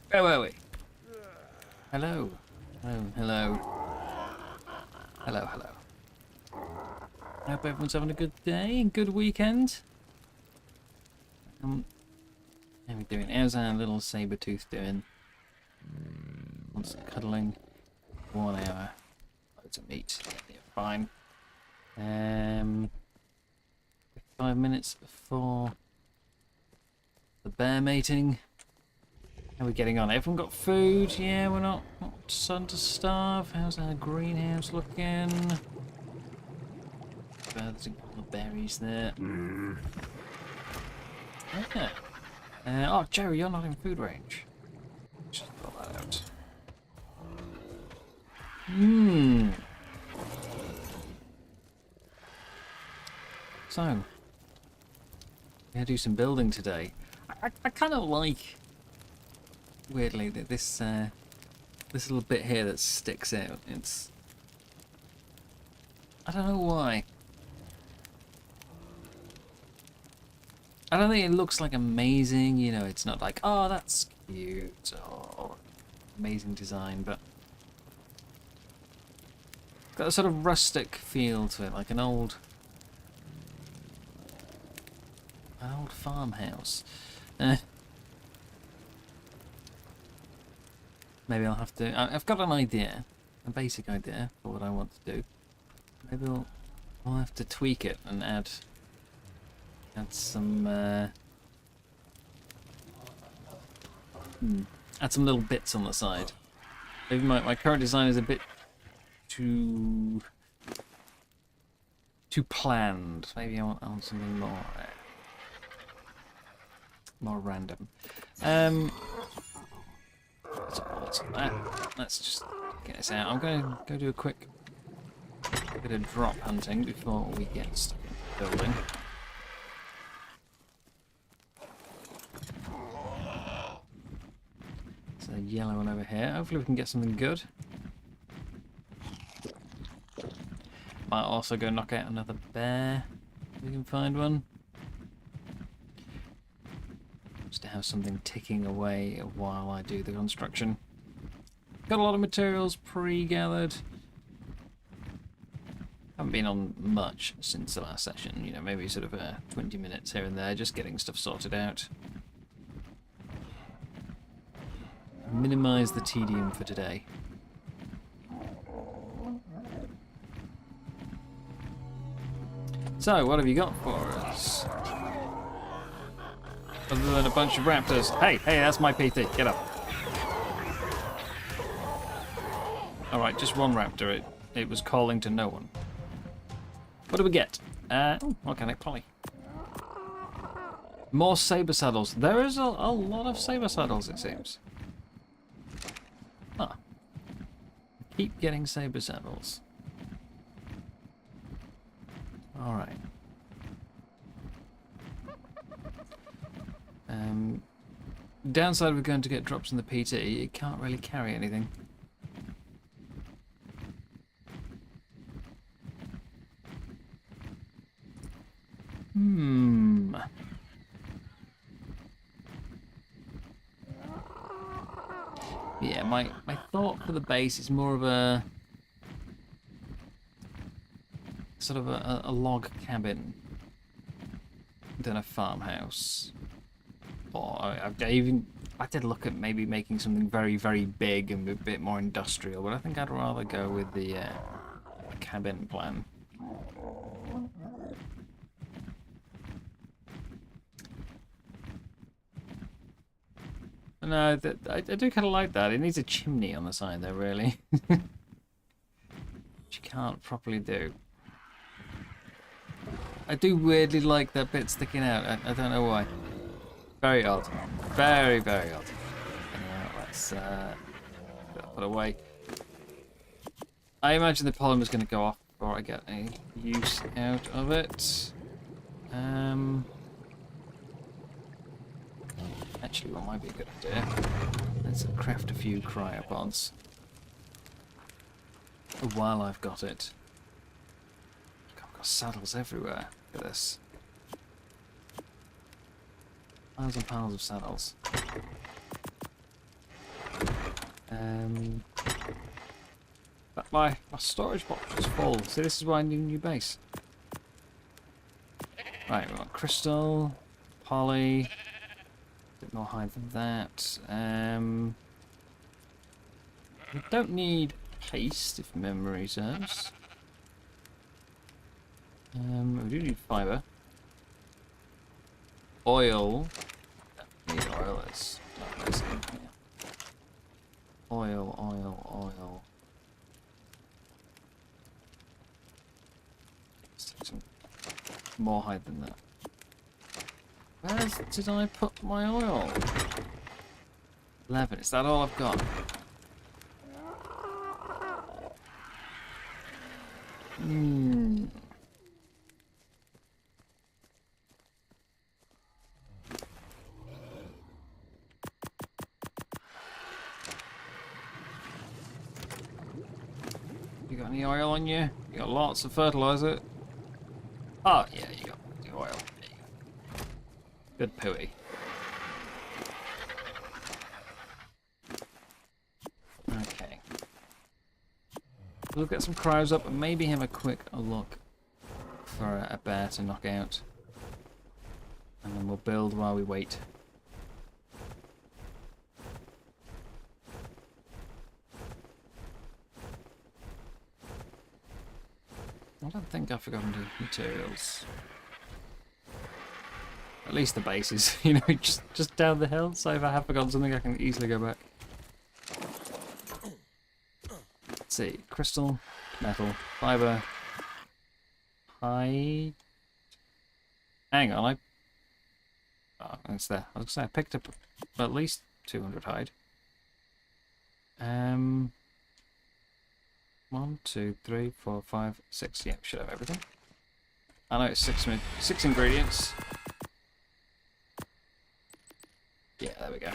Where were we? Hello. Hello, hello. Hello, hello. I hope everyone's having a good day, good weekend. How are we doing? How's our little saber-tooth doing? Wants cuddling. 1 hour. Loads of meat. Yeah, fine. 5 minutes for the bear mating. How are we getting on? Everyone got food? Yeah, we're not starting to starve. How's our greenhouse looking? There's a couple of berries there. Yeah. Oh, Jerry, you're not in food range. Just pull that out. So, we're gonna do some building today. I kind of like, weirdly, that this little bit here that sticks out. It's, I don't know why. I don't think it looks like amazing, you know, it's not like, oh, that's cute, or amazing design, but got a sort of rustic feel to it, like an old farmhouse. Maybe I'll have to, I've got an idea, a basic idea for what I want to do. Maybe we'll have to tweak it and add some add some little bits on the side. Maybe my current design is a bit too planned. Maybe I want something more random. Let's just get this out. I'm going to go do a quick bit of drop hunting before we get stuck in the building. A yellow one over here. Hopefully we can get something good. Might also go knock out another bear if we can find one. Just to have something ticking away while I do the construction. Got a lot of materials pre-gathered. Haven't been on much since the last session. You know, maybe sort of 20 minutes here and there, just getting stuff sorted out. Minimize the tedium for today. So, what have you got for us? Other than a bunch of raptors. Hey, that's my PT. Get up. Alright, just one raptor. It was calling to no one. What do we get? Organic poly. More saber saddles. There is a lot of saber saddles, it seems. Huh. Keep getting saber saddles. Alright. Downside of going to get drops in the PT, it can't really carry anything. Yeah, my thought for the base is more of a sort of a log cabin than a farmhouse. Or I did look at maybe making something very, very big and a bit more industrial, but I think I'd rather go with the cabin plan. No, I do kind of like that. It needs a chimney on the side though, really. Which you can't properly do. I do weirdly like that bit sticking out. I don't know why. Very odd. Very, very odd. Anyway, let's put away. I imagine the polymer's going to go off before I get any use out of it. Actually, what might be a good idea? Let's craft a few cryopods. While I've got it. I've got saddles everywhere. Look at this. Piles and piles of saddles. But my storage box is full, so this is why I need a new base. Right, we want crystal, poly, a bit more high than that. We don't need paste, if memory serves. We do need fibre. Oil. Don't need oil. Let's not this in here. Oil. Let's take some more high than that. Where did I put my oil? 11. Is that all I've got? You got any oil on you? You got lots of fertilizer. Oh yeah, you got the oil. There you go. Good pooey. Okay. We'll get some crows up and maybe have a quick look for a bear to knock out. And then we'll build while we wait. I don't think I've forgotten the materials. At least the bases, you know, just down the hill. So if I have forgotten something, I can easily go back. Let's see, crystal, metal, fibre, hide. Hang on, oh, it's there. I was gonna say I picked up at least 200 hide. 1, 2, 3, 4, 5, 6. Yeah, should have everything. I know it's six ingredients. Yeah, there we go.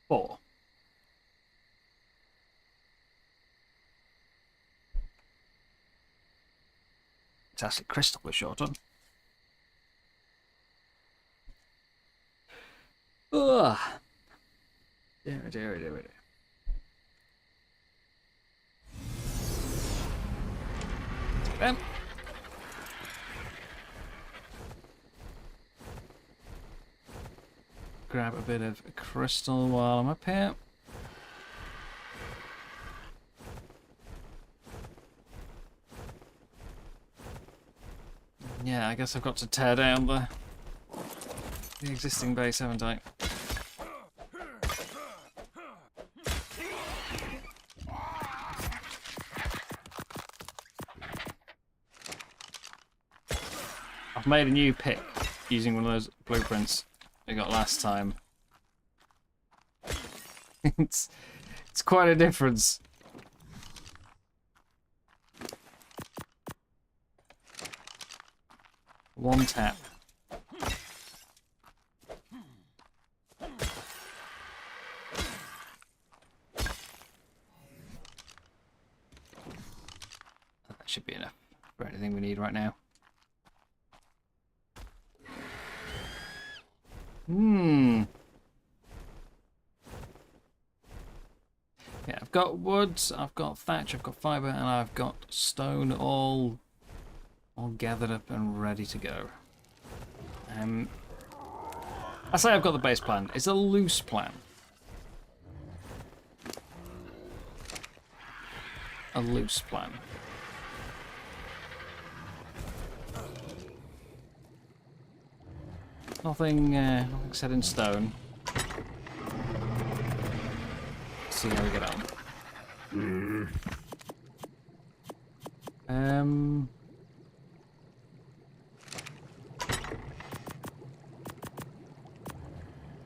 4. It's actually crystal we're short on. Ugh. Dear. Then. Grab a bit of crystal while I'm up here. Yeah, I guess I've got to tear down the existing base, haven't I? I've made a new pick using one of those blueprints I got last time. it's quite a difference. One tap. That should be enough for anything we need right now. Yeah, I've got wood, I've got thatch, I've got fibre, and I've got stone all gathered up and ready to go. I say I've got the base plan. It's a loose plan. A loose plan. Nothing set in stone. Let's see how we get on.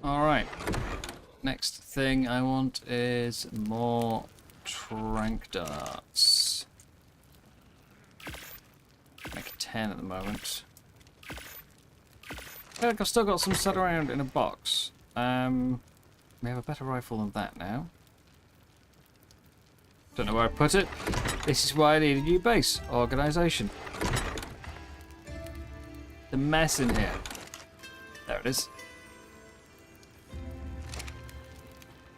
Alright. Next thing I want is more trank darts. Make 10 at the moment. I feel like I've still got some set around in a box. We have a better rifle than that now. Don't know where I put it. This is why I need a new base organisation. The mess in here. There it is.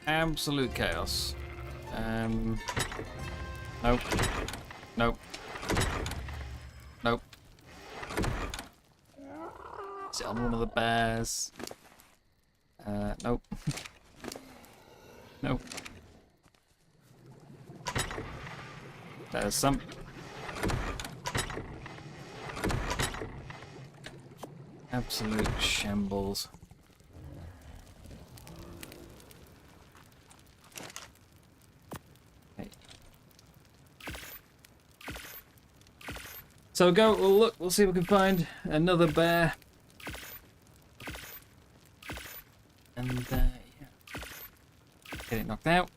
Absolute chaos. Nope. Nope. Nope. Sit on one of the bears. Nope. Nope. There's some. Absolute shambles. Okay. So we'll look, we'll see if we can find another bear. And yeah. Get it knocked out.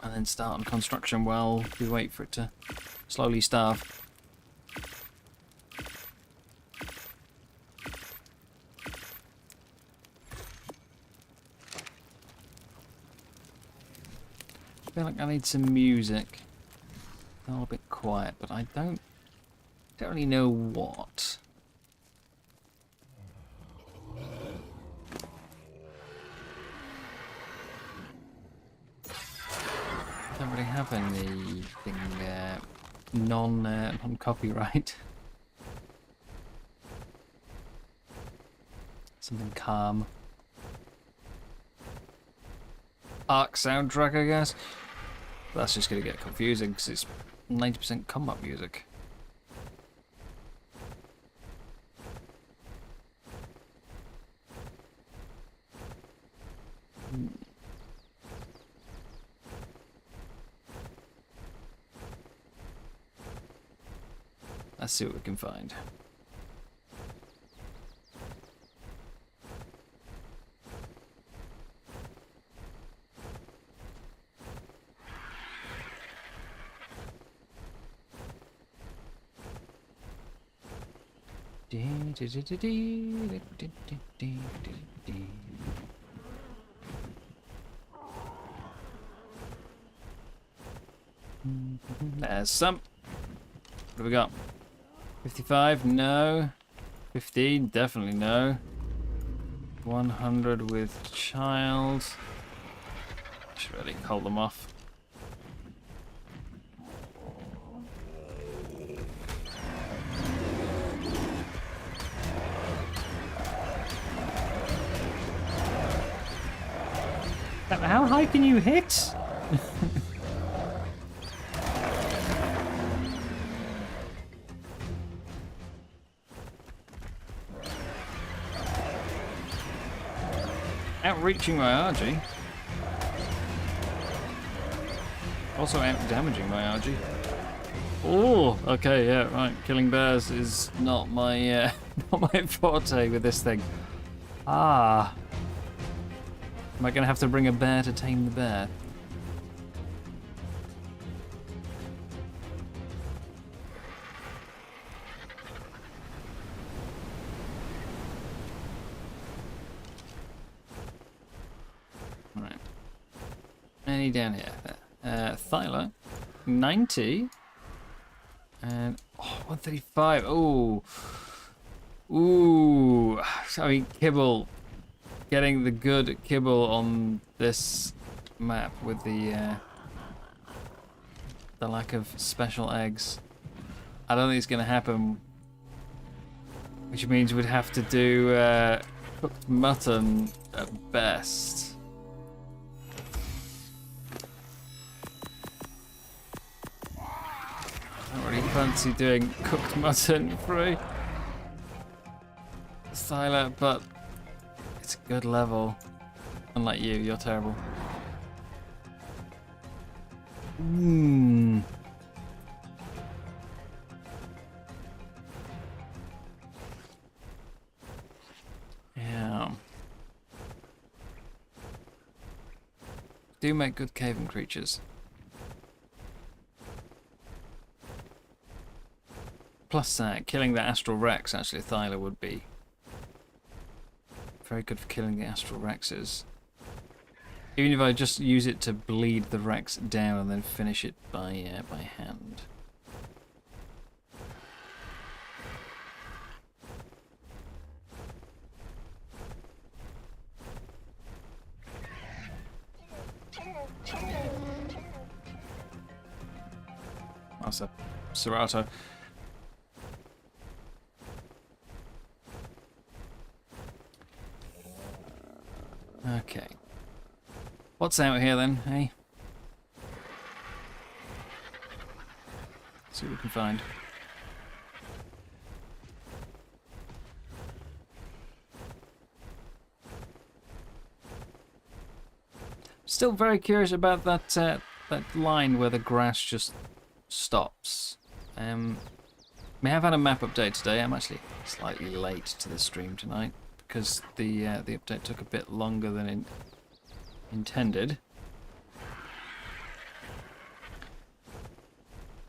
And then start on construction while we wait for it to slowly starve. I feel like I need some music. A little bit quiet, but I don't really know what. I don't really have anything non-copyright. Something calm. Arc soundtrack, I guess. That's just going to get confusing because it's 90% combat music. Let's see what we can find. There's some. What have we got? 55? No. 15? Definitely no. 100 with child. Should really hold them off. How high can you hit? Outreaching my RG. Also out damaging my RG. Oh, okay, yeah, right. Killing bears is not my not my forte with this thing. Ah. Am I gonna have to bring a bear to tame the bear? Right. Any down here? Thyla, 90. And 135. Oh. Ooh. I mean, kibble. Getting the good kibble on this map with the lack of special eggs. I don't think it's going to happen. Which means we'd have to do cooked mutton at best. I don't really fancy doing cooked mutton for a Thyla, but it's a good level. Unlike you, you're terrible. Yeah. Do make good cavern creatures. Plus, killing the Astral Rex, actually, Thyla would be very good for killing the Astral Rexes. Even if I just use it to bleed the Rex down and then finish it by hand. that's a Serato. Okay. What's out here then, hey? See what we can find. Still very curious about that that line where the grass just stops. We have had a map update today. I'm actually slightly late to the stream tonight because the update took a bit longer than intended.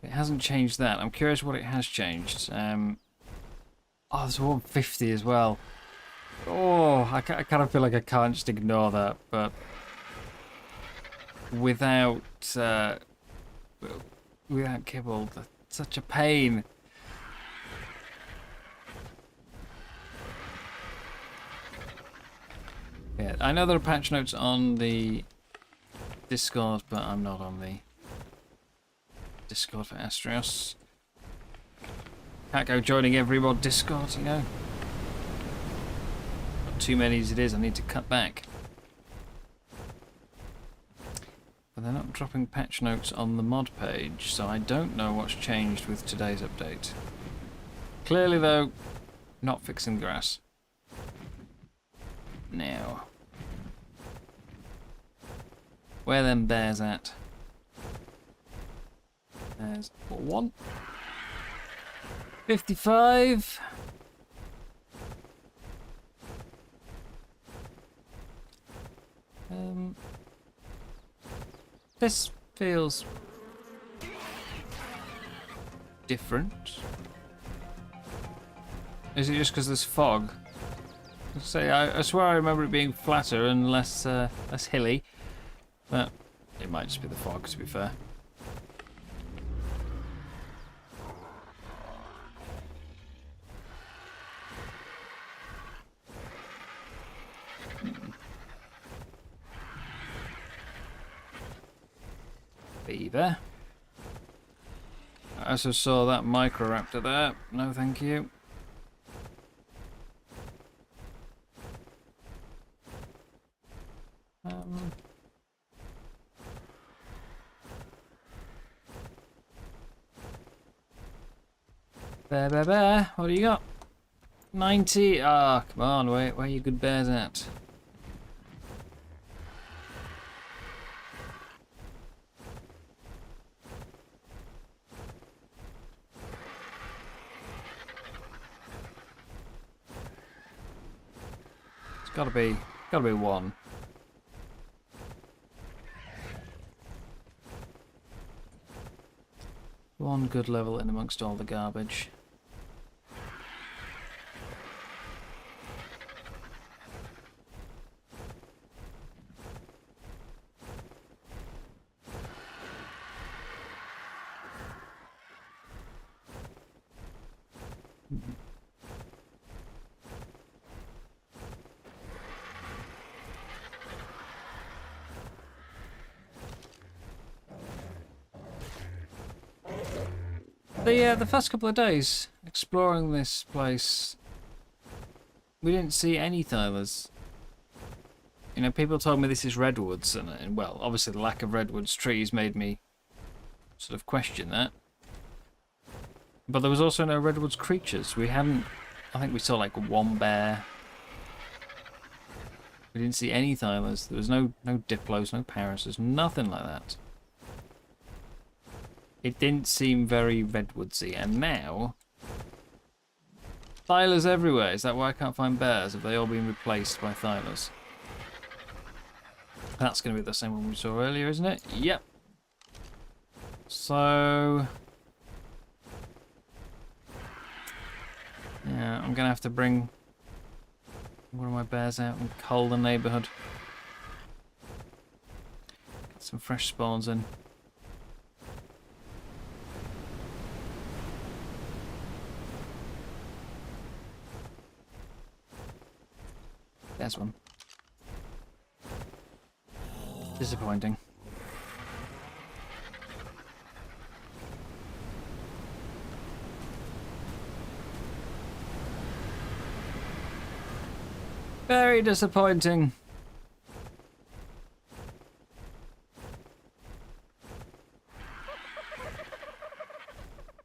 It hasn't changed that. I'm curious what it has changed. Oh, there's 150 as well. Oh, I kind of feel like I can't just ignore that, but without kibble, that's such a pain. Yeah, I know there are patch notes on the Discord, but I'm not on the Discord for Astraeos. Can't go joining every mod Discord, you know. Not too many as it is, I need to cut back. But they're not dropping patch notes on the mod page, so I don't know what's changed with today's update. Clearly though, not fixing grass. Now, where them bears at? There's one. 55. This feels different. Is it just because there's fog? I swear I remember it being flatter and less hilly, but it might just be the fog, to be fair. Beaver. I also saw that Microraptor there. No, thank you. Bear. What do you got? 90. Ah, come on, where are you good bears at? It's gotta be one. One good level in amongst all the garbage. The first couple of days exploring this place, we didn't see any Thylers. You know, people told me this is redwoods, and well, obviously the lack of redwoods trees made me sort of question that. But there was also no redwoods creatures. We hadn't. I think we saw like one bear. We didn't see any Thylers. There was no Diplos, no Paris's, nothing like that. It didn't seem very redwoodsy, and now Thylers everywhere. Is that why I can't find bears? Have they all been replaced by Thylers? That's going to be the same one we saw earlier, isn't it? Yep. So yeah, I'm going to have to bring one of my bears out and cull the neighbourhood. Get some fresh spawns in. There's one. Disappointing. Very disappointing.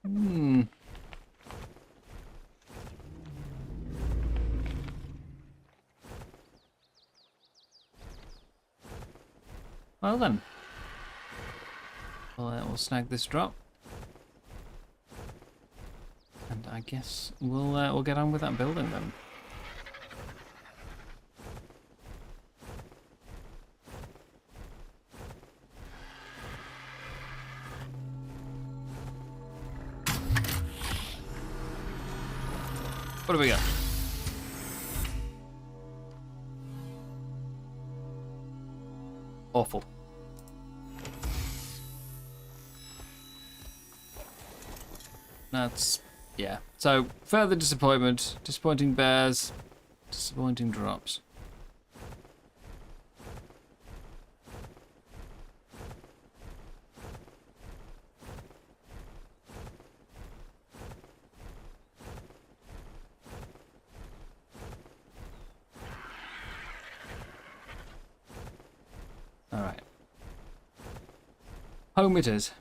Hmm. Well then. We'll snag this drop. And I guess we'll get on with that building then. What do we got? Awful. That's, yeah. So, further disappointment. Disappointing bears. Disappointing drops. Alright. Home it is.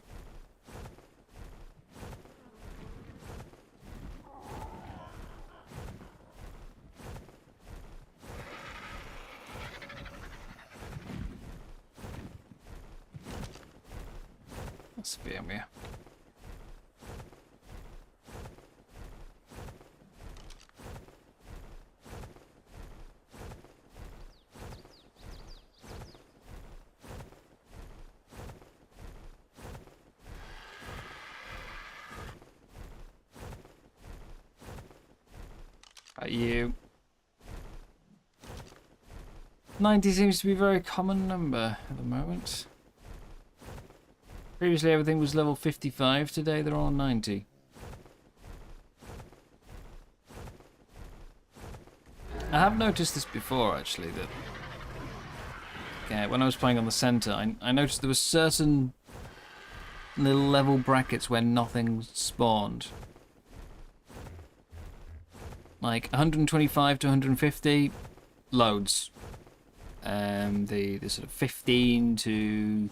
Let's be on here. You. 90 seems to be a very common number at the moment. Previously everything was level 55, today they're all 90. I have noticed this before actually, that when I was playing on the centre, I noticed there were certain little level brackets where nothing spawned. Like 125 to 150, loads. The sort of 15 to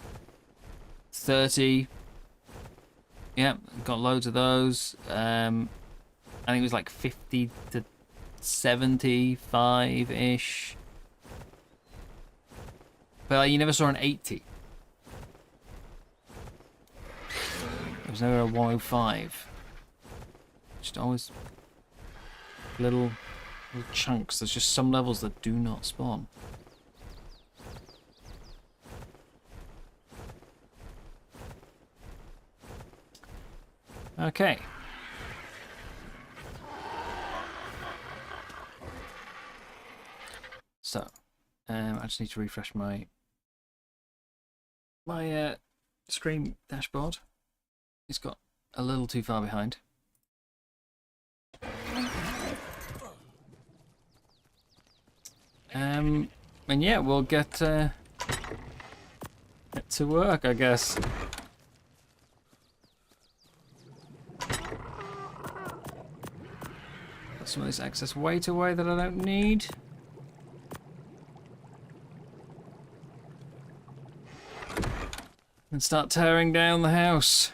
30, yeah, got loads of those. I think it was like 50 to 75-ish. But you never saw an 80. There was never a 105. Just always little chunks. There's just some levels that do not spawn. Okay. So, I just need to refresh my screen dashboard. It's got a little too far behind. And yeah, we'll get to work, I guess. Got some of this excess weight away that I don't need. And start tearing down the house.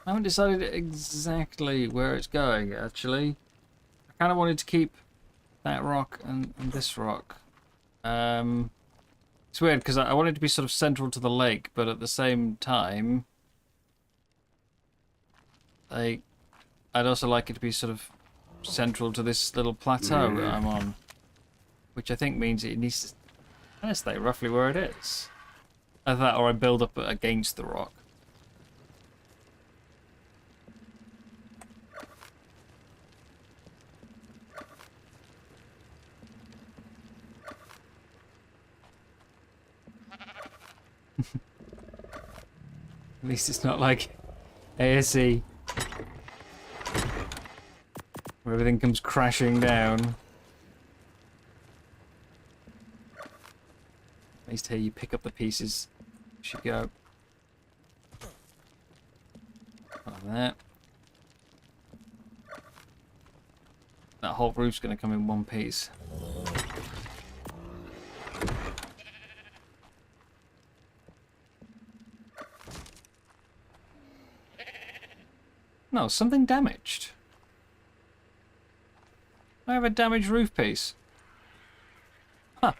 I haven't decided exactly where it's going, actually. I kind of wanted to keep that rock and this rock. It's weird, because I wanted to be sort of central to the lake, but at the same time, I'd also like it to be sort of central to this little plateau that I'm on. Which I think means it needs to kind of stay roughly where it is. Either that, or I build up against the rock. At least it's not like ASE, where everything comes crashing down. At least here you pick up the pieces as you go. Like that. That whole roof's going to come in one piece. No, something damaged. I have a damaged roof piece. Huh.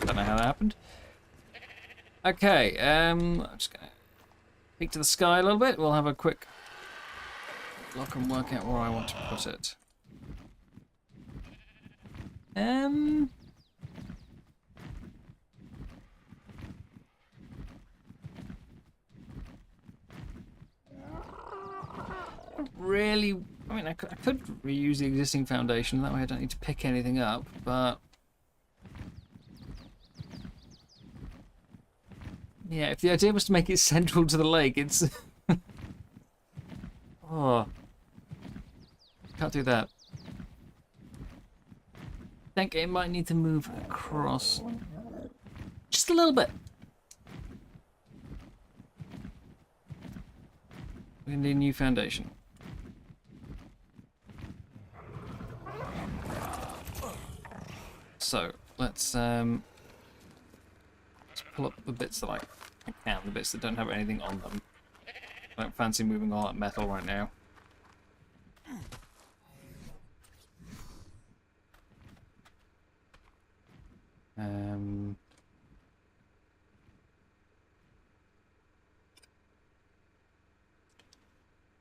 Don't know how that happened. Okay, I'm just gonna peek to the sky a little bit. We'll have a quick look and work out where I want to put it. Really, I mean, I could reuse the existing foundation. That way I don't need to pick anything up, but yeah, if the idea was to make it central to the lake, it's oh, can't do that. I think it might need to move across just a little bit. We need a new foundation. So let's pull up the bits that I can, the bits that don't have anything on them. I don't fancy moving all that metal right now.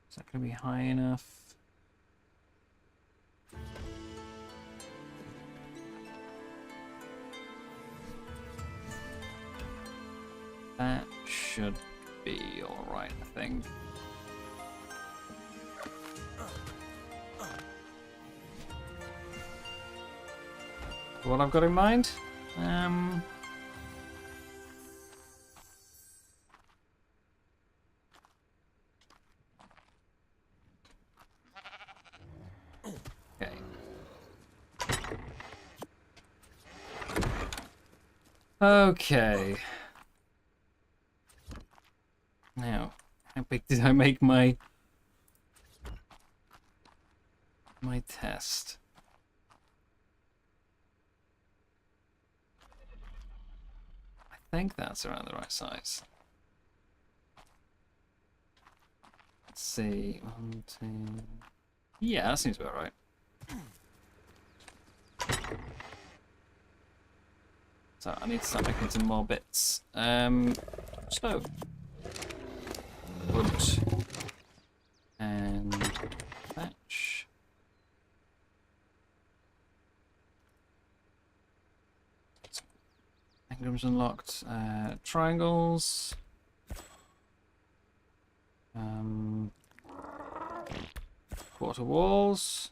Is that going to be high enough? That should be alright, I think. What I've got in mind? Okay. Okay. Now, how big did I make my test? I think that's around the right size. Let's see. 1, 2. Yeah, that seems about right. So I need to start making some more bits. Stove. Wood. And thatch. Engrams unlocked. Triangles. Quarter walls.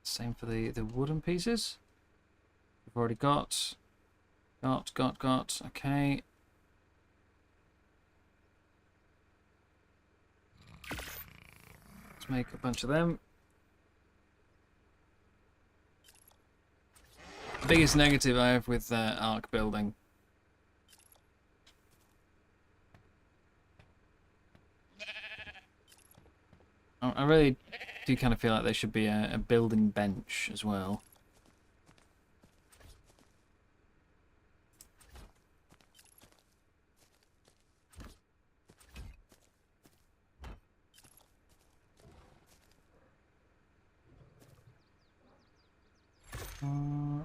Same for the wooden pieces. We've already got. Okay. Let's make a bunch of them. The biggest negative I have with arc building. I really do kind of feel like there should be a building bench as well.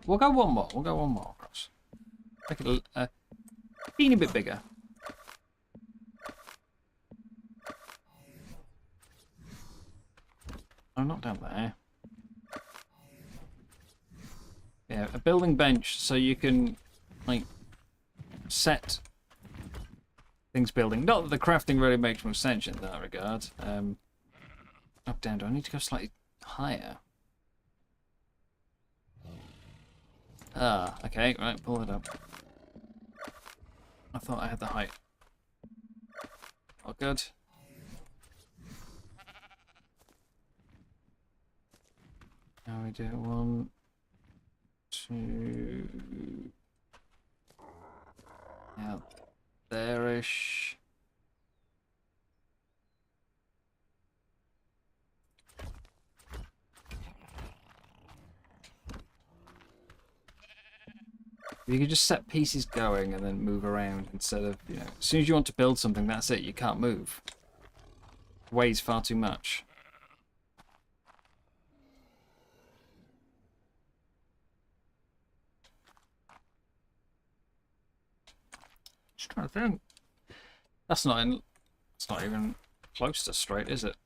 We'll go one more. We'll go one more across. Make it a teeny bit bigger. Oh, not down there. Yeah, a building bench so you can, like, set things building. Not that the crafting really makes much sense in that regard. Up, down. Do I need to go slightly higher? Ah, okay, right, pull it up. I thought I had the height. Oh, good. Now we do 1, 2. Out there-ish. You could just set pieces going and then move around instead of, you know, as soon as you want to build something, that's it, you can't move. It weighs far too much. Just trying to think. It's not even close to straight, is it?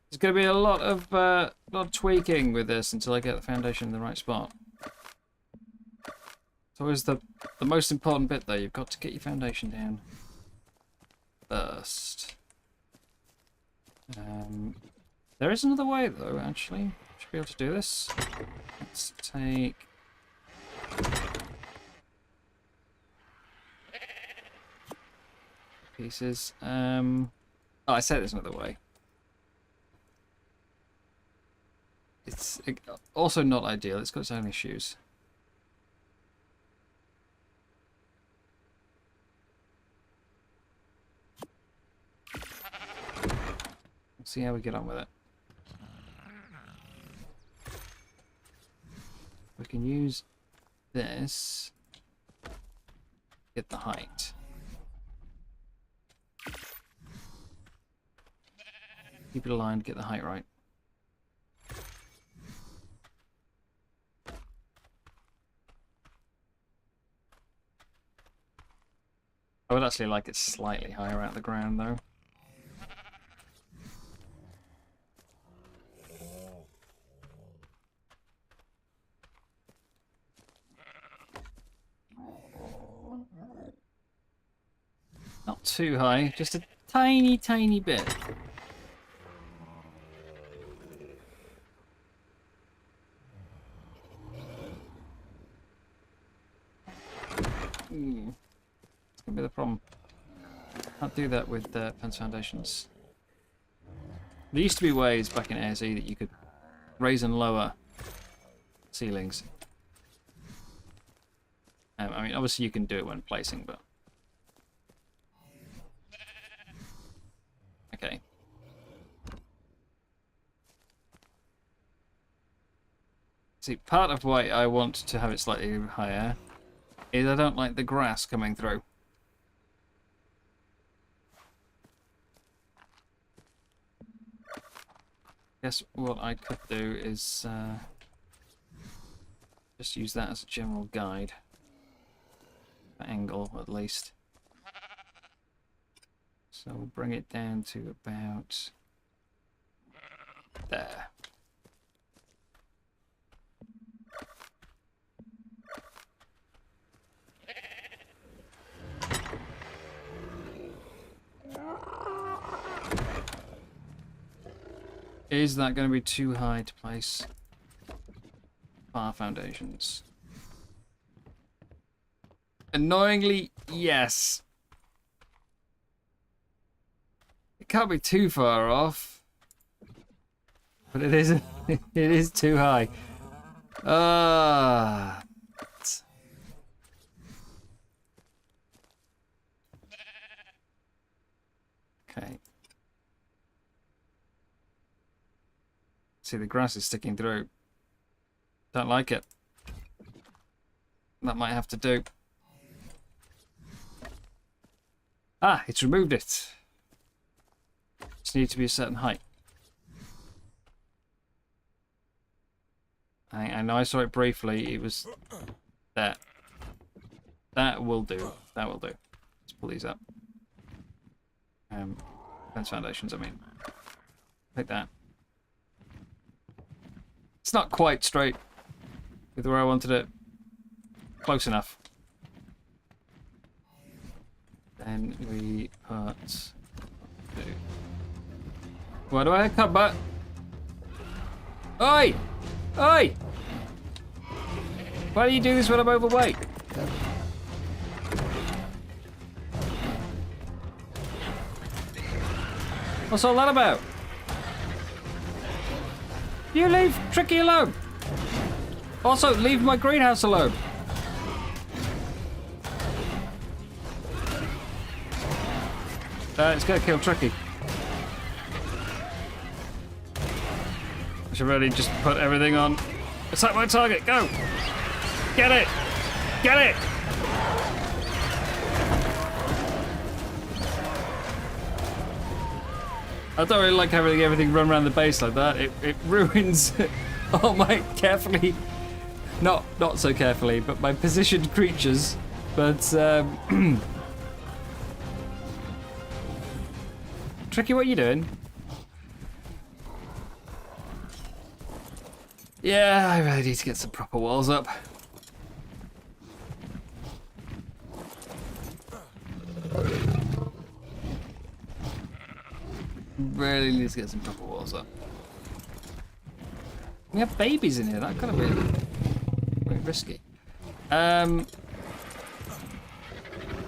There's going to be a lot of tweaking with this until I get the foundation in the right spot. It's always the most important bit, though. You've got to get your foundation down first. There is another way, though. Actually, should be able to do this. Let's take. Pieces. Oh, I said there's another way. It's also not ideal. It's got its own issues. Let's see how we get on with it. We can use this. Get the height. Keep it aligned, get the height right. I would actually like it slightly higher out of the ground, though. Not too high, just a tiny, tiny bit. It's gonna be the problem. Can't do that with fence foundations. There used to be ways back in ASE that you could raise and lower ceilings. I mean, obviously you can do it when placing, but okay. See, part of why I want to have it slightly higher is I don't like the grass coming through. Guess what I could do is just use that as a general guide. Angle, at least. So we'll bring it down to about there. Is that going to be too high to place bar foundations? Annoyingly, yes. It can't be too far off, but it is. It is too high. Okay. See, the grass is sticking through. Don't like it. That might have to do. Ah, it's removed it. Just need to be a certain height. I know I saw it briefly. It was there. That will do. That will do. Let's pull these up. Fence foundations, I mean. Like that. It's not quite straight with where I wanted it. Close enough. Then we put... Why do I cut back? Oi! Oi! Why do you do this when I'm overweight? What's all that about? You leave Tricky alone. Also, leave my greenhouse alone. It's gonna kill Tricky. I should really just put everything on. Attack my target, go! Get it! Get it! I don't really like having everything run around the base like that. It ruins all my carefully, not so carefully, but my positioned creatures. But Tricky, what are you doing? Yeah, I really need to get some proper walls up. Really need to get some proper walls up. We have babies in here. That kind of really risky.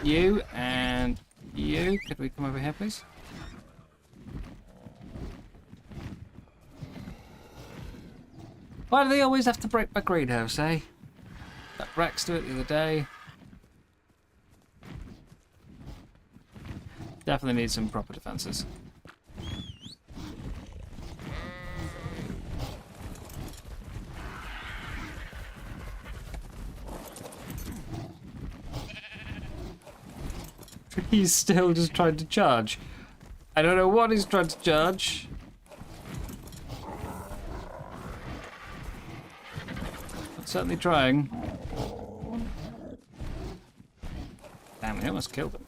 You and you. Could we come over here, please? Why do they always have to break my greenhouse, eh? That Rex do it the other day. Definitely need some proper defenses. He's still just trying to charge. I don't know what he's trying to charge. But certainly trying. Damn, he almost killed him.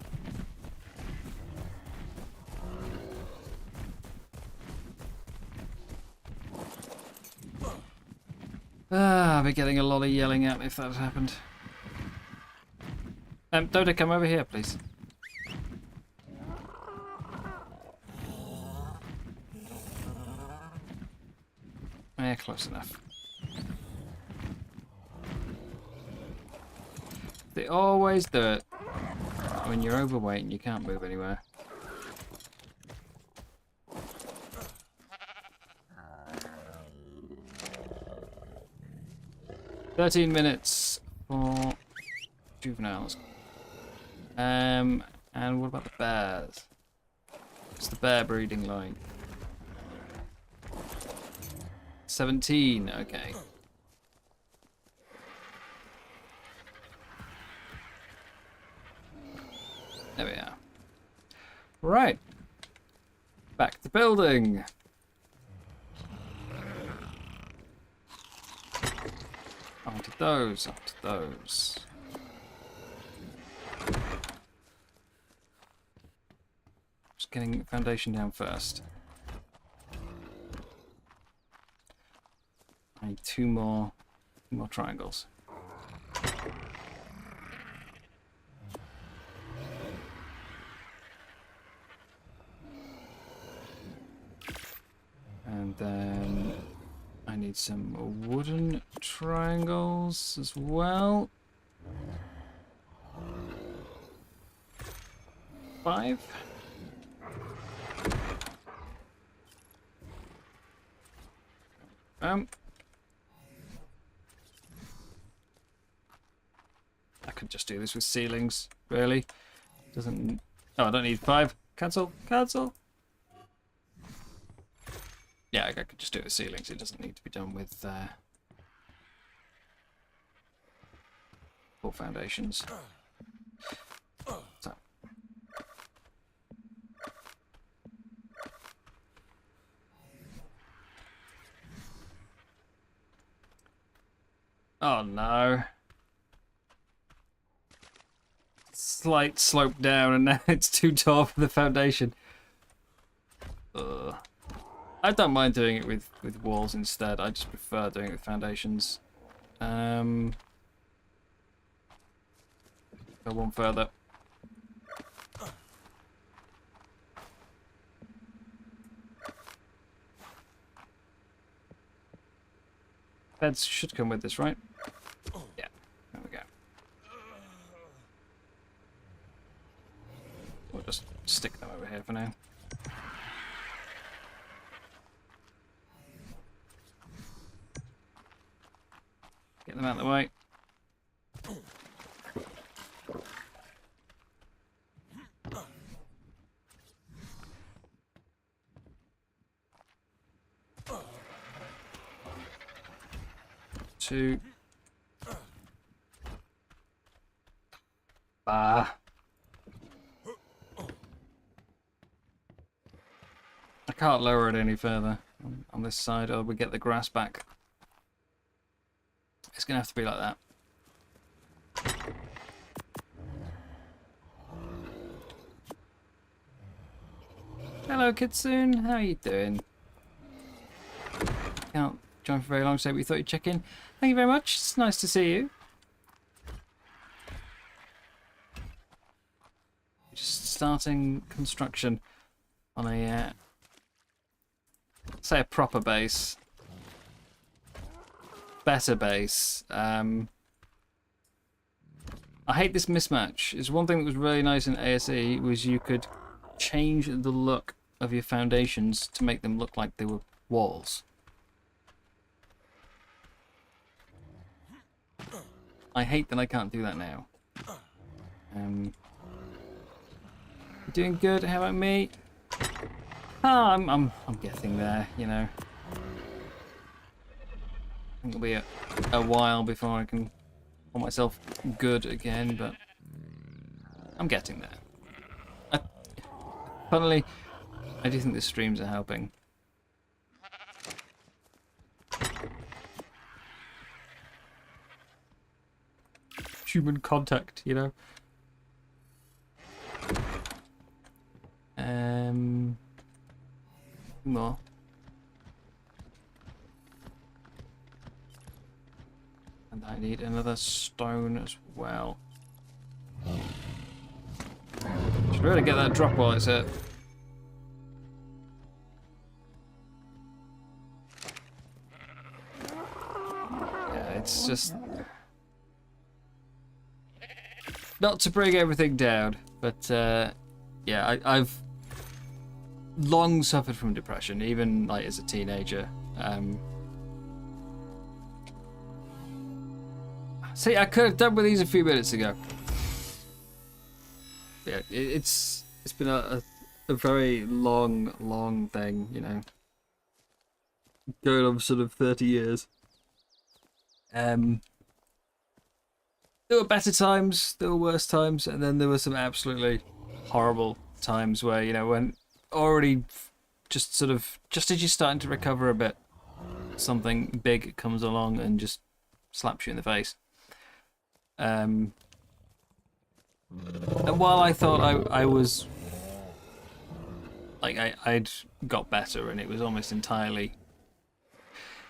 I'll be getting a lot of yelling at me if that happened. Dodo, come over here, please. Yeah, close enough. They always do it when you're overweight and you can't move anywhere. "13 minutes for juveniles." And what about the bears? What's the bear breeding like? 17, okay. There we are. Right. Back to building. Onto those, onto those. Just getting the foundation down first. I need two more triangles. And then I need some wooden triangles as well. 5. I could just do this with ceilings, really. Doesn't. Oh, I don't need 5. Cancel, cancel. Yeah, I could just do it with ceilings. It doesn't need to be done with full foundations. So. Oh no. Slight slope down and now it's too tall for the foundation. Ugh. I don't mind doing it with walls instead. I just prefer doing it with foundations. Go one further. Beds should come with this, right? Yeah, there we go. We'll just stick them over here for now. Get them out of the way. Two. Bah. I can't lower it any further on this side, or we get the grass back. It's gonna have to be like that. Hello, Kitsune. How are you doing? Can't join for very long, so we thought you'd check in. Thank you very much. It's nice to see you. Just starting construction on a, say, a proper base. Better base. I hate this mismatch. It's one thing that was really nice in ASE was you could change the look of your foundations to make them look like they were walls. I hate that I can't do that now. Doing good. How about me? Ah, I'm getting there. You know. I think it'll be a while before I can call myself good again, but I'm getting there. Funnily, I do think the streams are helping. Human contact, you know. More. And I need another stone as well. Should really get that drop while it's hit. Yeah, it's just not to bring everything down, but yeah, I've long suffered from depression, even like as a teenager. See, I could have done with these a few minutes ago. Yeah, it's been a very long thing, you know, going on sort of 30 years. There were better times, there were worse times, and then there were some absolutely horrible times where, you know, when already just sort of, just as you're starting to recover a bit, something big comes along and just slaps you in the face. And while I thought I was, like, I'd got better and it was almost entirely,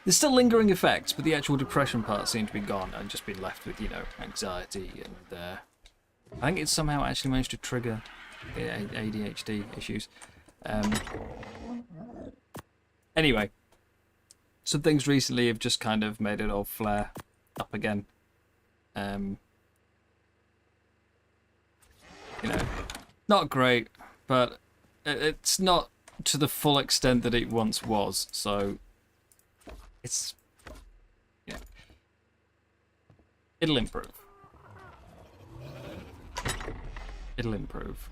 there's still lingering effects, but the actual depression part seemed to be gone. I'd just been left with, you know, anxiety, and I think it's somehow actually managed to trigger the ADHD issues. Anyway, some things recently have just kind of made it all flare up again. You know, not great, but it's not to the full extent that it once was, so it's, yeah, it'll improve. It'll improve.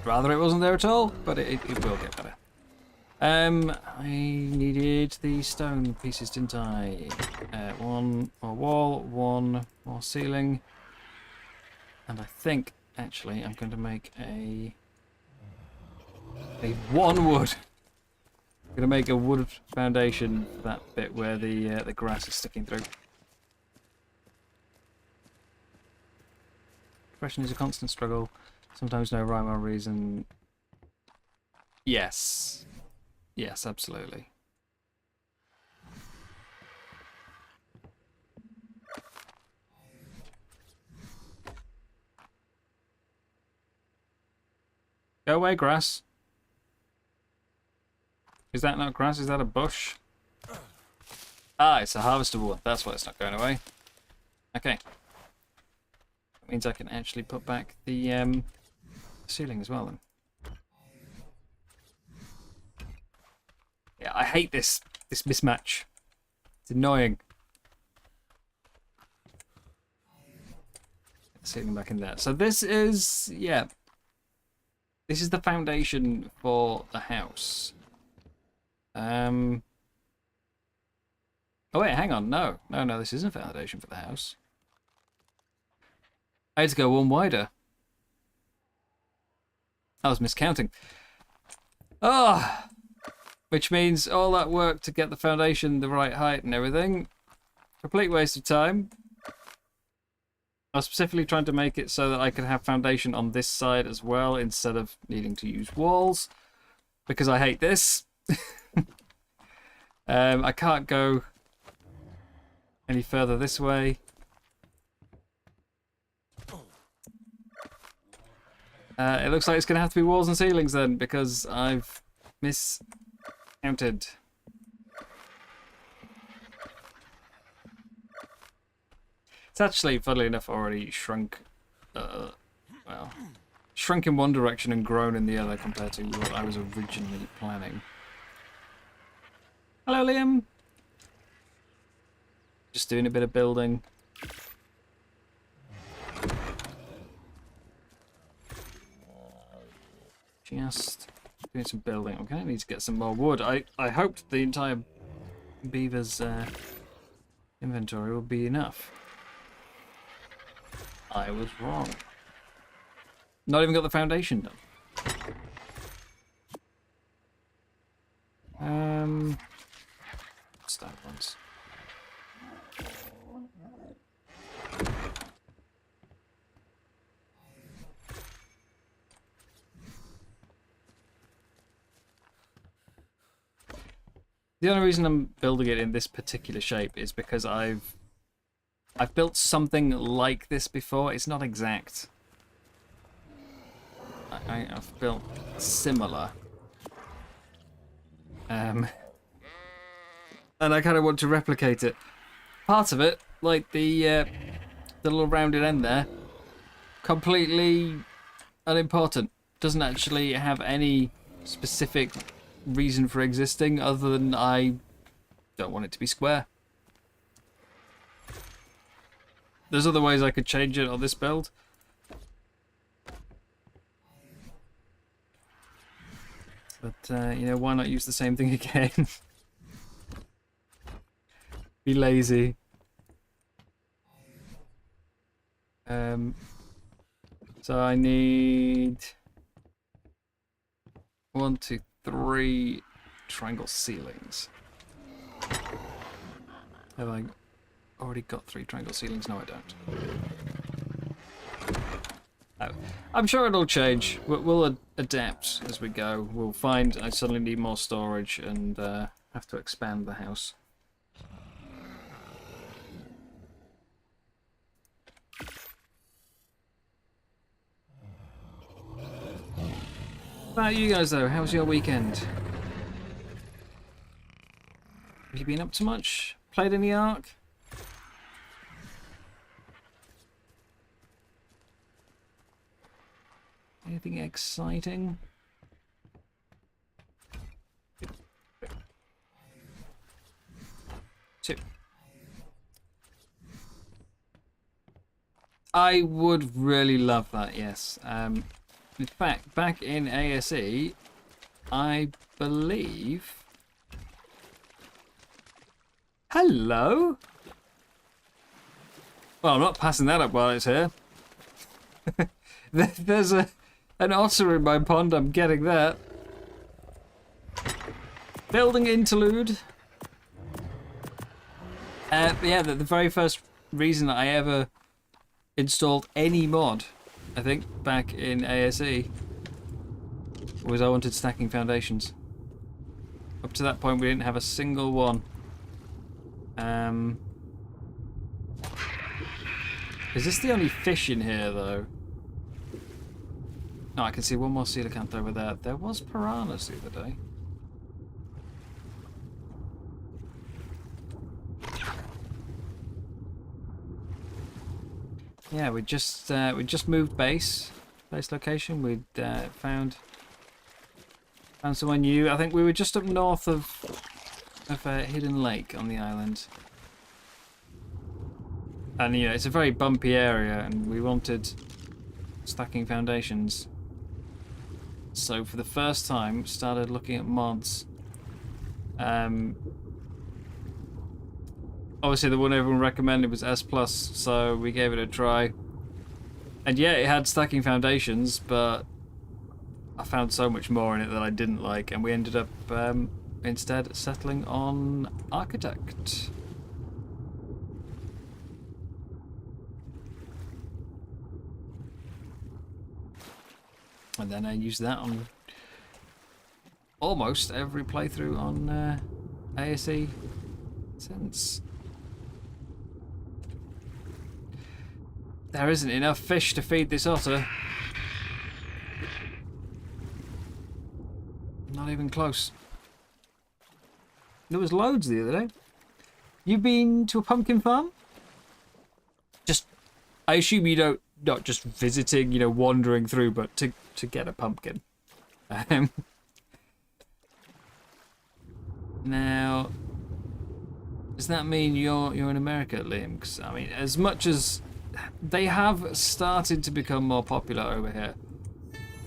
Rather it wasn't there at all, but it will get better. I needed the stone pieces, didn't I? One more wall, one more ceiling. And I think, actually, I'm going to make a one wood. I'm going to make a wood foundation for that bit where the grass is sticking through. Depression is a constant struggle. Sometimes no rhyme or reason. Yes. Yes, absolutely. Go away, grass. Is that not grass? Is that a bush? Ah, it's a harvestable one. That's why it's not going away. Okay. That means I can actually put back the ceiling as well then. Yeah, I hate this mismatch. It's annoying. Sitting back in there. So this is, yeah. This is the foundation for the house. Oh wait, hang on. No, this isn't a foundation for the house. I had to go one wider. I was miscounting. Oh, which means all that work to get the foundation the right height and everything. Complete waste of time. I was specifically trying to make it so that I could have foundation on this side as well instead of needing to use walls. Because I hate this. I can't go any further this way. It looks like it's going to have to be walls and ceilings then, because I've miscounted. It's actually, funnily enough, already shrunk. Well, shrunk in one direction and grown in the other compared to what I was originally planning. Hello, Liam. Just doing a bit of building. Just doing some building. Okay, I need to get some more wood. I hoped the entire beaver's inventory would be enough. I was wrong. Not even got the foundation done. Start once. The only reason I'm building it in this particular shape is because I've built something like this before. It's not exact. I've built similar. And I kind of want to replicate it. Part of it, like the little rounded end there, completely unimportant. Doesn't actually have any specific reason for existing other than I don't want it to be square. There's other ways I could change it on this build. But, you know, why not use the same thing again? Be lazy. So I need 1, 2, 3 triangle ceilings. Have I already got 3 triangle ceilings? No, I don't. Oh, I'm sure it'll change. We'll adapt as we go. We'll find I suddenly need more storage and have to expand the house. What about you guys though? How was your weekend? Have you been up to much? Played any Ark? Anything exciting? Two. I would really love that, yes. In fact, back in ASE, I believe... Hello? Well, I'm not passing that up while it's here. There's an otter in my pond, I'm getting that. Building interlude. But yeah, the very first reason I ever installed any mod, I think, back in ASE, was I wanted stacking foundations. Up to that point, we didn't have a single one. Is this the only fish in here, though? No, I can see one more coelacanth over there. There was piranhas the other day. Yeah, we just moved base location. We'd found somewhere new. I think we were just up north of of a hidden lake on the island. And, you know, it's a very bumpy area, and we wanted stacking foundations. So for the first time, started looking at mods. Obviously the one everyone recommended was S+, so we gave it a try. And yeah, it had stacking foundations, but I found so much more in it that I didn't like, and we ended up instead settling on Architect. And then I used that on almost every playthrough on ASE since. There isn't enough fish to feed this otter. Not even close. There was loads the other day. You been to a pumpkin farm? Just, I assume you don't, not just visiting, you know, wandering through, but to get a pumpkin. Now, does that mean you're in America, Liam? Because I mean, as much as they have started to become more popular over here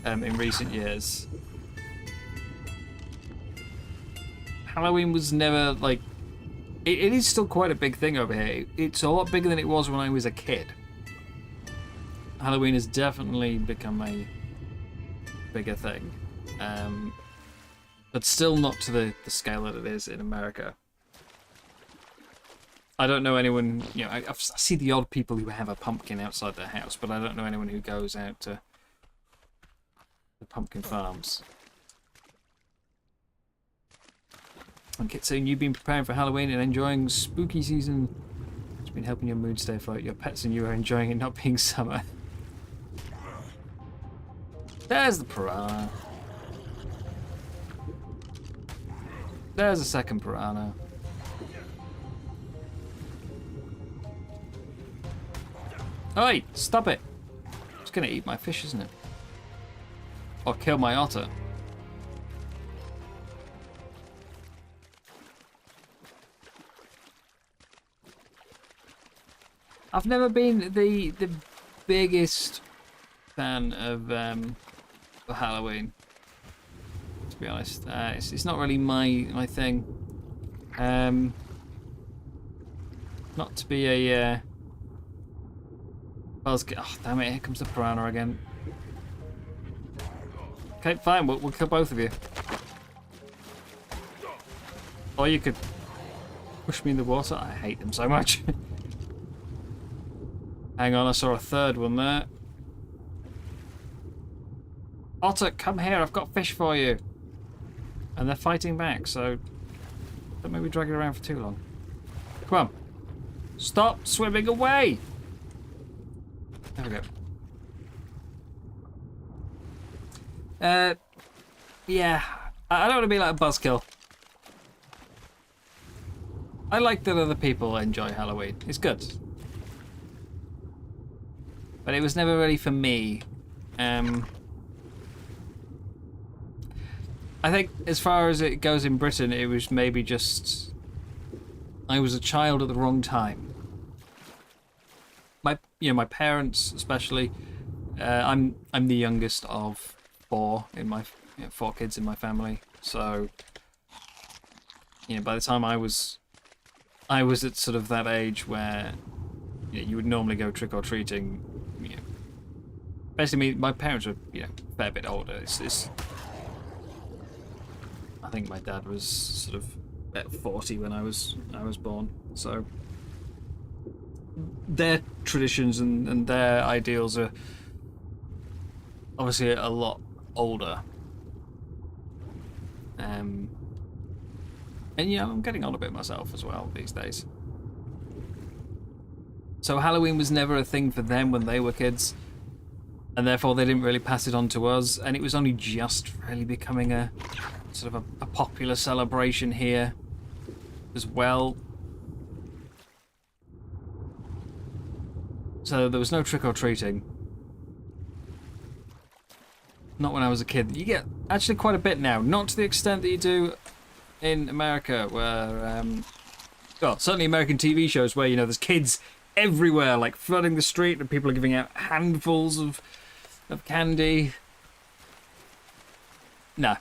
in recent years, Halloween was never like. It is still quite a big thing over here. It's a lot bigger than it was when I was a kid. Halloween has definitely become a bigger thing, but still not to the scale that it is in America. I don't know anyone, you know, I see the odd people who have a pumpkin outside their house, but I don't know anyone who goes out to the pumpkin farms. And Kitsune, you've been preparing for Halloween and enjoying spooky season. It's been helping your mood stay afloat. Your pets and you are enjoying it not being summer. There's the piranha. There's a second piranha. Oi! Stop it! It's gonna eat my fish, isn't it? Or kill my otter. I've never been the biggest fan of Halloween, to be honest. It's not really my thing. Not to be a buzzkill. Oh damn it! Here comes the piranha again. Okay, fine. We'll kill both of you. Or you could push me in the water. I hate them so much. Hang on, I saw a third one there. Otter, come here, I've got fish for you. And they're fighting back, so don't maybe drag it around for too long. Come on. Stop swimming away! There we go. Yeah, I don't want to be like a buzzkill. I like that other people enjoy Halloween. It's good. But it was never really for me. I think as far as it goes in Britain, it was maybe just I was a child at the wrong time. My parents especially. I'm the youngest of four in my 4 kids in my family. So by the time I was at sort of that age where you would normally go trick or treating. Basically, my parents were a fair bit older. I think my dad was sort of at 40 when I was born. So their traditions and their ideals are obviously a lot older. And I'm getting on a bit myself as well these days. So Halloween was never a thing for them when they were kids. And therefore they didn't really pass it on to us, and it was only just really becoming a sort of a popular celebration here as well. So there was no trick-or-treating. Not when I was a kid. You get actually quite a bit now, not to the extent that you do in America where, well, certainly American TV shows where, you know, there's kids everywhere, like flooding the street, and people are giving out handfuls of candy. No.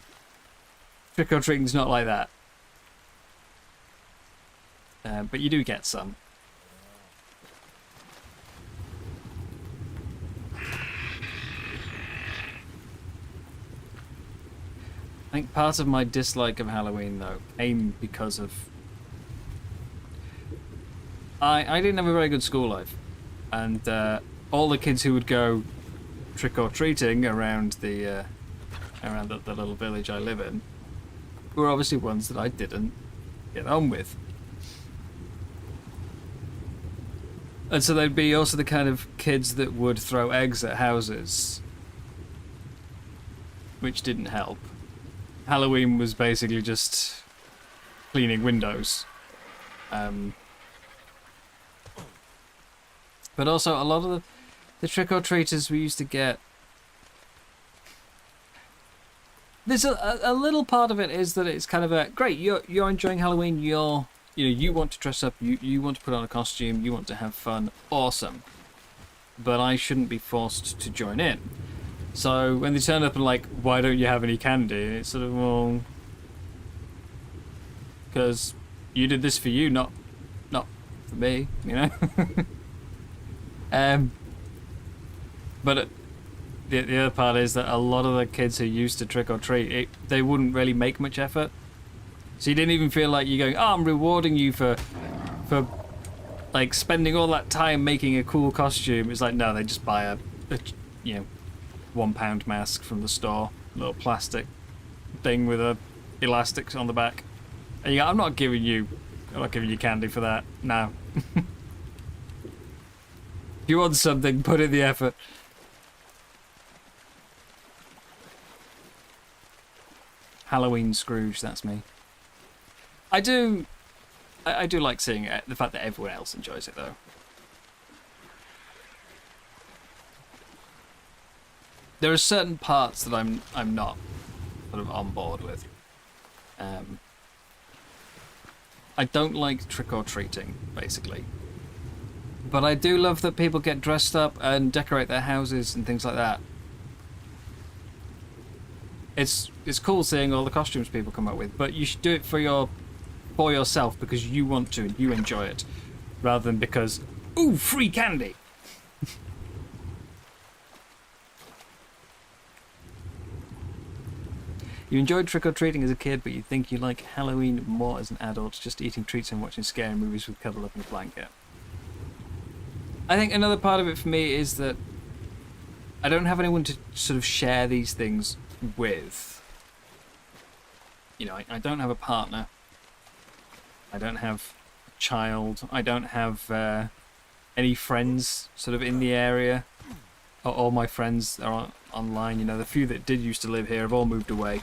Trick-or-treating's not like that. But you do get some. I think part of my dislike of Halloween, though, came because of... I didn't have a very good school life. And all the kids who would go trick-or-treating around the little village I live in were obviously ones that I didn't get on with. And so they'd be also the kind of kids that would throw eggs at houses, which didn't help. Halloween was basically just cleaning windows. But also a lot of the trick-or-treaters we used to get... There's a little part of it is that it's kind of a, great, you're enjoying Halloween, you want to dress up, you want to put on a costume, you want to have fun, awesome. But I shouldn't be forced to join in. So when they turn up and like, why don't you have any candy? And it's sort of, well, because you did this for you, not for me, you know. But the other part is that a lot of the kids who used to trick or treat, they wouldn't really make much effort. So you didn't even feel like you're going, oh, I'm rewarding you for like spending all that time making a cool costume. It's like, no, they just buy a £1 mask from the store, a little plastic thing with a elastics on the back. And you go, I'm not giving you candy for that. No. If you want something, put in the effort. Halloween Scrooge, that's me. I do like seeing it, the fact that everyone else enjoys it though. There are certain parts that I'm not sort of on board with. I don't like trick-or-treating, basically. But I do love that people get dressed up and decorate their houses and things like that. It's cool seeing all the costumes people come up with, but you should do it for yourself because you want to and you enjoy it, rather than because, ooh, free candy. You enjoyed trick-or-treating as a kid, but you think you like Halloween more as an adult, just eating treats and watching scary movies with cuddle up in a blanket. I think another part of it for me is that I don't have anyone to sort of share these things with. You know, I don't have a partner. I don't have a child. I don't have any friends sort of in the area. All my friends are online. You know, the few that did used to live here have all moved away.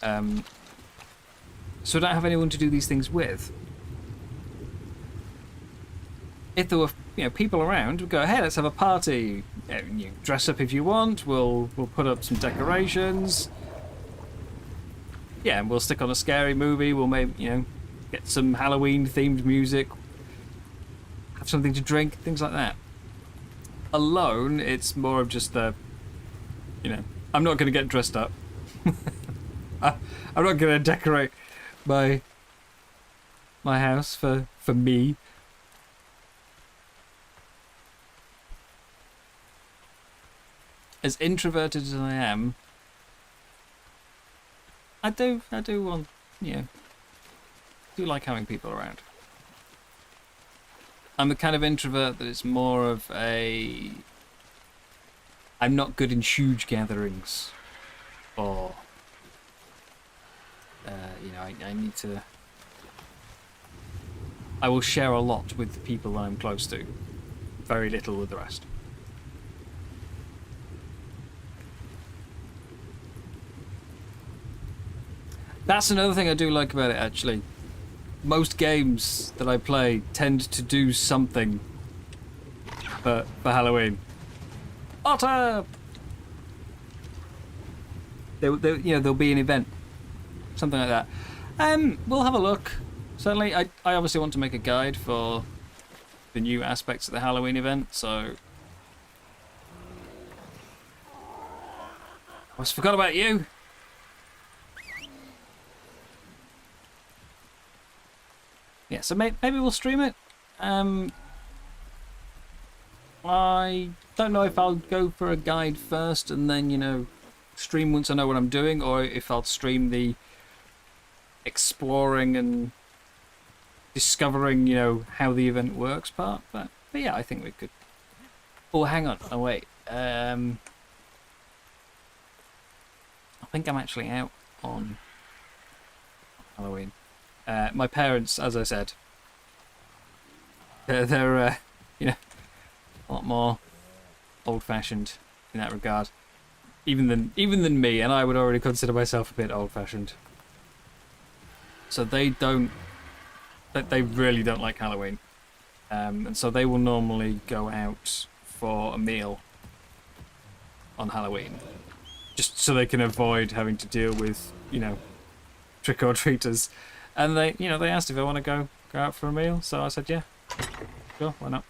So I don't have anyone to do these things with. If there were, people around, we'd go, hey, let's have a party. You dress up if you want. We'll put up some decorations. Yeah, and we'll stick on a scary movie. We'll maybe, get some Halloween-themed music. Have something to drink, things like that. Alone, it's more of just the, I'm not going to get dressed up. I'm not going to decorate my house for me. As introverted as I am, I do want, do like having people around. I'm the kind of introvert that is more of a... I'm not good in huge gatherings. Or... I need to... I will share a lot with the people that I'm close to. Very little with the rest. That's another thing I do like about it, actually. Most games that I play tend to do something for Halloween. Otter! There'll be an event. Something like that. We'll have a look. Certainly, I obviously want to make a guide for the new aspects of the Halloween event, so... I almost forgot about you! Yeah, so maybe we'll stream it. I don't know if I'll go for a guide first and then, you know, stream once I know what I'm doing, or if I'll stream the exploring and discovering, you know, how the event works part. But yeah, I think we could... Oh, hang on. Oh, wait. I think I'm actually out on Halloween. My parents, as I said, they're you know, a lot more old-fashioned in that regard, even than me, and I would already consider myself a bit old-fashioned. So they really don't like Halloween, and so they will normally go out for a meal on Halloween, just so they can avoid having to deal with, you know, trick-or-treaters. And they, you know, they asked if I want to go out for a meal, so I said, yeah, sure, why not?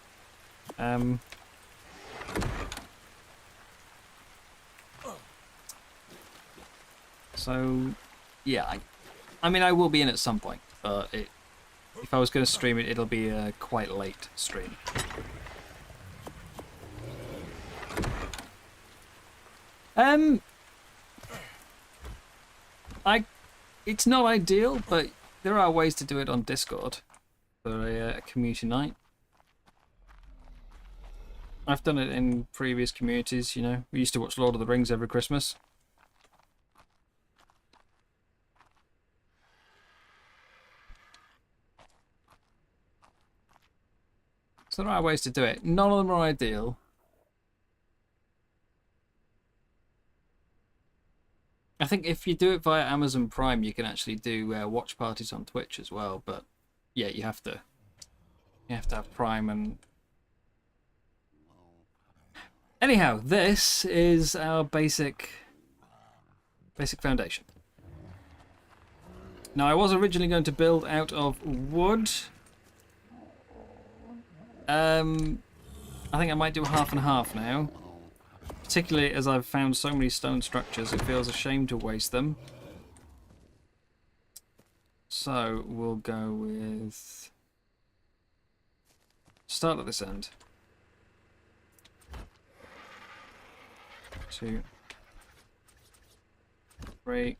So, yeah, I mean, I will be in at some point, but if I was going to stream it, it'll be a quite late stream. It's not ideal, but there are ways to do it on Discord for a community night. I've done it in previous communities, you know. We used to watch Lord of the Rings every Christmas. So there are ways to do it. None of them are ideal. I think if you do it via Amazon Prime, you can actually do watch parties on Twitch as well. But yeah, you have to have Prime. And anyhow, this is our basic foundation. Now, I was originally going to build out of wood. I think I might do half and half now. Particularly as I've found so many stone structures, it feels a shame to waste them. So we'll go with... Start at this end. 2, 3.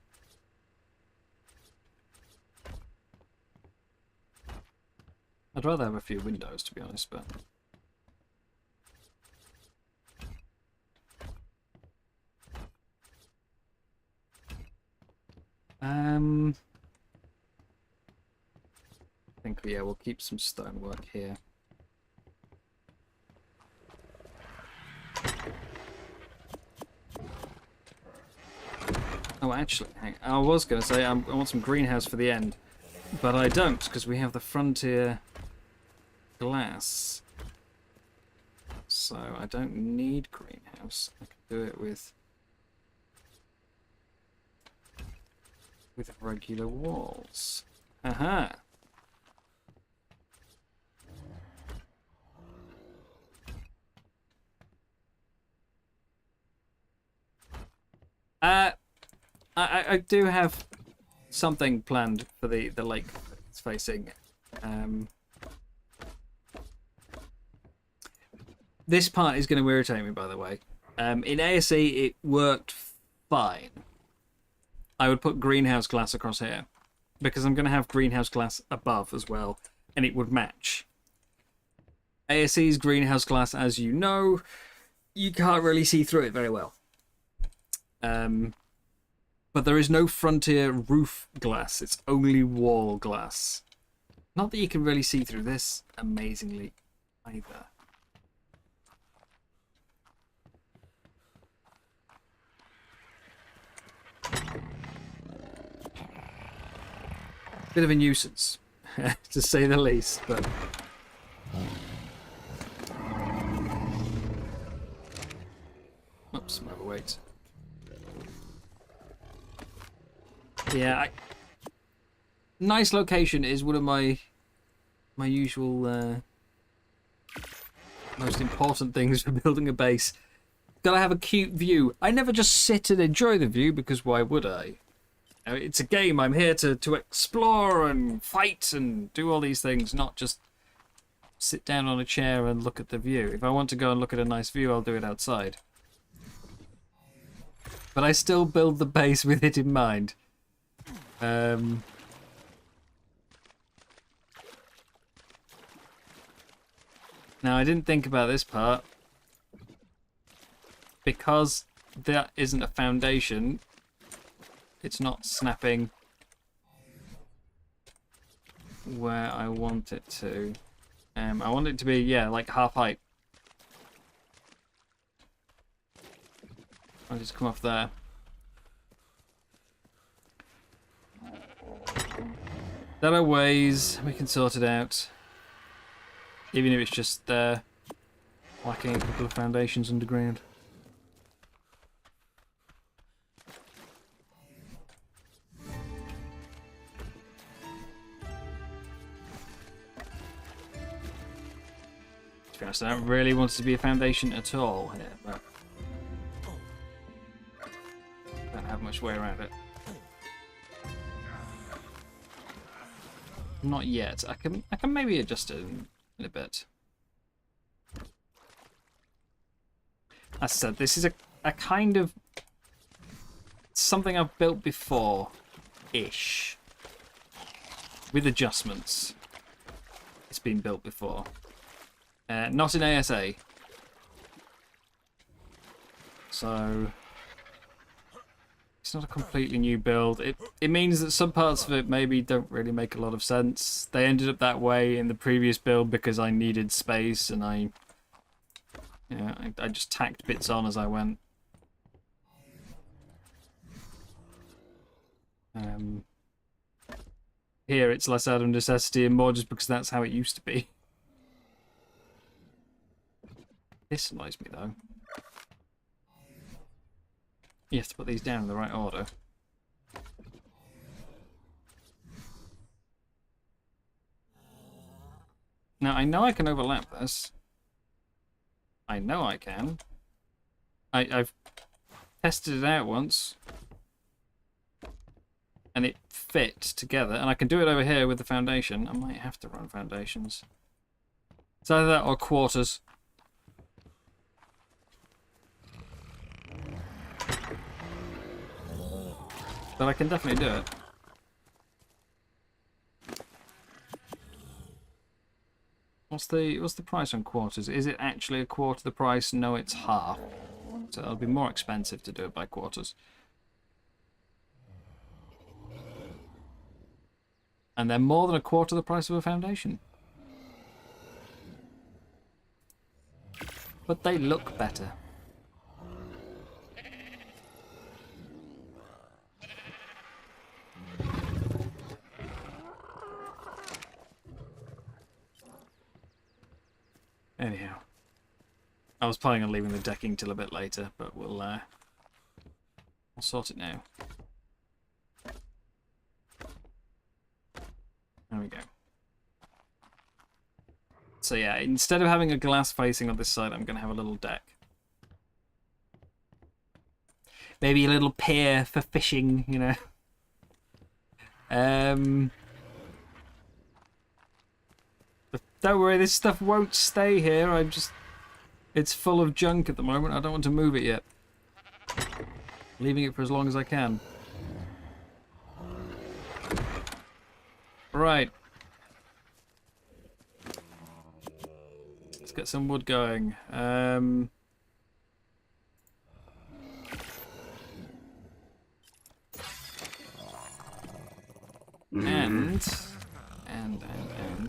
I'd rather have a few windows, to be honest, but... I think, yeah, we'll keep some stonework here. Oh, actually, I was going to say I want some greenhouse for the end, but I don't, because we have the frontier glass. So I don't need greenhouse. I can do it with regular walls. Aha! I do have something planned for the lake it's facing. This part is going to irritate me, by the way. In ASE, it worked fine. I would put greenhouse glass across here, because I'm going to have greenhouse glass above as well, and it would match. ASE's greenhouse glass, as you know, you can't really see through it very well. But there is no frontier roof glass, it's only wall glass. Not that you can really see through this amazingly either. Bit of a nuisance, to say the least, but... Oops, I'm overweight. Yeah, Nice location is one of my usual most important things for building a base. Gotta have a cute view. I never just sit and enjoy the view, because why would I? It's a game. I'm here to explore and fight and do all these things, not just sit down on a chair and look at the view. If I want to go and look at a nice view, I'll do it outside. But I still build the base with it in mind. Now, I didn't think about this part. Because that isn't a foundation, it's not snapping where I want it to. I want it to be, yeah, like half height. I'll just come off there. That are ways we can sort it out. Even if it's just whacking a couple of foundations underground. To be honest, I don't really want it to be a foundation at all here, but I don't have much way around it. Not yet. I can maybe adjust it in a bit. As I said, this is a kind of something I've built before-ish. With adjustments. It's been built before. Not in ASA. So it's not a completely new build. It means that some parts of it maybe don't really make a lot of sense. They ended up that way in the previous build because I needed space and I just tacked bits on as I went. Here it's less out of necessity and more just because that's how it used to be. This annoys me though. You have to put these down in the right order. Now I know I can overlap this. I know I can. I've tested it out once. And it fit together. And I can do it over here with the foundation. I might have to run foundations. It's either that or quarters. But I can definitely do it. What's the price on quarters? Is it actually a quarter the price? No, it's half. So it'll be more expensive to do it by quarters. And they're more than a quarter the price of a foundation. But they look better. Anyhow, I was planning on leaving the decking till a bit later, but we'll sort it now. There we go. So yeah, instead of having a glass facing on this side, I'm going to have a little deck. Maybe a little pier for fishing, you know. But don't worry, this stuff won't stay here. It's full of junk at the moment. I don't want to move it yet. Leaving it for as long as I can. Right. Let's get some wood going. And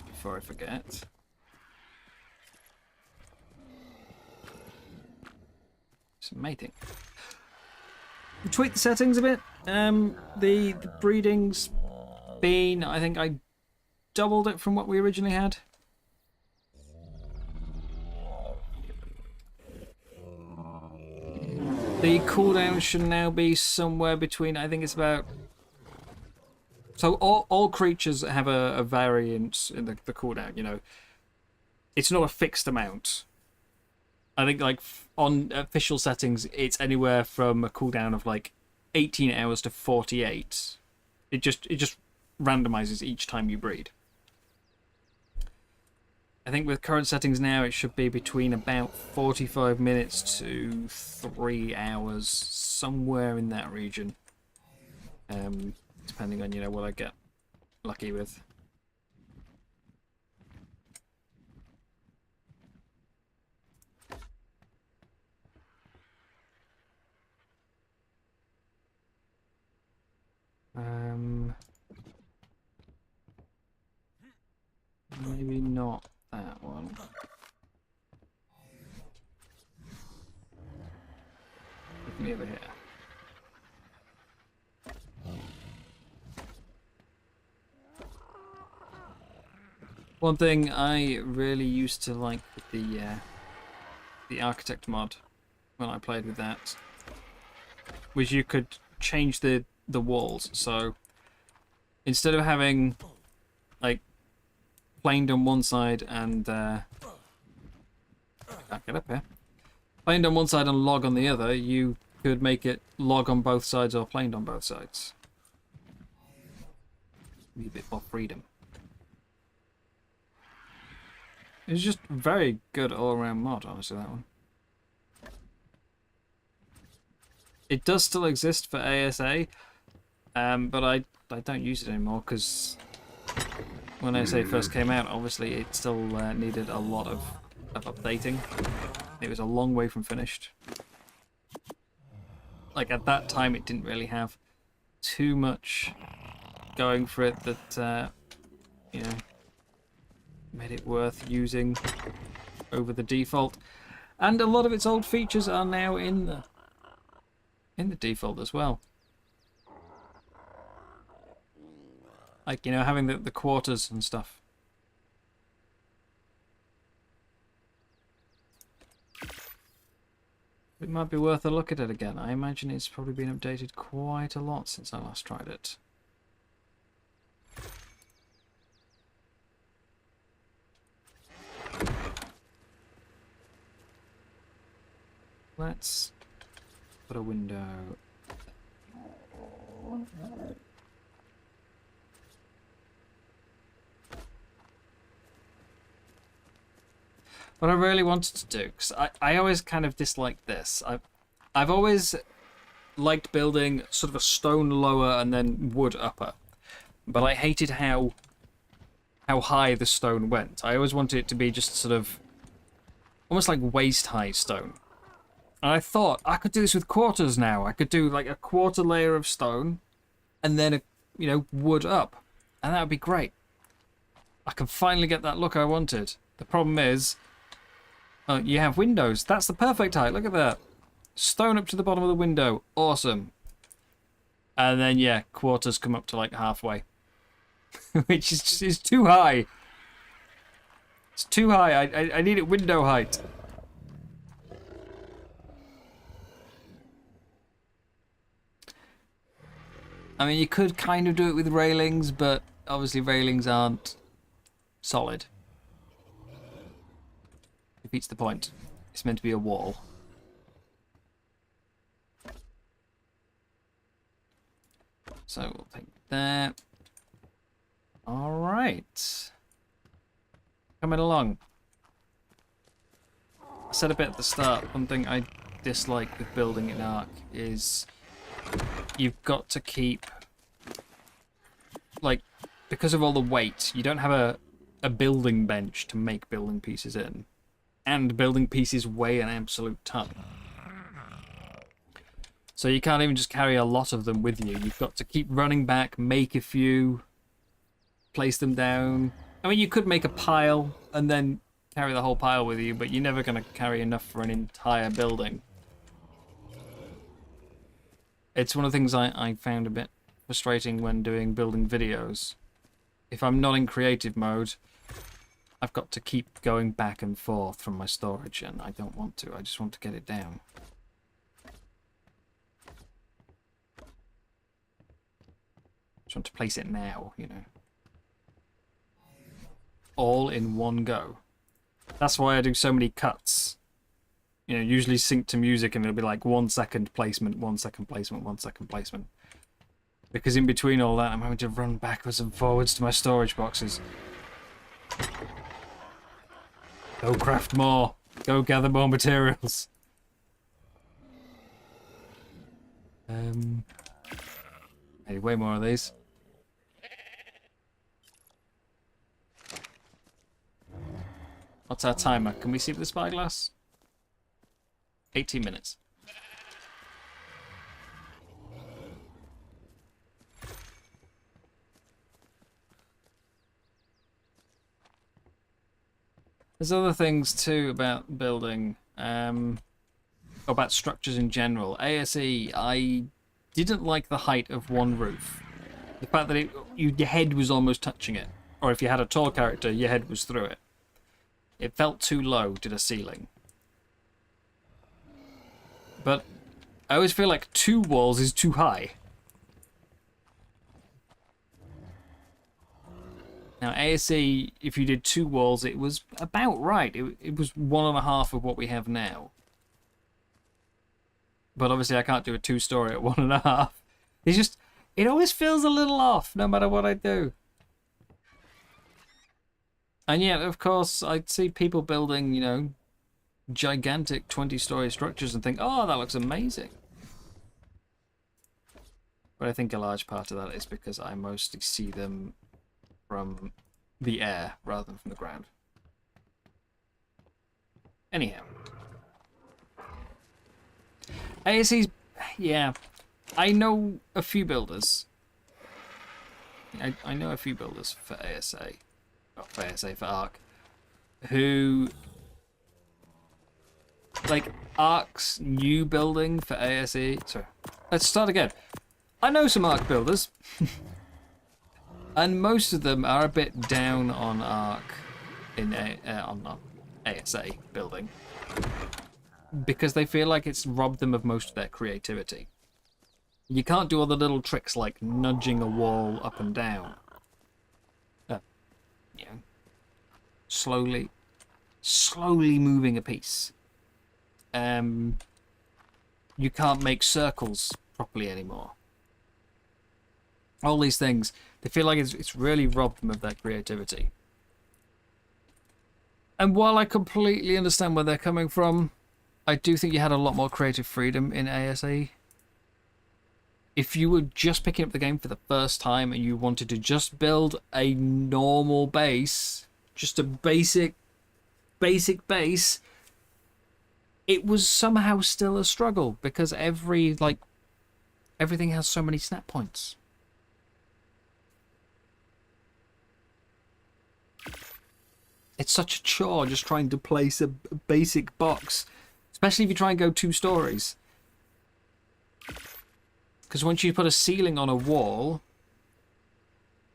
before I forget, some mating. Tweak the settings a bit. The breeding's been, I think I doubled it from what we originally had. The cooldown should now be somewhere between, I think it's about So all creatures have a variance in the cooldown, you know. It's not a fixed amount. I think like on official settings, it's anywhere from a cooldown of like 18 hours to 48. It just randomizes each time you breed. I think with current settings now, it should be between about 45 minutes to 3 hours, somewhere in that region. Depending on, you know, what I get lucky with. Maybe not that one. Look me over here. One thing I really used to like with the Architect mod when I played with that was you could change the walls. So instead of having like planed on one side and can't get up here. Planed on one side and log on the other, you could make it log on both sides or planed on both sides. Give you a bit more freedom. It's just very good all-around mod, honestly, that one. It does still exist for ASA, but I don't use it anymore because when ASA first came out, obviously it still needed a lot of updating. It was a long way from finished. Like at that time, it didn't really have too much going for it that you know, made it worth using over the default. And a lot of its old features are now in the default as well. Like, you know, having the quarters and stuff. It might be worth a look at it again. I imagine it's probably been updated quite a lot since I last tried it. Let's put a window. What I really wanted to do, because I always kind of disliked this. I've always liked building sort of a stone lower and then wood upper, but I hated how high the stone went. I always wanted it to be just sort of almost like waist high stone. And I thought I could do this with quarters now. I could do like a quarter layer of stone and then a wood up, and that would be great. I can finally get that look I wanted. The problem is, you have windows. That's the perfect height. Look at that. Stone up to the bottom of the window. Awesome. And then, yeah, quarters come up to like halfway. Which is too high. It's too high. I need it window height. I mean, you could kind of do it with railings, but obviously railings aren't solid. Defeats the point. It's meant to be a wall. So we'll take that. Alright. Coming along. I said a bit at the start, one thing I dislike with building an Ark is you've got to keep, like, because of all the weight, you don't have a building bench to make building pieces in. And building pieces weigh an absolute ton. So you can't even just carry a lot of them with you. You've got to keep running back, make a few, place them down. I mean, you could make a pile and then carry the whole pile with you, but you're never going to carry enough for an entire building. It's one of the things I found a bit frustrating when doing building videos. If I'm not in creative mode, I've got to keep going back and forth from my storage, and I don't want to. I just want to get it down. Just want to place it now, you know. All in one go. That's why I do so many cuts. You know, usually sync to music and it'll be like 1 second placement, 1 second placement, 1 second placement. Because in between all that, I'm having to run backwards and forwards to my storage boxes. Go craft more. Go gather more materials. Hey, way more of these. What's our timer? Can we see the spyglass? 18 minutes. There's other things too about building, about structures in general. ASE, I didn't like the height of one roof. The fact that your head was almost touching it. Or if you had a tall character, your head was through it. It felt too low to the ceiling. But I always feel like 2 walls is too high. Now ASE, if you did 2 walls, it was about right. It was 1.5 of what we have now. But obviously I can't do a 2-story at 1.5. It's just, it always feels a little off, no matter what I do. And yet, of course, I'd see people building, you know, gigantic 20-story structures and think, oh, that looks amazing. But I think a large part of that is because I mostly see them from the air rather than from the ground. Anyhow. ASE's, yeah, I know a few builders. I know a few builders for ASA. Not for ASA, for Ark. Who, like, Ark's new building for ASE. Sorry, let's start again. I know some Ark builders. And most of them are a bit down on Ark in on ASA building. Because they feel like it's robbed them of most of their creativity. You can't do all the little tricks like nudging a wall up and down. You know, slowly moving a piece. You can't make circles properly anymore. All these things, they feel like it's really robbed them of their creativity. And while I completely understand where they're coming from, I do think you had a lot more creative freedom in ASA. If you were just picking up the game for the first time and you wanted to just build a normal base, just a basic base, it was somehow still a struggle because everything has so many snap points. It's such a chore just trying to place a basic box, especially if you try and go 2 stories. Because once you put a ceiling on a wall,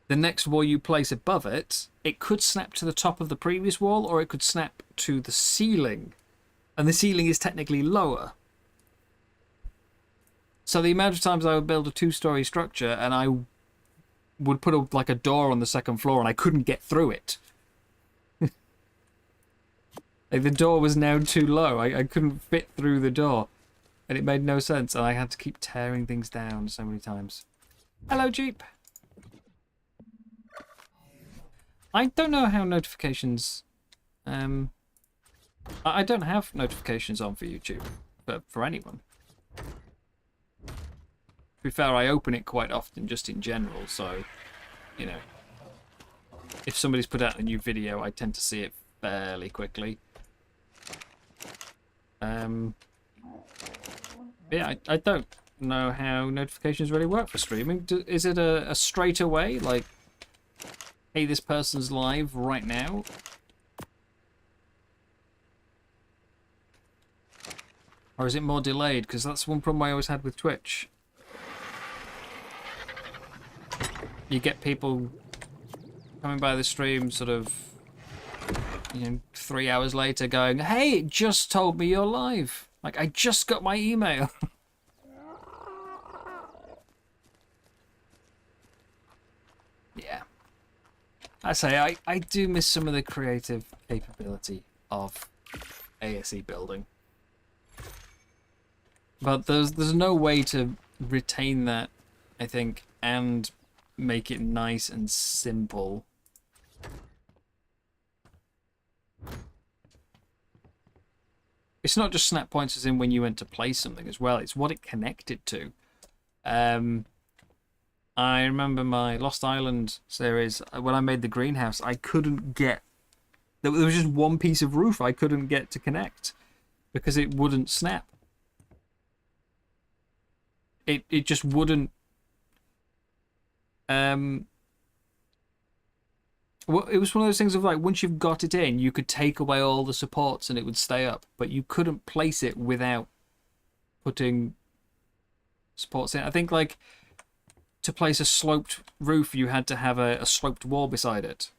the next wall you place above it, it could snap to the top of the previous wall or it could snap to the ceiling. And the ceiling is technically lower. So the amount of times I would build a 2-story structure and I would put a door on the 2nd floor and I couldn't get through it. Like the door was now too low. I couldn't fit through the door. And it made no sense, and I had to keep tearing things down so many times. Hello, Jeep. I don't know how notifications... I don't have notifications on for YouTube, but for anyone. To be fair, I open it quite often, just in general, so, you know. If somebody's put out a new video, I tend to see it fairly quickly. Yeah, I don't know how notifications really work for streaming. Is it a straight away, like, hey, this person's live right now? Or is it more delayed? Because that's one problem I always had with Twitch. You get people coming by the stream sort of, 3 hours later going, hey, it just told me you're live. Like, I just got my email. Yeah. I say, I do miss some of the creative capability of ASE building. But there's no way to retain that, I think, and make it nice and simple. It's not just snap points as in when you went to play something as well. It's what it connected to. I remember my Lost Island series, when I made the greenhouse, I couldn't get... There was just one piece of roof I couldn't get to connect because it wouldn't snap. It just wouldn't... Well, it was one of those things of like, once you've got it in, you could take away all the supports and it would stay up, but you couldn't place it without putting supports in. I think, like, to place a sloped roof, you had to have a sloped wall beside it.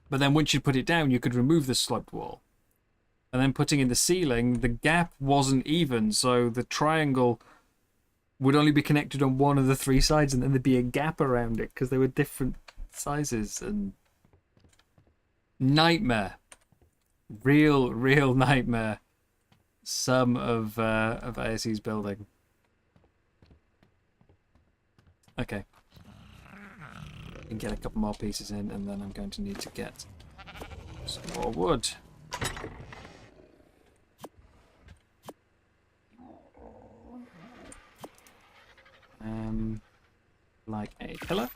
But then once you put it down, you could remove the sloped wall. And then putting in the ceiling, the gap wasn't even, so the triangle would only be connected on one of the three sides, and then there'd be a gap around it because they were different sizes. And nightmare, real nightmare. Some of ASE's building. Okay, and get a couple more pieces in, and then I'm going to need to get some more wood. Like a pillar.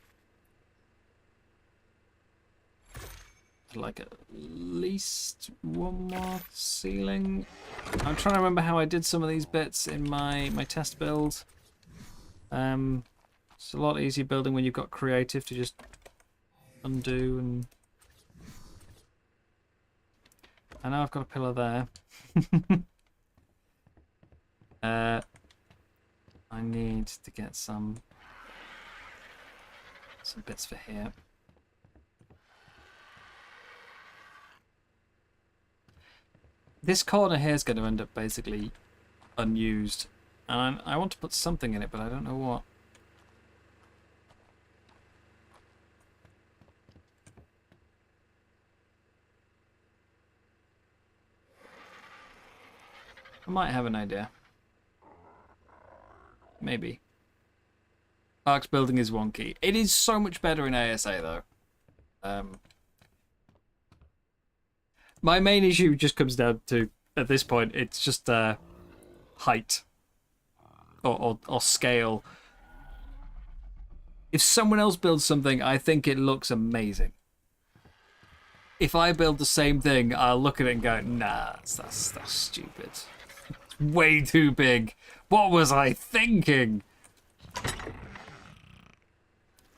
Like at least one more ceiling. I'm trying to remember how I did some of these bits in my test build. It's a lot easier building when you've got creative to just undo. And I know I've got a pillar there. I need to get some bits for here. This corner here is going to end up basically unused, and I want to put something in it, but I don't know what. I might have an idea. Maybe. Arcs building is wonky. It is so much better in ASA though. My main issue just comes down to, at this point, it's just height or scale. If someone else builds something, I think it looks amazing. If I build the same thing, I'll look at it and go, nah, that's stupid. It's way too big. What was I thinking?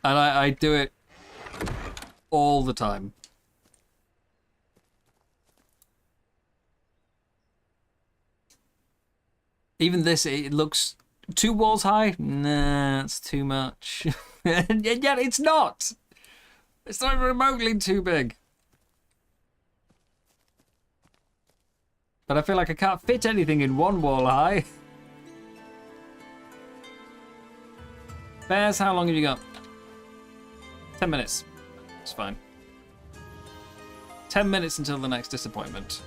And I do it all the time. Even this, it looks 2 walls high. Nah, that's too much. And yet it's not. It's not remotely too big. But I feel like I can't fit anything in 1 wall high. Bears, how long have you got? 10 minutes. It's fine. 10 minutes until the next disappointment.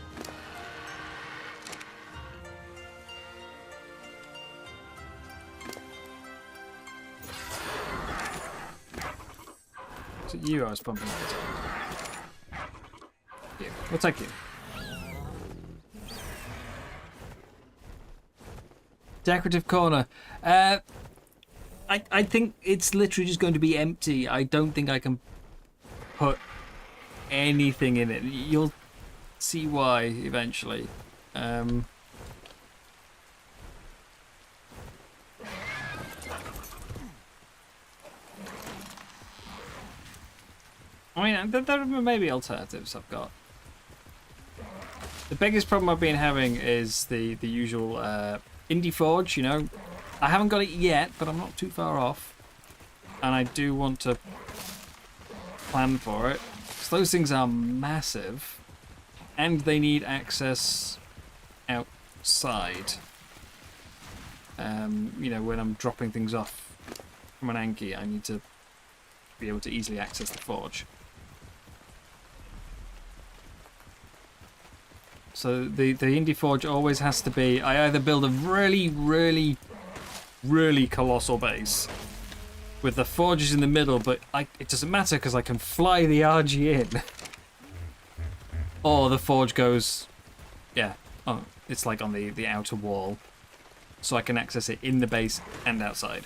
Is it you I was pumping at? You. We'll take you. Decorative corner. I think it's literally just going to be empty. I don't think I can put anything in it. You'll see why eventually. I mean, there may be alternatives I've got. The biggest problem I've been having is the usual indie forge, you know. I haven't got it yet, but I'm not too far off. And I do want to plan for it. Because those things are massive. And they need access outside. You know, when I'm dropping things off from an Anki, I need to be able to easily access the forge. So the indie forge always has to be, I either build a really colossal base with the forges in the middle, but it doesn't matter because I can fly the RG in. Or the forge goes, yeah, oh, it's like on the outer wall. So I can access it in the base and outside.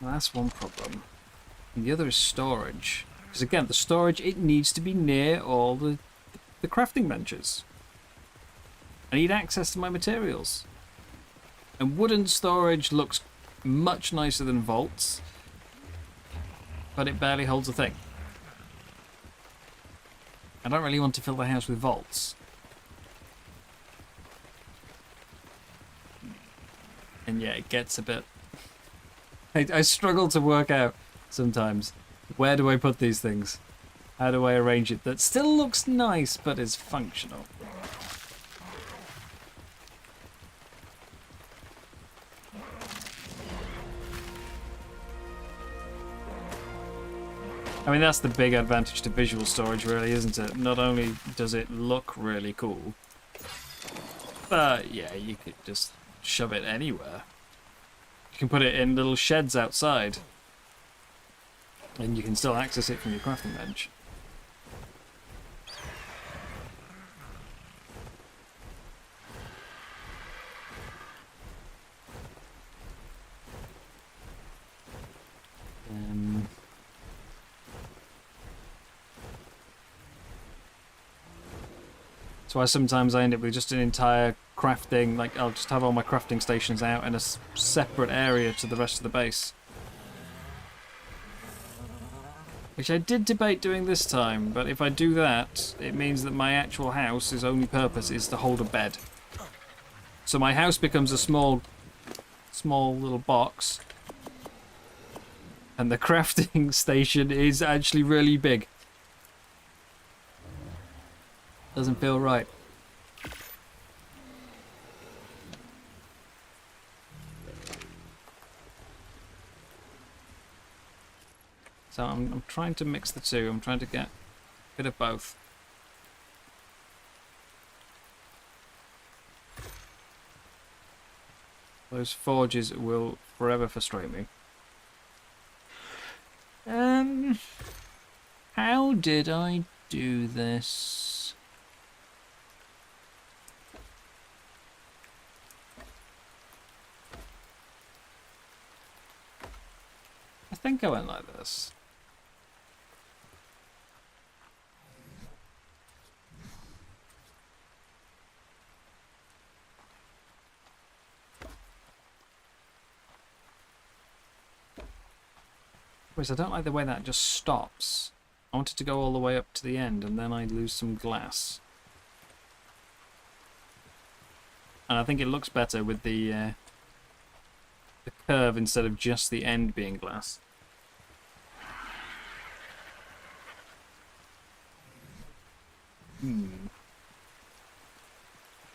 Well, that's one problem. And the other is storage. Because again, the storage, it needs to be near all the crafting benches. I need access to my materials. And wooden storage looks much nicer than vaults, but it barely holds a thing. I don't really want to fill the house with vaults. And yeah, it gets a bit... I struggle to work out sometimes. Where do I put these things? How do I arrange it that still looks nice but is functional? I mean, that's the big advantage to visual storage, really, isn't it? Not only does it look really cool, but yeah, you could just shove it anywhere. You can put it in little sheds outside, and you can still access it from your crafting bench. That's why sometimes I end up with just an entire crafting, like I'll just have all my crafting stations out in a separate area to the rest of the base. Which I did debate doing this time, but if I do that, it means that my actual house's only purpose is to hold a bed. So my house becomes a small little box, and the crafting station is actually really big. Doesn't feel right. So I'm trying to mix the two. I'm trying to get a bit of both. Those forges will forever frustrate me. How did I do this? I think I went like this. Whereas I don't like the way that just stops. I want it to go all the way up to the end, and then I lose some glass. And I think it looks better with the curve instead of just the end being glass.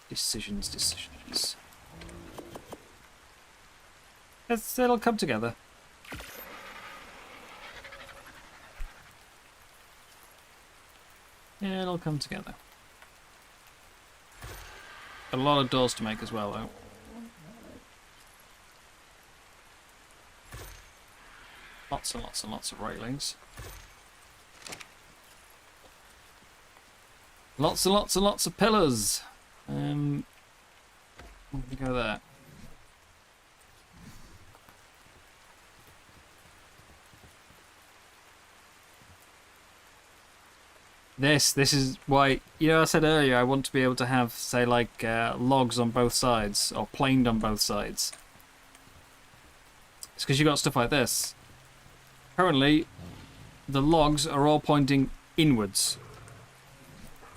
Decisions. It'll come together. Yeah, it'll come together. A lot of doors to make as well, though. Lots and lots and lots of railings. Lots and lots and lots of pillars. Let me go there. This is why, you know, I said earlier I want to be able to have, say, like logs on both sides or planed on both sides. It's because you got stuff like this. Currently, the logs are all pointing inwards.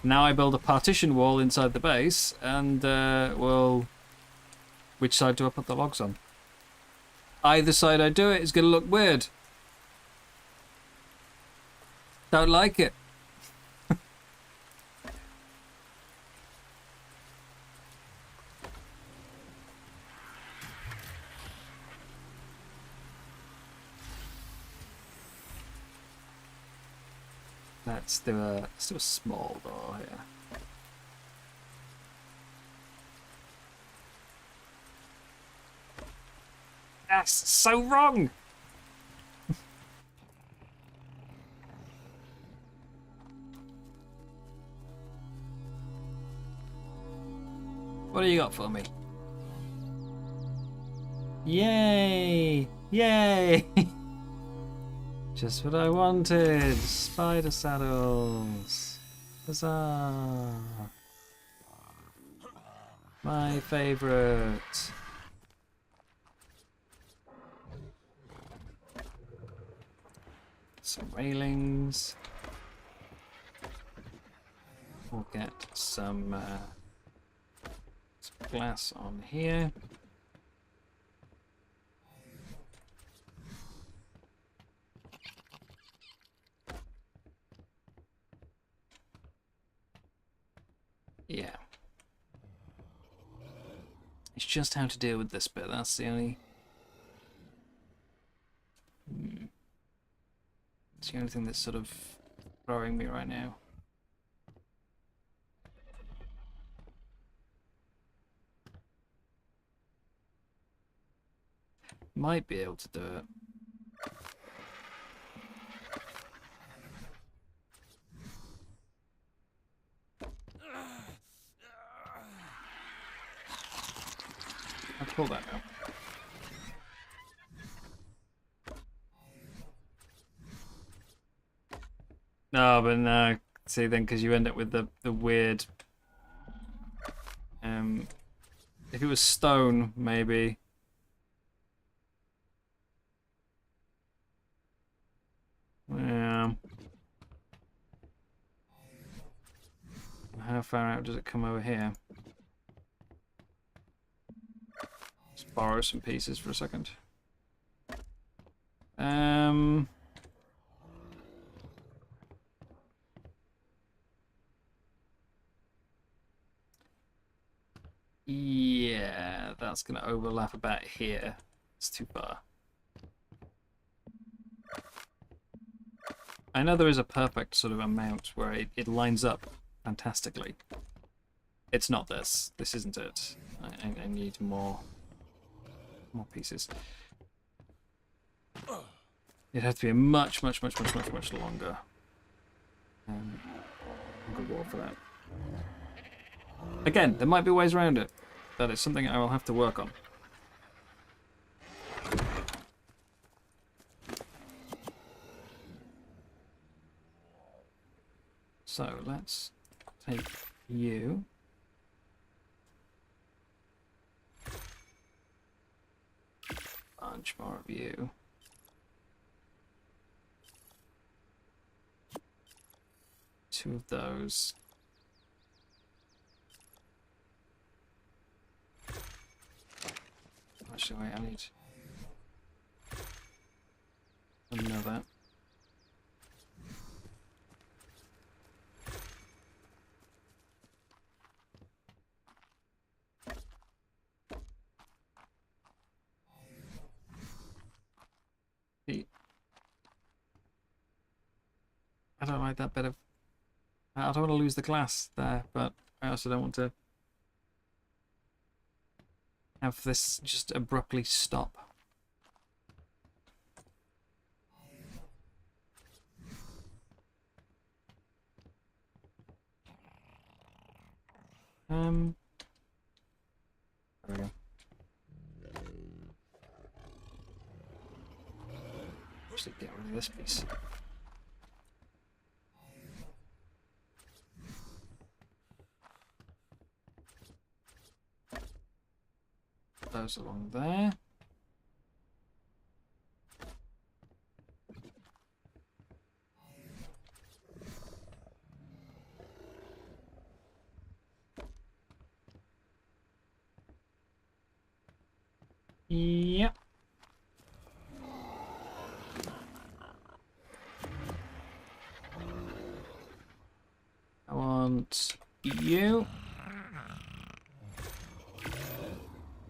Now I build a partition wall inside the base, and well, which side do I put the logs on? Either side I do it is going to look weird. Don't like it. Let's do a small door here. That's so wrong. What do you got for me? Yay! Yay! Just what I wanted. Spider saddles. Huzzah! My favorite. Some railings. We'll get some glass on here. Yeah. It's just how to deal with this bit. That's the only... It's the only thing that's sort of throwing me right now. Might be able to do it. I'll pull that out. No, but no. See, then, because you end up with the weird... if it was stone, maybe... Yeah. How far out does it come over here? Let's borrow some pieces for a second. Yeah, that's going to overlap about here. It's too far. I know there is a perfect sort of amount where it lines up fantastically. It's not this. This isn't it. I need more pieces. It'd have to be a much longer wall for that. Again, there might be ways around it. That is something I will have to work on. So let's take you. Bunch more of you. Two of those. Actually, wait, I need another. I don't like that bit of... I don't want to lose the glass there, but I also don't want to have this just abruptly stop. There we go. Actually, get rid of this piece. Those along there. Yep. want you.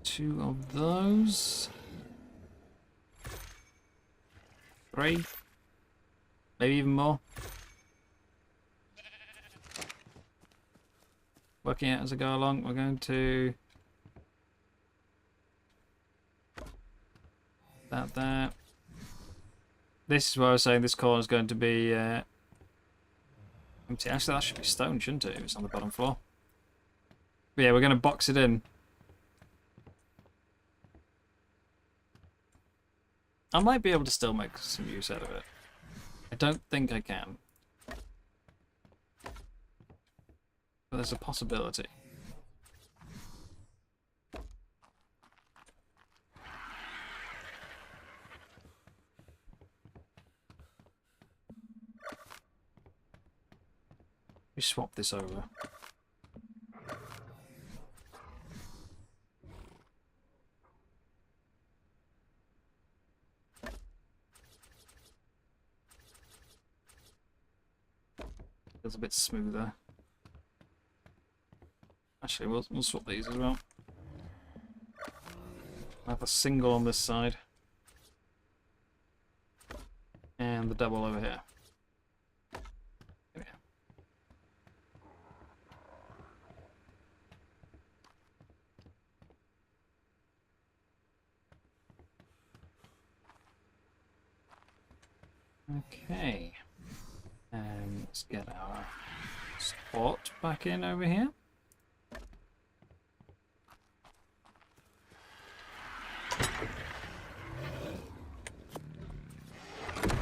2 of those. 3. Maybe even more. Working out as I go along, we're going to... That. This is why I was saying this corner is going to be empty. Actually, that should be stone, shouldn't it? If it's on the bottom floor. But yeah, we're going to box it in. I might be able to still make some use out of it. I don't think I can. But there's a possibility. We swap this over. Feels a bit smoother. Actually, we'll swap these as well. I have a single on this side. And the double over here. Okay. Let's get our spot back in over here.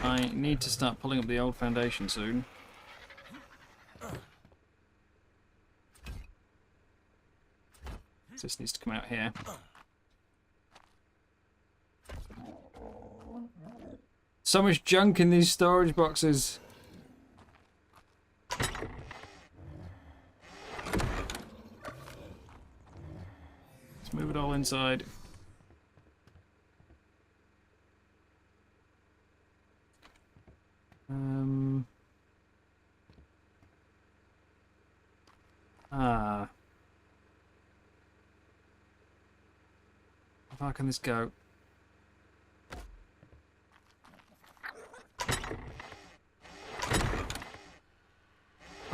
I need to start pulling up the old foundation soon. This needs to come out here. So much junk in these storage boxes. Let's move it all inside. How far can this go?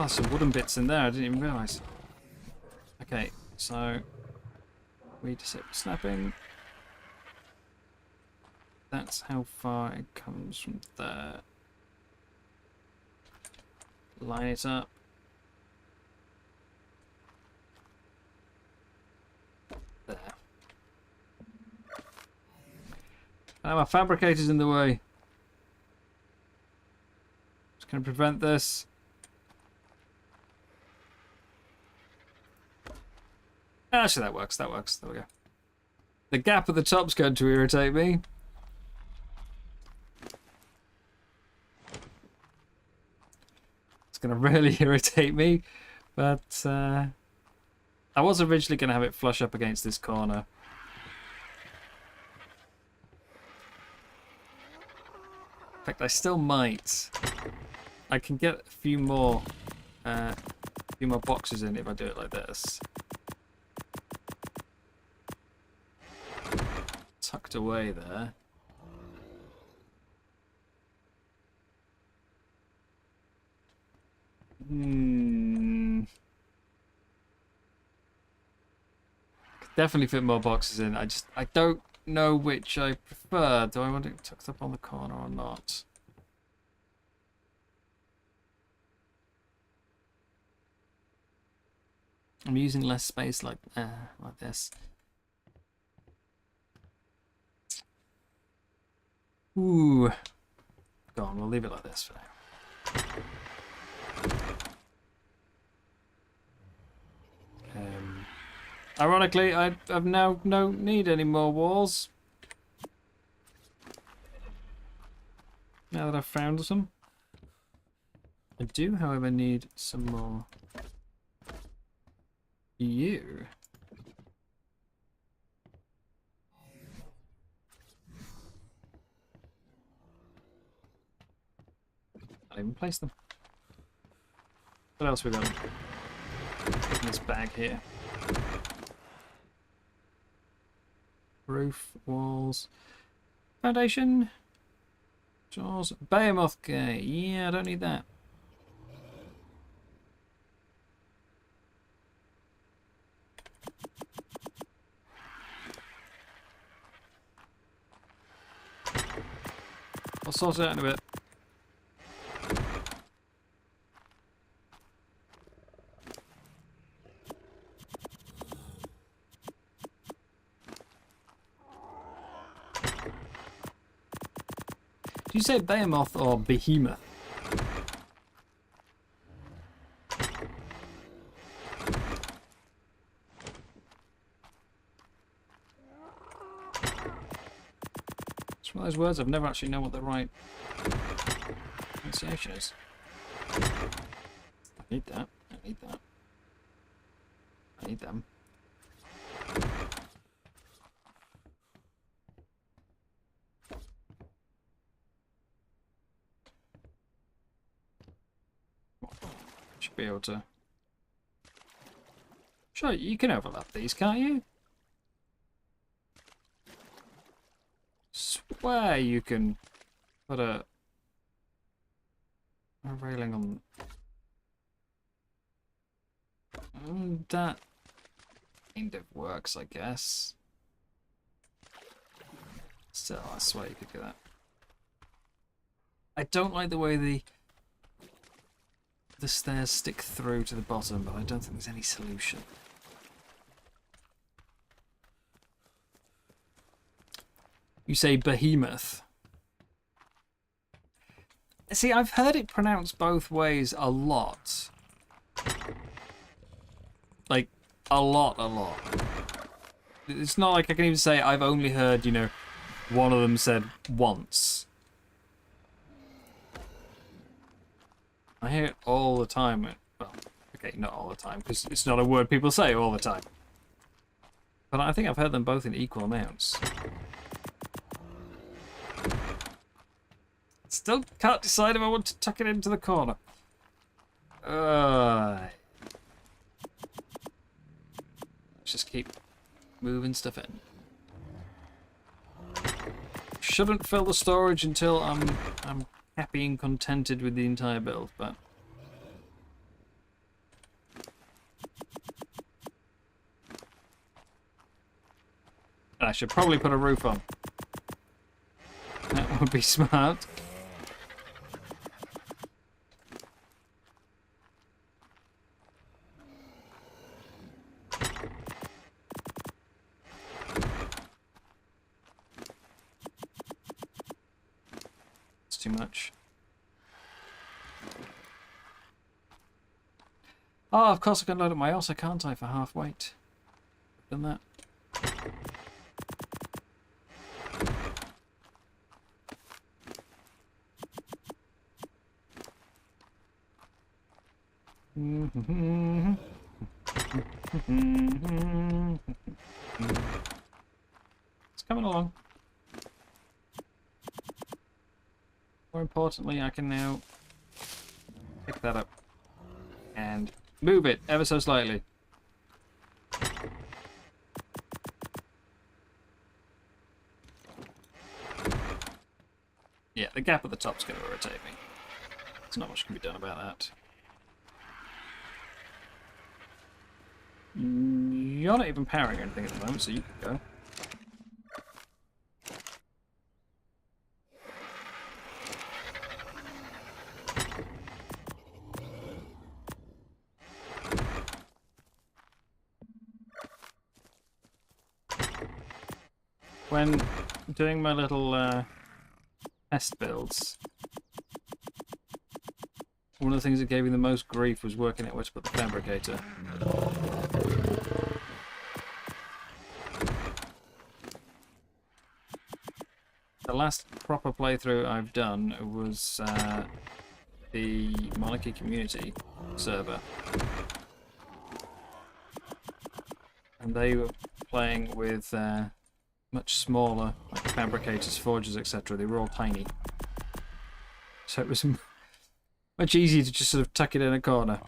Oh, some wooden bits in there, I didn't even realise. Okay, so we disable snapping. That's how far it comes from there. Line it up. There. Oh, my fabricator's in the way. Just gonna prevent this. Actually, that works. That works. There we go. The gap at the top's going to irritate me. It's going to really irritate me. But I was originally going to have it flush up against this corner. In fact, I still might. I can get a few more boxes in if I do it like this. Tucked away there. Could definitely fit more boxes in. I don't know which I prefer. Do I want it tucked up on the corner or not? I'm using less space like this. Ooh. Go on, we'll leave it like this for now. Ironically, I've now no need any more walls. Now that I've found some. I do, however, need some more you. I'll even place them. What else we got? in this bag here. Roof, walls, foundation, jaws, behemoth gate. Yeah, I don't need that. I'll sort it out in a bit. Do you say behemoth or behemoth? It's one of those words I've never actually known what the right pronunciation is. I need that. I need that. I need them. Should be able to. Sure, you can overlap these, can't you? Swear you can put a railing on. That kind of works, I guess. Still, I swear you could do that. I don't like the way the stairs stick through to the bottom, but I don't think there's any solution. You say behemoth. See, I've heard it pronounced both ways a lot. Like, a lot. It's not like I can even say I've only heard, you know, one of them said once. I hear it all the time. Well, okay, not all the time, because it's not a word people say all the time. But I think I've heard them both in equal amounts. Still can't decide if I want to tuck it into the corner. Let's just keep moving stuff in. Shouldn't fill the storage until I'm happy and contented with the entire build, but I should probably put a roof on. That would be smart. Too much. Oh, of course I can load up my Ossa, can't I, for half weight? Done that. It's coming along. More importantly, I can now pick that up and move it ever so slightly. Yeah, the gap at the top's going to irritate me. There's not much can be done about that. You're not even powering anything at the moment, so you can go. When doing my little test builds, one of the things that gave me the most grief was working out where to put the fabricator. The last proper playthrough I've done was the Monarchy Community server. And they were playing with much smaller, like fabricators, forges, etc. They were all tiny. So it was much easier to just sort of tuck it in a corner.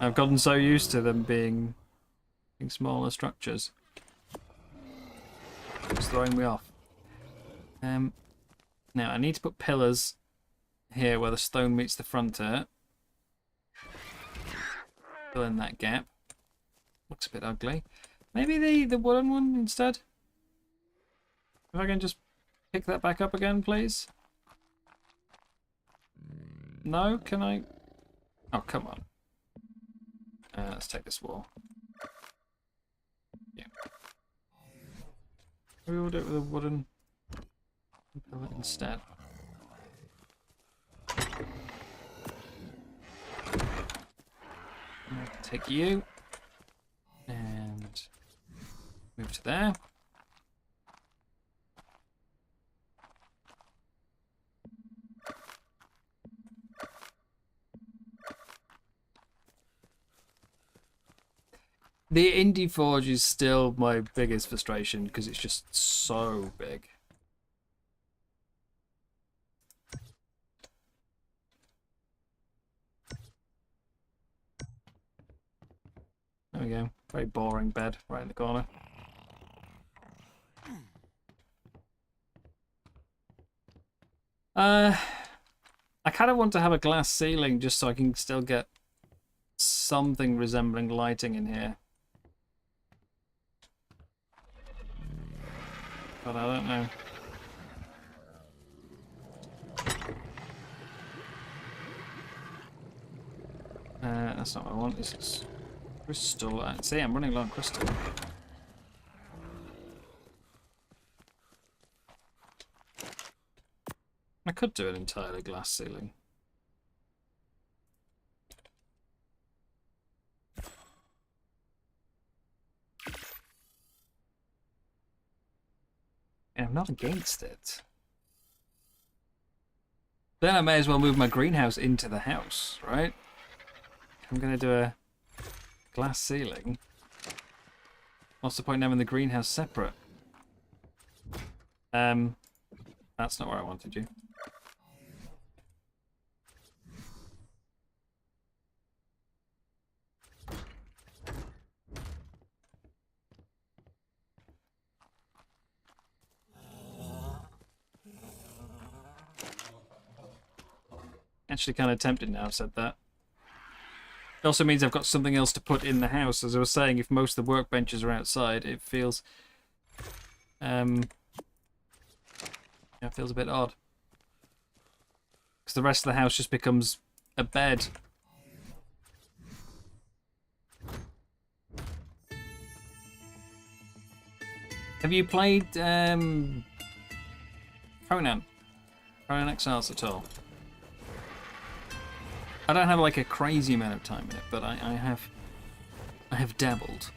I've gotten so used to them being smaller structures. It's throwing me off. Now I need to put pillars here where the stone meets the frontier. Fill in that gap. Looks a bit ugly. Maybe the wooden one instead? If I can just pick that back up again, please. No? Can I? Oh, come on. Let's take this wall. Yeah. Maybe we'll do it with a wooden pillar instead. Take you and move to there. The Indie Forge is still my biggest frustration because it's just so big. There we go. Very boring bed right in the corner. I kind of want to have a glass ceiling just so I can still get something resembling lighting in here. But I don't know. That's not what I want. This is crystal. See, I'm running low on crystal. I could do an entirely glass ceiling. And I'm not against it. Then I may as well move my greenhouse into the house, right? I'm going to do a glass ceiling. What's the point in having the greenhouse separate? That's not where I wanted you. Actually kind of tempted now I've said that. It also means I've got something else to put in the house. As I was saying, if most of the workbenches are outside, it feels it feels a bit odd. Because the rest of the house just becomes a bed. Have you played Conan Exiles at all? I don't have like a crazy amount of time in it, but I have dabbled.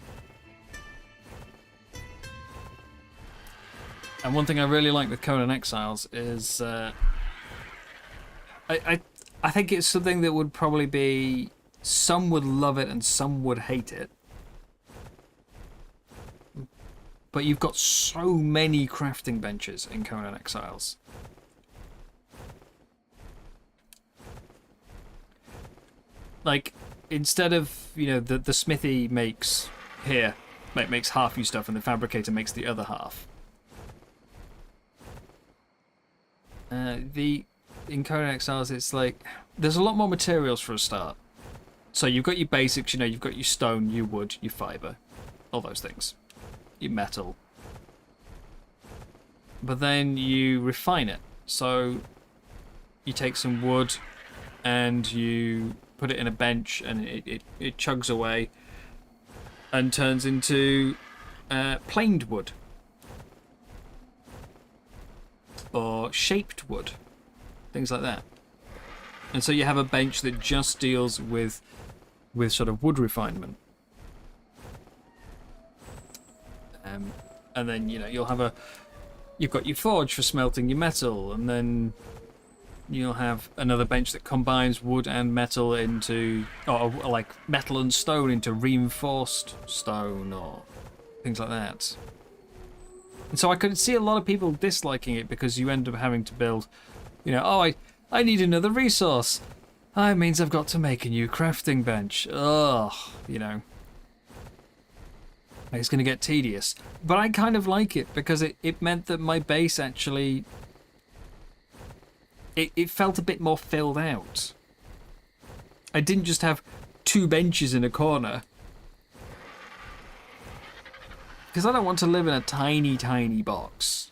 And one thing I really like with Conan Exiles is I think it's something that would probably be, some would love it and some would hate it. But you've got so many crafting benches in Conan Exiles. Like, instead of, you know, the smithy makes here, makes half your stuff and the fabricator makes the other half. In Conan Exiles, it's like, there's a lot more materials for a start. So you've got your basics, you know, you've got your stone, your wood, your fibre, all those things. Your metal. But then you refine it. So you take some wood and you put it in a bench and it chugs away and turns into planed wood or shaped wood, things like that. And so you have a bench that just deals with sort of wood refinement. And then, you know, you've got your forge for smelting your metal, and then you'll have another bench that combines wood and metal into, or like metal and stone into reinforced stone or things like that. And so I could see a lot of people disliking it because you end up having to build, you know, oh, I need another resource. It means I've got to make a new crafting bench. Ugh, you know. It's going to get tedious. But I kind of like it because it meant that my base actually... It felt a bit more filled out. I didn't just have 2 benches in a corner. Because I don't want to live in a tiny, tiny box.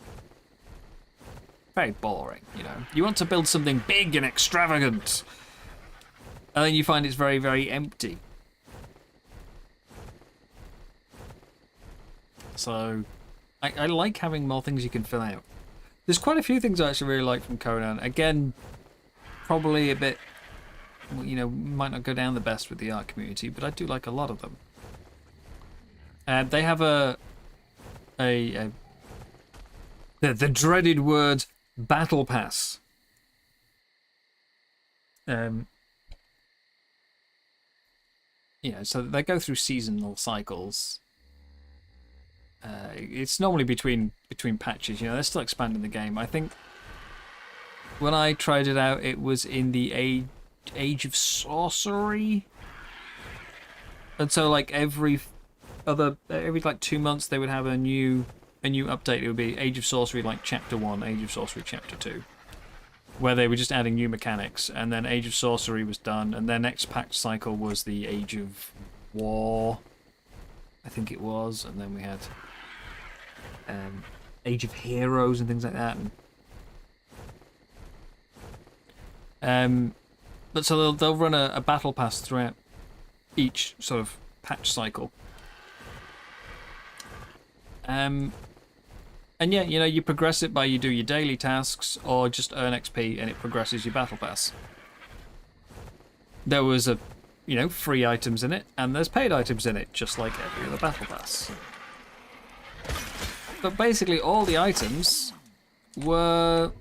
Very boring, you know. You want to build something big and extravagant. And then you find it's very, very empty. So, I like having more things you can fill out. There's quite a few things I actually really like from Conan. Again, probably a bit, you know, might not go down the best with the art community, but I do like a lot of them. They have the dreaded word battle pass. Yeah, so they go through seasonal cycles. It's normally between patches, you know, they're still expanding the game. I think when I tried it out, it was in the age of sorcery. And so like every like 2 months they would have a new update. It would be Age of Sorcery like Chapter 1, Age of Sorcery Chapter 2. Where they were just adding new mechanics, and then Age of Sorcery was done, and their next patch cycle was the Age of War, I think it was, and then we had Age of Heroes and things like that. But so they'll run a battle pass throughout each sort of patch cycle. And yeah, you know, you progress it by you do your daily tasks or just earn XP and it progresses your battle pass. There was free items in it and there's paid items in it, just like every other battle pass. But basically all the items were,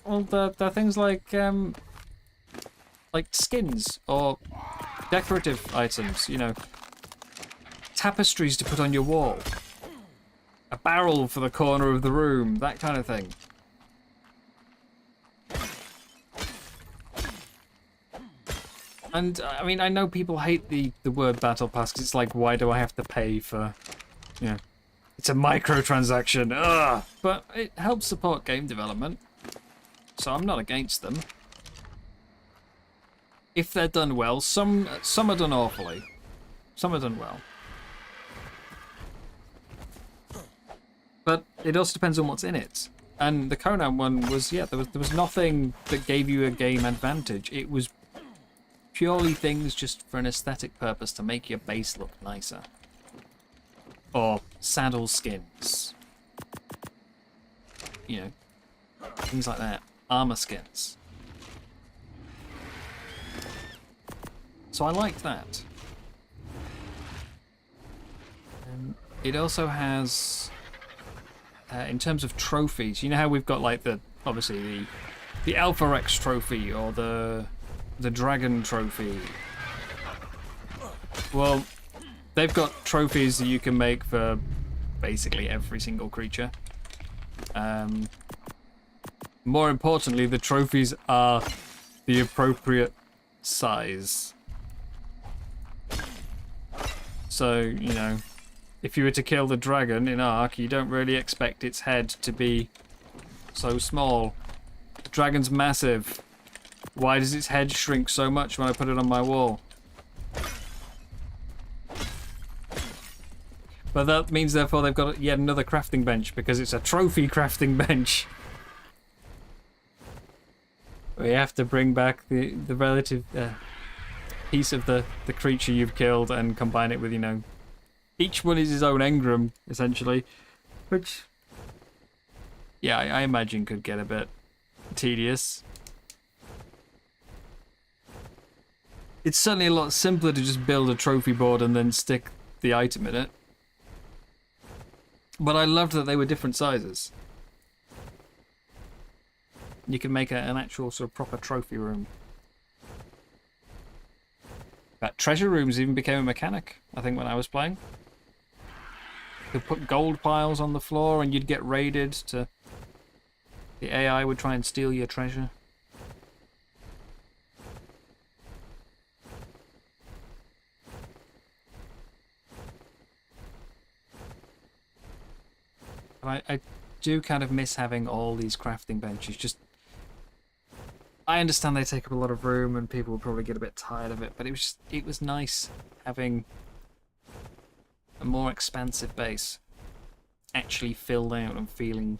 well, they're things like skins or decorative items, you know, tapestries to put on your wall, a barrel for the corner of the room, that kind of thing. And I mean, I know people hate the word battle pass because it's like, why do I have to pay for, you know, it's a microtransaction, ugh! But it helps support game development, so I'm not against them. If they're done well, some are done awfully, some are done well. But it also depends on what's in it. And the Conan one was, yeah, there was nothing that gave you a game advantage. It was purely things just for an aesthetic purpose to make your base look nicer. Or saddle skins. You know, things like that. Armor skins. So I liked that. It also has, in terms of trophies, you know how we've got like obviously the Alpha Rex trophy or the Dragon trophy. Well, they've got trophies that you can make for basically every single creature. More importantly, the trophies are the appropriate size. So, you know, if you were to kill the dragon in Ark, you don't really expect its head to be so small. The dragon's massive. Why does its head shrink so much when I put it on my wall? But that means, therefore, they've got yet another crafting bench, because it's a trophy crafting bench. We have to bring back the relative piece of the creature you've killed and combine it with, you know, each one is his own engram, essentially. Which, yeah, I imagine could get a bit tedious. It's certainly a lot simpler to just build a trophy board and then stick the item in it. But I loved that they were different sizes. You can make an actual sort of proper trophy room. That treasure rooms even became a mechanic, I think, when I was playing. You could put gold piles on the floor and you'd get raided to... The AI would try and steal your treasure. I do kind of miss having all these crafting benches. Just, I understand they take up a lot of room and people will probably get a bit tired of it, but it was nice having a more expansive base actually filled out and feeling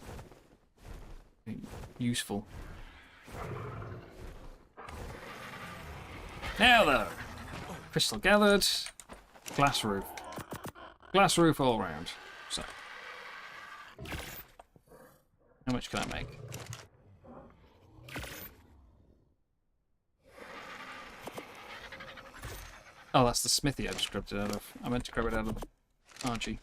useful. Now though, crystal gathered, glass roof. Glass roof all round. So, how much can I make? Oh, that's the smithy I just grabbed it out of. I meant to grab it out of the Archie.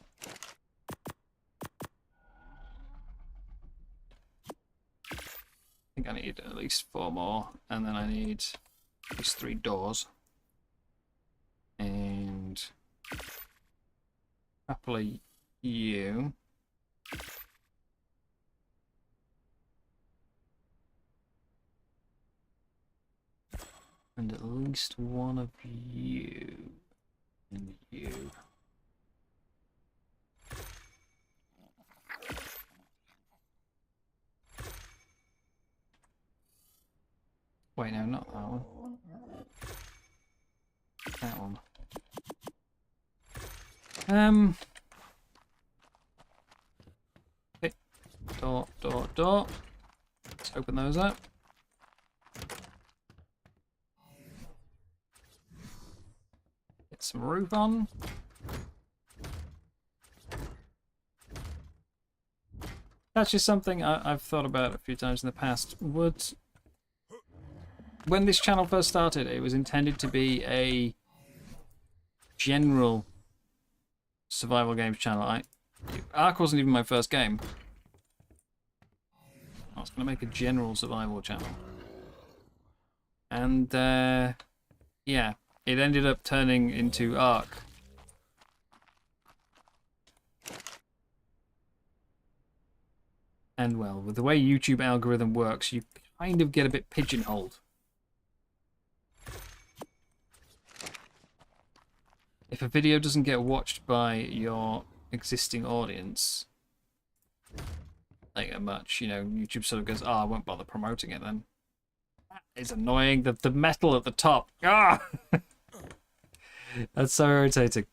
I think I need at least 4 more, and then I need at least 3 doors. And a couple of you. And at least one of you. And you. Wait, no, not that one. That one. Okay. Door. Let's open those up. Get some roof on. That's just something I've thought about a few times in the past. When this channel first started, it was intended to be a general survival games channel. Ark wasn't even my first game. I was going to make a general survival channel. And, yeah, it ended up turning into Ark. And, well, with the way YouTube algorithm works, you kind of get a bit pigeonholed. If a video doesn't get watched by your existing audience, like much, you know, YouTube sort of goes, oh, I won't bother promoting it then. That is annoying. The metal at the top. Ah! That's so irritating.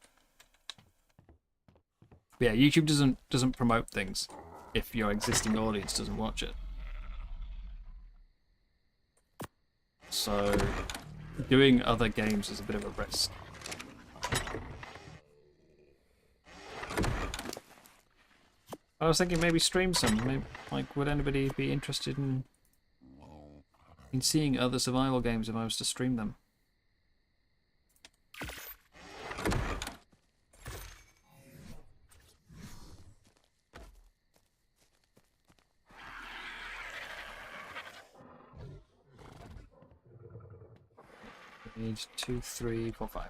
But yeah, YouTube doesn't promote things if your existing audience doesn't watch it. So doing other games is a bit of a risk. I was thinking maybe stream some. Maybe, like, would anybody be interested in seeing other survival games if I was to stream them? We need 2, 3, 4, 5.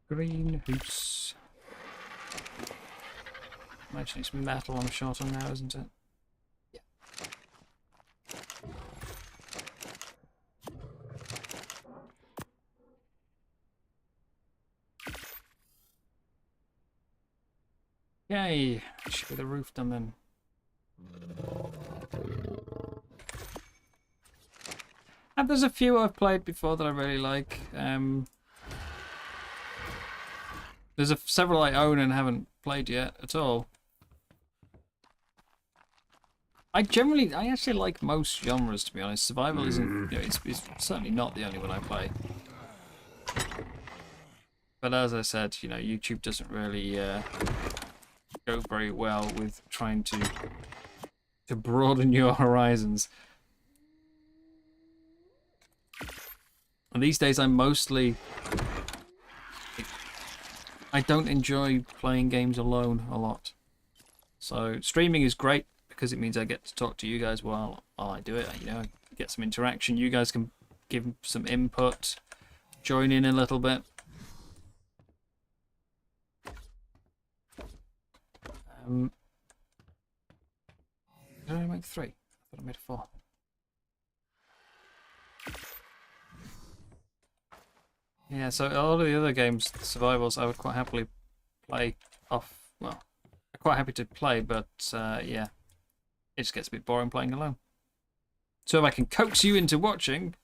Green hoops. Imagine it's metal I'm short on now, isn't it? Yeah. Yay! Should be the roof done then. And there's a few I've played before that I really like. There's several I own and haven't played yet at all. I actually like most genres, to be honest. Survival isn't, you know, it's certainly not the only one I play. But as I said, you know, YouTube doesn't really go very well with trying to broaden your horizons. And these days I don't enjoy playing games alone a lot. So streaming is great because it means I get to talk to you guys while I do it. You know, get some interaction. You guys can give some input, join in a little bit. Did I make 3? I thought I made 4. Yeah, so a lot of the other games, survivals, I would quite happily play off. Well, I'm quite happy to play, but yeah, it just gets a bit boring playing alone. So if I can coax you into watching.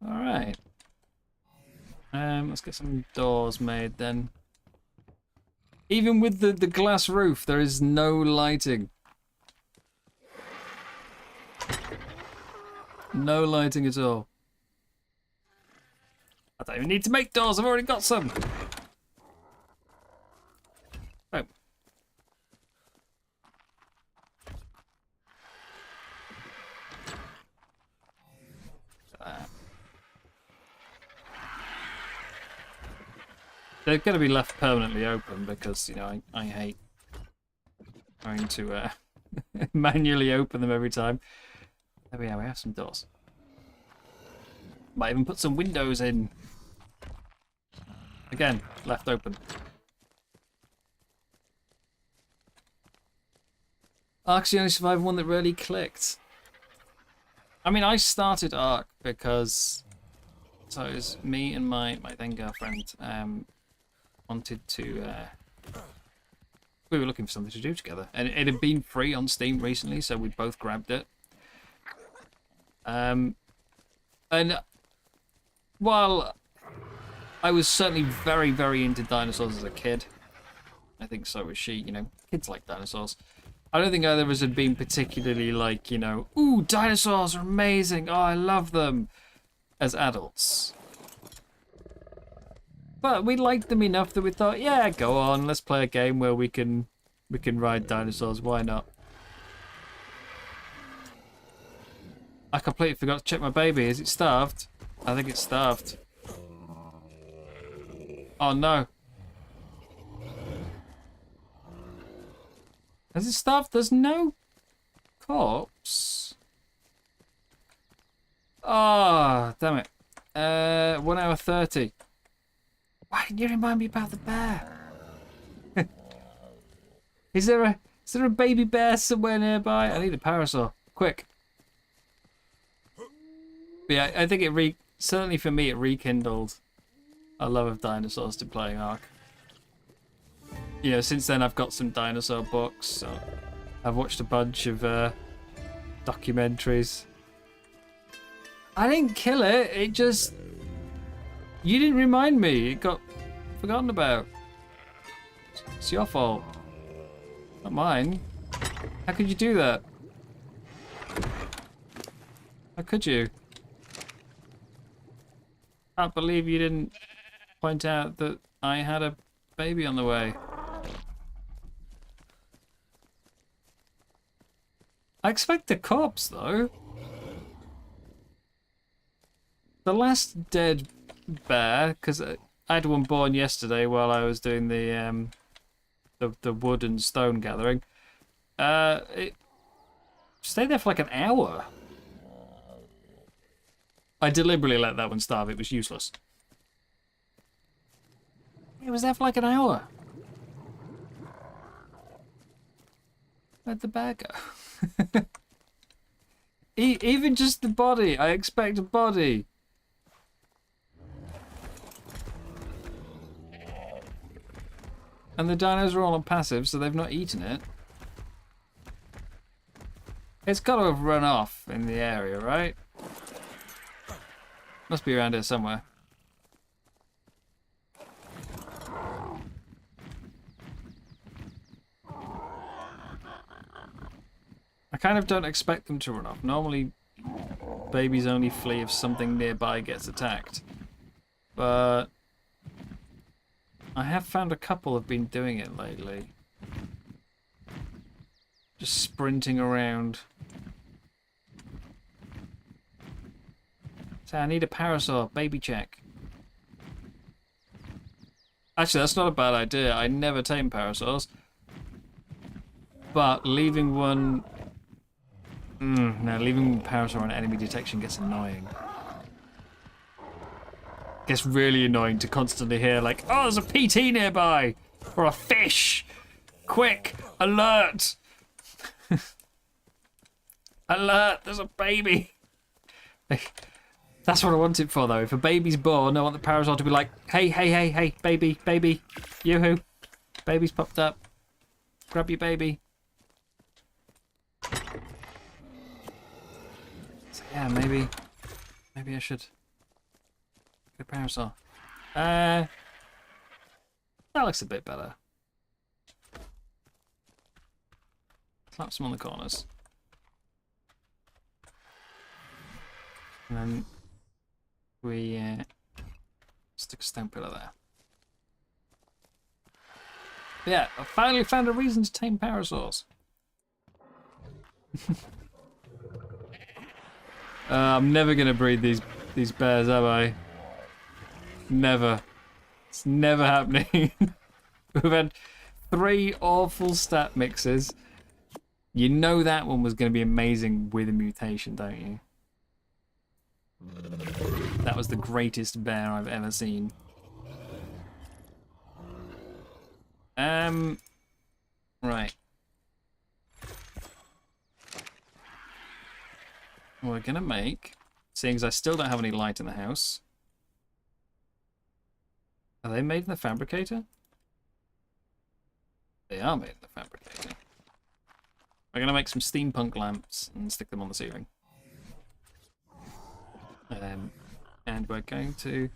Alright. Let's get some doors made then. Even with the glass roof, there is no lighting. No lighting at all. I don't even need to make doors, I've already got some. Oh. They're going to be left permanently open because, you know, I hate trying to manually open them every time. There we are, we have some doors. Might even put some windows in. Again, left open. Ark's the only survivor one that really clicked. I mean, I started Ark because... So it was me and my then girlfriend wanted to... we were looking for something to do together. And it had been free on Steam recently, so we both grabbed it. And while I was certainly very, very into dinosaurs as a kid, I think so was she, you know, kids like dinosaurs. I don't think either of us had been particularly like, you know, ooh, dinosaurs are amazing, oh, I love them, as adults. But we liked them enough that we thought, yeah, go on, let's play a game where we can ride dinosaurs, why not? I completely forgot to check my baby. Is it starved? I think it's starved. Oh no. Is it starved? There's no corpse. Oh, damn it. 1 hour 30. Why didn't you remind me about the bear? Is there a baby bear somewhere nearby? I need a parasol. Quick. But yeah, I think it certainly for me it rekindled a love of dinosaurs to playing Ark. You know, since then I've got some dinosaur books. So I've watched a bunch of documentaries. I didn't kill it. It just you didn't remind me. It got forgotten about. It's your fault, not mine. How could you do that? How could you? Can't believe you didn't point out that I had a baby on the way. I expect a corpse though. The last dead bear, because I had one born yesterday while I was doing the wood and stone gathering. It stayed there for like an hour. I deliberately let that one starve. It was useless. It was there for like an hour. Where'd the bear go? Even just the body. I expect a body. And the dinos are all on passive, so they've not eaten it. It's got to have run off in the area, right? Must be around here somewhere. I kind of don't expect them to run off. Normally, babies only flee if something nearby gets attacked. But I have found a couple have been doing it lately. Just sprinting around. So I need a parasol. Baby check. Actually, that's not a bad idea. I never tame parasols. But leaving one... no, leaving parasol on enemy detection gets annoying. Gets really annoying to constantly hear like, oh, there's a PT nearby! Or a fish! Quick! Alert! Alert! There's a baby! That's what I want it for, though. If a baby's born, I want the parasol to be like, hey, hey, hey, hey, baby, baby, yoo-hoo. Baby's popped up. Grab your baby. So, yeah, maybe I should get a parasol. That looks a bit better. Slap some on the corners. And then we stick a stone pillar there. But yeah, I finally found a reason to tame parasaurs. I'm never gonna breed these bears, am I? Never. It's never happening. We've had 3 awful stat mixes. You know that one was going to be amazing with a mutation, don't you? That was the greatest bear I've ever seen. Right. We're gonna make, seeing as I still don't have any light in the house. Are they made in the fabricator? They are made in the fabricator. We're gonna make some steampunk lamps and stick them on the ceiling. And we're going to...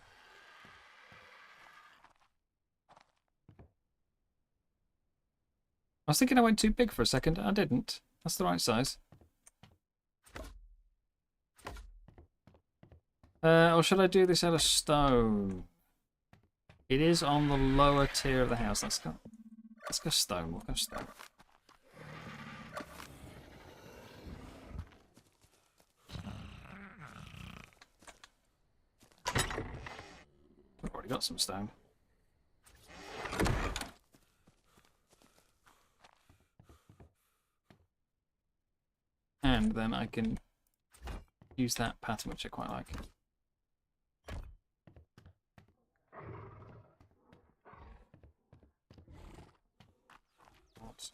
I was thinking I went too big for a second. I didn't. That's the right size. Or should I do this out of stone? It is on the lower tier of the house. Let's go stone. We'll go stone. We've already got some stone. And then I can use that pattern, which I quite like. What?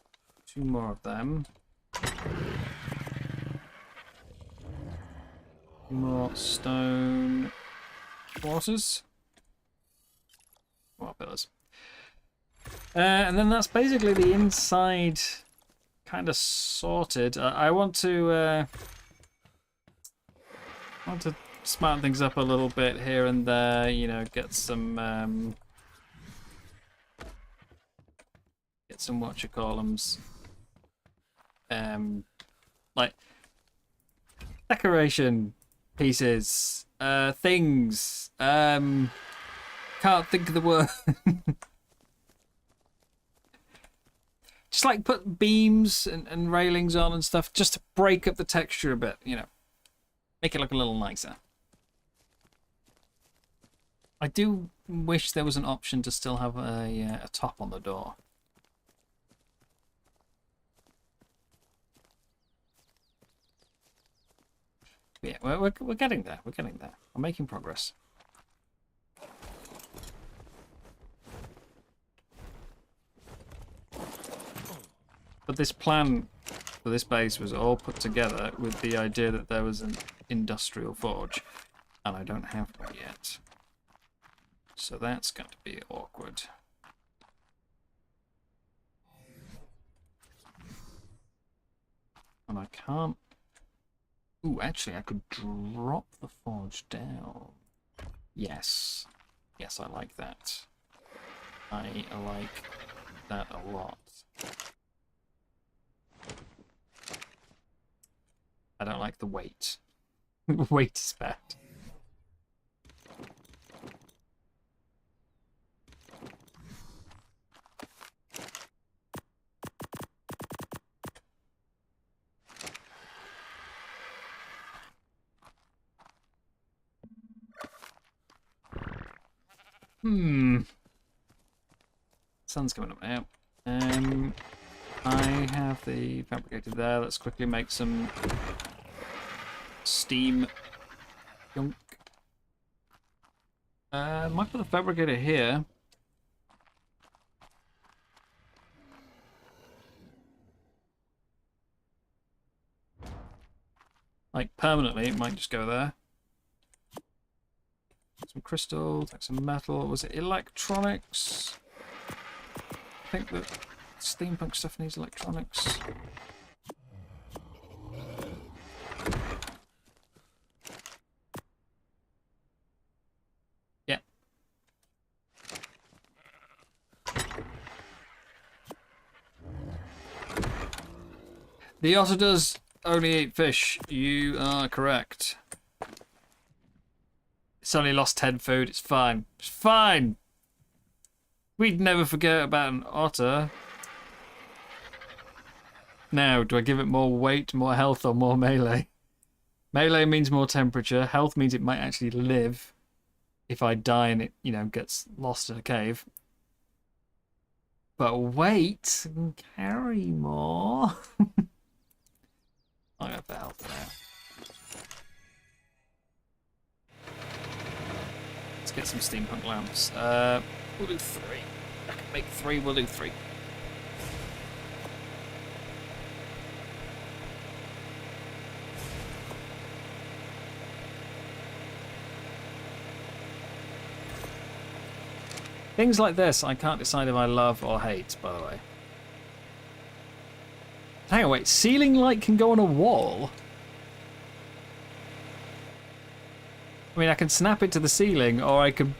2 more of them. 2 more stone quarters. More pillars. And then that's basically the inside kind of sorted. I want to smarten things up a little bit here and there, you know, get some whatchamacallums, like decoration pieces, things, can't think of the word. Just like put beams and railings on and stuff just to break up the texture a bit, you know. Make it look a little nicer. I do wish there was an option to still have a top on the door. But yeah, we're getting there. We're getting there. I'm making progress. But this plan for this base was all put together with the idea that there was an industrial forge, and I don't have one yet. So that's going to be awkward. And I can't... Ooh, actually, I could drop the forge down. Yes. Yes, I like that. I like that a lot. I don't like the weight. Weight is bad. Sun's coming up now. I have the fabricator there. Let's quickly make some steam junk. Might put the fabricator here. Like permanently, it might just go there. Some crystal, take some metal. Was it electronics? I think that steampunk stuff needs electronics. Yeah. The otter does only eat fish. You are correct. It's only lost 10 food. It's fine. It's fine. We'd never forget about an otter. Now, do I give it more weight, more health, or more melee? Melee means more temperature. Health means it might actually live if I die and it, you know, gets lost in a cave. But weight can carry more. I'll go for health now. Let's get some steampunk lamps. We'll do 3. I can make 3, we'll do 3. Things like this, I can't decide if I love or hate, by the way. Hang on, wait, ceiling light can go on a wall? I mean, I can snap it to the ceiling, or I can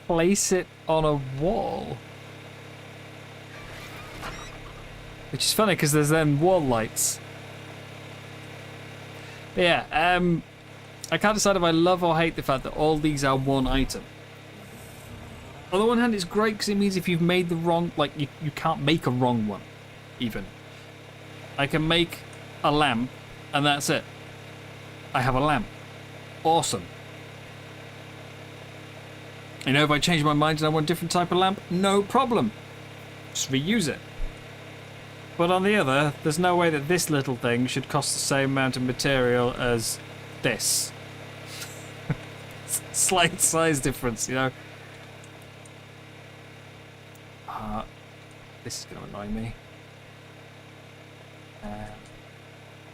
place it on a wall. Which is funny, because there's then wall lights. But yeah, I can't decide if I love or hate the fact that all these are one item. On the one hand, it's great because it means if you've made the wrong... Like, you can't make a wrong one, even. I can make a lamp, and that's it. I have a lamp. Awesome. You know, if I change my mind and I want a different type of lamp, no problem. Just reuse it. But on the other, there's no way that this little thing should cost the same amount of material as this. Slight size difference, you know. This is going to annoy me.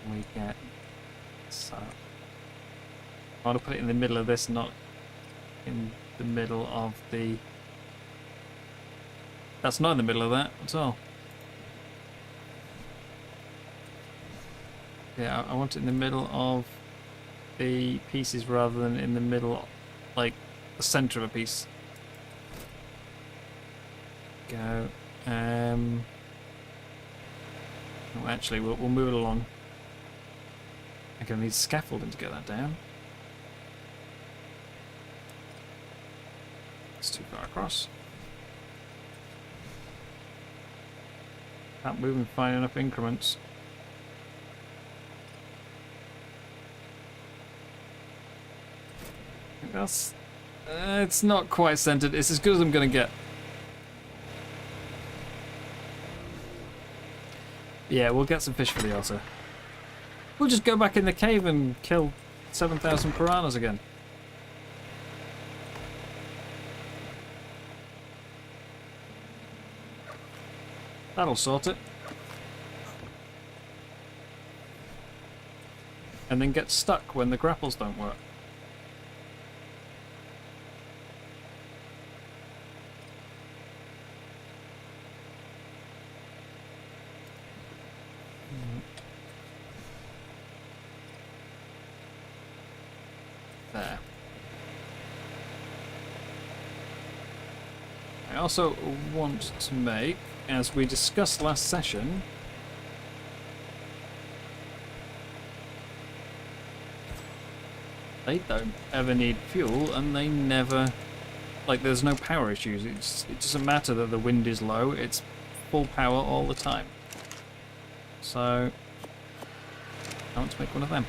We get... So... I want to put it in the middle of this, not in the middle of the... That's not in the middle of that at all. Yeah, I want it in the middle of the pieces rather than in the middle, like the center of a piece. Go. Oh, actually, we'll move it along. I'm going to need scaffolding to get that down. It's too far across. Can't move in fine enough increments. I think that's... it's not quite centered. It's as good as I'm going to get. Yeah, we'll get some fish for the otter. We'll just go back in the cave and kill 7,000 piranhas again. That'll sort it. And then get stuck when the grapples don't work. There. I also want to make, as we discussed last session, they don't ever need fuel and they never, like, there's no power issues. It doesn't matter that the wind is low, it's full power all the time. So I want to make one of them.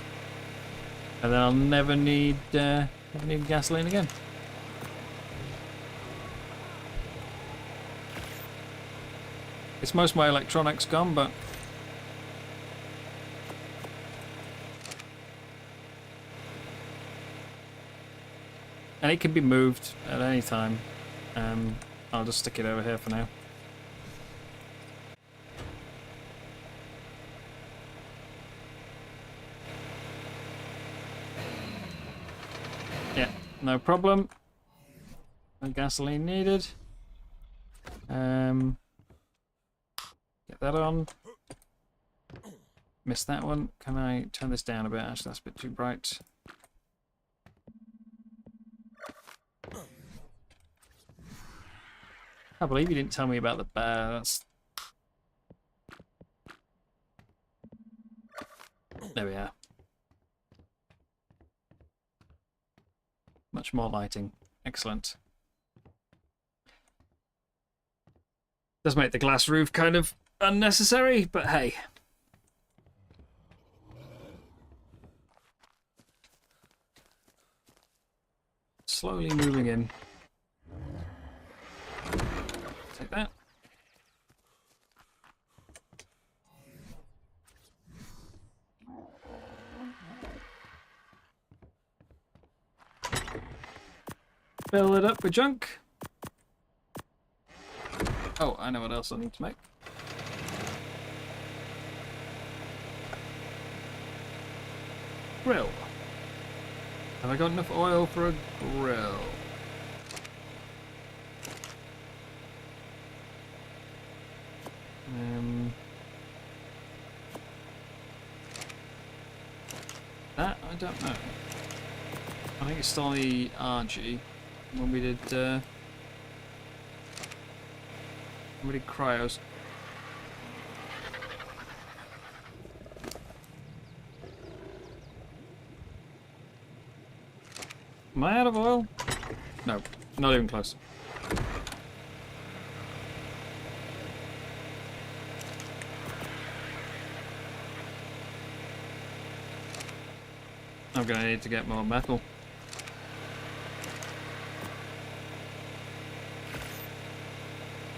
And then I'll never need gasoline again. It's most of my electronics gone, but and it can be moved at any time. I'll just stick it over here for now. no problem. No gasoline needed. Get that on. Missed that one. Can I turn this down a bit? Actually, that's a bit too bright. I believe you didn't tell me about the bear. That's... There we are. Much more lighting. Excellent. Does make the glass roof kind of unnecessary, but hey. Slowly moving in. Take that. Fill it up with junk. Oh, I know what else I need to make. Grill. Have I got enough oil for a grill? That I don't know. I think it's still the RG when we did cryos. Am I out of oil? No, not even close. I'm gonna need to get more metal.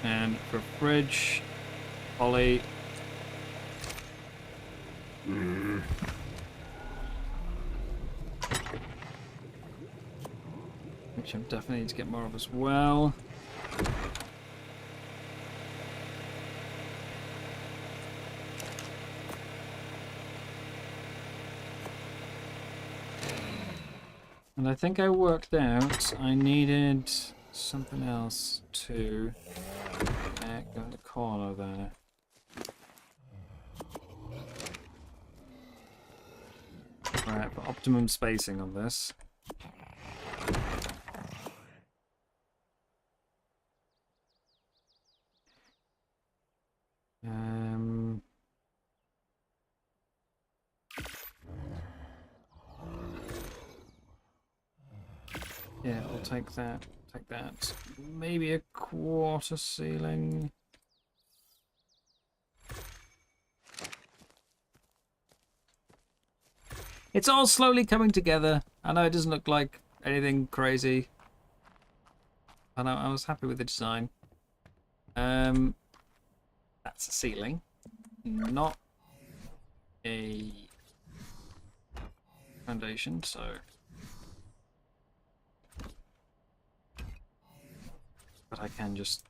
And for fridge, poly. Which I definitely need to get more of as well. And I think I worked out I needed something else to go in the corner there. Right, for optimum spacing on this. Yeah, I'll take that. Take that. Maybe a quarter ceiling. It's all slowly coming together. I know it doesn't look like anything crazy. I know I was happy with the design. That's a ceiling, not a foundation, so but I can just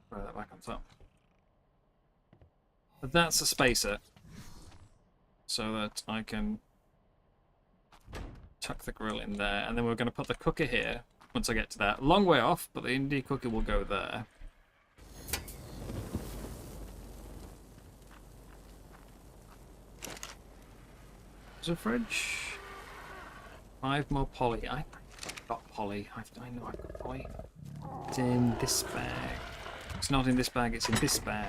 throw that back on top. But that's a spacer, so that I can tuck the grill in there, and then we're going to put the cooker here once I get to that. Long way off, but the indie cooker will go there. There's a fridge. 5 more poly. I got poly. I know I've got poly. It's in this bag. It's not in this bag, it's in this bag.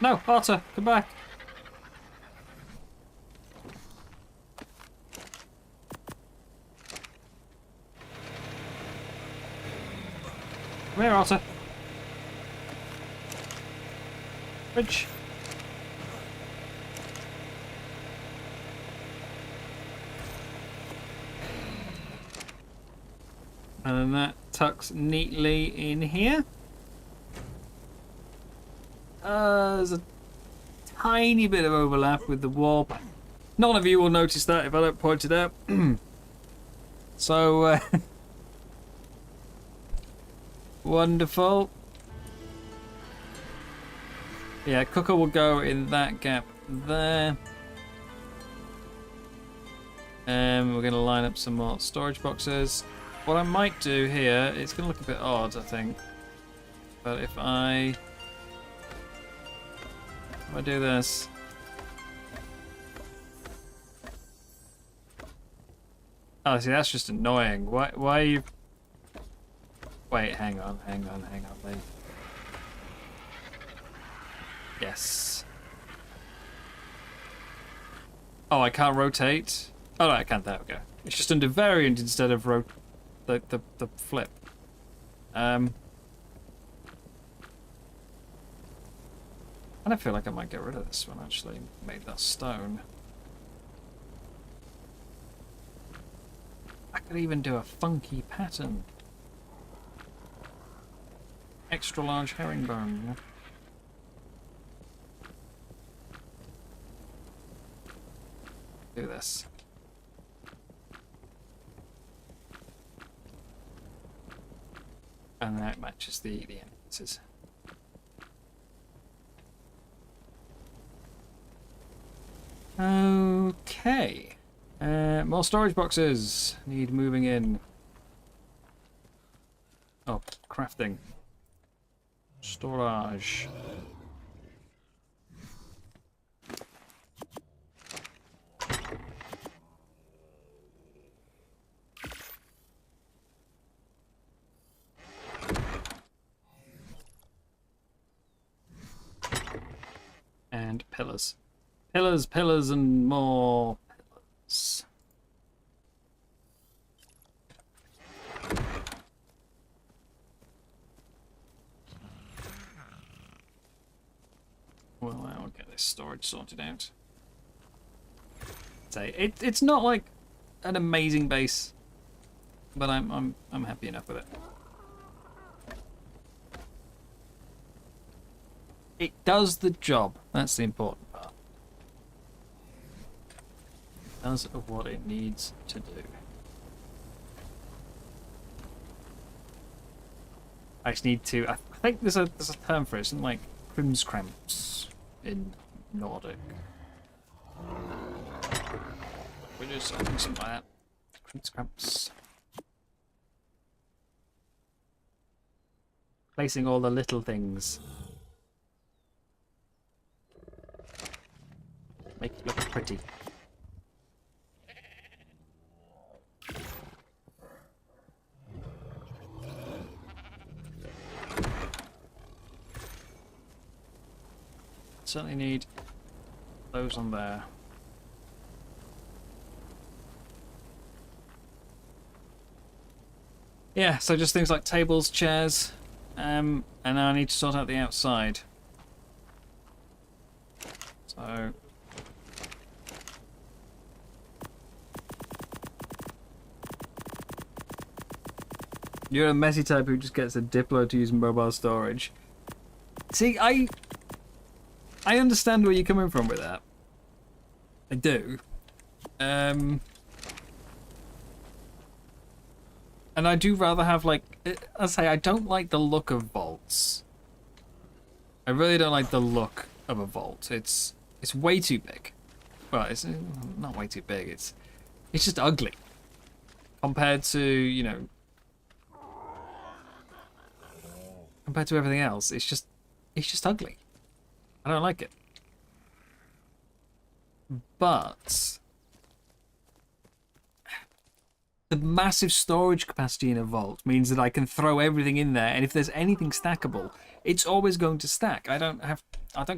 No, Otter, come back. Come here, Otter. Fridge. And then that tucks neatly in here. There's a tiny bit of overlap with the wall, but none of you will notice that if I don't point it out. So, wonderful. Yeah, cooker will go in that gap there. We're going to line up some more storage boxes. What I might do here, it's going to look a bit odd, I think. But if I do this. Oh, see, that's just annoying. Why are you... Wait, hang on, wait. Yes. Oh, I can't rotate? Oh, no, I can't. There we go. It's just under variant instead of the flip. I don't feel like I might get rid of this one, actually. Made that stone. I could even do a funky pattern. Extra large herringbone. Do this. And that matches the entrances. Okay. More storage boxes need moving in. Oh, crafting. Storage. And pillars. Pillars, and more pillars. Well, I'll get this storage sorted out. So it's not like an amazing base, but I'm happy enough with it. It does the job. That's the important part. It does what it needs to do. I just need to. I think there's a term for it. Something like crimscramps in Nordic. Which is, I think, something like that. Crimscramps. Placing all the little things. Make it look pretty. Certainly need those on there. Yeah, so just things like tables, chairs, and now I need to sort out the outside. So you're a messy type who just gets a Diplo to use mobile storage. See, I understand where you're coming from with that. I do. And I do rather have, like, I say, I don't like the look of vaults. I really don't like the look of a vault. It's way too big. Well, it's not way too big. It's just ugly compared to, you know, compared to everything else. It's just ugly. I don't like it. But the massive storage capacity in a vault means that I can throw everything in there, and if there's anything stackable, it's always going to stack. I don't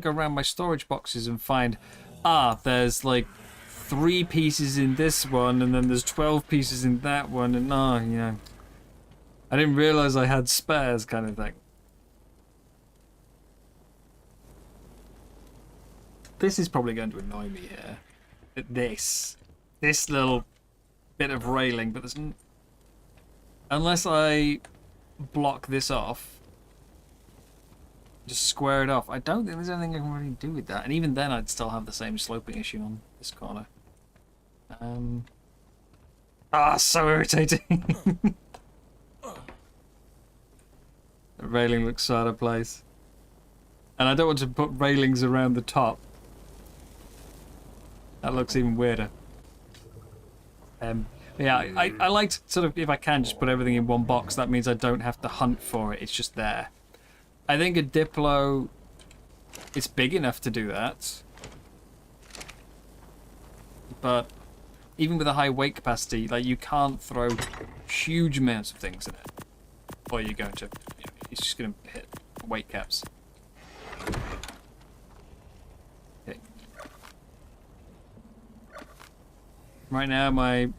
go around my storage boxes and find, there's like 3 pieces in this one, and then there's 12 pieces in that one, and you know, I didn't realize I had spares, kind of thing. This is probably going to annoy me here. This little bit of railing, but there's unless I block this off, just square it off. I don't think there's anything I can really do with that, and even then, I'd still have the same sloping issue on this corner. So irritating. The railing looks so out of place. And I don't want to put railings around the top. That looks even weirder. Yeah, I like to sort of, if I can, just put everything in one box. That means I don't have to hunt for it. It's just there. I think a Diplo, it's big enough to do that. But even with a high weight capacity, like, you can't throw huge amounts of things in it. Or you're going to, you know, it's just going to hit weight caps. Okay. Right now, my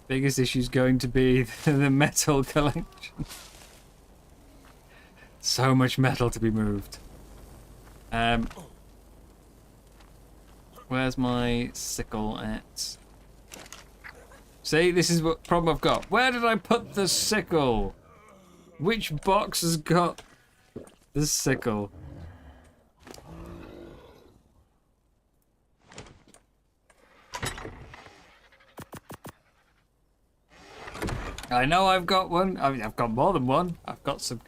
biggest issue is going to be the metal collection. So much metal to be moved. Where's my sickle at? See, this is what problem I've got. Where did I put the sickle? Which box has got the sickle? I know I've got one. I mean, I've got more than one. I've got some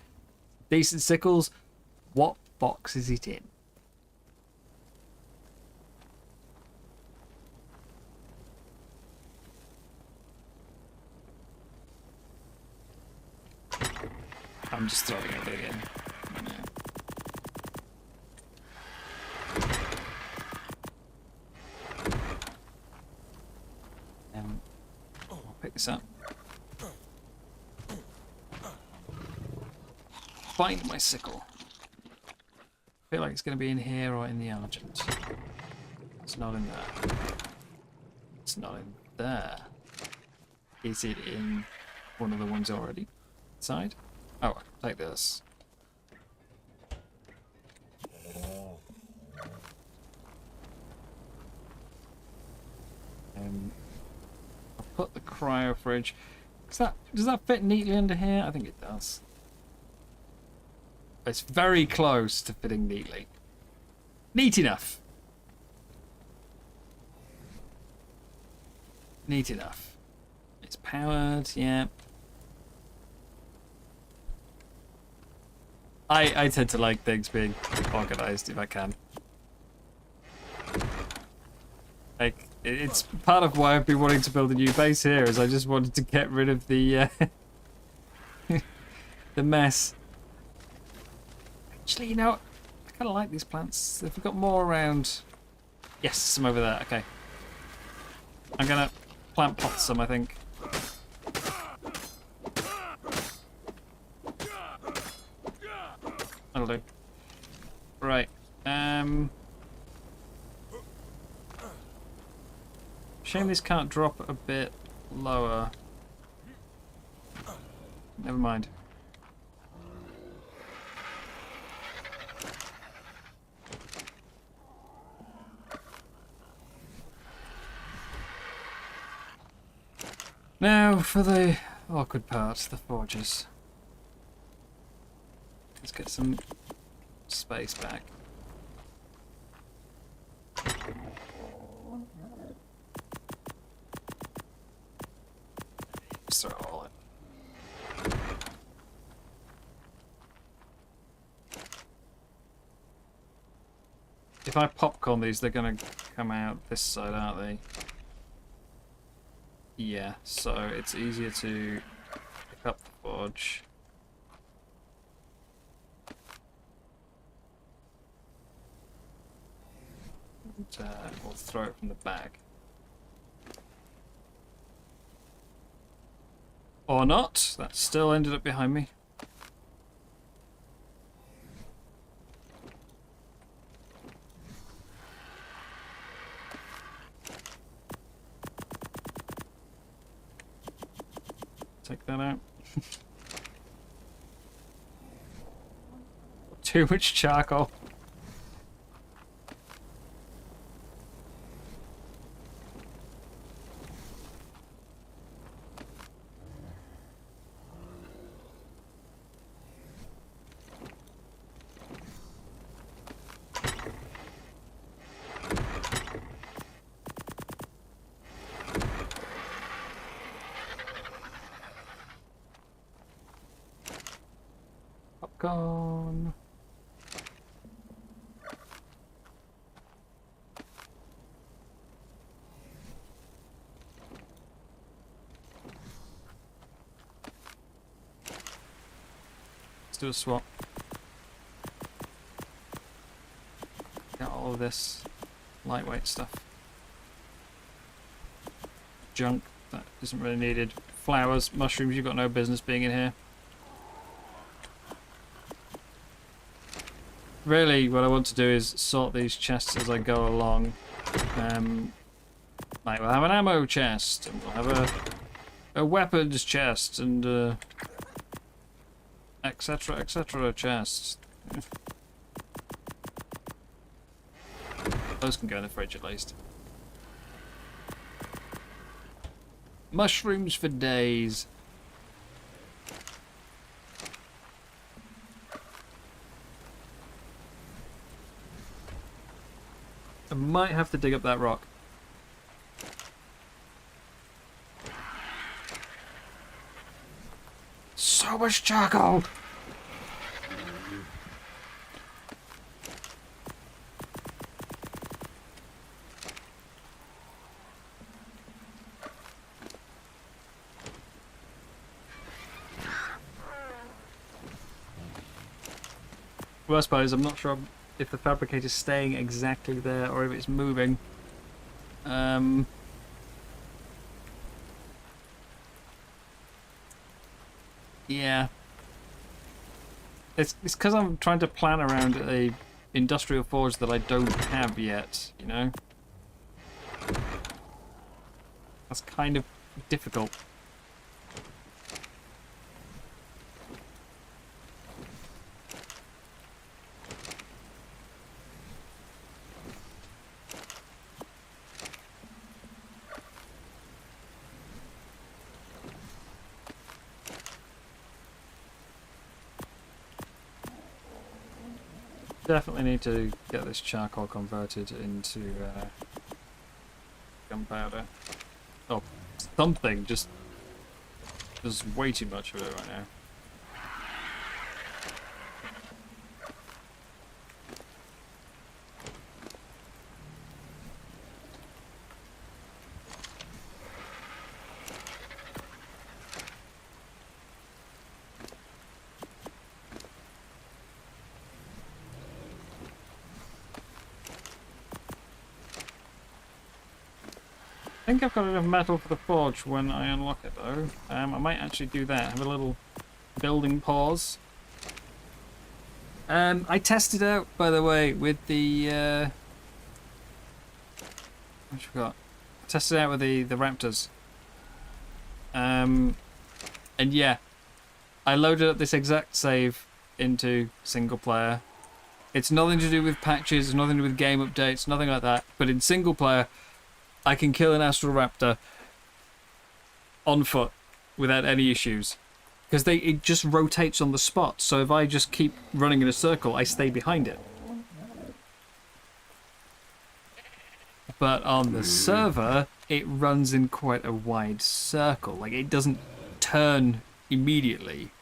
decent sickles. What box is it in? I'm just throwing everything in. I'll pick this up. Find my sickle. I feel like it's going to be in here or in the Argent. It's not in there. It's not in there. Is it in one of the ones already inside? Oh, I'll take this. I'll put the cryo fridge. Does that fit neatly under here? I think it does. It's very close to fitting neatly. Neat enough. Neat enough. It's powered, yeah. I tend to like things being organized if I can. Like, it's part of why I've been wanting to build a new base here, is I just wanted to get rid of the the mess. Actually, you know, I kind of like these plants. If we've got more around... Yes, some over there. Okay. I'm going to plant pot some, I think. That'll do. Right. Shame this can't drop a bit lower. Never mind. Now for the awkward part, the forges. Let's get some space back. Just throw it all in. If I popcorn these, they're gonna come out this side, aren't they? Yeah, so it's easier to pick up the forge. And we'll throw it from the bag. Or not, that still ended up behind me. Take that out. Too much charcoal. Popcorn. do a swap. Got all of this lightweight stuff. Junk that isn't really needed. Flowers, mushrooms, you've got no business being in here. Really, what I want to do is sort these chests as I go along. Like, we'll have an ammo chest, and we'll have a weapons chest, and etc. chest. Those can go in the fridge at least. Mushrooms for days. I might have to dig up that rock. So much charcoal! Worst part is I'm not sure if the fabricator's staying exactly there or if it's moving. Yeah. It's because I'm trying to plan around a industrial forge that I don't have yet, you know? That's kind of difficult. Definitely need to get this charcoal converted into gunpowder. Oh, something. Just there's way too much of it right now. I think I've got enough metal for the forge when I unlock it though. I might actually do that, have a little building pause. I tested out, by the way, with the what you got? I tested out with the raptors. And yeah, I loaded up this exact save into single player. It's nothing to do with patches, it's nothing to do with game updates, nothing like that. But in single player, I can kill an astral raptor on foot without any issues. Because it just rotates on the spot. So if I just keep running in a circle, I stay behind it. But on the server, it runs in quite a wide circle. Like, it doesn't turn immediately.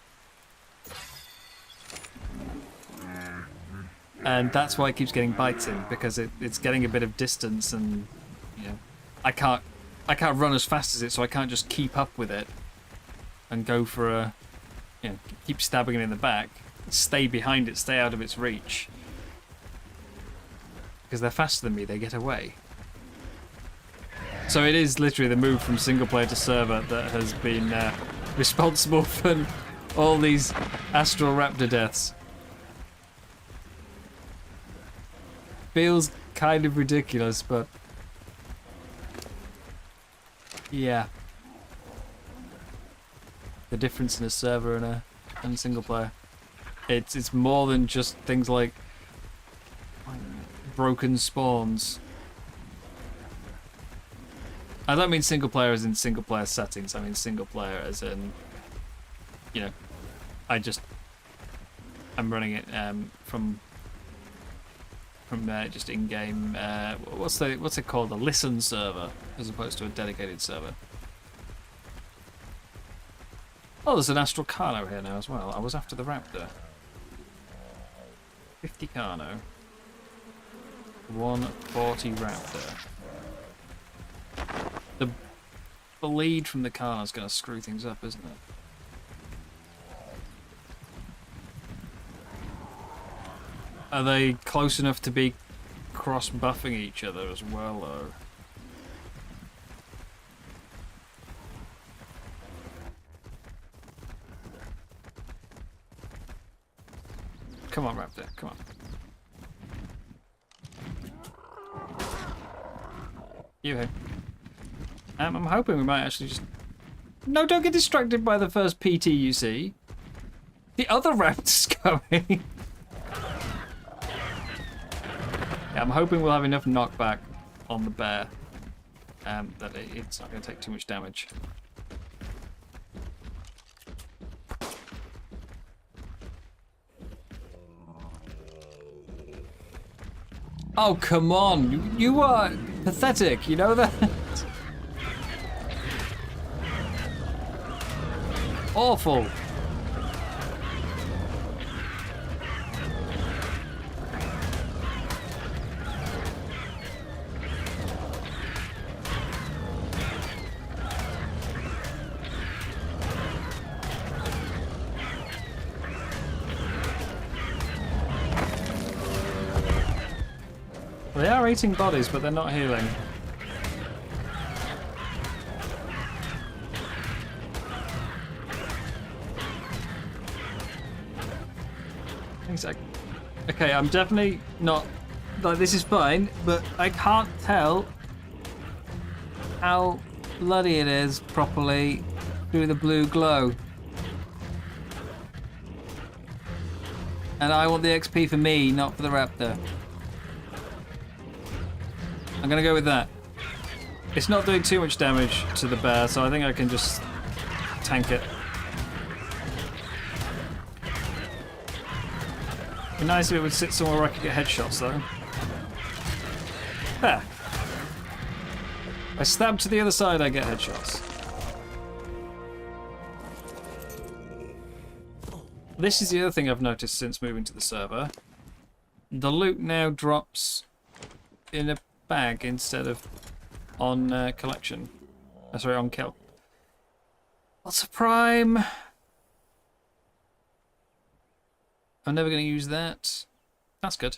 And that's why it keeps getting bites in, because it's getting a bit of distance, and you know, I can't run as fast as it, so I can't just keep up with it and go for a, you know, keep stabbing it in the back, stay behind it, stay out of its reach. Because they're faster than me, they get away. So it is literally the move from single player to server that has been responsible for all these astral raptor deaths. Feels kind of ridiculous, but yeah. The difference in a server and a single player. It's more than just things like broken spawns. I don't mean single player as in single player settings, I mean single player as in, you know, I'm running it from just in-game, what's it called, a listen server, as opposed to a dedicated server. Oh, there's an Astral Carno here now as well. I was after the Raptor. 50 Carno. 140 Raptor. The bleed from the Carno is going to screw things up, isn't it? Are they close enough to be cross-buffing each other as well, though? Come on, Raptor, come on. You. I'm hoping we might actually just... No, don't get distracted by the first PT you see. The other raptor's coming. Yeah, I'm hoping we'll have enough knockback on the bear that it's not going to take too much damage. Oh, come on. You are pathetic, you know that? Awful. They are eating bodies, but they're not healing. Exactly. Okay, I'm definitely not... Like, this is fine, but I can't tell how bloody it is properly through the blue glow. And I want the XP for me, not for the raptor. I'm gonna go with that. It's not doing too much damage to the bear, so I think I can just tank it. It'd be nice if it would sit somewhere where I could get headshots, though. Ah. I stab to the other side, I get headshots. This is the other thing I've noticed since moving to the server. The loot now drops in a bag instead of on collection. Sorry, on kill. Lots of prime. I'm never going to use that. That's good.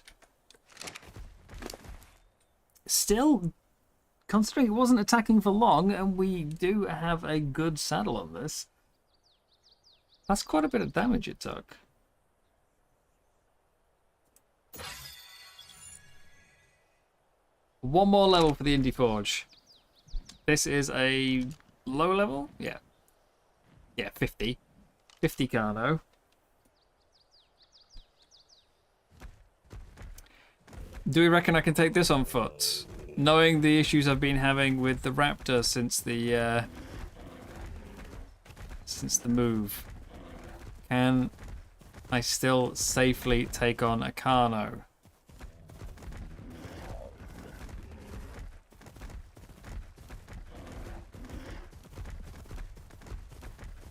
Still, considering it wasn't attacking for long, and we do have a good saddle on this, that's quite a bit of damage it took. One more level for the Indie Forge. This is a low level? Yeah. Yeah, 50. 50 Carno. Do we reckon I can take this on foot? Knowing the issues I've been having with the Raptor since the move. Can I still safely take on a Carno?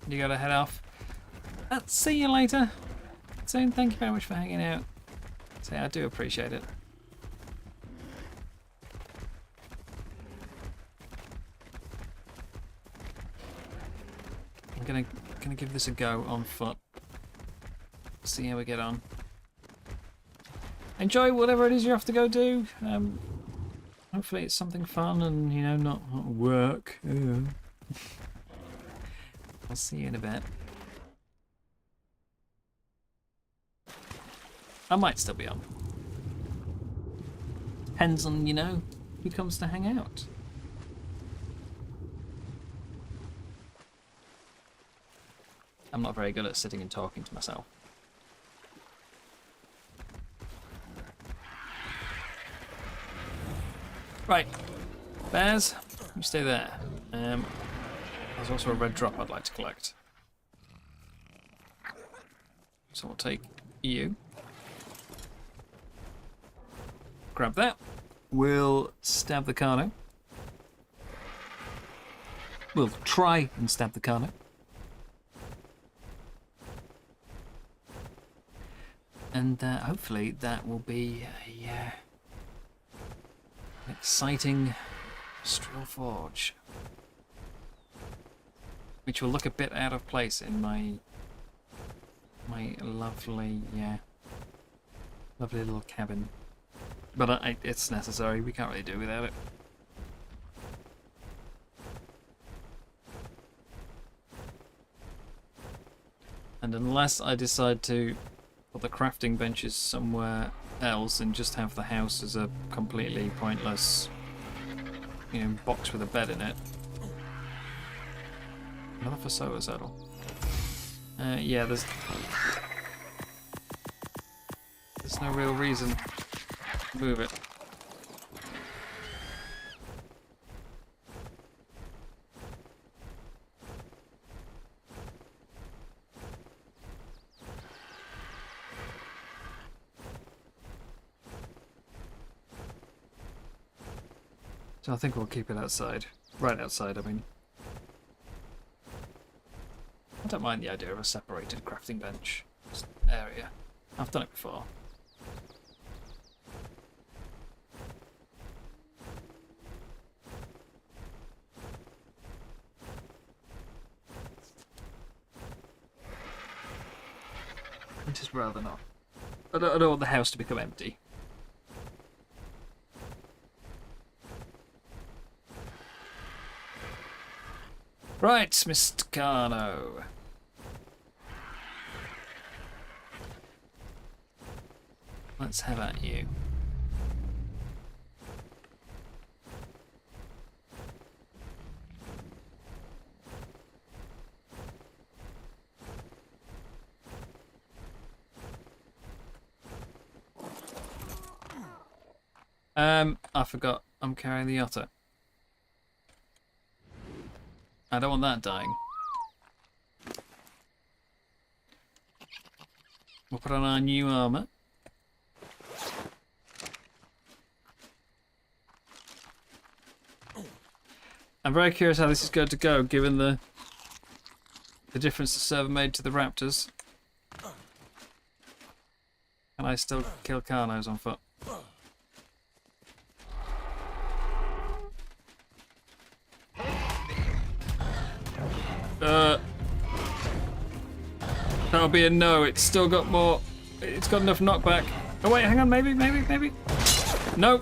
You gotta head off. See you later. Soon, thank you very much for hanging out. So yeah, I do appreciate it. I'm gonna give this a go on foot. See how we get on. Enjoy whatever it is you have to go do. Hopefully it's something fun and, you know, not work. I'll see you in a bit. I might still be on. Depends on, you know, who comes to hang out. I'm not very good at sitting and talking to myself. Right. Bears, you stay there. There's also a red drop I'd like to collect. So we'll take you. Grab that. We'll stab the Carno. We'll try and stab the Carno. And hopefully that will be an exciting Astraeos Forge. Which will look a bit out of place in my lovely Lovely little cabin. But it's necessary. We can't really do without it. And unless I decide to put the crafting benches somewhere else and just have the house as a completely pointless, you know, box with a bed in it. Another for solar saddle. Yeah, there's no real reason to move it. So I think we'll keep it outside. Right outside, I mean. I don't mind the idea of a separated crafting bench area. I've done it before. I'd just rather not. I don't want the house to become empty. Right, Mr. Carno. Let's have at you. I forgot. I'm carrying the otter. I don't want that dying. We'll put on our new armor. I'm very curious how this is going to go, given the difference the server made to the raptors. Can I still kill Carnos on foot? That'll be a no. It's still got more. It's got enough knockback. Oh wait, hang on. Maybe. No.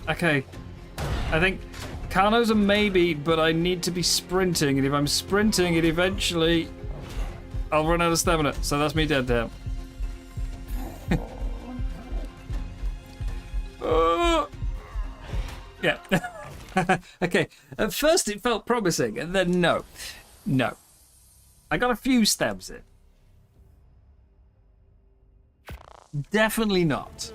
Okay. I think Carno's a maybe, but I need to be sprinting, and if I'm sprinting, it eventually I'll run out of stamina. So that's me dead now. Oh. Yeah. Okay. At first it felt promising, and then no. I got a few stabs in. Definitely not.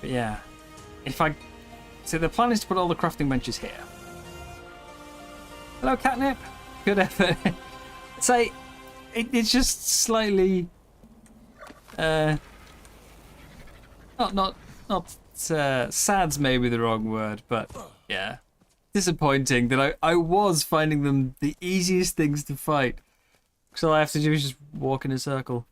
But yeah, if I... So the plan is to put all the crafting benches here. Hello, Catnip. Good effort. Say, it's just slightly... Not sad's maybe the wrong word, but yeah. Disappointing that I was finding them the easiest things to fight. Because all I have to do is just walk in a circle.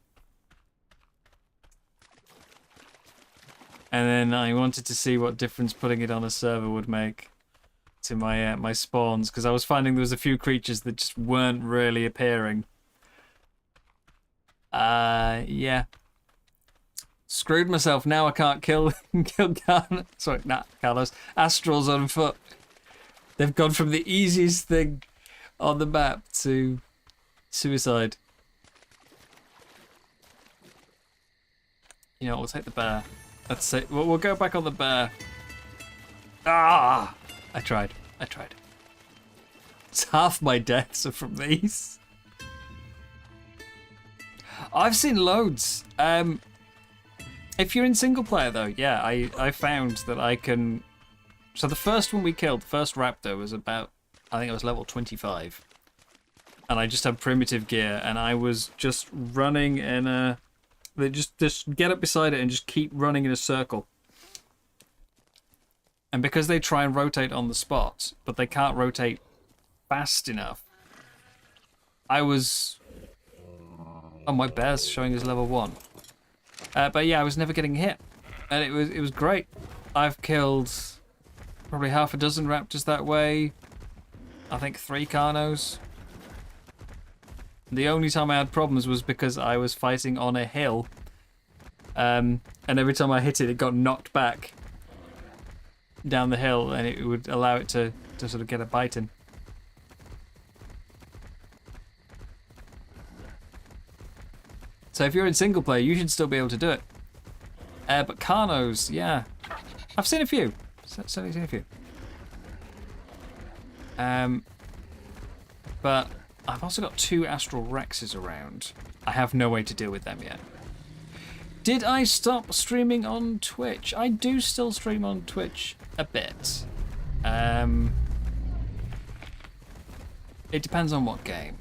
And then I wanted to see what difference putting it on a server would make to my my spawns, because I was finding there was a few creatures that just weren't really appearing. Yeah. Screwed myself. Now I can't kill Carlos. Sorry, not Carlos. Astrals on foot. They've gone from the easiest thing on the map to suicide. You know, we'll take the bear. Let's say we'll go back on the bear. Ah! I tried. It's half my deaths are from these. I've seen loads. If you're in single player though, yeah, I found that I can. So the first one we killed, the first raptor, was about, I think it was level 25, and I just had primitive gear, and I was just running in a. They just get up beside it and just keep running in a circle. And because they try and rotate on the spot, but they can't rotate fast enough, I was. Oh, my bear's showing as level 1. But yeah, I was never getting hit, and it was great. I've killed probably half a dozen raptors that way. I think 3 Carnos. The only time I had problems was because I was fighting on a hill. And every time I hit it, it got knocked back down the hill, and it would allow it to sort of get a bite in. So if you're in single player, you should still be able to do it. But Carnos, yeah. I've seen a few. Certainly seen a few. But I've also got 2 Astral Rexes around. I have no way to deal with them yet. Did I stop streaming on Twitch? I do still stream on Twitch a bit. It depends on what game.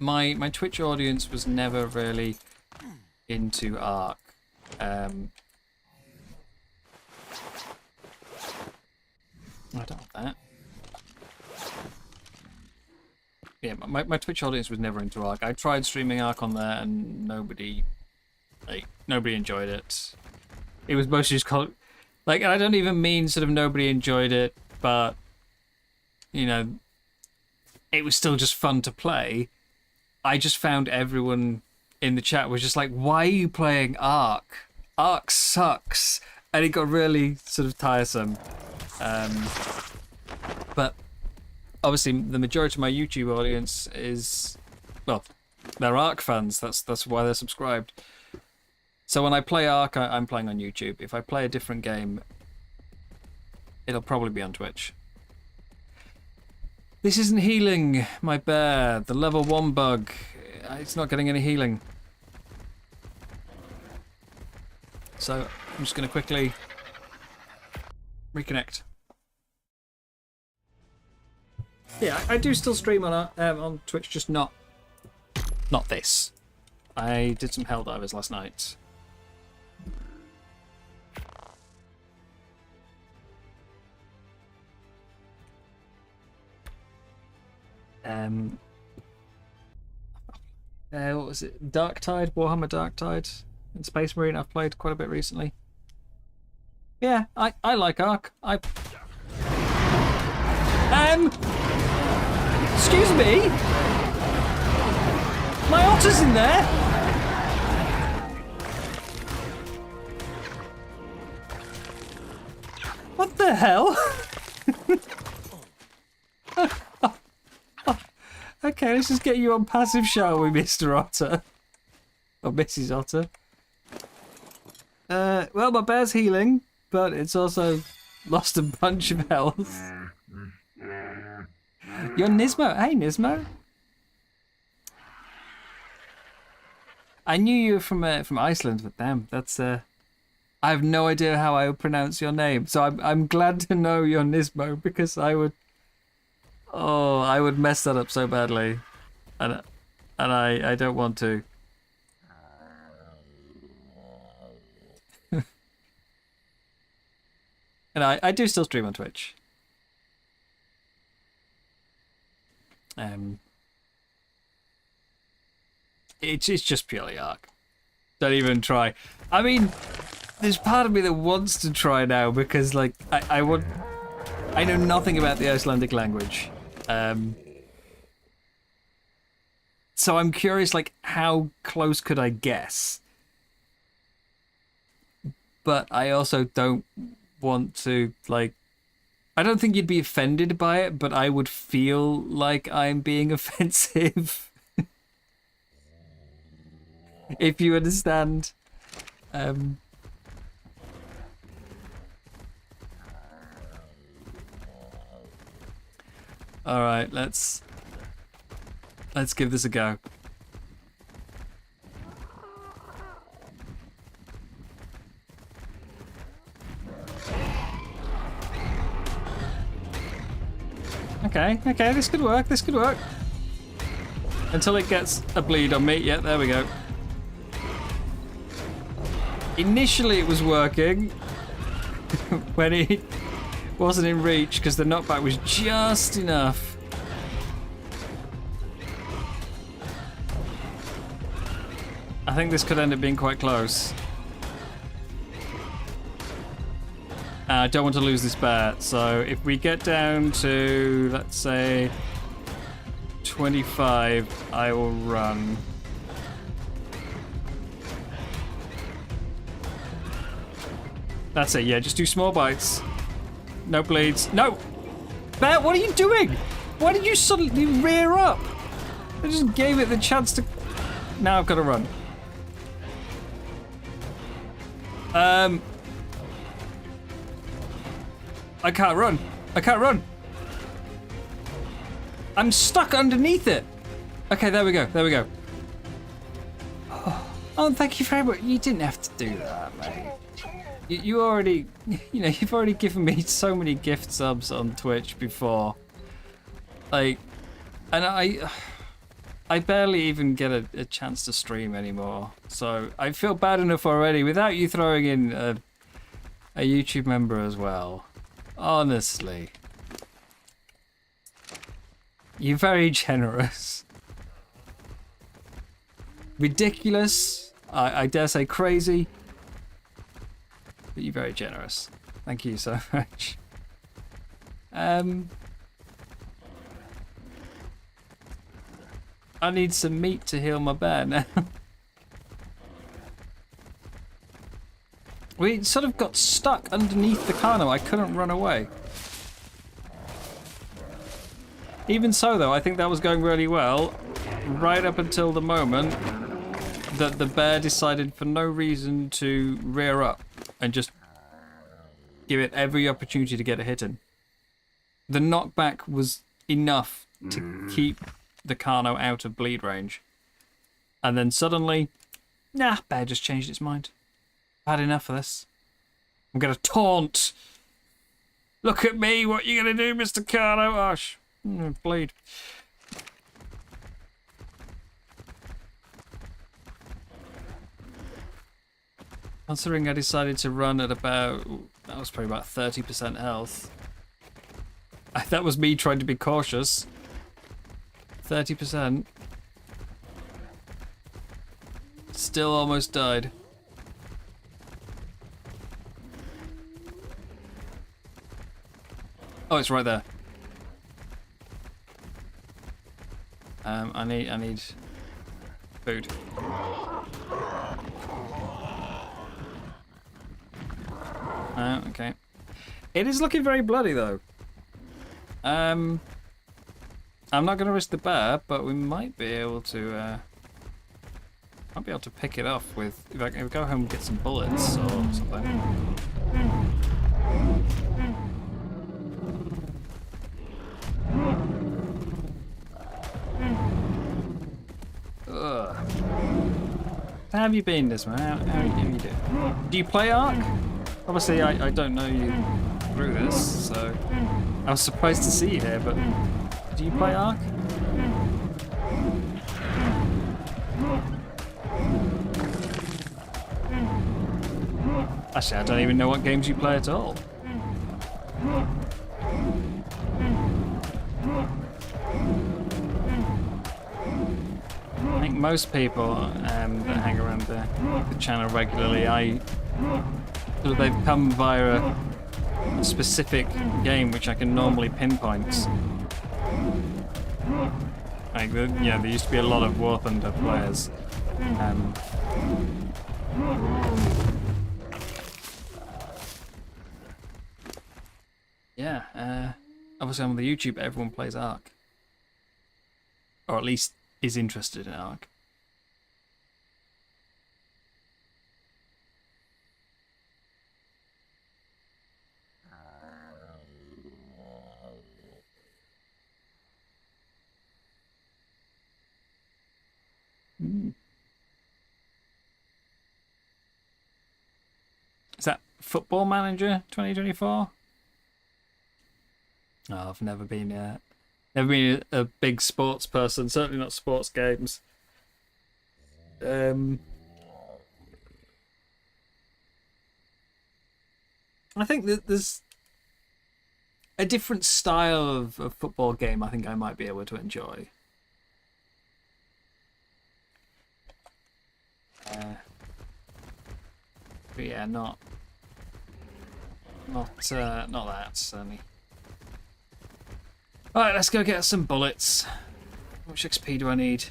My Twitch audience was never really into Ark. I don't want that. Yeah, my Twitch audience was never into Ark. I tried streaming Ark on there, and nobody enjoyed it. It was mostly just called, like, I don't even mean sort of nobody enjoyed it, but you know, it was still just fun to play. I just found everyone in the chat was just like, "Why are you playing Ark? Ark sucks," and it got really sort of tiresome. But obviously, the majority of my YouTube audience is, well, they're Ark fans. That's why they're subscribed. So when I play Ark, I'm playing on YouTube. If I play a different game, it'll probably be on Twitch. This isn't healing, my bear. The level 1 bug. It's not getting any healing. So I'm just going to quickly reconnect. Yeah, I do still stream on Twitch, just not this. I did some Helldivers last night. What was it? Darktide, Warhammer Darktide, and Space Marine. I've played quite a bit recently. Yeah, I like Ark. Excuse me. My otter's in there. What the hell? Okay, let's just get you on passive, shall we, Mr. Otter? Or Mrs. Otter. Well, my bear's healing, but it's also lost a bunch of health. You're Nismo. Hey, Nismo. I knew you were from Iceland, but damn, that's I have no idea how I would pronounce your name, so I'm glad to know you're Nismo, because I would mess that up so badly, and I don't want to. And I do still stream on Twitch. It's just purely Ark. Don't even try. I mean, there's part of me that wants to try now, because like I know nothing about the Icelandic language. So I'm curious, like, how close could I guess? But I also don't want to, like, I don't think you'd be offended by it, but I would feel like I'm being offensive. If you understand. All right, let's give this a go. Okay, this could work, Until it gets a bleed on me. Yeah, there we go. Initially it was working when it wasn't in reach, because the knockback was just enough. I think this could end up being quite close. I don't want to lose this bet. So if we get down to, let's say, 25, I will run. That's it, yeah, just do small bites. No bleeds. No! Bear, what are you doing? Why did you suddenly rear up? I just gave it the chance to... Now I've got to run. I can't run. I can't run. I'm stuck underneath it. Okay, there we go. There we go. Oh, thank you very much. You didn't have to do that, mate. You already, you know, you've already given me so many gift subs on Twitch before. Like, and I barely even get a chance to stream anymore. So I feel bad enough already without you throwing in a YouTube member as well. Honestly. You're very generous. Ridiculous. I dare say crazy. But you're very generous. Thank you so much. I need some meat to heal my bear now. We sort of got stuck underneath the Carno. I couldn't run away. Even so, though, I think that was going really well. Right up until the moment that the bear decided for no reason to rear up and just give it every opportunity to get a hit in. The knockback was enough to keep the Carno out of bleed range. And then suddenly, nah, bear just changed its mind. I've had enough of this. I'm gonna taunt. Look at me, what you gonna do, Mr. Carno? Oh, bleed. Considering I decided to run at about, that was probably about 30% health. That was me trying to be cautious. 30%. Still almost died. Oh, it's right there. I need food. Okay. It is looking very bloody though. I'm not going to risk the bear, but we might be able to. Might be able to pick it off with if I go home and get some bullets or something. Ugh. How have you been this man? How you doing? Do you play Ark? Obviously, I don't know you through this, so I was surprised to see you here, but do you play Ark? Actually, I don't even know what games you play at all. I think most people that hang around the channel regularly, they've come via a specific game which I can normally pinpoint. Like, yeah, there used to be a lot of War Thunder players. Yeah, obviously on the YouTube everyone plays Ark. Or at least is interested in Ark. Is that Football Manager 2024? Oh, I've never been a big sports person. Certainly not sports games. I think that there's a different style of football game. I think I might be able to enjoy. But yeah, not Not that, certainly. Alright, let's go get some bullets. How much XP do I need?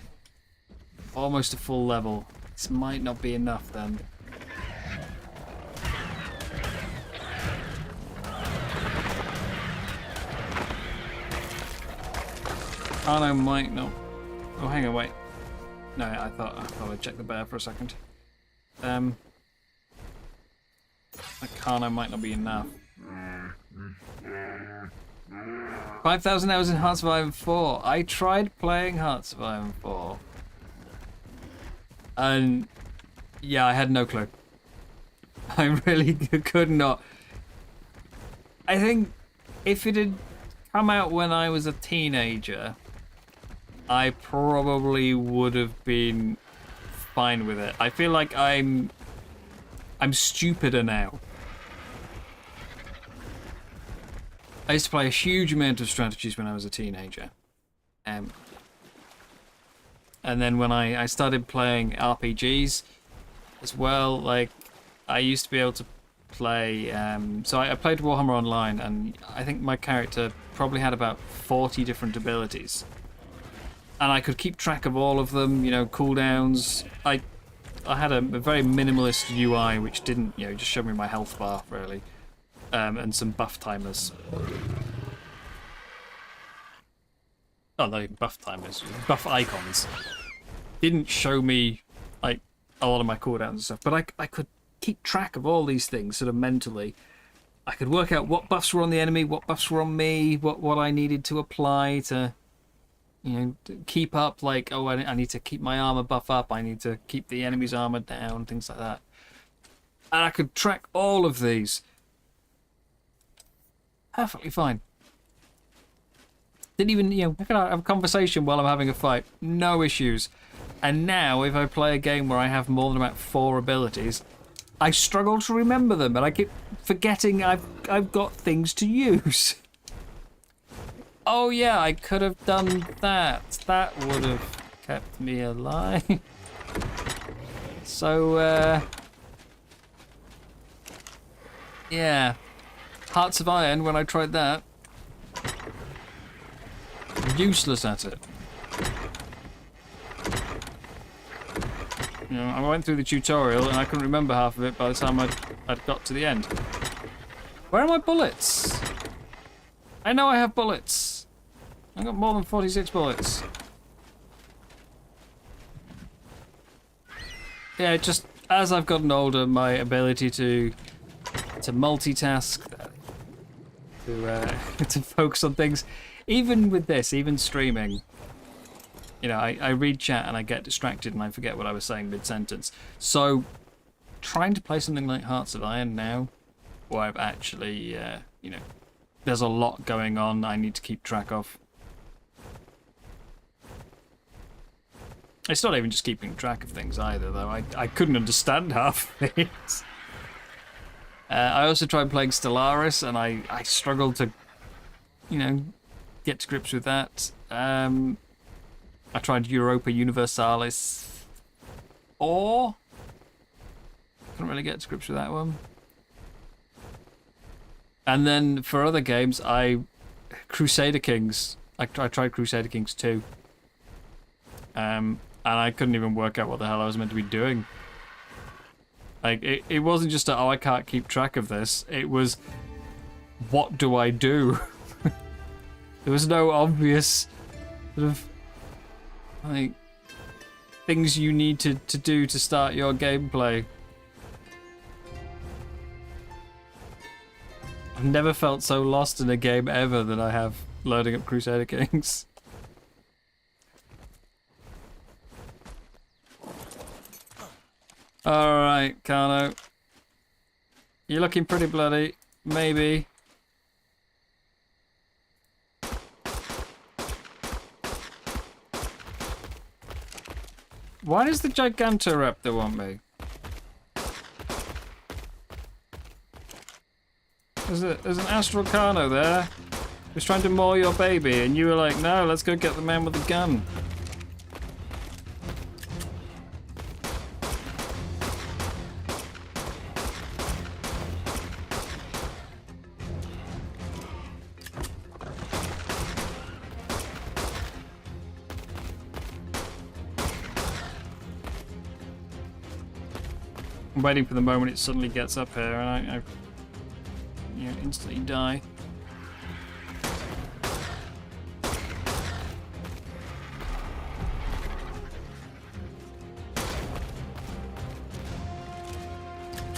Almost a full level. This might not be enough then. Oh no, might not. Oh, hang on, wait. No, I thought I'd check the bear for a second. That Kano might not be enough. 5,000 hours in Hearts of Iron 4. I tried playing Hearts of Iron 4. And yeah, I had no clue. I really could not. I think if it had come out when I was a teenager, I probably would have been fine with it. I feel like I'm stupider now. I used to play a huge amount of strategies when I was a teenager. And then when I started playing RPGs as well, like, I used to be able to play... so I played Warhammer Online, and I think my character probably had about 40 different abilities. And I could keep track of all of them, you know, cooldowns. I had a very minimalist UI, which didn't, you know, just show me my health bar, really. And some buff timers. Oh, not even buff timers, buff icons. Didn't show me, like, a lot of my cooldowns and stuff, but I could keep track of all these things sort of mentally. I could work out what buffs were on the enemy, what buffs were on me, what I needed to apply to, you know, to keep up, like, oh, I need to keep my armor buff up, I need to keep the enemy's armor down, things like that. And I could track all of these. Perfectly fine. Didn't even, you know, I could have a conversation while I'm having a fight. No issues. And now, if I play a game where I have more than about 4 abilities, I struggle to remember them, and I keep forgetting I've got things to use. Oh yeah, I could have done that. That would have kept me alive. So, yeah. Hearts of Iron, when I tried that, useless at it. You know, I went through the tutorial and I couldn't remember half of it by the time I'd got to the end. Where are my bullets? I know I have bullets. I got more than 46 bullets. Yeah, just as I've gotten older, my ability to multitask, to focus on things, even with this, even streaming, you know, I read chat and I get distracted and I forget what I was saying mid-sentence. So, trying to play something like Hearts of Iron now, where I've actually, you know, there's a lot going on I need to keep track of. It's not even just keeping track of things either, though. I couldn't understand half of it. I also tried playing Stellaris, and I struggled to, you know, get to grips with that. I tried Europa Universalis, or couldn't really get to grips with that one. And then for other games, Crusader Kings. I tried Crusader Kings 2. And I couldn't even work out what the hell I was meant to be doing. Like, it wasn't just a, oh, I can't keep track of this. It was, what do I do? There was no obvious sort of, like, things you need to do to start your gameplay. I've never felt so lost in a game ever than I have loading up Crusader Kings. Alright, Kano. You're looking pretty bloody. Maybe. Why does the Gigantoraptor want me? There's an Astral Kano there who's trying to maul your baby, and you were like, no, let's go get the man with the gun. I'm waiting for the moment it suddenly gets up here and I you know, instantly die.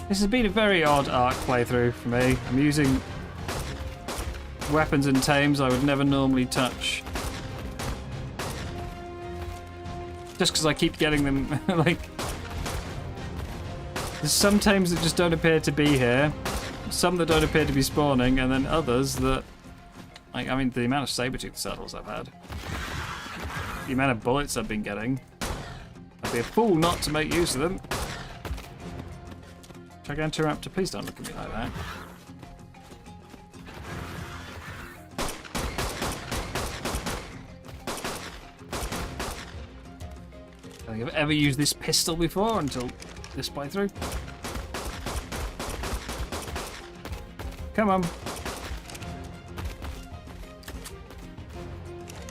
This has been a very odd Ark playthrough for me. I'm using weapons and tames I would never normally touch. Just because I keep getting them, like... There's some tames that just don't appear to be here, some that don't appear to be spawning, and then others that... Like, I mean, the amount of saber-tooth saddles I've had. The amount of bullets I've been getting. I'd be a fool not to make use of them. Gigantoraptor, please don't look at me like that. I don't think I've ever used this pistol before until this playthrough. Come on.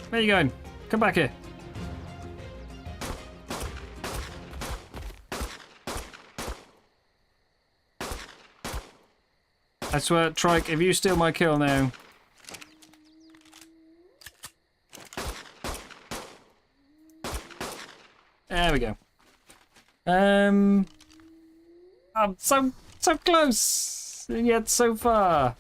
Where are you going? Come back here. I swear, Trike, if you steal my kill now... There we go. I'm so close, and yet so far.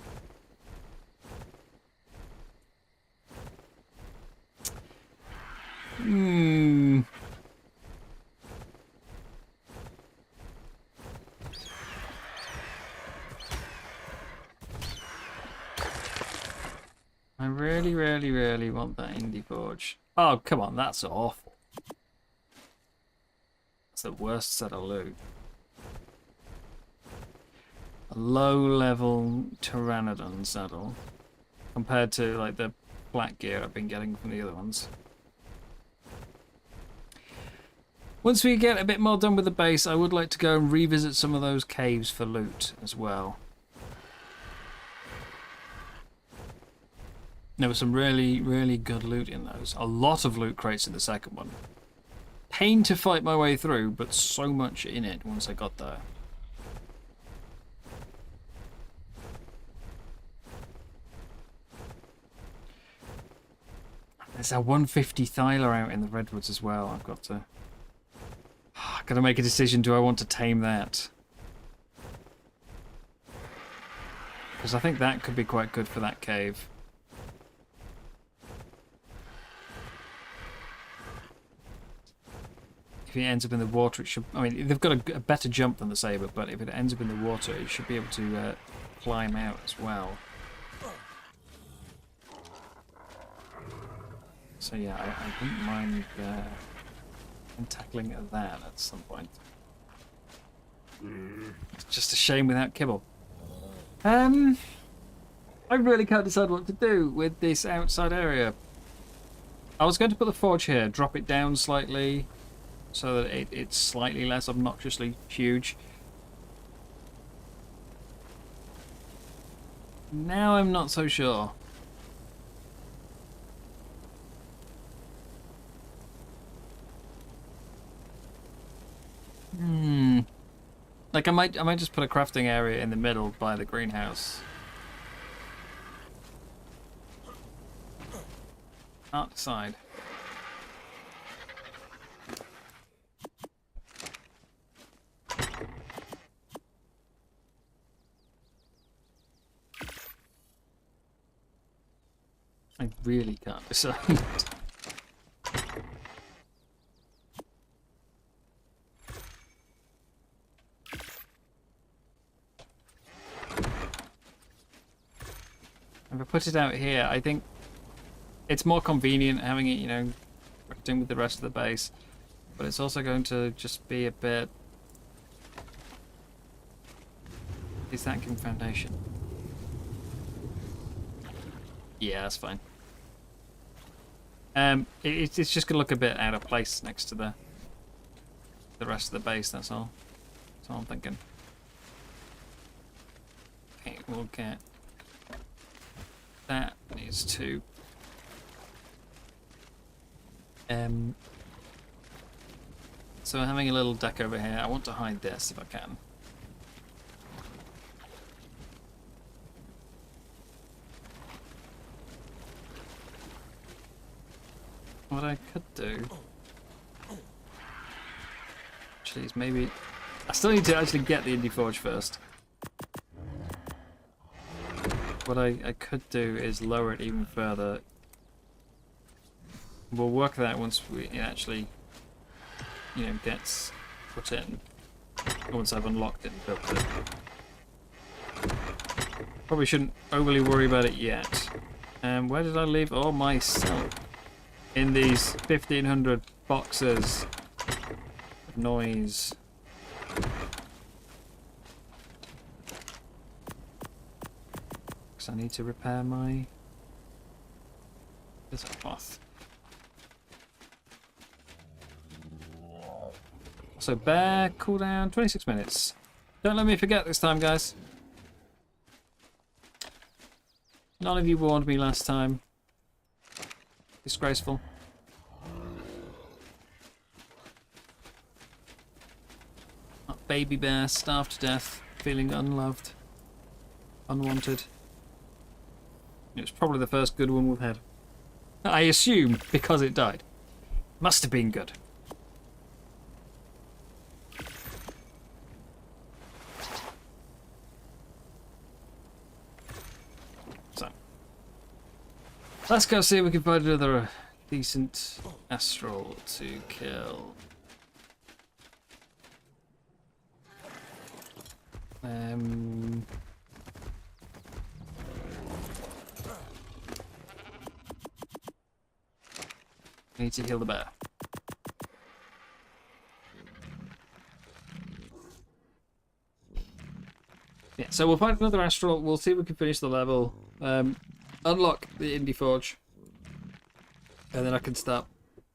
I really, really, really want that Indie Forge. Oh, come on, that's awful. That's the worst set of loot. A low-level Pteranodon saddle compared to like the black gear I've been getting from the other ones. Once we get a bit more done with the base, I would like to go and revisit some of those caves for loot as well. There was some really, really good loot in those. A lot of loot crates in the second one. Pain to fight my way through, but so much in it once I got there. There's a 150 Thyla out in the Redwoods as well. I've got to... I've got to make a decision. Do I want to tame that? Because I think that could be quite good for that cave. If it ends up in the water, it should... I mean, they've got a better jump than the Saber, but if it ends up in the water, it should be able to climb out as well. So yeah, I wouldn't mind tackling that at some point. It's just a shame without kibble. I really can't decide what to do with this outside area. I was going to put the forge here, drop it down slightly, so that it's slightly less obnoxiously huge. Now I'm not so sure. Like I might just put a crafting area in the middle by the greenhouse. Can't decide. I really can't decide. If I put it out here, I think it's more convenient having it, you know, wrapped in with the rest of the base. But it's also going to just be a bit... Is that giving foundation? Yeah, that's fine. It's just gonna look a bit out of place next to the rest of the base. That's all. That's all I'm thinking. Okay, we'll get that. Needs to. So having a little deck over here. I want to hide this if I can. What I could do actually is maybe... I still need to actually get the Indie Forge first. What I could do is lower it even further. We'll work that once it actually, you know, gets put in. Once I've unlocked it and built it. Probably shouldn't overly worry about it yet. Where did I leave all my silk? In these 1500 boxes of noise. Because I need to repair my... There's a cloth. So bear cooldown 26 minutes. Don't let me forget this time, guys. None of you warned me last time. Disgraceful. That baby bear starved to death, feeling unloved, unwanted. It was probably the first good one we've had. I assume because it died. Must have been good. Let's go see if we can find another decent Astral to kill. Need to heal the bear. Yeah, so we'll find another Astral. We'll see if we can finish the level. Unlock the Indie Forge, and then I can start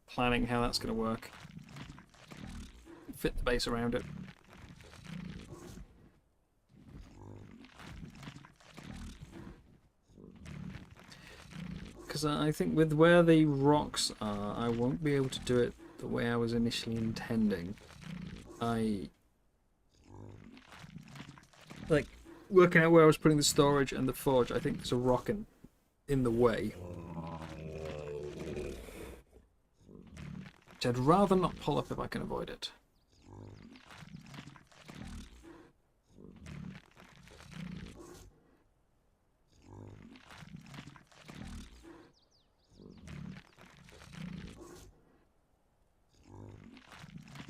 planning how that's going to work. Fit the base around it. Because I think with where the rocks are, I won't be able to do it the way I was initially intending. Like, working out where I was putting the storage and the forge, I think there's a rock in the way. Which I'd rather not pull up if I can avoid it.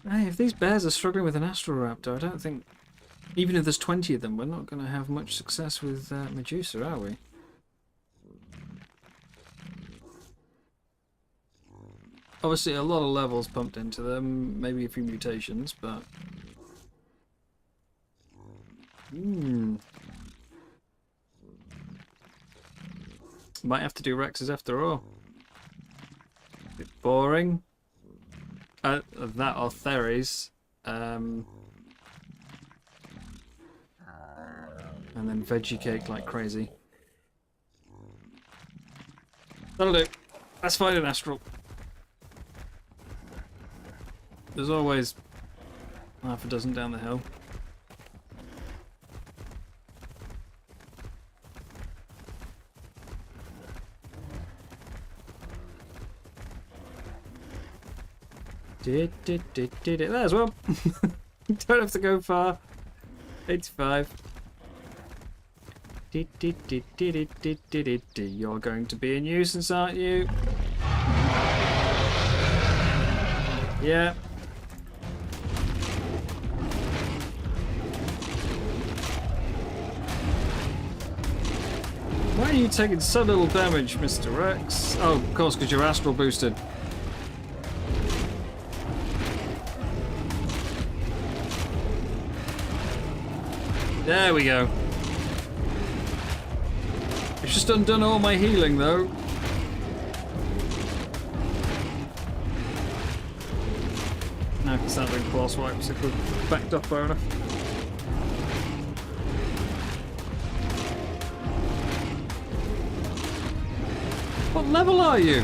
Hey, if these bears are struggling with an Astral Raptor, I don't think, even if there's 20 of them, we're not going to have much success with Medusa, are we? Obviously, a lot of levels pumped into them, maybe a few mutations, but... Might have to do Rexes after all. Bit boring. That or Theres. And then veggie cake like crazy. That'll do. Let's find an Astral. There's always half a dozen down the hill. Did it there as well. Don't have to go far. 85. You're going to be a nuisance, aren't you? Yeah. Why are you taking so little damage, Mr. Rex? Oh, of course, because you're Astral boosted. There we go. It's just undone all my healing, though. Now I can start doing claw swipes if we're backed up far enough. What level are you?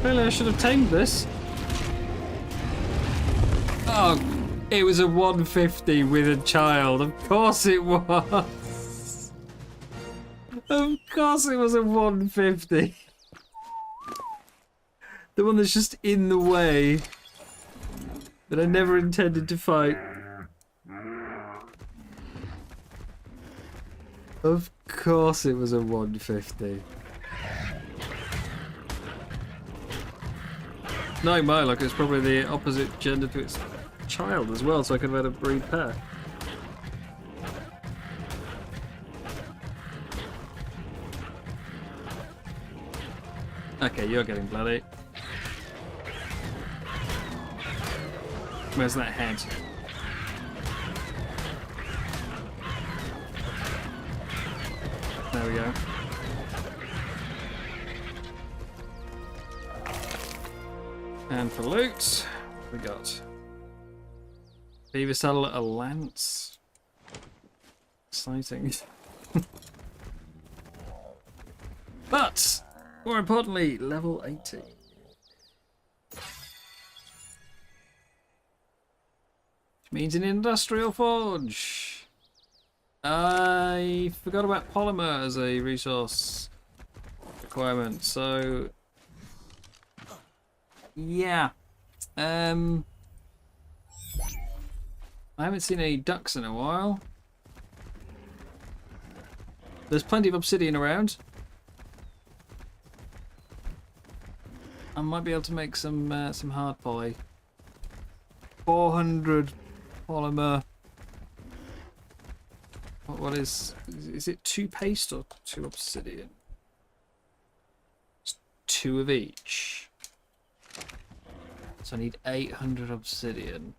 Really, I should have tamed this. Oh, it was a 150 with a child. Of course it was. Of course it was a 150. The one that's just in the way. That I never intended to fight. Of course it was a 150. Knowing my luck, it's probably the opposite gender to its child as well, so I could have had a breed pair. Okay, you're getting bloody. Where's that head? There we go. And for loot, we got Beaver Saddle, a lance. Exciting. But, more importantly, level 80. Which means an industrial forge. I forgot about polymer as a resource requirement, so yeah. I haven't seen any ducks in a while. There's plenty of obsidian around. I might be able to make some hard poly. 400 polymer. What is it 2 paste or 2 obsidian? It's 2 of each. So I need 800 obsidian.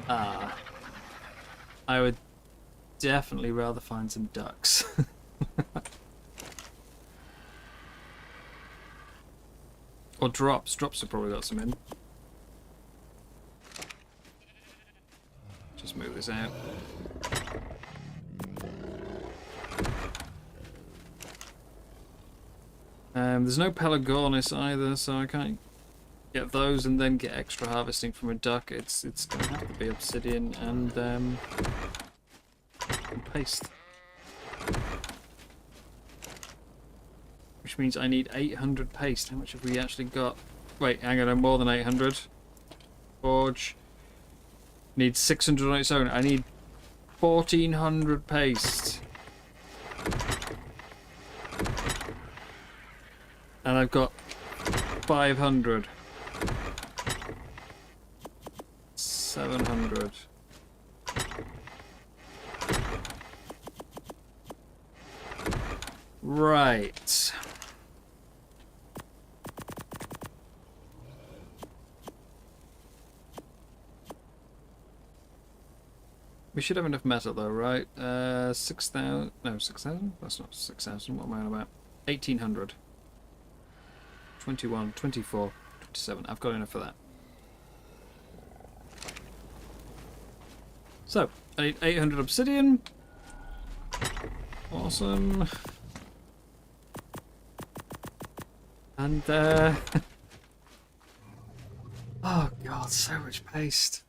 I would definitely rather find some ducks. Or drops. Drops have probably got some in. Just move this out. There's no Pelagornis either, so I can't get those and then get extra harvesting from a duck. It's gonna have to be obsidian and paste. Which means I need 800 paste. How much have we actually got? Wait, hang on, more than 800. Forge. Needs 600 on its own. I need 1400 paste. And I've got 500. 700. Right. We should have enough metal though, right? 6,000. No, 6,000? That's not 6,000. What am I on about? 1,800. 21, 24, 27. I've got enough for that. So, I need 800 obsidian. Awesome. And, oh god, so much paste.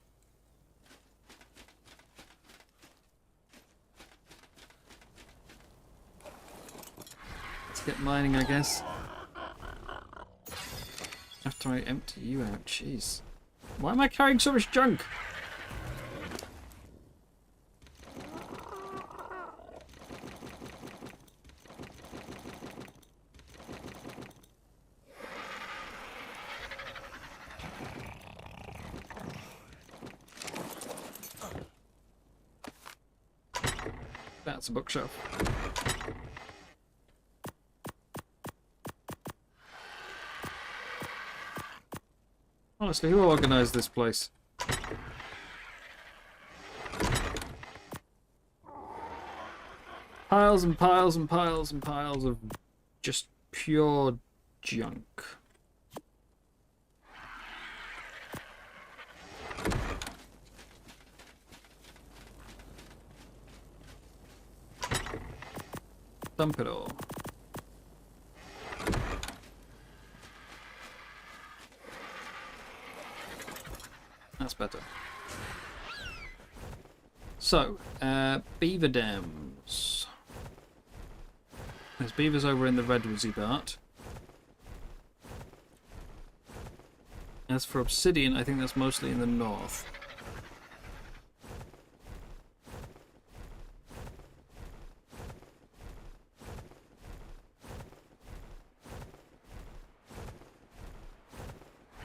Let's get mining, I guess. After I empty you out, jeez. Why am I carrying so much junk? That's a bookshelf. Honestly, who organised this place? Piles and piles and piles and piles of just pure junk. Dump it all. That's better. So, beaver dams. There's beavers over in the redwoodsy part. As for obsidian, I think that's mostly in the north.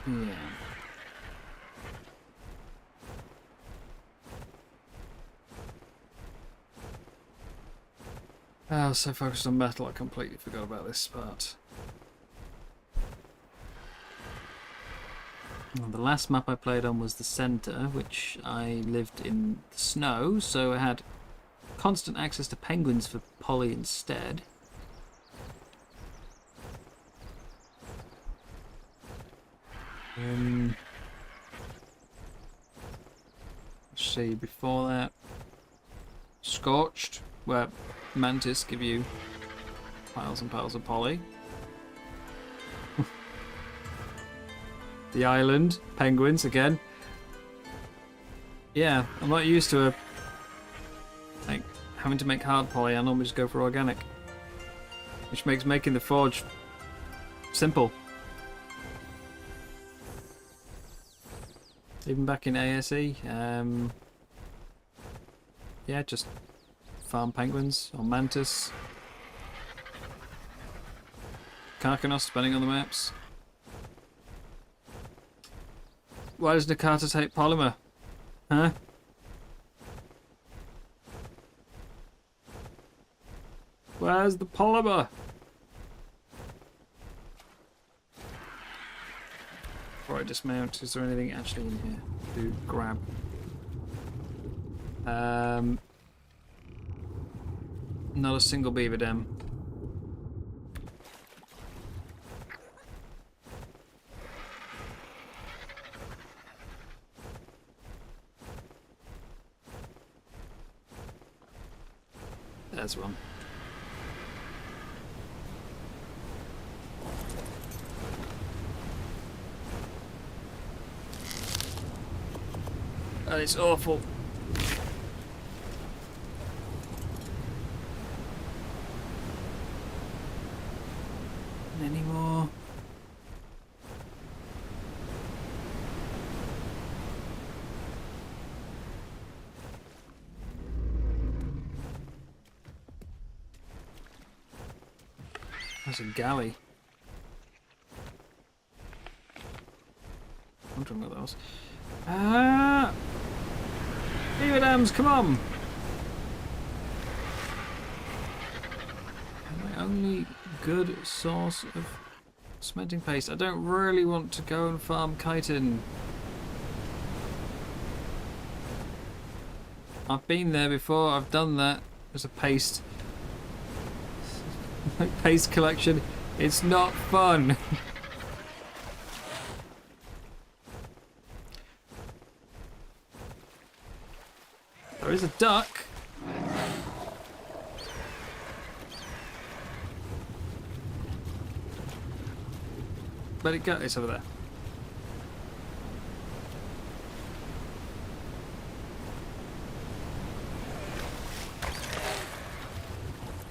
Yeah. I was so focused on metal I completely forgot about this part. Well, the last map I played on was the centre, which I lived in the snow, so I had constant access to penguins for Polly instead. Let's see, before that, Scorched, where mantis give you piles and piles of Polly. The island, penguins again. Yeah, I'm not used to like having to make hard Polly. I normally just go for organic, which makes making the forge simple. Even back in ASE, yeah, just farm penguins or mantis, Carcanos, depending on the maps. Why does Nakata take polymer? Huh? Where's the polymer? Before I dismount, is there anything actually in here to grab? Not a single beaver dam. There's one. That is awful. Any more? There's a galley. I'm wondering what that was. Ah! Beaver dams, come on! My only good source of cementing paste. I don't really want to go and farm chitin. I've been there before, I've done that. There's a paste. Paste collection. It's not fun. There is a duck. Let it go. It's over there.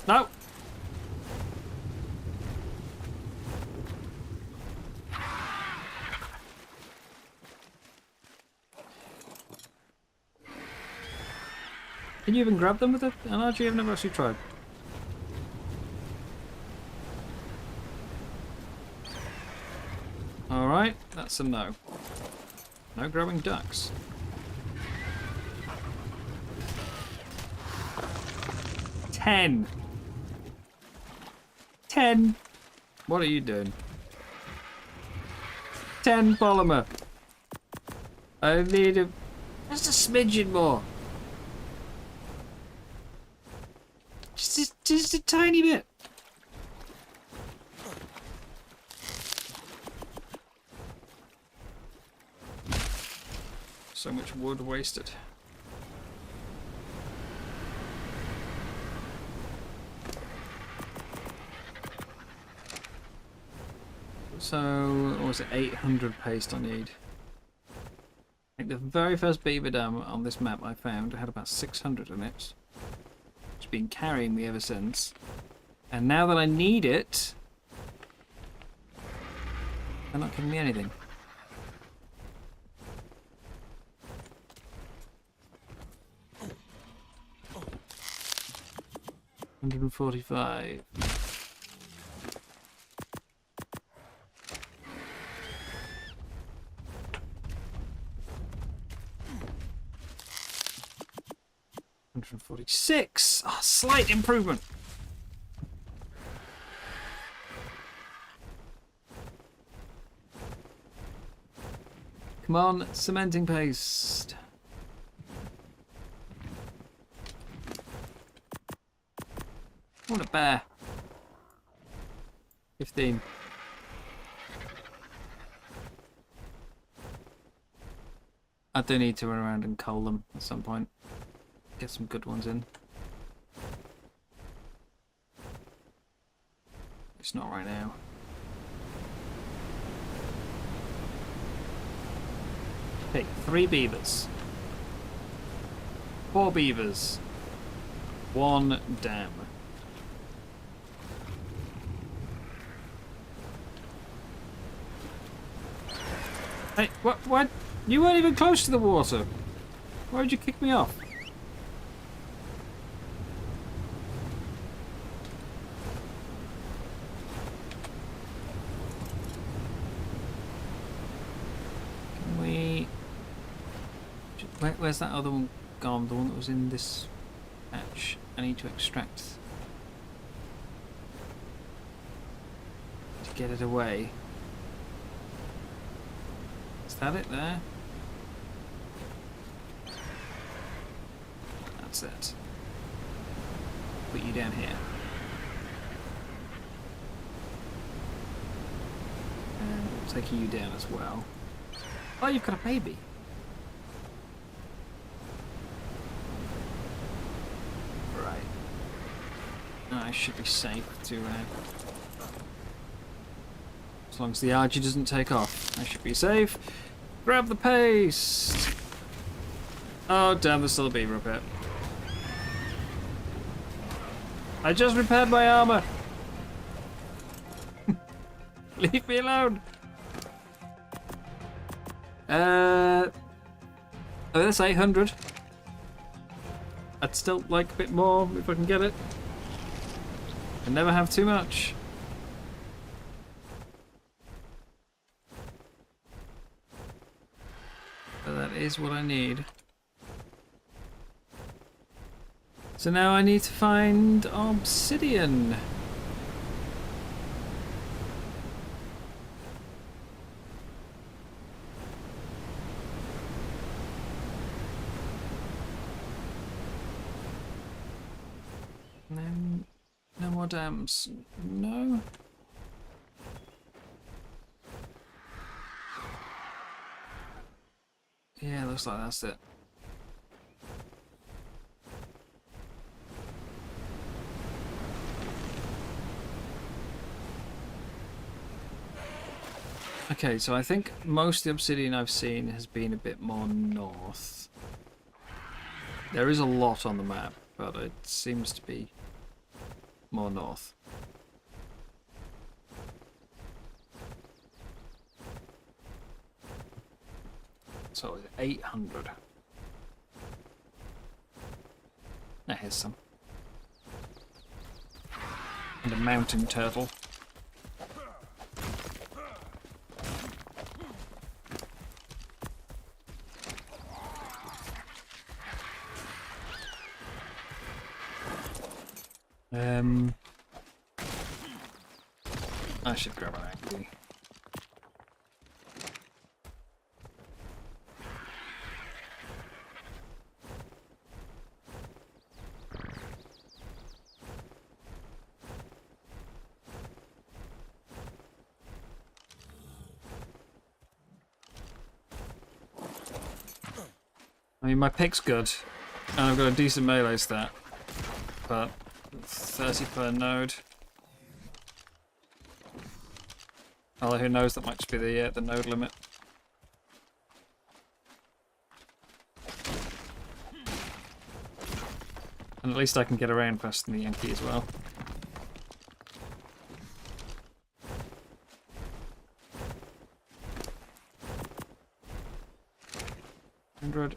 No. Can you even grab them with an RG? I've never actually tried. Alright, that's a no. No grabbing ducks. Ten. What are you doing? 10 polymer. I need just a smidgen more. Just a tiny bit. So much wood wasted. So, what was it, 800 paste I need? think the very first beaver dam on this map I found had about 600 in it. It's been carrying me ever since. And now that I need it, they're not giving me anything. $145. $146. Oh, slight improvement. Come on, cementing paste. I want a bear. 15. I do need to run around and cull them at some point. Get some good ones in. It's not right now. Okay, 3 beavers. 4 beavers. 1 dam. Hey, what? You weren't even close to the water. Why would you kick me off? Can we... Where's that other one gone? The one that was in this patch. I need to extract... to get it away. Is that it there? That's it. Put you down here. And we'll take you down as well. Oh, you've got a baby. Right. I should be safe to... as long as the Argy doesn't take off, I should be safe. Grab the paste! Oh damn, there's still a beaver up here. I just repaired my armor! Leave me alone! Oh, that's 800. I'd still like a bit more if I can get it. I never have too much. But that is what I need. So now I need to find obsidian. No more dams. No. Yeah, looks like that's it. Okay, so I think most of the obsidian I've seen has been a bit more north. There is a lot on the map, but it seems to be more north. So 800. Now here's some. And a mountain turtle. I should grab an angle. I mean, my pick's good, and I've got a decent melee stat, but 30 per node. Although who knows, that might just be the node limit. And at least I can get around faster than the Yankee as well. 100.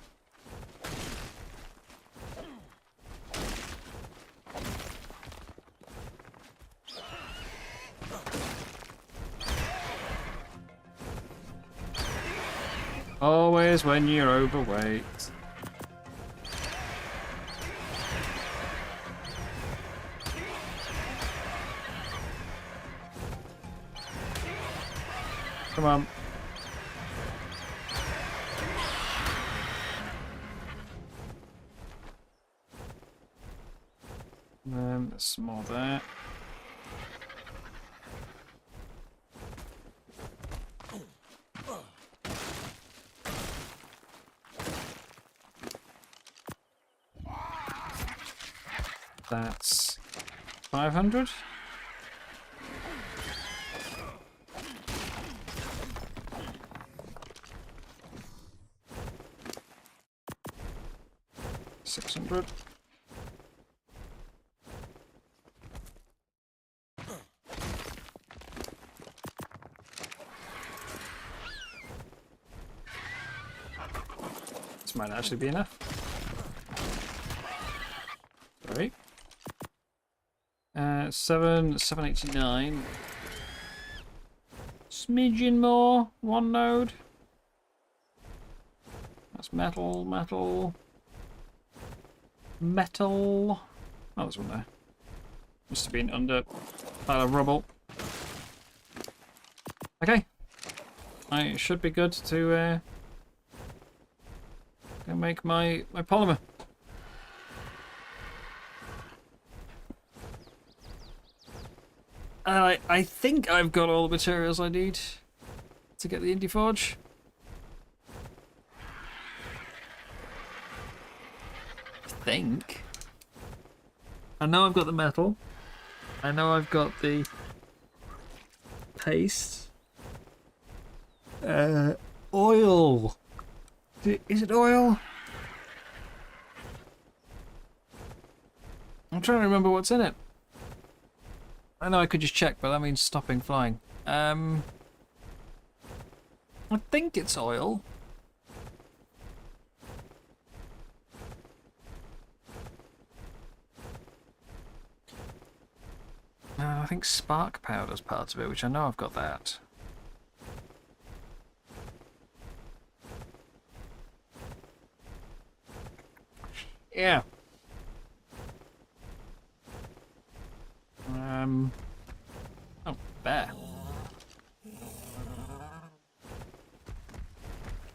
Always when you're overweight. Come on. There's some more there. That's 500. $600. This might actually be enough. Sorry. 789. Smidgen more. One node. That's metal, metal. Metal. Oh, there's one there. Must have been under a pile of rubble. Okay. I should be good to make my polymer. I think I've got all the materials I need to get the Indie Forge. I know I've got the metal. I know I've got the paste. Oil. Is it oil? I'm trying to remember what's in it. I know I could just check, but that means stopping flying. I think it's oil. I think spark powder's part of it, which I know I've got that. Yeah. Oh, bear.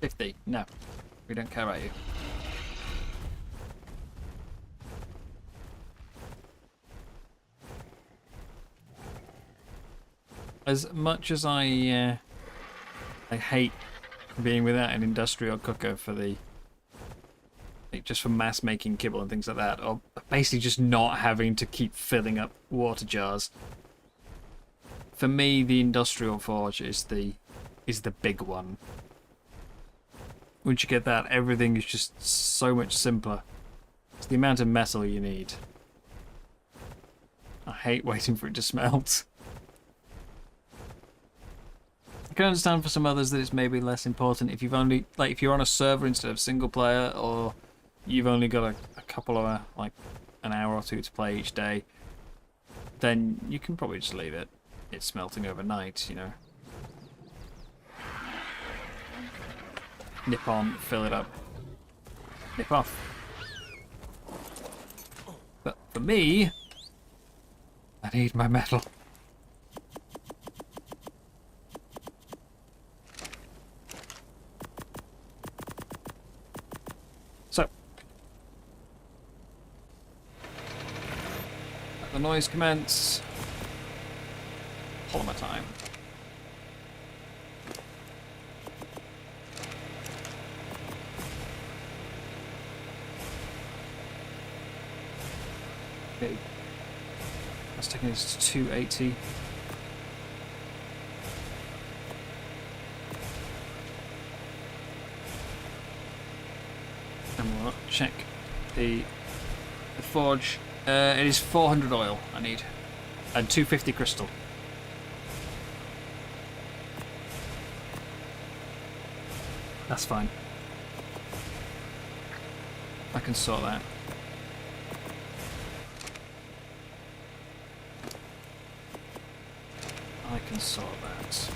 50. No, we don't care about you. As much as I hate being without an industrial cooker for the just for mass making kibble and things like that, or basically just not having to keep filling up water jars. For me, the industrial forge is the big one. Once you get that, everything is just so much simpler. It's the amount of metal you need. I hate waiting for it to smelt. I can understand for some others that it's maybe less important if you've only, like, if you're on a server instead of single player, or you've only got a couple of like an hour or two to play each day, then you can probably just leave it. It's smelting overnight, you know. Nip on, fill it up. Nip off. But for me, I need my metal. So, let the noise commence. Polymer time. Okay. That's taking us to 280. And we'll check the forge. It is 400 oil I need. And 250 crystal. That's fine. I can sort that. I can sort that.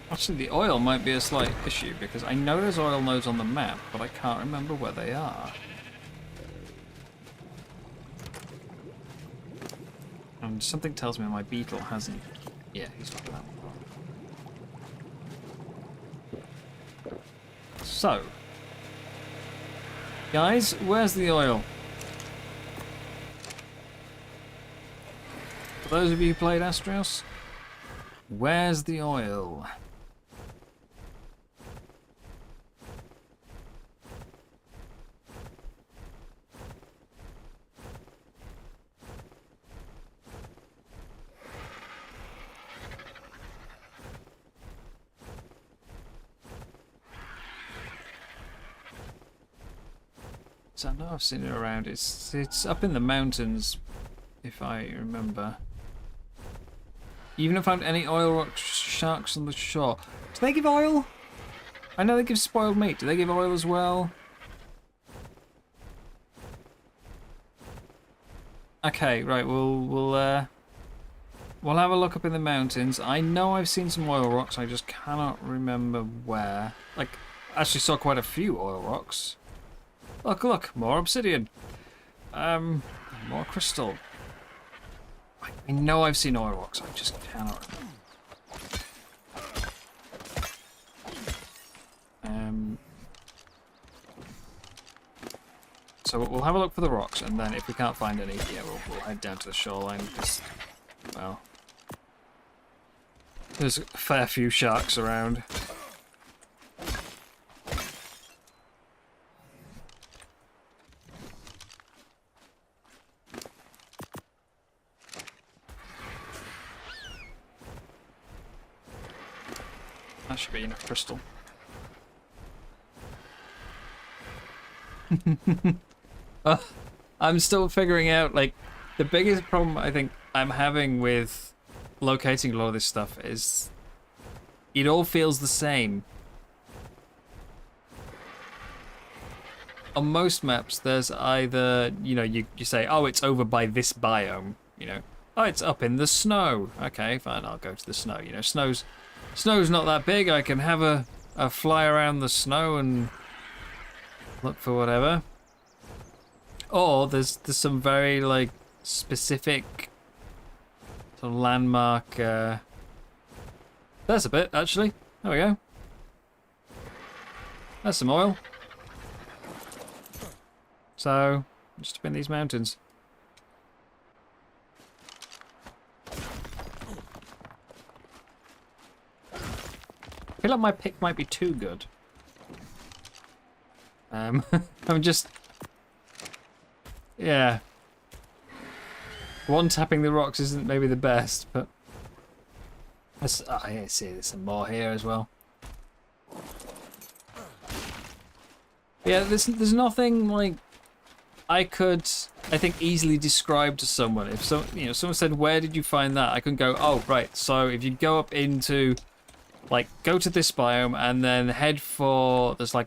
Actually, the oil might be a slight issue because I know there's oil nodes on the map, but I can't remember where they are. And something tells me my beetle hasn't. Yeah, he's not that one. So, guys, where's the oil? For those of you who played Astraeos, where's the oil? So I know I've seen it around. It's up in the mountains, if I remember. You even found any oil rock sharks on the shore. Do they give oil? I know they give spoiled meat. Do they give oil as well? Okay, right. We'll have a look up in the mountains. I know I've seen some oil rocks. I just cannot remember where. Like, I actually saw quite a few oil rocks. Look, more obsidian. More crystal. I know I've seen oil rocks, I just cannot remember. So we'll have a look for the rocks, and then if we can't find any, yeah, we'll head down to the shoreline, because, well, there's a fair few sharks around. That should be enough crystal. I'm still figuring out, like, the biggest problem I think I'm having with locating a lot of this stuff is it all feels the same. On most maps, there's either, you know, you say, oh, it's over by this biome, you know. Oh, it's up in the snow. Okay, fine, I'll go to the snow. You know, snow's not that big. I can have a fly around the snow and look for whatever. Or there's some very, like, specific sort of landmark. There's a bit, actually. There we go. There's some oil. So, just up in these mountains. I feel like my pick might be too good. I'm just... Yeah. One tapping the rocks isn't maybe the best, but... I see there's some more here as well. Yeah, there's nothing, like, I could, I think, easily describe to someone. If someone said, where did you find that? I can go, oh, right, so if you go up into... Like, go to this biome and then head for, there's like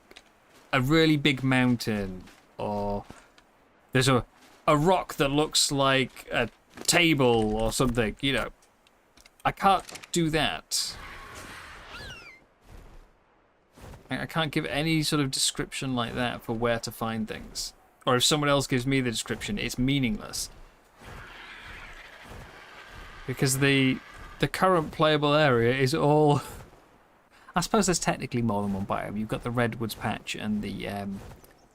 a really big mountain, or there's a rock that looks like a table or something, you know. I can't do that. I can't give any sort of description like that for where to find things. Or if someone else gives me the description, it's meaningless. Because the current playable area is all... I suppose there's technically more than one biome. You've got the redwoods patch and the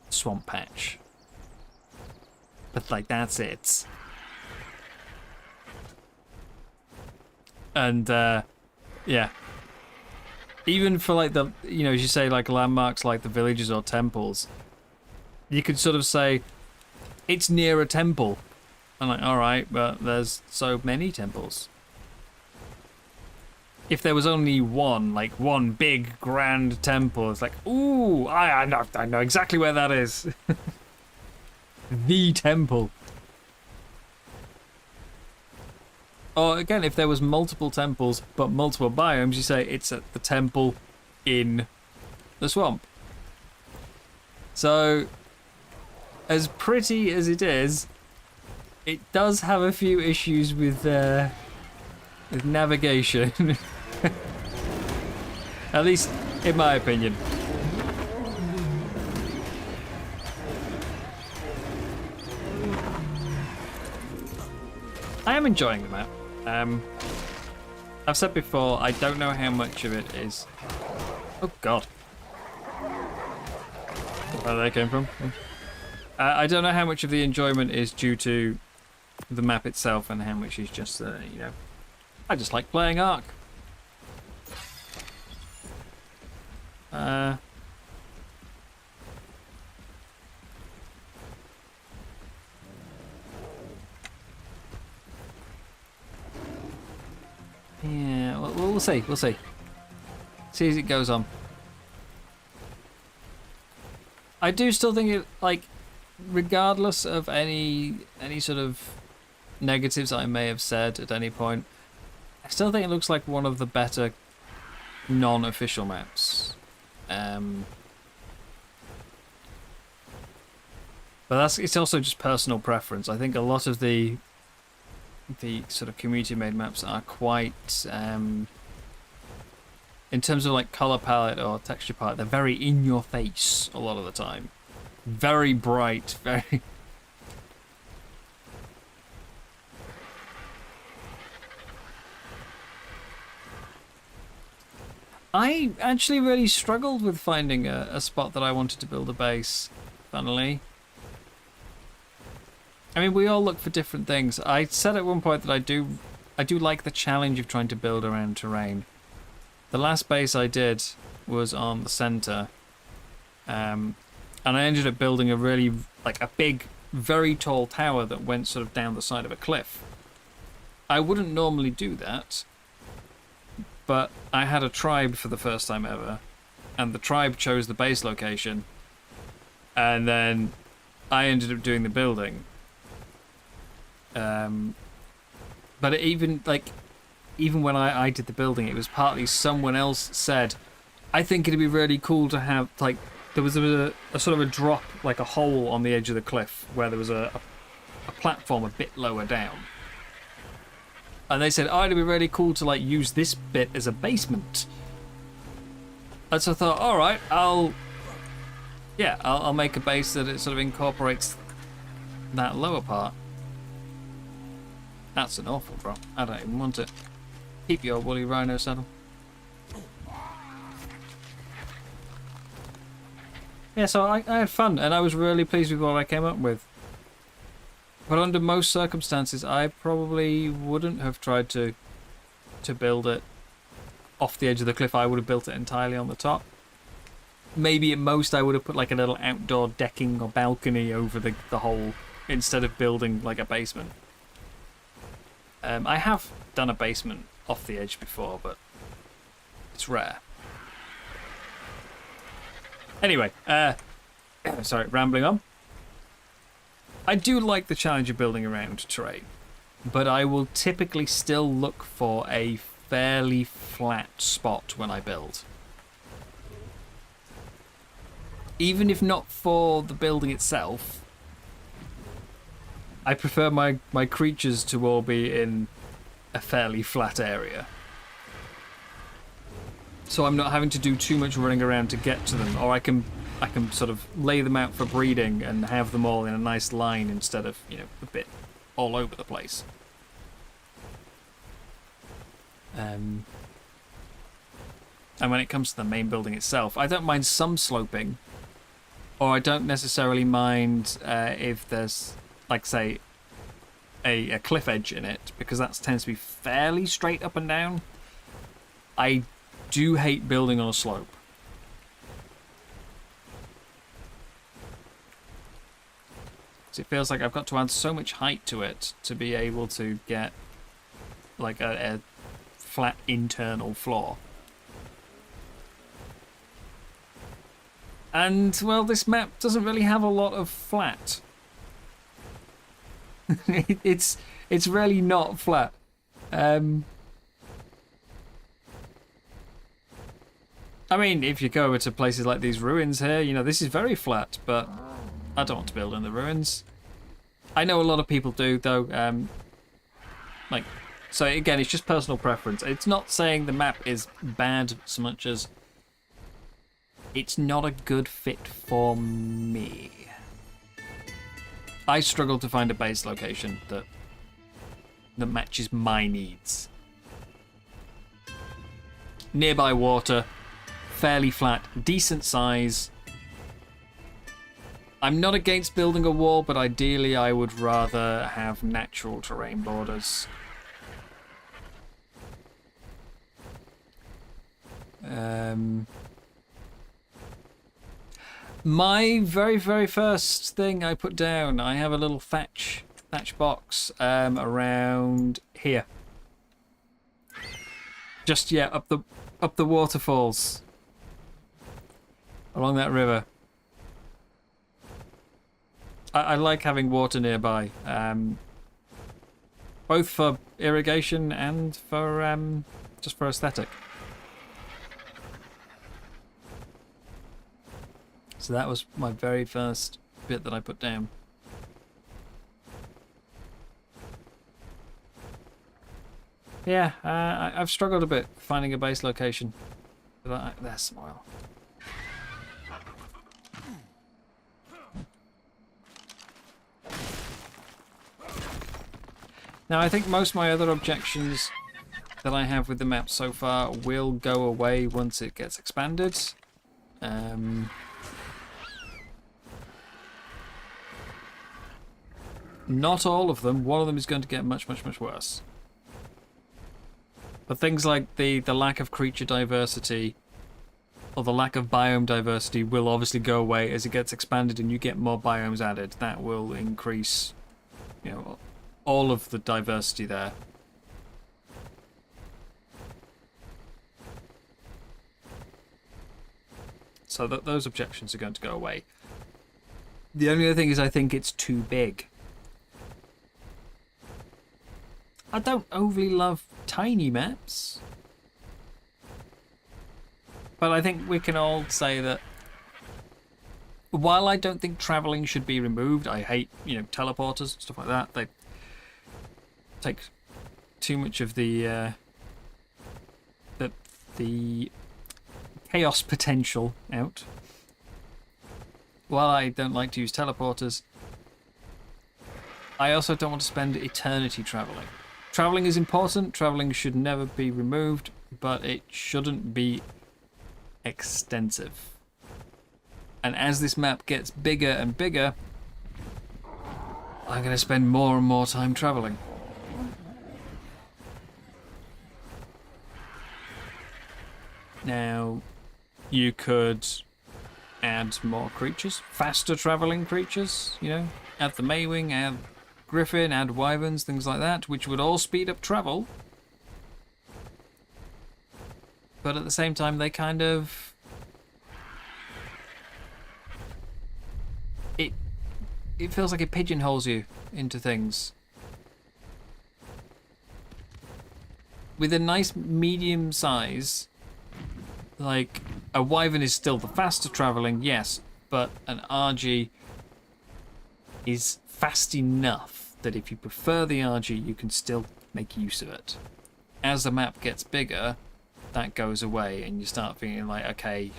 swamp patch. But, like, that's it. And, yeah. Even for, like, the, you know, as you say, like, landmarks like the villages or temples, you could sort of say, it's near a temple. I'm like, alright, but there's so many temples. if there was only one, like one big grand temple, it's like, ooh, I know exactly where that is. The temple. Or again, if there was multiple temples but multiple biomes, you say it's at the temple in the swamp. So, as pretty as it is, it does have a few issues with navigation. At least in my opinion. I am enjoying the map. I've said before, I don't know how much of it is... Oh god. Where they came from. I don't know how much of the enjoyment is due to the map itself and how much is just, you know... I just like playing Ark. Yeah, we'll see. We'll see. See as it goes on. I do still think it, like, regardless of any sort of negatives I may have said at any point, I still think it looks like one of the better non-official maps. But it's also just personal preference. I think a lot of the sort of community-made maps are quite, in terms of like color palette or texture palette, they're very in your face a lot of the time. Very bright, very... I actually really struggled with finding a spot that I wanted to build a base, funnily. I mean, we all look for different things. I said at one point that I do like the challenge of trying to build around terrain. The last base I did was on the center, and I ended up building a really, like, a big, very tall tower that went sort of down the side of a cliff. I wouldn't normally do that, but I had a tribe for the first time ever, and the tribe chose the base location, and then I ended up doing the building. But even when I did the building, it was partly someone else said, I think it'd be really cool to have, like, there was a sort of a drop, like a hole on the edge of the cliff where there was a platform a bit lower down. And they said, oh, it'd be really cool to, like, use this bit as a basement. And so I thought, all right, I'll make a base that it sort of incorporates that lower part. That's an awful drop. I don't even want it. Keep your woolly rhino saddle. Yeah, so I had fun, and I was really pleased with what I came up with. But under most circumstances, I probably wouldn't have tried to build it off the edge of the cliff. I would have built it entirely on the top. Maybe at most I would have put like a little outdoor decking or balcony over the hole instead of building like a basement. I have done a basement off the edge before, but it's rare. Anyway, sorry, rambling on. I do like the challenge of building around terrain, but I will typically still look for a fairly flat spot when I build. Even if not for the building itself, I prefer my creatures to all be in a fairly flat area. So I'm not having to do too much running around to get to them, or I can sort of lay them out for breeding and have them all in a nice line instead of, you know, a bit all over the place. And when it comes to the main building itself, I don't mind some sloping, or I don't necessarily mind if there's, like, say, a cliff edge in it, because that tends to be fairly straight up and down. I do hate building on a slope. It feels like I've got to add so much height to it to be able to get like a flat internal floor. And, well, this map doesn't really have a lot of flat. it's really not flat. I mean, if you go over to places like these ruins here, you know, this is very flat, but I don't want to build in the ruins. I know a lot of people do, though. So again, it's just personal preference. It's not saying the map is bad so much as it's not a good fit for me. I struggle to find a base location that matches my needs. Nearby water, fairly flat, decent size. I'm not against building a wall, but ideally I would rather have natural terrain borders. My very first thing I put down, I have a little thatch box around here. Just up the waterfalls along that river. I like having water nearby, both for irrigation and for just for aesthetic. So that was my very first bit that I put down. Yeah, I've struggled a bit finding a base location. There's some oil. Now, I think most of my other objections that I have with the map so far will go away once it gets expanded. Not all of them. One of them is going to get much worse. But things like the lack of creature diversity or the lack of biome diversity will obviously go away as it gets expanded and you get more biomes added. That will increase, you know, all of the diversity there. So those objections are going to go away. The only other thing is I think it's too big. I don't overly love tiny maps. But I think we can all say that while I don't think travelling should be removed, I hate, you know, teleporters, stuff like that. They take too much of the chaos potential out. While I don't like to use teleporters, I also don't want to spend eternity travelling. Travelling is important, travelling should never be removed, but it shouldn't be extensive. And as this map gets bigger and bigger, I'm going to spend more and more time travelling. Now, you could add more creatures, faster travelling creatures, you know, add the Maywing, add Griffin, add Wyverns, things like that, which would all speed up travel. But at the same time, they kind of... It feels like it pigeonholes you into things. With a nice medium size, like a Wyvern is still the faster travelling, yes, but an RG is fast enough that if you prefer the RG, you can still make use of it. As the map gets bigger, that goes away, and you start feeling like, okay,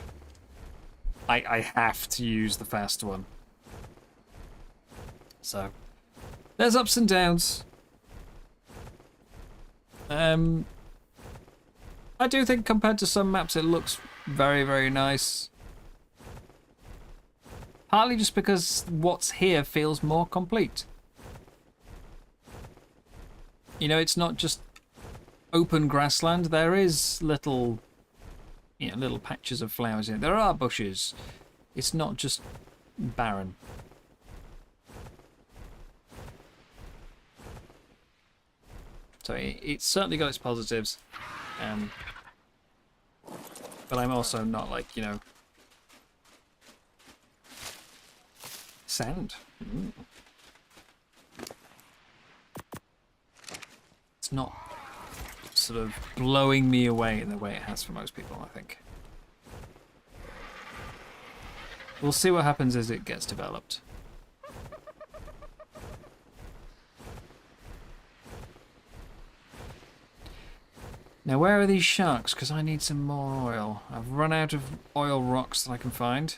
I have to use the fast one. So, there's ups and downs. I do think compared to some maps, it looks very, very nice. Partly just because what's here feels more complete. You know, it's not just open grassland. There is little, you know, little patches of flowers in it. There are bushes. It's not just barren. So it's certainly got its positives. But I'm also not like, you know... Sand. Mm. It's not sort of blowing me away in the way it has for most people, I think. We'll see what happens as it gets developed. Now, where are these sharks? Because I need some more oil. I've run out of oil rocks that I can find.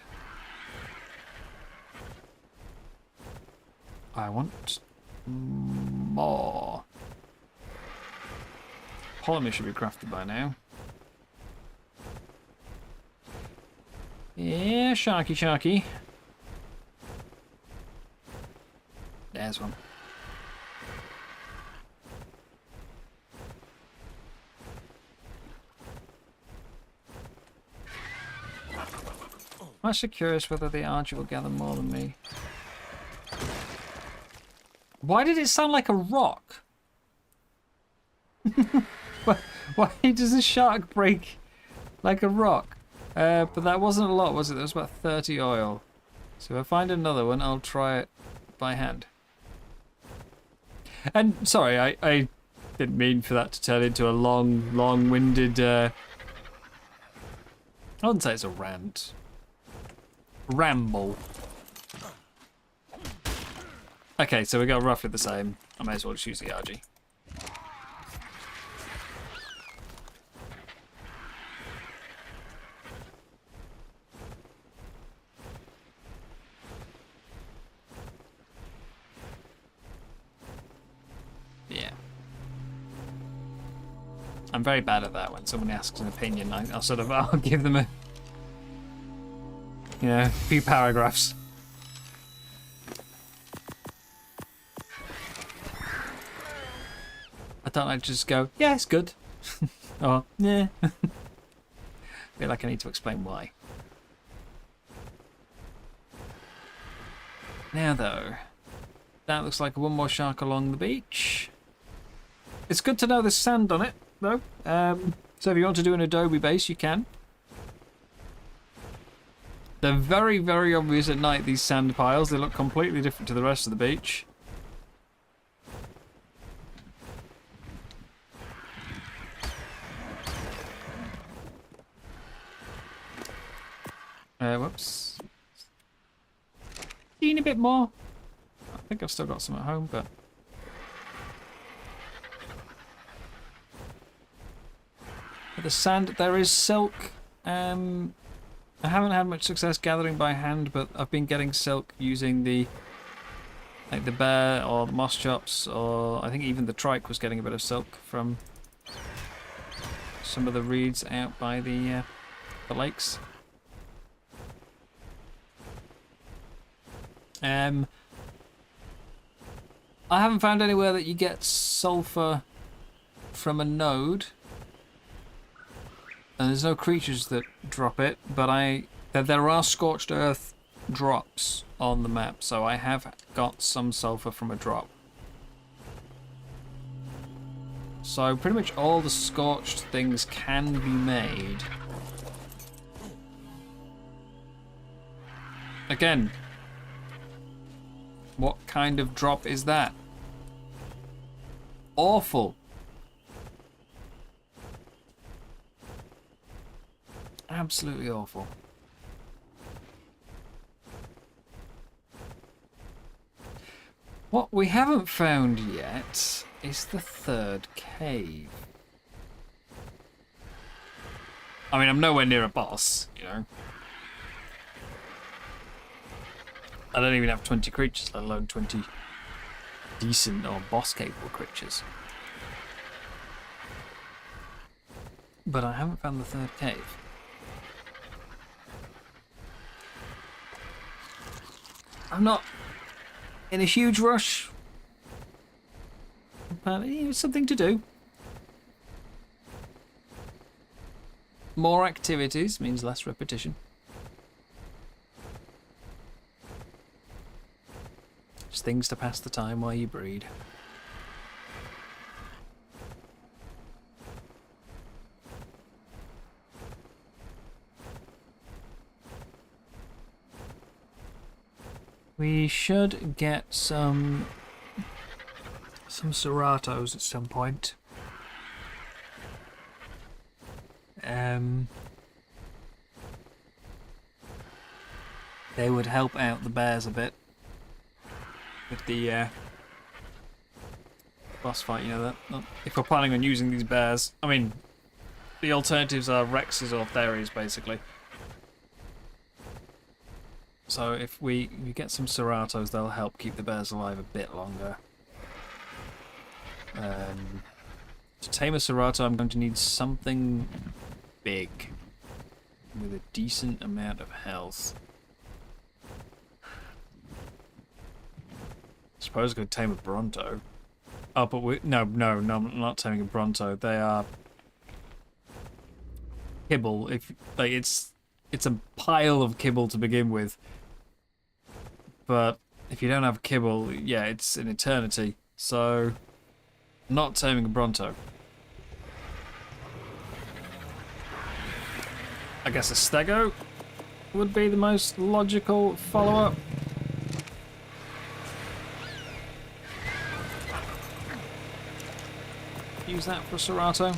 I want more. Polymer should be crafted by now. Yeah, sharky, sharky. There's one. I'm actually curious whether the archer will gather more than me. Why did it sound like a rock? Why does a shark break like a rock? But that wasn't a lot, was it? There was about 30 oil. So if I find another one, I'll try it by hand. And, sorry, I didn't mean for that to turn into a long-winded... I wouldn't say it's a rant. Ramble. Okay, so we got roughly the same. I may as well just use the RG. Yeah. I'm very bad at that. When someone asks an opinion, I'll give them a, you know, few paragraphs. I don't like to just go, yeah, it's good. Or, yeah. I feel like I need to explain why. Now, though, that looks like one more shark along the beach. It's good to know there's sand on it, though. So if you want to do an adobe base, you can. They're very, very obvious at night, these sand piles. They look completely different to the rest of the beach. Whoops. Need a bit more. I think I've still got some at home, but... For the sand, there is silk. I haven't had much success gathering by hand, but I've been getting silk using the... like the bear or the moss chops, or I think even the trike was getting a bit of silk from some of the reeds out by the lakes. I haven't found anywhere that you get sulfur from a node, and there's no creatures that drop it, but there are scorched earth drops on the map, so I have got some sulfur from a drop. So pretty much all the scorched things can be made. Again, what kind of drop is that? Awful. Absolutely awful. What we haven't found yet is the third cave. I mean, I'm nowhere near a boss, you know. I don't even have 20 creatures, let alone 20 decent or boss-capable creatures. But I haven't found the third cave. I'm not in a huge rush, but it's something to do. More activities means less repetition. Just things to pass the time while you breed. We should get some Seratos at some point. They would help out the bears a bit with the boss fight, you know, that if we're planning on using these bears. I mean, the alternatives are Rexes or Theres, basically. So if we get some Seratos, they'll help keep the bears alive a bit longer. To tame a Serato, I'm going to need something big with a decent amount of health. I suppose I could tame a Bronto. Oh, but no, I'm not taming a Bronto. They are kibble. If like it's a pile of kibble to begin with. But if you don't have kibble, yeah, it's an eternity. So, not taming a Bronto. I guess a Stego would be the most logical follow-up. Use that for Serato.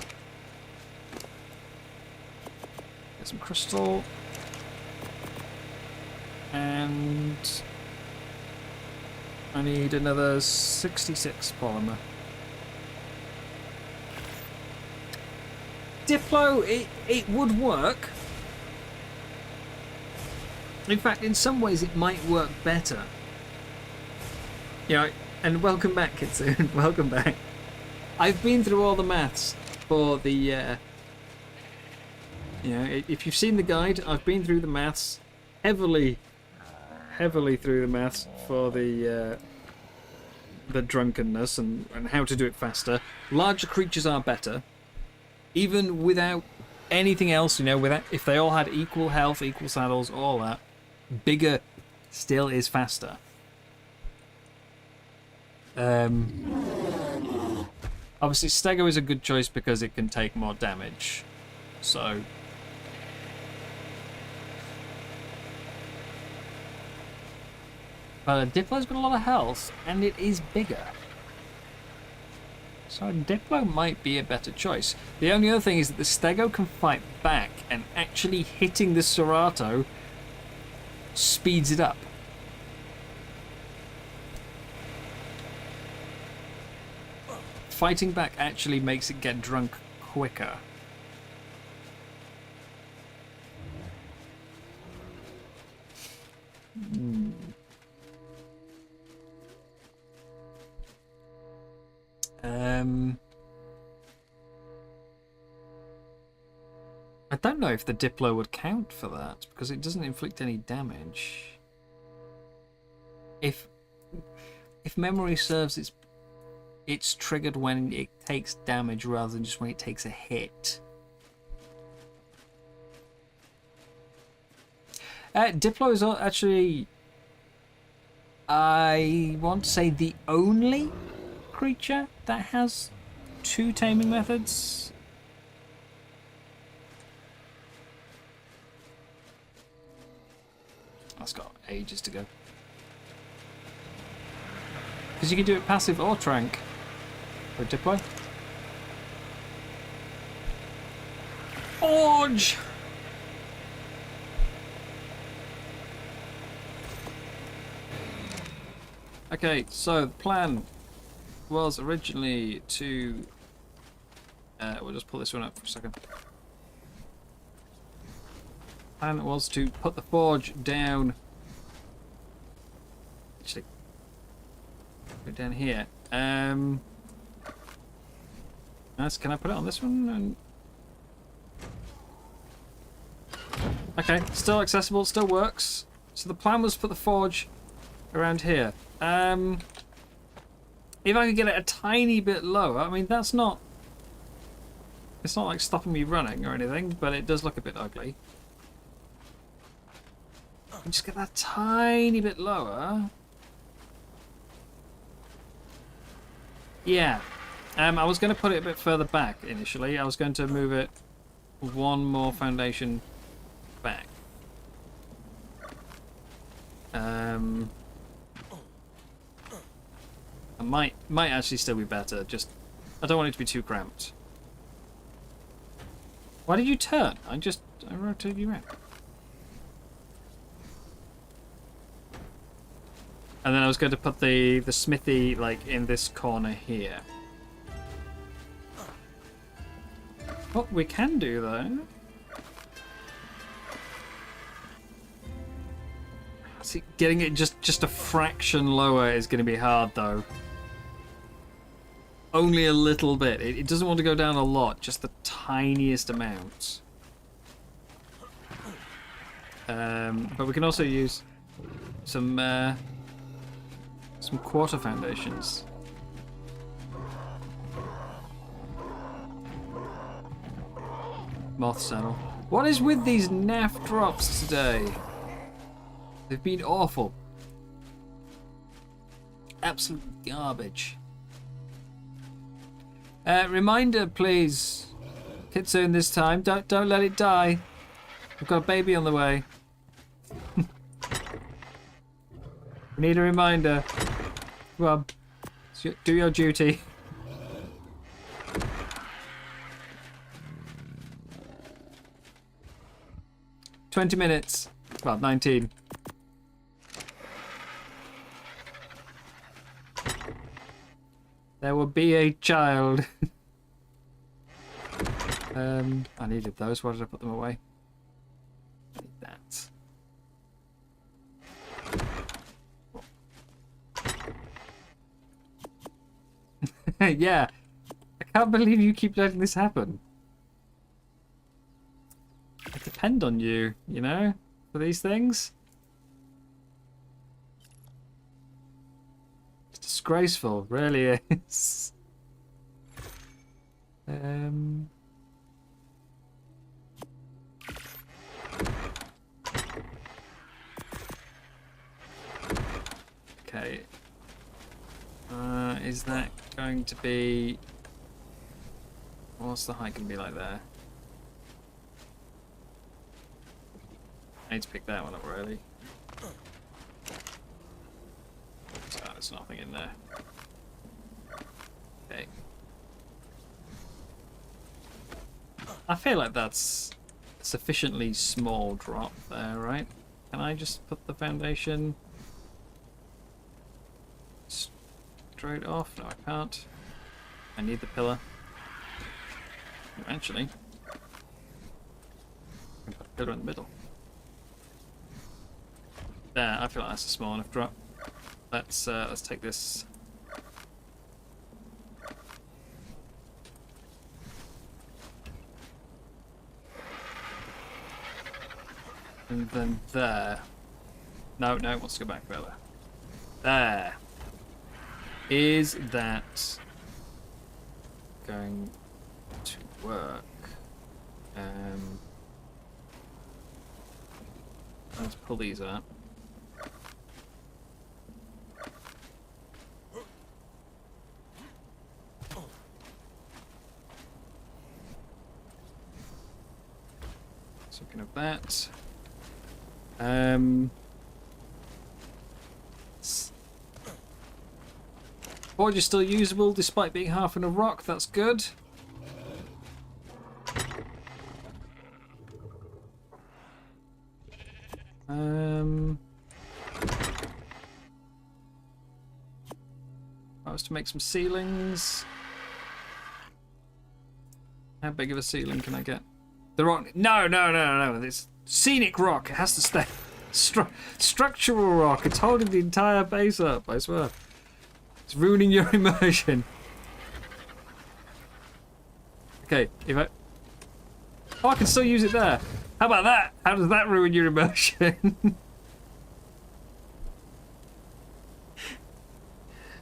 Get some crystal. And I need another 66 polymer. Diplo, it would work. In fact, in some ways it might work better. You know, and welcome back, Kitsune. Welcome back. I've been through all the maths for the, you know, if you've seen the guide, I've been through the maths, heavily through the maths for the drunkenness and how to do it faster. Larger creatures are better, even without anything else, you know, without, if they all had equal health, equal saddles, all that, bigger still is faster. Obviously, Stego is a good choice because it can take more damage. So, but Diplo's got a lot of health, and it is bigger. So Diplo might be a better choice. The only other thing is that the Stego can fight back, and actually hitting the Serato speeds it up. Fighting back actually makes it get drunk quicker. I don't know if the Diplo would count for that because it doesn't inflict any damage. If memory serves, it's triggered when it takes damage rather than just when it takes a hit. Diplo is actually, I want to say, the only creature that has 2 taming methods. That's got ages to go. Because you can do it passive or trank. For Diplo. Forge! Okay, so the plan was originally to... we'll just pull this one up for a second. Plan was to put the forge down... Actually, put it down here. Nice. Can I put it on this one? Okay, still accessible, still works. So the plan was to put the forge around here. If I could get it a tiny bit lower, I mean, that's not... It's not like stopping me running or anything, but it does look a bit ugly. Just get that tiny bit lower. Yeah. I was going to put it a bit further back initially. I was going to move it one more foundation back. It might actually still be better. Just, I don't want it to be too cramped. Why did you turn? I rotated you around. And then I was going to put the smithy like in this corner here. What we can do though. See, getting it just a fraction lower is going to be hard though. Only a little bit. It doesn't want to go down a lot, just the tiniest amount. But we can also use some quarter foundations. Moth saddle. What is with these naff drops today? They've been awful. Absolute garbage. Reminder, please. Kitsune this time. Don't let it die. We've got a baby on the way. We need a reminder. Come on. Do your duty. "20 minutes. Well, 19. There will be a child. I needed those. Why did I put them away? I need that. Yeah. I can't believe you keep letting this happen. I depend on you, you know, for these things. It's disgraceful, really is. Okay. Is that going to be... What's the height going to be like there? I need to pick that one up, really. So there's nothing in there. Okay. I feel like that's a sufficiently small drop there, right? Can I just put the foundation straight off? No, I can't. I need the pillar. Eventually. I can put a pillar in the middle. There, I feel like that's a small enough drop. Let's take this. And then there. No, it wants to go back further. There. Is that going to work? Let's pull these up. Looking at that. Forge is still usable despite being half in a rock. That's good. I was to make some ceilings. How big of a ceiling can I get? The rock? No. It's scenic rock. It has to stay. Structural rock. It's holding the entire base up, I swear. It's ruining your immersion. Okay, if I... Oh, I can still use it there. How about that? How does that ruin your immersion?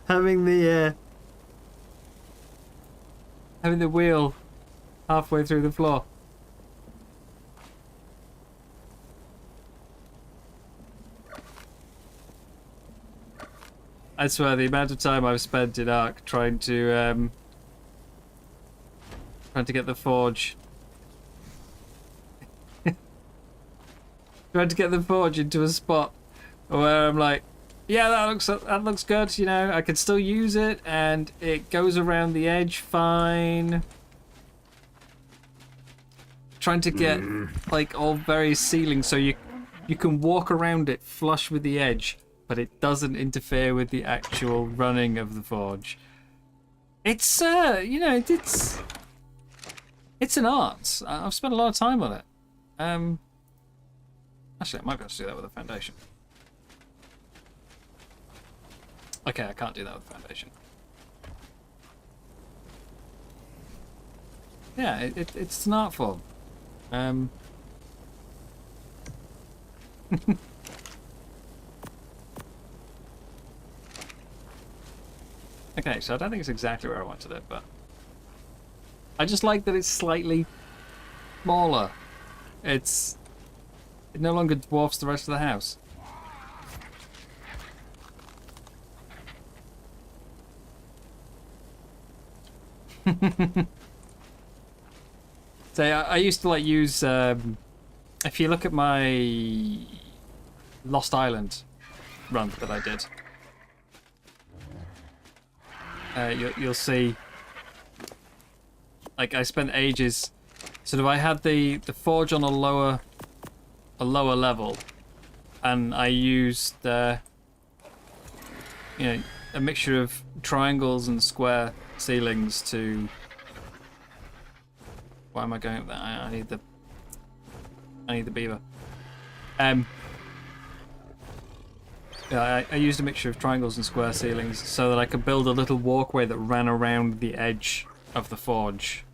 Having the wheel halfway through the floor. I swear, the amount of time I've spent in Ark trying to get the forge, trying to get the forge into a spot where I'm like, Yeah, that looks good. You know, I can still use it, and it goes around the edge fine. Trying to get like all various ceilings so you can walk around it flush with the edge, but it doesn't interfere with the actual running of the forge. It's you know, it's an art. I've spent a lot of time on it. Actually, I might be able to do that with a foundation. Okay, I can't do that with a foundation. Yeah, it's an art form. Okay, so I don't think it's exactly where I wanted it, but I just like that it's slightly smaller. It no longer dwarfs the rest of the house. So I used to like use if you look at my Lost Island run that I did, you'll see like I spent ages sort of I had the forge on a lower level, and I used you know, a mixture of triangles and square ceilings to. Why am I going up there? I need the beaver. Yeah, I used a mixture of triangles and square ceilings so that I could build a little walkway that ran around the edge of the forge.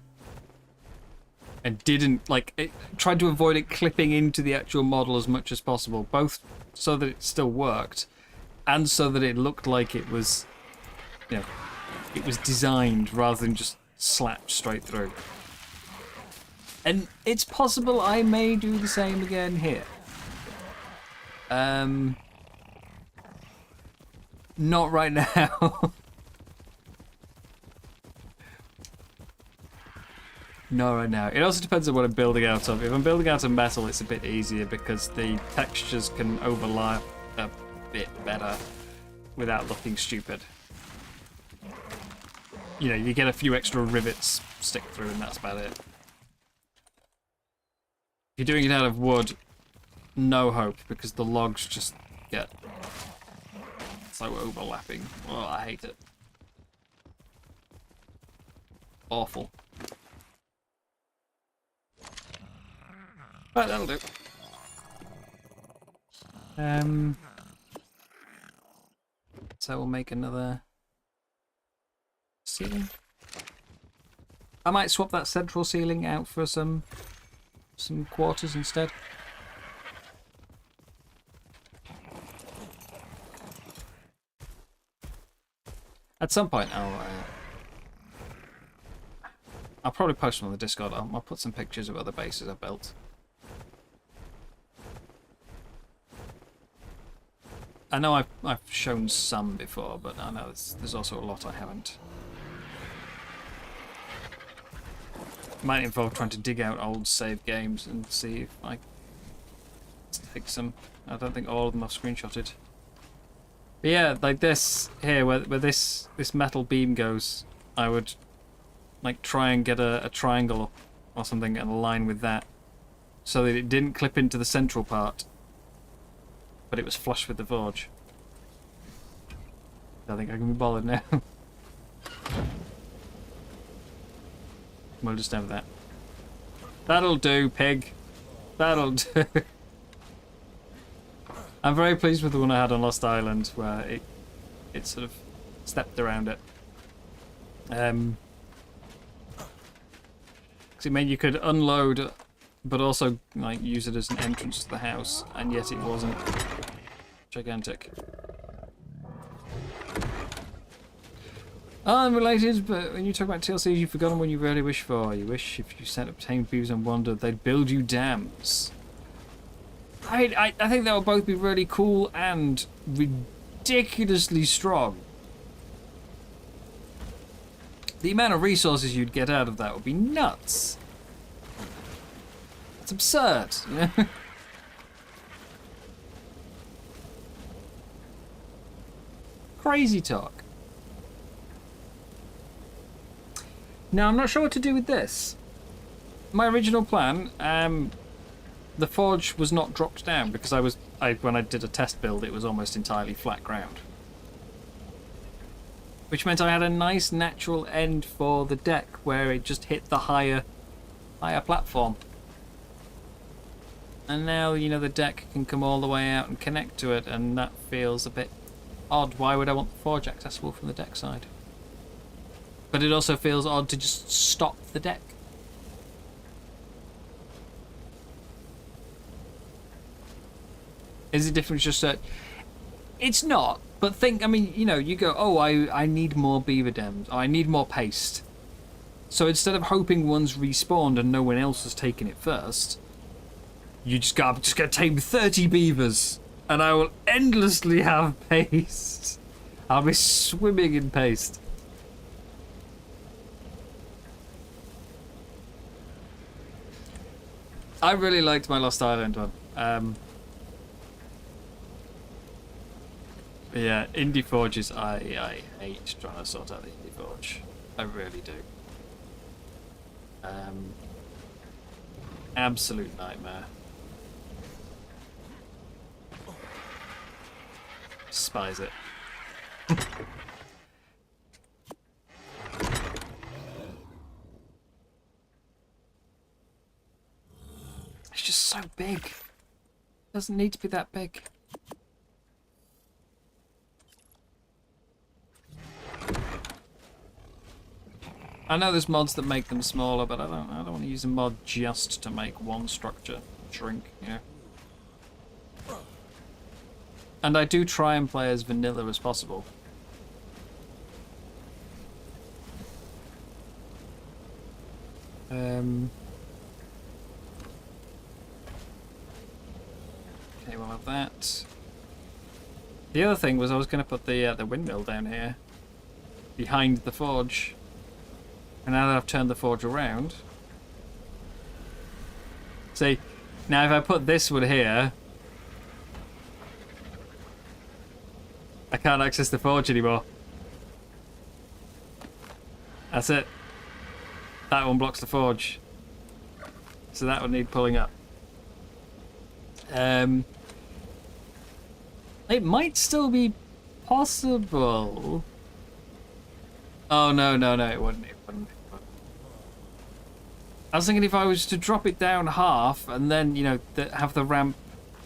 And didn't, like, it tried to avoid it clipping into the actual model as much as possible, both so that it still worked and so that it looked like it was, you know, it was designed rather than just slapped straight through. And it's possible I may do the same again here. Not right now. Not right now. It also depends on what I'm building out of. If I'm building out of metal, it's a bit easier because the textures can overlap a bit better without looking stupid. You know, you get a few extra rivets stick through and that's about it. If you're doing it out of wood, no hope, because the logs just get so overlapping. Oh, I hate it. Awful. Right, that'll do. So we'll make another ceiling. I might swap that central ceiling out for some quarters instead. At some point, I'll probably post them on the Discord. I'll put some pictures of other bases I built. I know I've shown some before, but I know there's also a lot I haven't. Might involve trying to dig out old save games and see if I take some. I don't think all of them I've screenshotted. But yeah, like this here, where this metal beam goes, I would like try and get a triangle or something and align with that, so that it didn't clip into the central part, but it was flush with the forge. I think I can be bothered now. We'll just have that. That'll do, pig. That'll do. I'm very pleased with the one I had on Lost Island, where it sort of stepped around it. Because it meant you could unload, but also like use it as an entrance to the house, and yet it wasn't gigantic. Unrelated, but when you talk about TLCs, you've forgotten what you really wish for. You wish if you set up tamed beavers and wander, they'd build you dams. I think that would both be really cool and ridiculously strong. The amount of resources you'd get out of that would be nuts. It's absurd, you know? crazy talk. Now, I'm not sure what to do with this. My original plan, the forge was not dropped down because when I did a test build, it was almost entirely flat ground. Which meant I had a nice natural end for the deck where it just hit the higher platform. And now, you know, the deck can come all the way out and connect to it, and that feels a bit odd. Why would I want the forge accessible from the deck side? But it also feels odd to just stop the deck. Is it different just that... It's not, but think, I mean, you know, you go, oh, I need more beaver dams, or I need more paste. So instead of hoping one's respawned and no one else has taken it first, you just go, I'm just going to tame 30 beavers, and I will endlessly have paste. I'll be swimming in paste. I really liked my Lost Island one. Yeah, indie forges, I hate trying to sort out the indie forge. I really do. Absolute nightmare. Despise it. It's just so big. It doesn't need to be that big. I know there's mods that make them smaller, but I don't want to use a mod just to make one structure shrink, you know. And I do try and play as vanilla as possible. Okay, we'll have that. The other thing was I was going to put the windmill down here, behind the forge. And now that I've turned the forge around... See, now if I put this one here... I can't access the forge anymore. That's it. That one blocks the forge. So that would need pulling up. It might still be possible. Oh, no, it wouldn't. I was thinking if I was to drop it down half and then, you know, have the ramp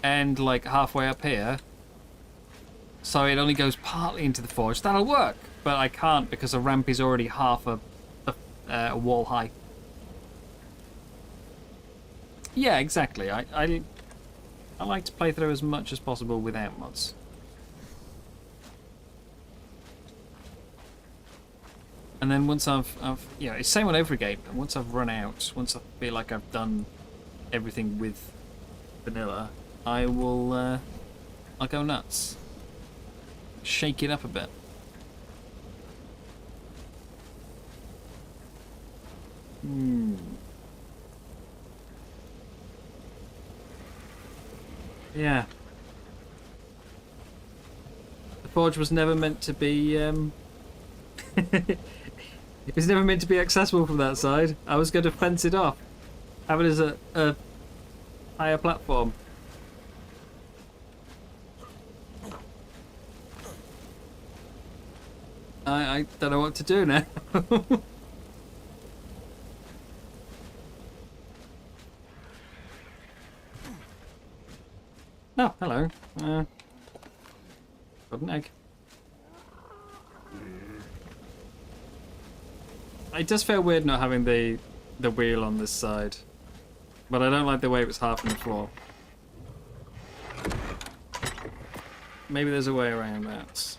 end like halfway up here, so it only goes partly into the forge, that'll work. But I can't because the ramp is already half a wall high. Yeah, exactly. I like to play through as much as possible without mods. And then once I've you know, it's the same on every game. And once I've run out, once I feel like I've done everything with vanilla, I'll go nuts. Shake it up a bit. Yeah. The forge was never meant to be it was never meant to be accessible from that side. I was going to fence it off. Have it as a higher platform. I don't know what to do now. Oh, hello. Got an egg. It does feel weird not having the wheel on this side, but I don't like the way it was half on the floor. Maybe there's a way around that.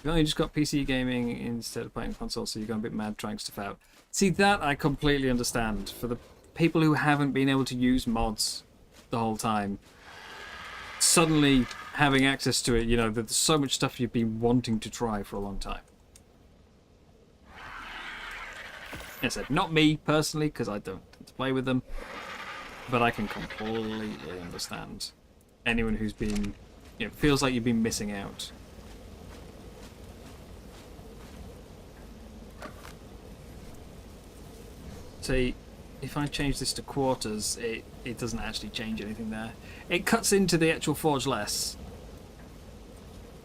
You've only just got PC gaming instead of playing console, so you're going a bit mad trying stuff out. See, that I completely understand. For the people who haven't been able to use mods the whole time, suddenly having access to it, you know, there's so much stuff you've been wanting to try for a long time. As I said, not me personally, because I don't tend to play with them, but I can completely understand anyone who's been it feels like you've been missing out. See, if I change this to quarters, it doesn't actually change anything there. It cuts into the actual forge less,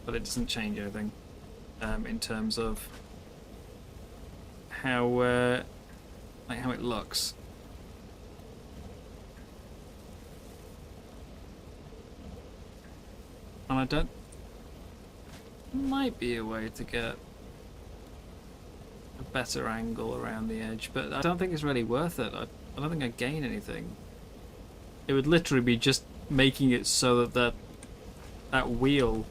but it doesn't change anything in terms of how like how it looks. And I don't. Might be a way to get a better angle around the edge, but I don't think it's really worth it. I don't think I gain anything. It would literally be just making it so that wheel.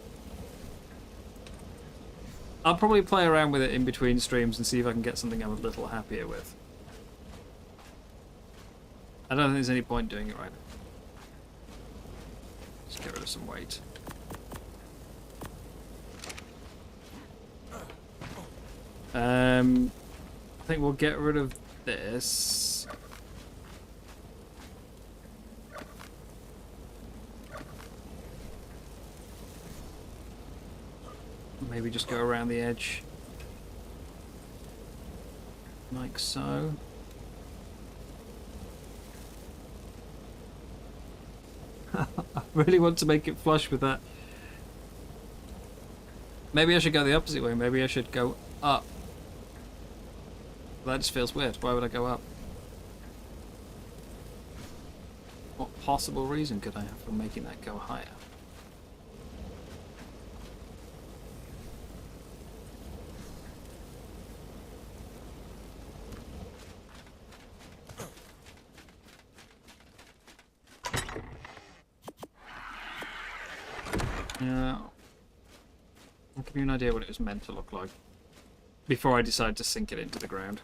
I'll probably play around with it in between streams and see if I can get something I'm a little happier with. I don't think there's any point doing it right now. Just get rid of some weight. I think we'll get rid of this. Maybe just go around the edge. Like so. I really want to make it flush with that. Maybe I should go the opposite way. Maybe I should go up. That just feels weird. Why would I go up? What possible reason could I have for making that go higher? Yeah. I'll give you an idea what it was meant to look like before I decide to sink it into the ground.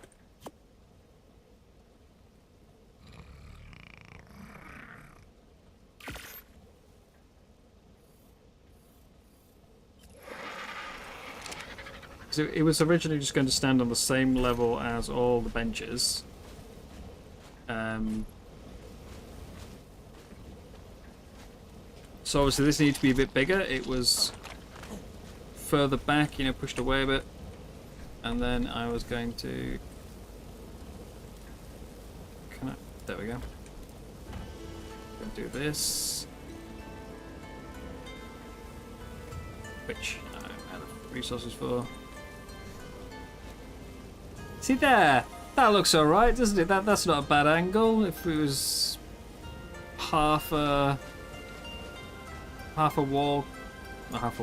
So it was originally just going to stand on the same level as all the benches. So obviously this needs to be a bit bigger. It was further back, you know, pushed away a bit. And then I was going to... There we go. Going to do this. Which I don't have resources for. See there? That looks alright, doesn't it? That's not a bad angle. If it was half a wall, or half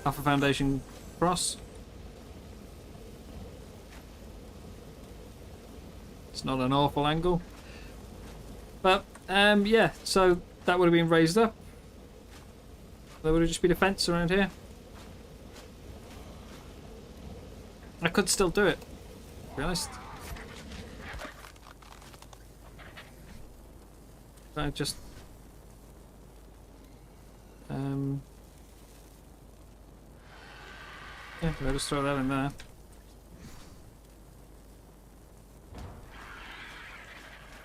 a foundation cross. It's not an awful angle. But yeah, so that would have been raised up. There would have just been a fence around here. I could still do it, to be honest. I just yeah, I'll just throw that in there.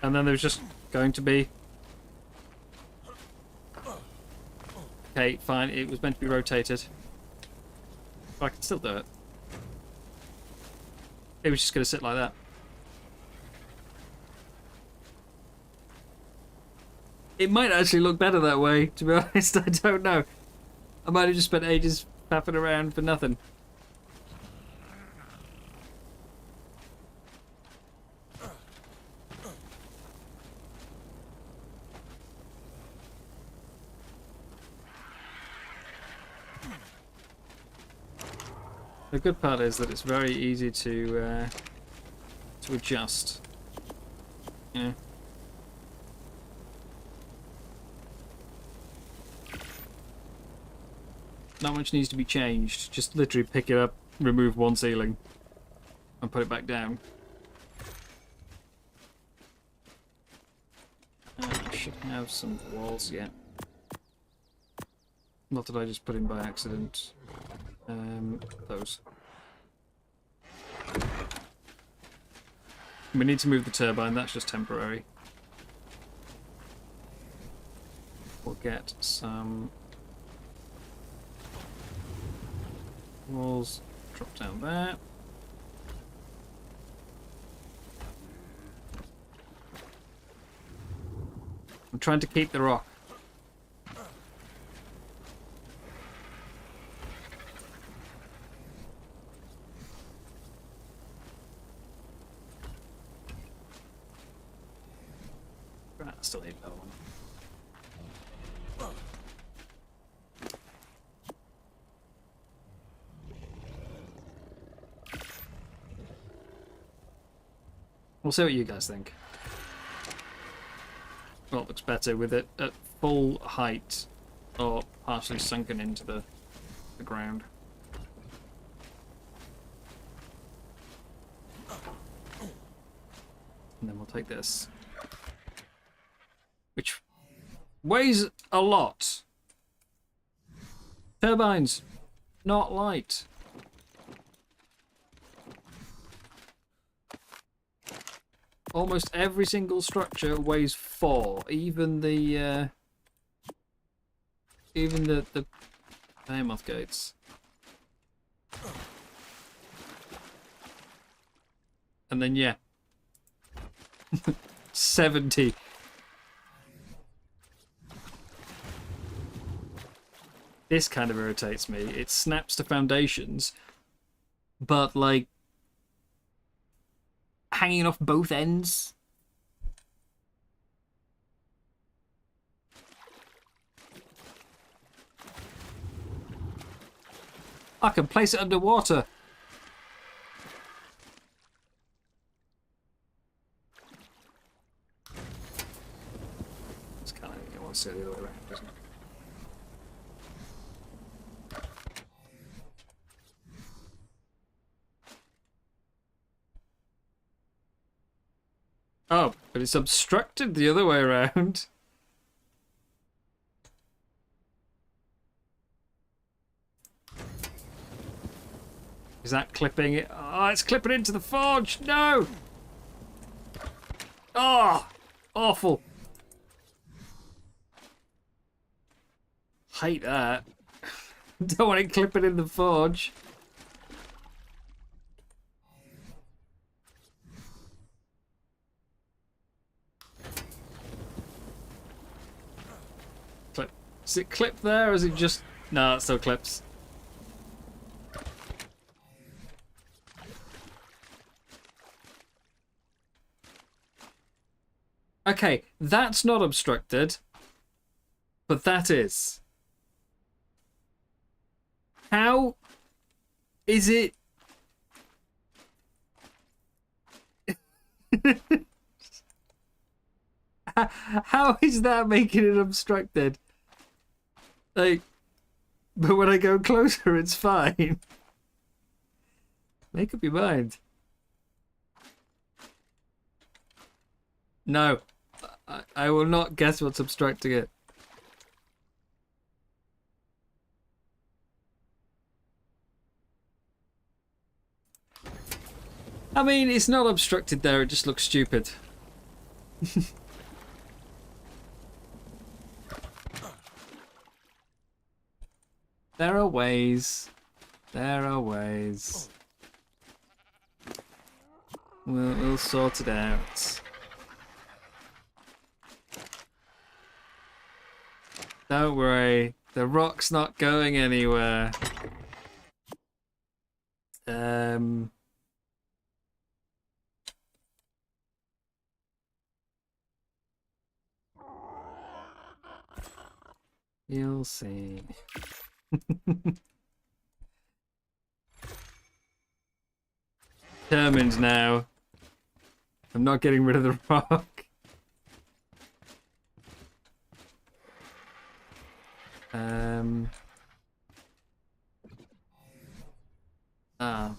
And then there's just going to be... Okay, fine, it was meant to be rotated. But I can still do it. It was just going to sit like that. It might actually look better that way, to be honest, I don't know. I might have just spent ages faffing around for nothing. The good part is that it's very easy to adjust. You know. Not much needs to be changed. Just literally pick it up, remove one ceiling, and put it back down. I should have some walls yet. Not that I just put in by accident. Those. We need to move the turbine, that's just temporary. We'll get some Walls drop down there. I'm trying to keep the rock. Right, I still need that one. We'll see what you guys think. Well, it looks better with it at full height or partially sunken into the ground. And then we'll take this, which weighs a lot. Turbines, not light. Almost every single structure weighs 4, even the behemoth gates. And then yeah, 70. This kind of irritates me. It snaps to foundations, but like hanging off both ends. I can place it underwater. It's kind of, I want to see the other way around, isn't it? Oh, but it's obstructed the other way around. Is that clipping it? Oh, it's clipping into the forge. No! Oh, awful. Hate that. Don't want it clipping in the forge. Clip. Is it clipped there or is it just... No, it still clips. Okay, that's not obstructed, but that is. How is it? How is that making it obstructed? Like, but when I go closer, it's fine. Make up your mind. No. I will not guess what's obstructing it. I mean, it's not obstructed there, it just looks stupid. There are ways. There are ways. We'll sort it out. Don't worry, the rock's not going anywhere. You'll see. Determined now. I'm not getting rid of the rock.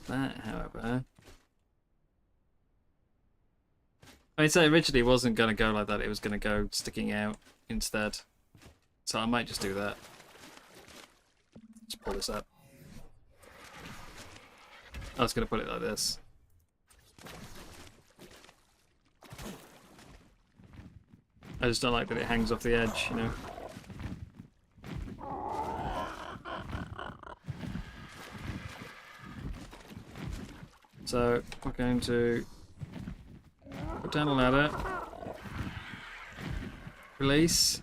That, however... I'd say originally it wasn't going to go like that, it was going to go sticking out instead. So I might just do that. Let's pull this up. I was going to put it like this. I just don't like that it hangs off the edge, you know. So we're going to put down a ladder. Release.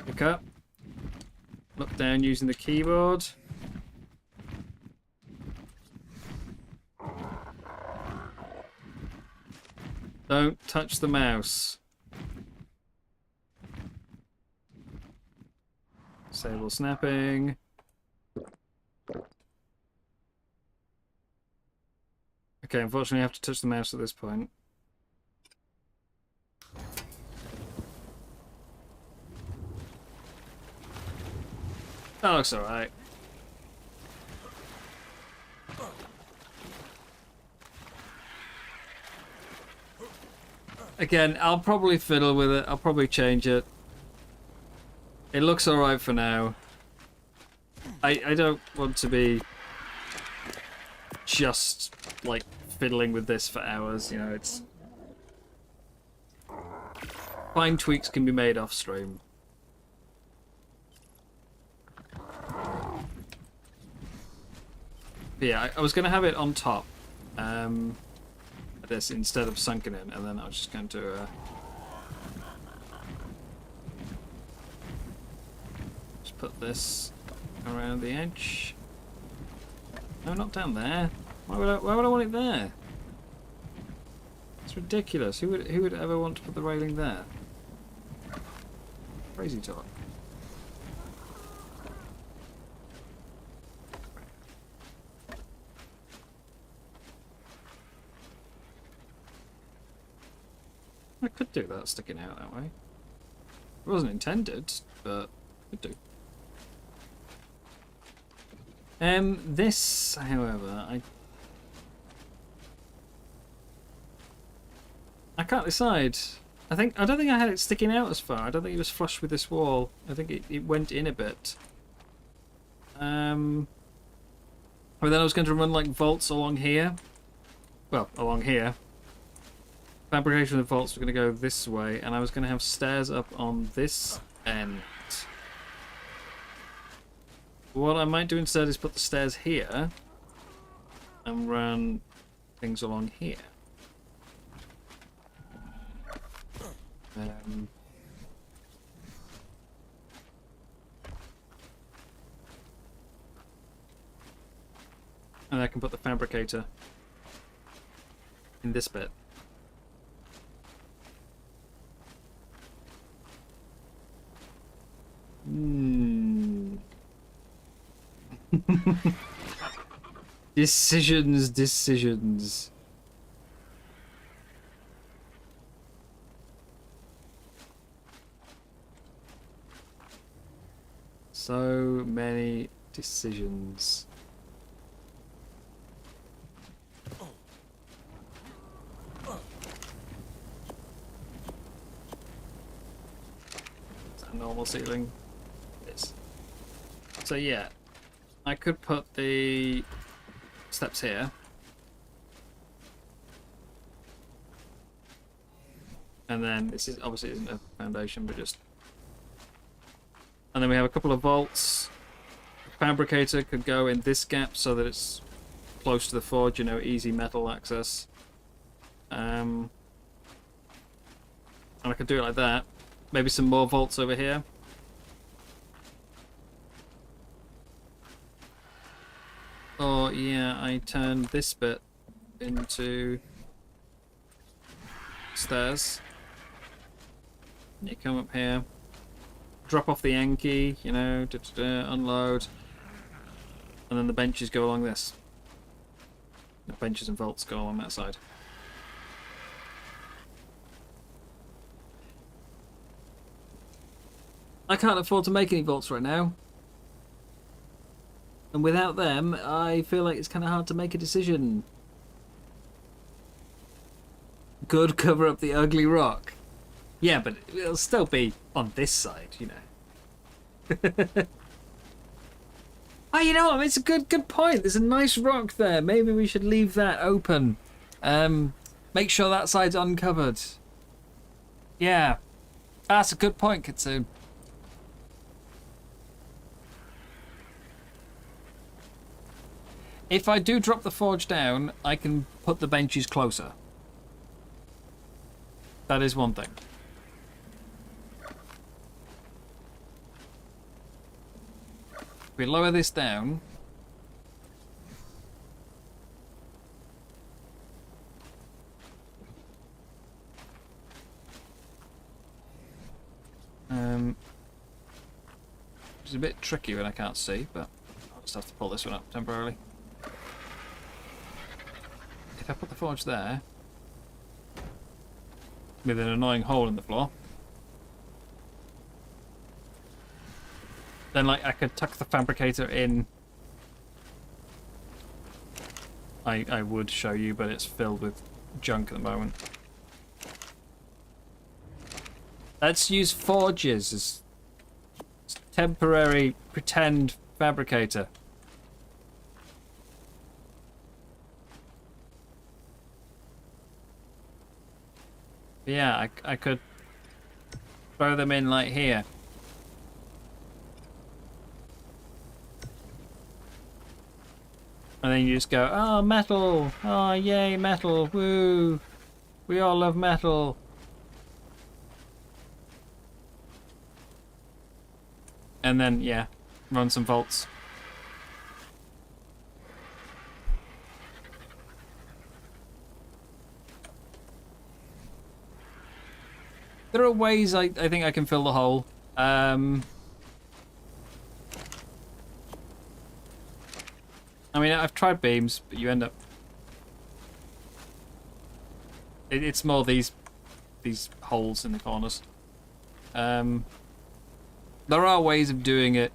Pick up. Look down using the keyboard. Don't touch the mouse. Disable snapping. Okay, unfortunately I have to touch the mouse at this point. That looks alright. Again, I'll probably fiddle with it. I'll probably change it. It looks alright for now. I don't want to be just, like, fiddling with this for hours. You know, it's... Fine tweaks can be made off stream. But yeah, I was going to have it on top. This instead of sunken in, and then I was just going to just put this around the edge. No, not down there. Why would I want it there? It's ridiculous. Who would ever want to put the railing there? Crazy talk. I could do that sticking out that way. It wasn't intended, but could do. This, however, I can't decide. I don't think I had it sticking out as far. I don't think it was flush with this wall. I think it went in a bit. But then I was going to run like vaults along here. Well, along here. Fabrication of the vaults were going to go this way, and I was going to have stairs up on this end. What I might do instead is put the stairs here and run things along here. And I can put the fabricator in this bit. Decisions. So many decisions. Is that a normal ceiling? It is. So yeah, I could put the steps here. And then this is obviously isn't a foundation, but just... And then we have a couple of vaults. The fabricator could go in this gap so that it's close to the forge, you know, easy metal access. And I could do it like that. Maybe some more vaults over here. Or, yeah, I turn this bit into stairs. You come up here, drop off the Yankee, you know, unload, and then the benches go along this. The benches and vaults go along that side. I can't afford to make any vaults right now. And without them, I feel like it's kind of hard to make a decision. Could cover up the ugly rock. Yeah, but it'll still be on this side, you know. Oh, you know what? It's a good point. There's a nice rock there. Maybe we should leave that open. Make sure that side's uncovered. Yeah. That's a good point, Kitsune. If I do drop the forge down, I can put the benches closer. That is one thing. If we lower this down... It's a bit tricky when I can't see, but I'll just have to pull this one up temporarily. If I put the forge there, with an annoying hole in the floor, then like I could tuck the fabricator in. I would show you, but it's filled with junk at the moment. Let's use forges as temporary pretend fabricator. But yeah, I could throw them in like here. And then you just go, oh, metal! Oh, yay, metal! Woo! We all love metal! And then, yeah, run some volts. There are ways I think I can fill the hole. I mean, I've tried beams, but you end up... It's more these holes in the corners. There are ways of doing it.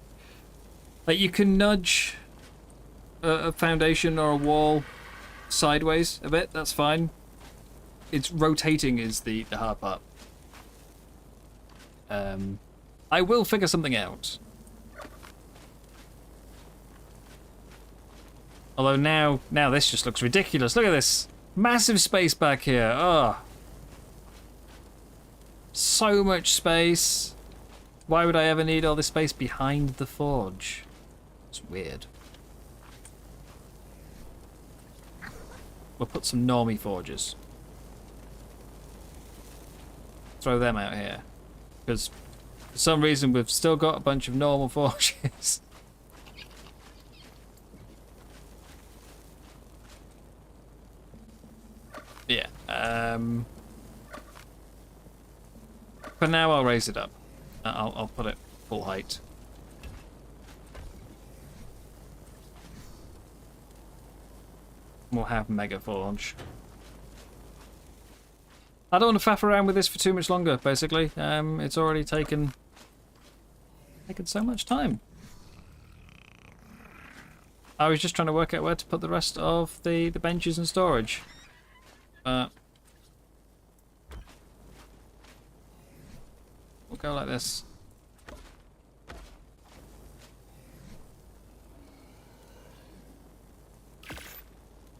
Like, you can nudge a foundation or a wall sideways a bit, that's fine. It's rotating is the hard part. I will figure something out. Although now this just looks ridiculous. Look at this massive space back here. Oh, so much space. Why would I ever need all this space behind the forge? It's weird. We'll put some normie forges. Throw them out here. Because for some reason we've still got a bunch of normal forges. Yeah. For now I'll raise it up. I'll put it full height. We'll have Mega Forge. I don't want to faff around with this for too much longer, basically. It's already taken so much time. I was just trying to work out where to put the rest of the benches and storage. We'll go like this.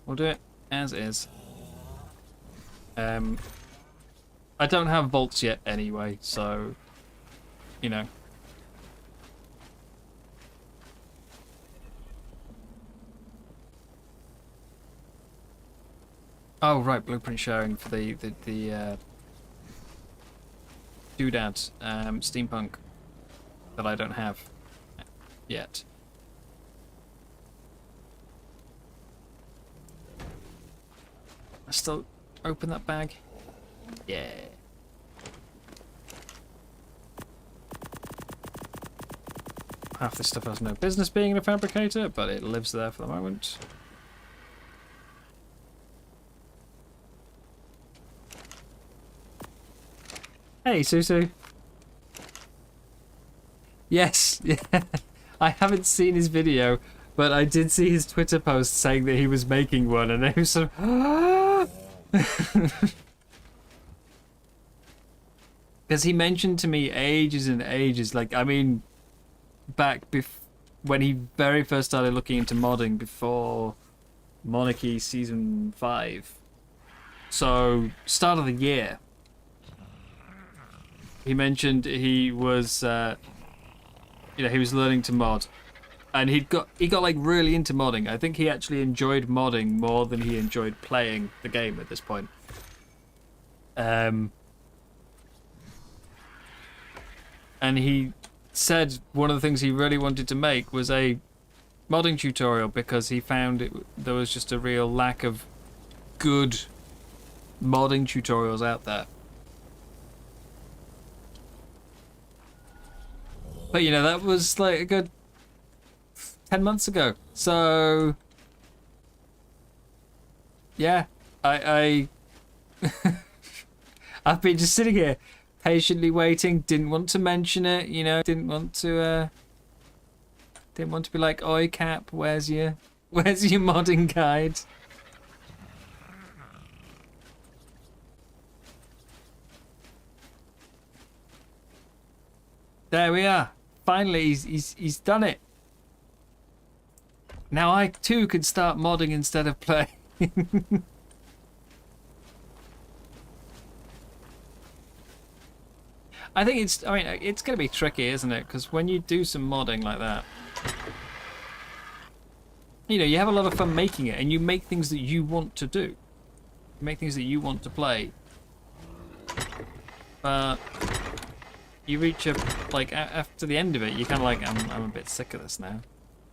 We'll do it as is. I don't have bolts yet anyway, so, you know. Oh, right, blueprint sharing for the doodad, steampunk that I don't have yet. I still open that bag? Yeah. Half this stuff has no business being in a fabricator, but it lives there for the moment. Hey, Susu. Yes, yeah. I haven't seen his video, but I did see his Twitter post saying that he was making one, and it was sort of... Because he mentioned to me ages and ages, like, I mean, back when he very first started looking into modding before Monarchy Season 5. So, start of the year. He mentioned he was, you know, he was learning to mod. And he got like really into modding. I think he actually enjoyed modding more than he enjoyed playing the game at this point. And he said one of the things he really wanted to make was a modding tutorial because he found there was just a real lack of good modding tutorials out there. But you know, that was like a good 10 months ago. So yeah, I I've been just sitting here patiently waiting, didn't want to mention it, you know, didn't want to be like, oi Cap, where's your modding guide? There we are. Finally he's done it. Now I too can start modding instead of playing. I think it's going to be tricky, isn't it? Because when you do some modding like that, you know, you have a lot of fun making it, and you make things that you want to do. You make things that you want to play. But you reach like, after the end of it, you're kind of like, I'm a bit sick of this now.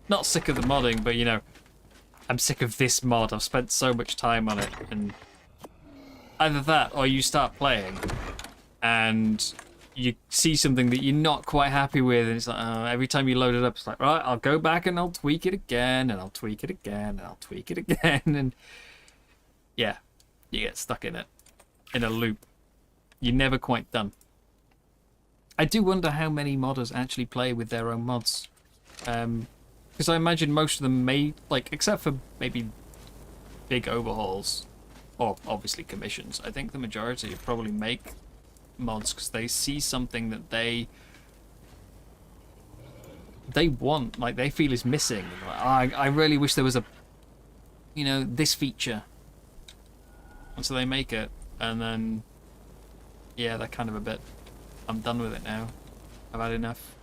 Not sick of the modding, but, you know, I'm sick of this mod. I've spent so much time on it, and either that, or you start playing, and you see something that you're not quite happy with, and it's like, every time you load it up, it's like, right, I'll go back and I'll tweak it again, and I'll tweak it again, and I'll tweak it again, and yeah, you get stuck in it, in a loop. You're never quite done. I do wonder how many modders actually play with their own mods. Because I imagine most of them may, like, except for maybe big overhauls, or obviously commissions, I think the majority probably make mods because they see something that they want, like they feel is missing. Like, I really wish there was a, you know, this feature. And so they make it, and then, yeah, they're kind of a bit, I'm done with it now. I've had enough.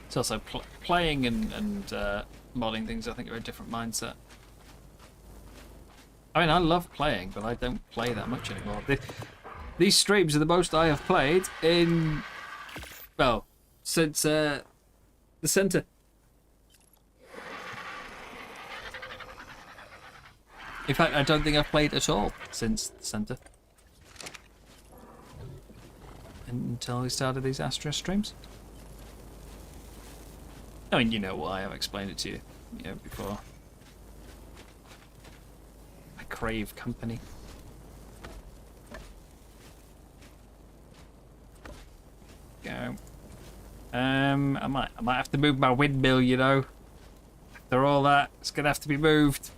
It's also playing and modding things, I think, are a different mindset. I mean, I love playing, but I don't play that much anymore. These streams are the most I have played in, well, since the centre. In fact, I don't think I've played at all since the centre. Until we started these Astraeos streams. I mean, you know why, I've explained it to you, before. I crave company. Go. I might have to move my windmill, you know. After all that, it's gonna have to be moved.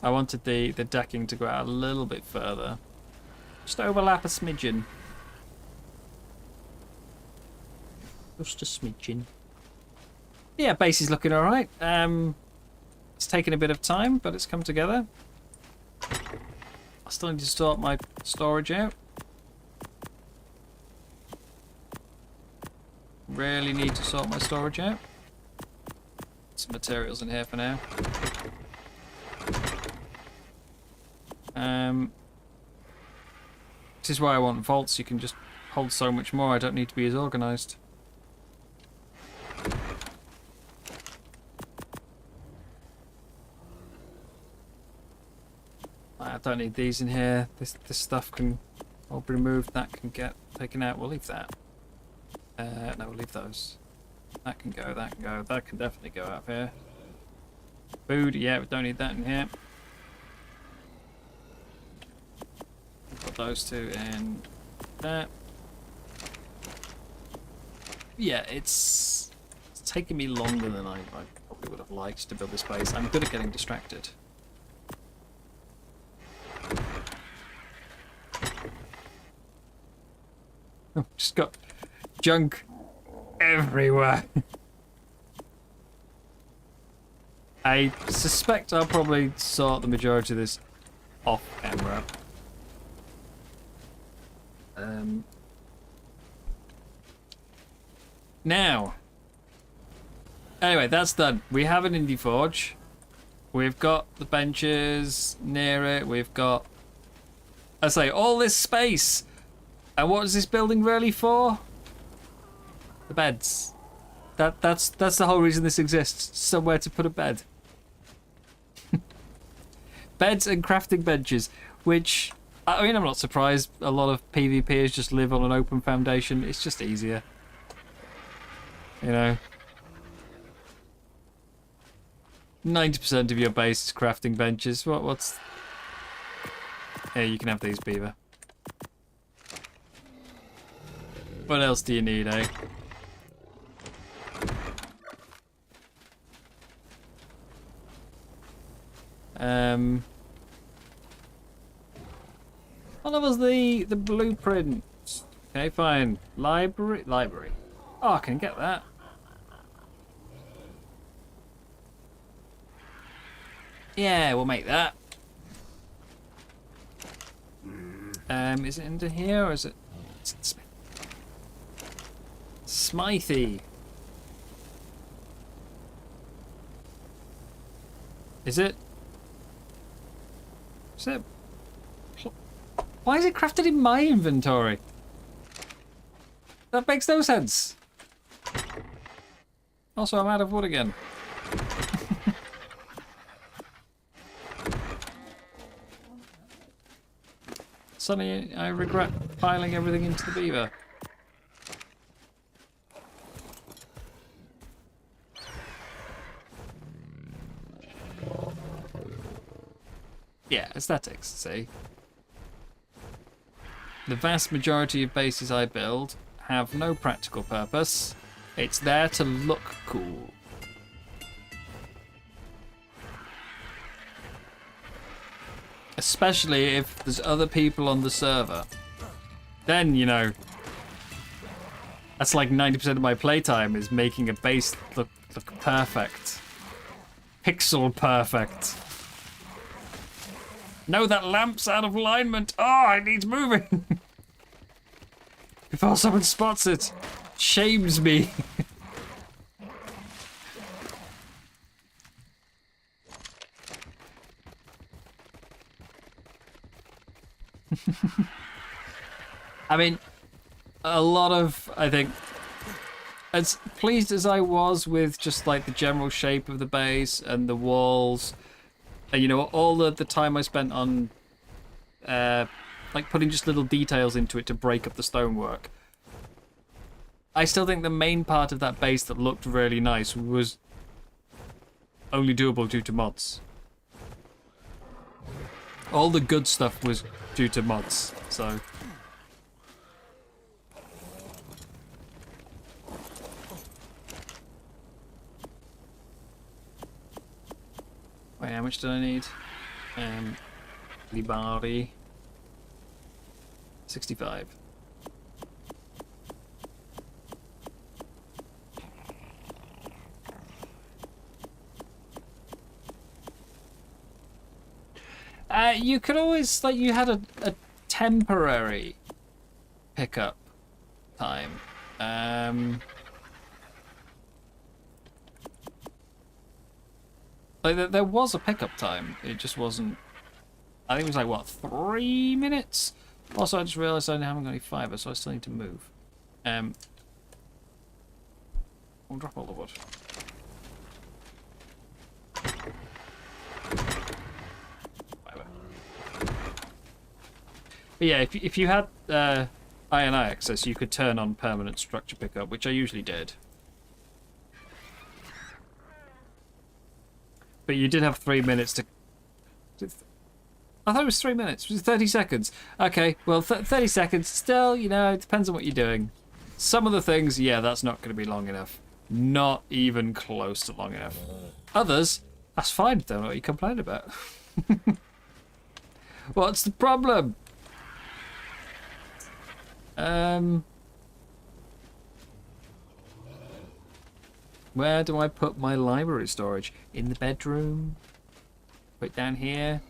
I wanted the decking to go out a little bit further. Just overlap a smidgen. Just a smidgen. Yeah, base is looking alright. It's taken a bit of time, but it's come together. I still need to sort my storage out. Really need to sort my storage out. Some materials in here for now. This is why I want vaults. You can just hold so much more. I don't need to be as organised. I don't need these in here. This stuff can all be removed. That can get taken out. We'll leave that. No, we'll leave those. That can go. That can go. That can definitely go out here. Food. Yeah, we don't need that in here. Put those two in there. Yeah, it's taken me longer than I probably would have liked to build this base. I'm good at getting distracted. Oh, just got junk everywhere. I suspect I'll probably sort the majority of this off camera. Now, anyway, that's done. We have an indie forge. We've got the benches near it. We've got, I say, all this space. And what is this building really for? The beds. That's the whole reason this exists. Somewhere to put a bed. Beds and crafting benches, which, I mean, I'm not surprised. A lot of PvPers just live on an open foundation. It's just easier. You know. 90% of your base is crafting benches. What's... Here, you can have these, Beaver. What else do you need, eh? What was the blueprint? Okay, fine. Library. Oh, I can get that. Yeah, we'll make that. Is it into here or is it Smithy? Is it? Is it? Why is it crafted in my inventory? That makes no sense. Also, I'm out of wood again. Suddenly, I regret piling everything into the beaver. Yeah, aesthetics, see? The vast majority of bases I build have no practical purpose. It's there to look cool. Especially if there's other people on the server. Then, you know, that's like 90% of my playtime is making a base look perfect. Pixel perfect. No, that lamp's out of alignment. Oh, it needs moving. Before someone spots it. Shames me. I mean, a lot of, I think, as pleased as I was with just like the general shape of the base and the walls, and you know, all the time I spent on like putting just little details into it to break up the stonework, I still think the main part of that base that looked really nice was only doable due to mods. All the good stuff was due to mods, so... Wait, how much did I need? Libari. 65. You could always, like, you had a temporary pickup time. Like, there was a pickup time. It just wasn't... I think it was like, what, 3 minutes? Also, I just realised I haven't got any fibre, so I still need to move. We'll drop all the wood. But yeah, if you had INI access, you could turn on permanent structure pickup, which I usually did. But you did have 3 minutes to... I thought it was 3 minutes. It was 30 seconds. Okay, well, 30 seconds. Still, you know, it depends on what you're doing. Some of the things, yeah, that's not going to be long enough. Not even close to long enough. Others, that's fine. Don't know what you complain about. What's the problem? Where do I put my library storage? In the bedroom? Put it down here?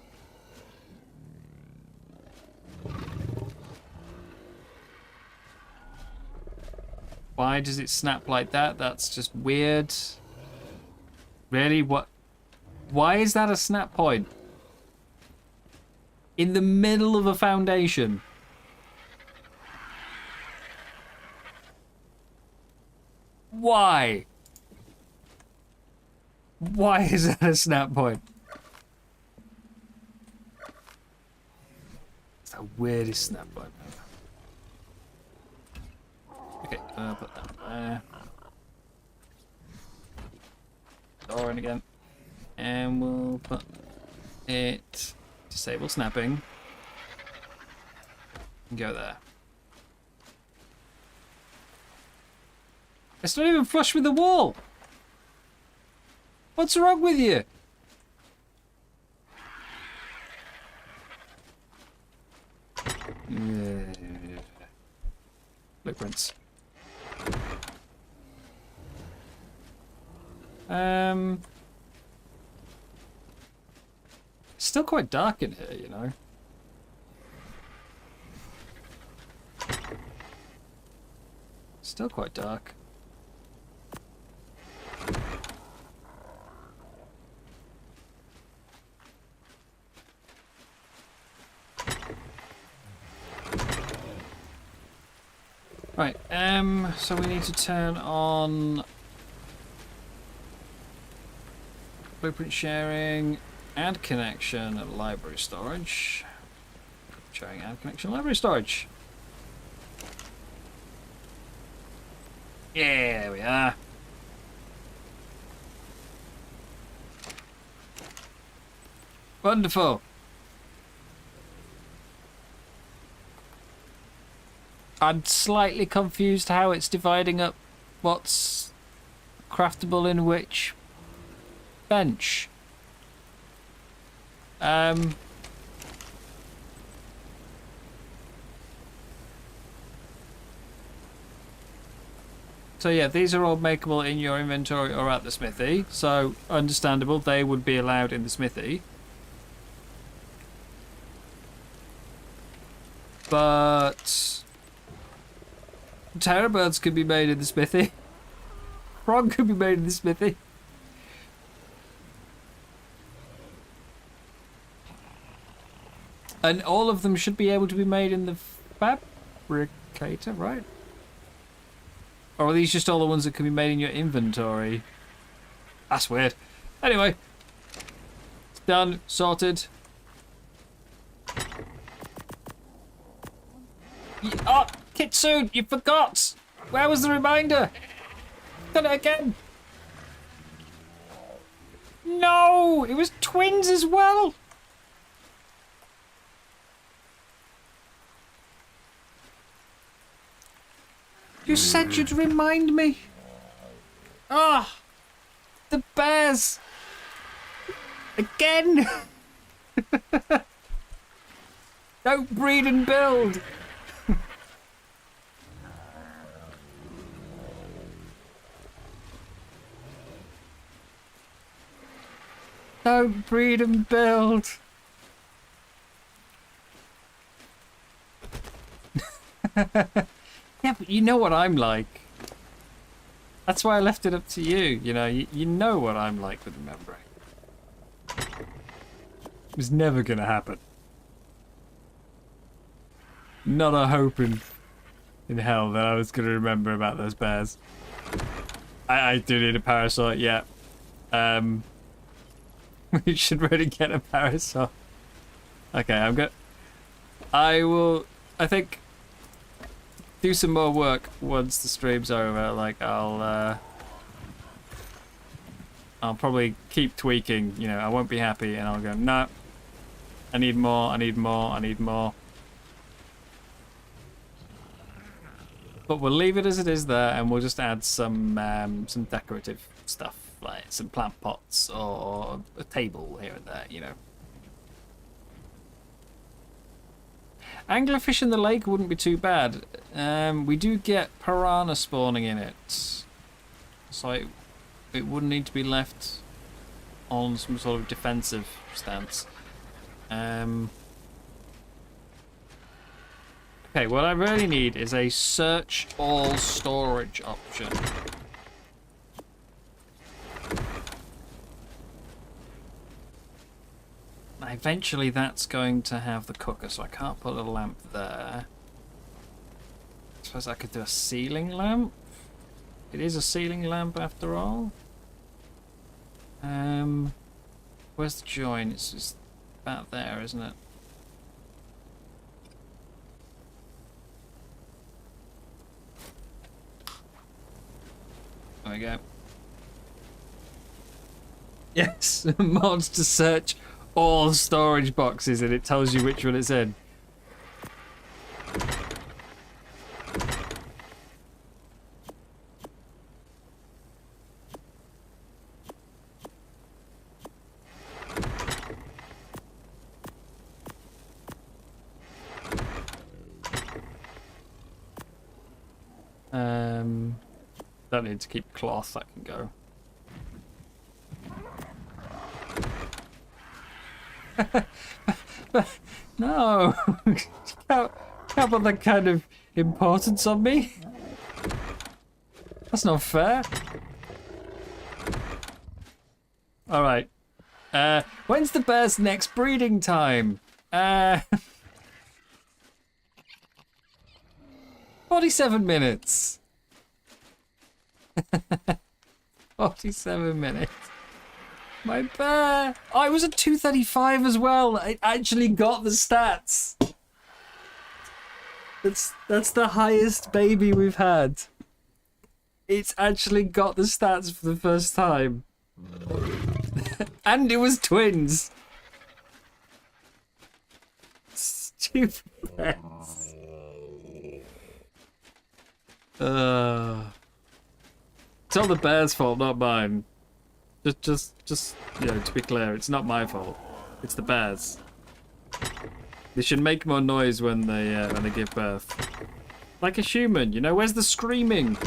Why does it snap like that? That's just weird. Really? What? Why is that a snap point? In the middle of a foundation. Why? Why is that a snap point? It's the weirdest snap point ever. Okay, I'll put that there. Door in again. And we'll put it... Disable snapping. And go there. It's not even flush with the wall. What's wrong with you? Blueprints. Still quite dark in here, you know. Still quite dark. Right, so we need to turn on blueprint sharing, add connection, library storage. Sharing, add connection, library storage. Yeah, there we are. Wonderful. I'm slightly confused how it's dividing up what's craftable in which bench. So yeah, these are all makeable in your inventory or at the smithy. So understandable, they would be allowed in the smithy. But terror birds could be made in the smithy. Frog could be made in the smithy. And all of them should be able to be made in the fabricator, right? Or are these just all the ones that can be made in your inventory? That's weird. Anyway. It's done. Sorted. Oh, Kitsune, you forgot! Where was the reminder? Done it again. No! It was twins as well! You said you'd remind me. Ah, the bears. Again. Don't breed and build. Don't breed and build. Yeah, but you know what I'm like. That's why I left it up to you. You know, you know what I'm like with remembering. It was never going to happen. Not a hope in hell that I was going to remember about those bears. I do need a parasite, yeah. We should really get a parasite. Okay, I will, I think, do some more work once the stream's over. Like, I'll probably keep tweaking, you know. I won't be happy and I'll go, no, I need more, I need more, I need more. But we'll leave it as it is there, and we'll just add some decorative stuff, like some plant pots or a table here and there, you know. Anglerfish in the lake wouldn't be too bad. We do get piranha spawning in it. So it wouldn't need to be left on some sort of defensive stance. Okay, what I really need is a search all storage option. Eventually that's going to have the cooker, so I can't put a lamp there. I suppose I could do a ceiling lamp. It is a ceiling lamp after all. Where's the join? It's just about there, isn't it? There we go. Yes, mods to search all storage boxes and it tells you which one it's in. Don't need to keep cloth, that can go. No, can't put that kind of importance on me. That's not fair. All right. When's the bear's next breeding time? 47 minutes. 47 minutes. My bear. Oh, I was at 235 as well. I actually got the stats. That's the highest baby we've had. It's actually got the stats for the first time. And it was twins. Stupid bears. It's all the bear's fault, not mine. Just, you know, to be clear, it's not my fault. It's the bears. They should make more noise when they give birth. Like a human, you know. Where's the screaming?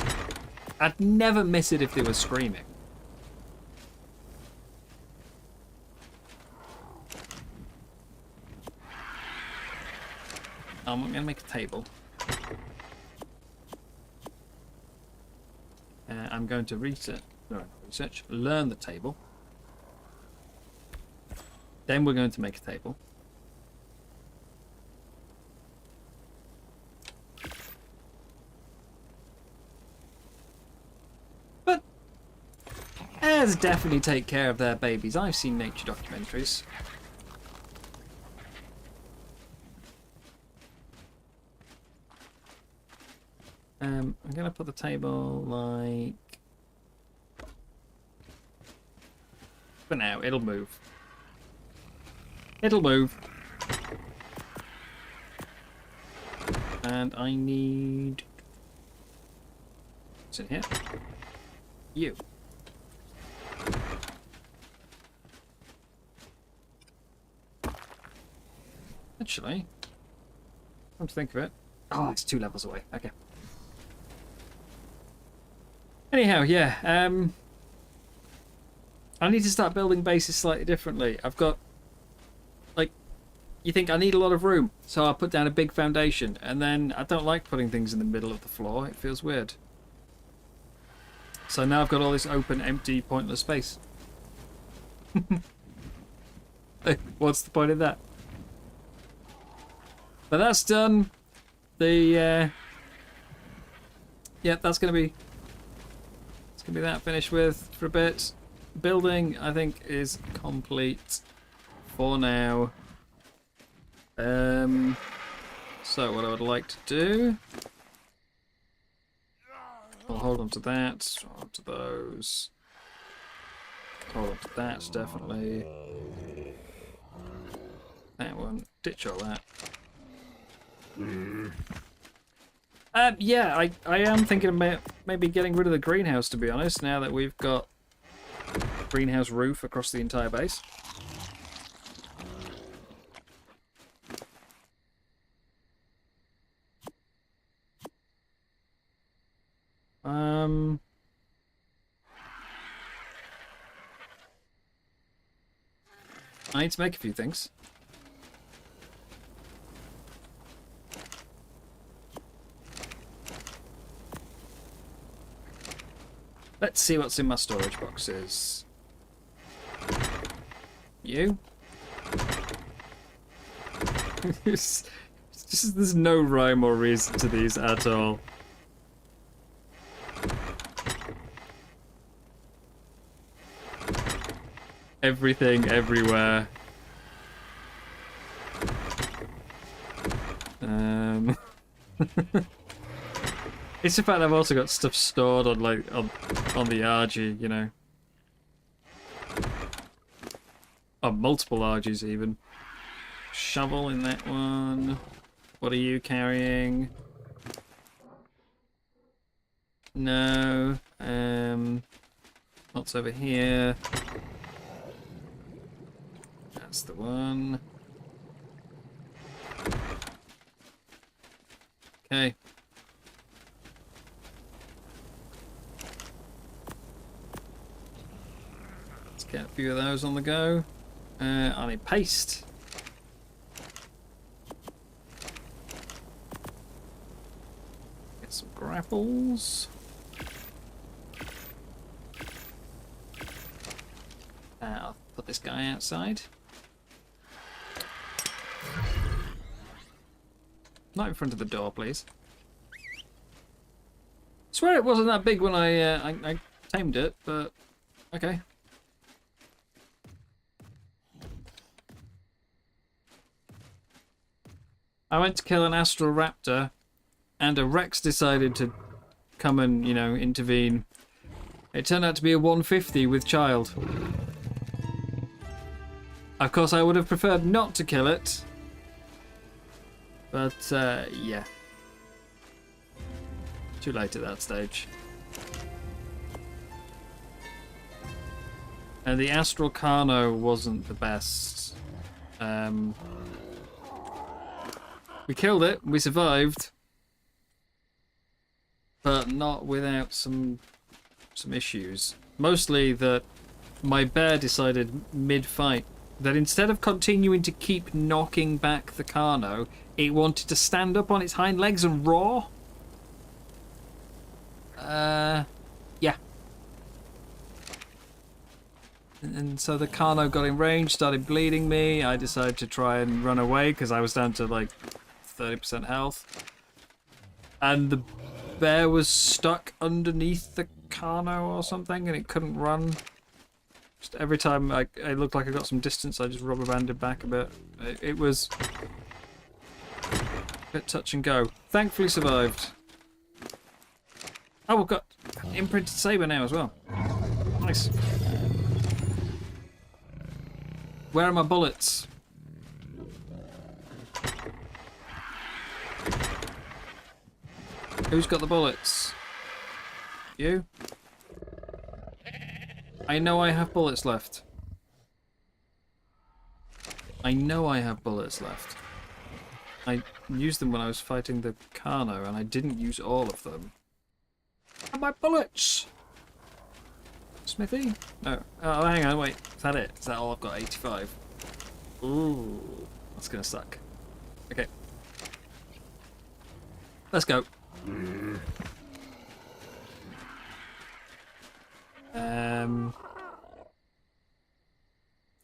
I'd never miss it if they were screaming. I'm gonna make a table. I'm going to learn the table. Then we're going to make a table. But bears definitely take care of their babies. I've seen nature documentaries. I'm going to put the table like... For now, it'll move. It'll move. And I need... What's in here? You. Actually, come to think of it... Oh, it's 2 levels away. Okay. Anyhow, yeah, I need to start building bases slightly differently. I've got, like, you think I need a lot of room, so I'll put down a big foundation, and then I don't like putting things in the middle of the floor. It feels weird. So now I've got all this open, empty, pointless space. What's the point of that? But that's done. The, yeah, that's going to be... Gonna be that finished with for a bit. Building, I think, is complete for now. So what I would like to do, I'll hold on to that, hold on to those, hold on to that, definitely. That one, ditch all that. Yeah, I am thinking about maybe getting rid of the greenhouse, to be honest, now that we've got greenhouse roof across the entire base. I need to make a few things. Let's see what's in my storage boxes. You? It's just, there's no rhyme or reason to these at all. Everything, everywhere. It's the fact I've also got stuff stored on like on the RG, you know. On multiple RGs even. Shovel in that one. What are you carrying? No. What's over here? That's the one. Okay. Let's get a few of those on the go. I need paste. Get some grapples. I'll put this guy outside. Not in front of the door, please. I swear it wasn't that big when I tamed it, but okay. I went to kill an astral raptor, and a Rex decided to come and, you know, intervene. It turned out to be a 150 with child. Of course, I would have preferred not to kill it. But, yeah. Too late at that stage. And the Astral Carno wasn't the best. We killed it, we survived. But not without some issues. Mostly that my bear decided mid-fight that instead of continuing to keep knocking back the Carno, it wanted to stand up on its hind legs and roar. Yeah. And so the Carno got in range, started bleeding me. I decided to try and run away because I was down to like 30% health. And the bear was stuck underneath the Carno or something and it couldn't run. Just every time I looked like I got some distance, I just rubber banded back a bit. It was a bit touch and go. Thankfully survived. Oh, we've got imprinted saber now as well. Nice. Where are my bullets? Who's got the bullets? You? I know I have bullets left. I know I have bullets left. I used them when I was fighting the Carno and I didn't use all of them. And my bullets! Smithy? No. Oh, hang on, wait. Is that it? Is that all I've got? 85? Ooh. That's gonna suck. Okay. Let's go.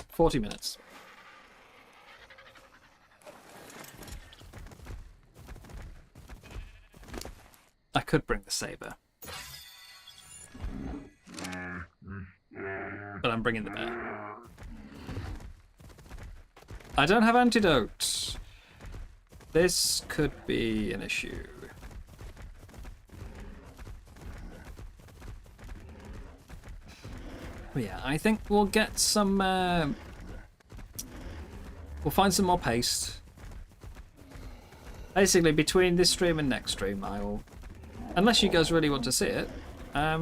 40 minutes. I could bring the saber. But I'm bringing the bear. I don't have antidote. This could be an issue. But yeah, I think we'll get some... we'll find some more paste. Basically, between this stream and next stream, I will... Unless you guys really want to see it. I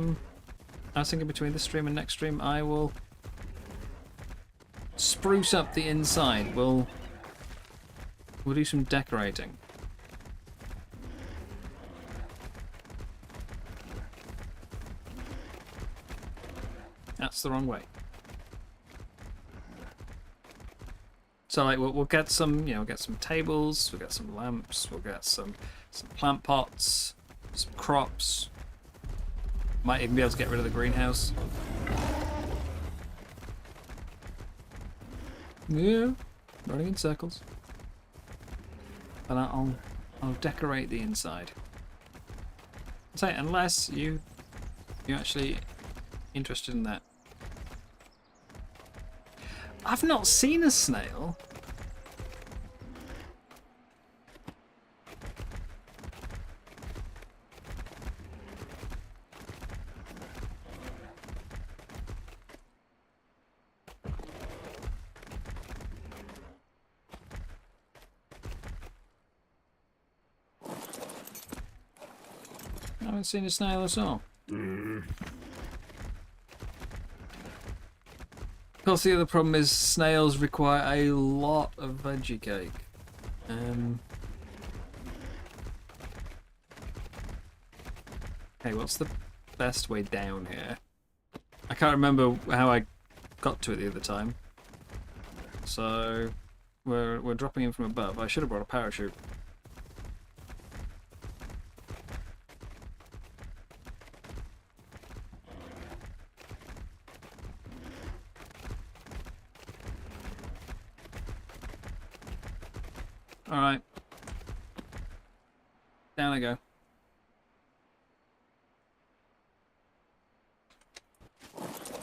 was thinking between this stream and next stream, I will spruce up the inside. We'll do some decorating. That's the wrong way. So like we'll get some, you know, we'll get some tables, we'll get some lamps, we'll get some plant pots, some crops. Might even be able to get rid of the greenhouse. Yeah, running in circles. But I'll decorate the inside. Say, unless you're actually interested in that. I've not seen a snail. I haven't seen a snail at all. Of course, the other problem is snails require a lot of veggie cake. Okay, what's the best way down here? I can't remember how I got to it the other time. So we're dropping in from above. I should have brought a parachute. Alright. Down I go.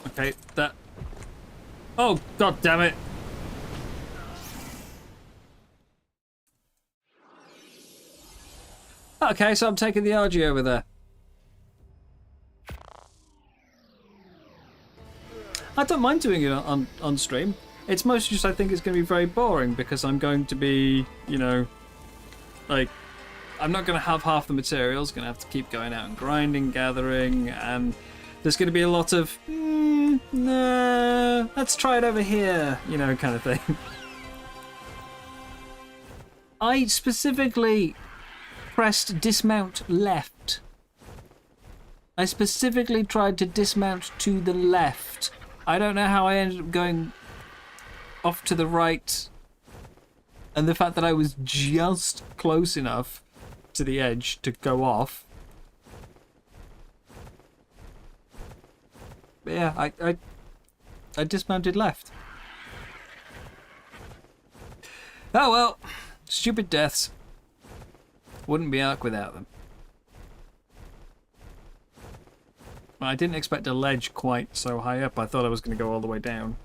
Okay, that... Oh, god damn it! Okay, so I'm taking the RG over there. I don't mind doing it on stream. It's mostly just I think it's going to be very boring because I'm going to be, you know, like, I'm not going to have half the materials. Going to have to keep going out and grinding, gathering, and there's going to be a lot of, no, let's try it over here, you know, kind of thing. I specifically pressed dismount left. I specifically tried to dismount to the left. I don't know how I ended up going off to the right, and the fact that I was just close enough to the edge to go off. But yeah, I dismounted left. Oh well, stupid deaths. Wouldn't be Ark without them. Well, I didn't expect a ledge quite so high up. I thought I was going to go all the way down.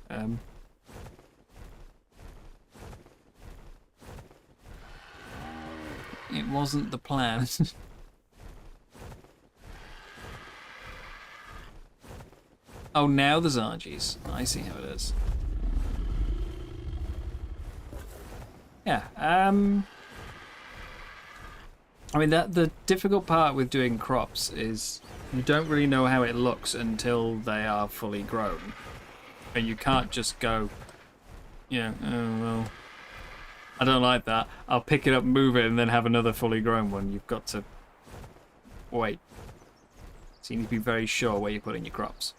It wasn't the plan. Oh, now there's RGs. I see how it is. Yeah, I mean, the difficult part with doing crops is you don't really know how it looks until they are fully grown. And you can't just go, yeah, oh, well, I don't like that. I'll pick it up, move it, and then have another fully grown one. You've got to wait. So you need to be very sure where you put in your crops.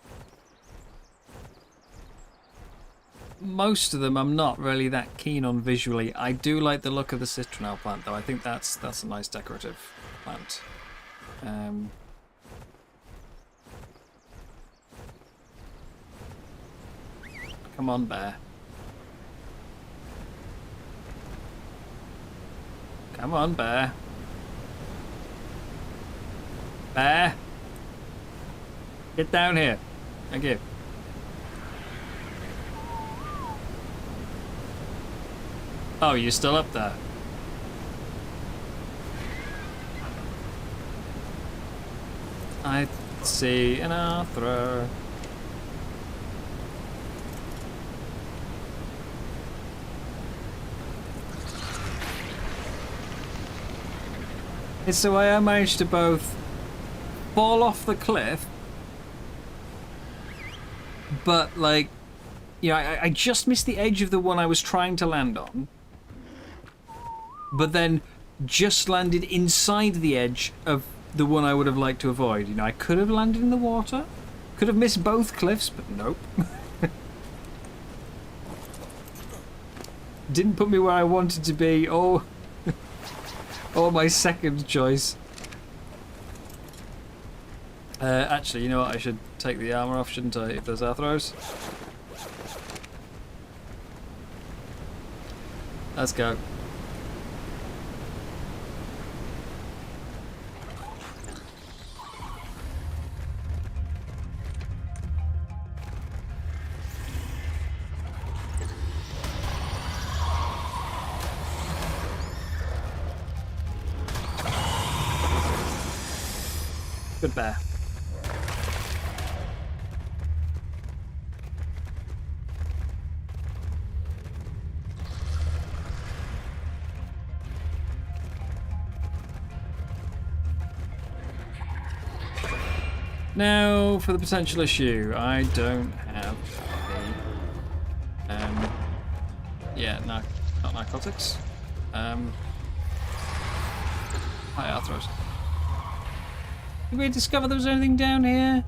Most of them I'm not really that keen on visually. I do like the look of the citronelle plant, though. I think that's a nice decorative plant. Come on, bear. Come on, bear. Bear! Get down here. Thank you. Oh, you're still up there. I see an Arthro. It's the way I managed to both fall off the cliff, but like, you know, I just missed the edge of the one I was trying to land on, but then just landed inside the edge of the one I would have liked to avoid. You know, I could have landed in the water, could have missed both cliffs, but nope. Didn't put me where I wanted to be, or my second choice. Actually, you know what? I should take the armor off, shouldn't I? If there's Astraeos. Let's go. Good bear. Now for the potential issue. I don't have the yeah, not narcotics. Hi, Astraeos. Did we discover there was anything down here?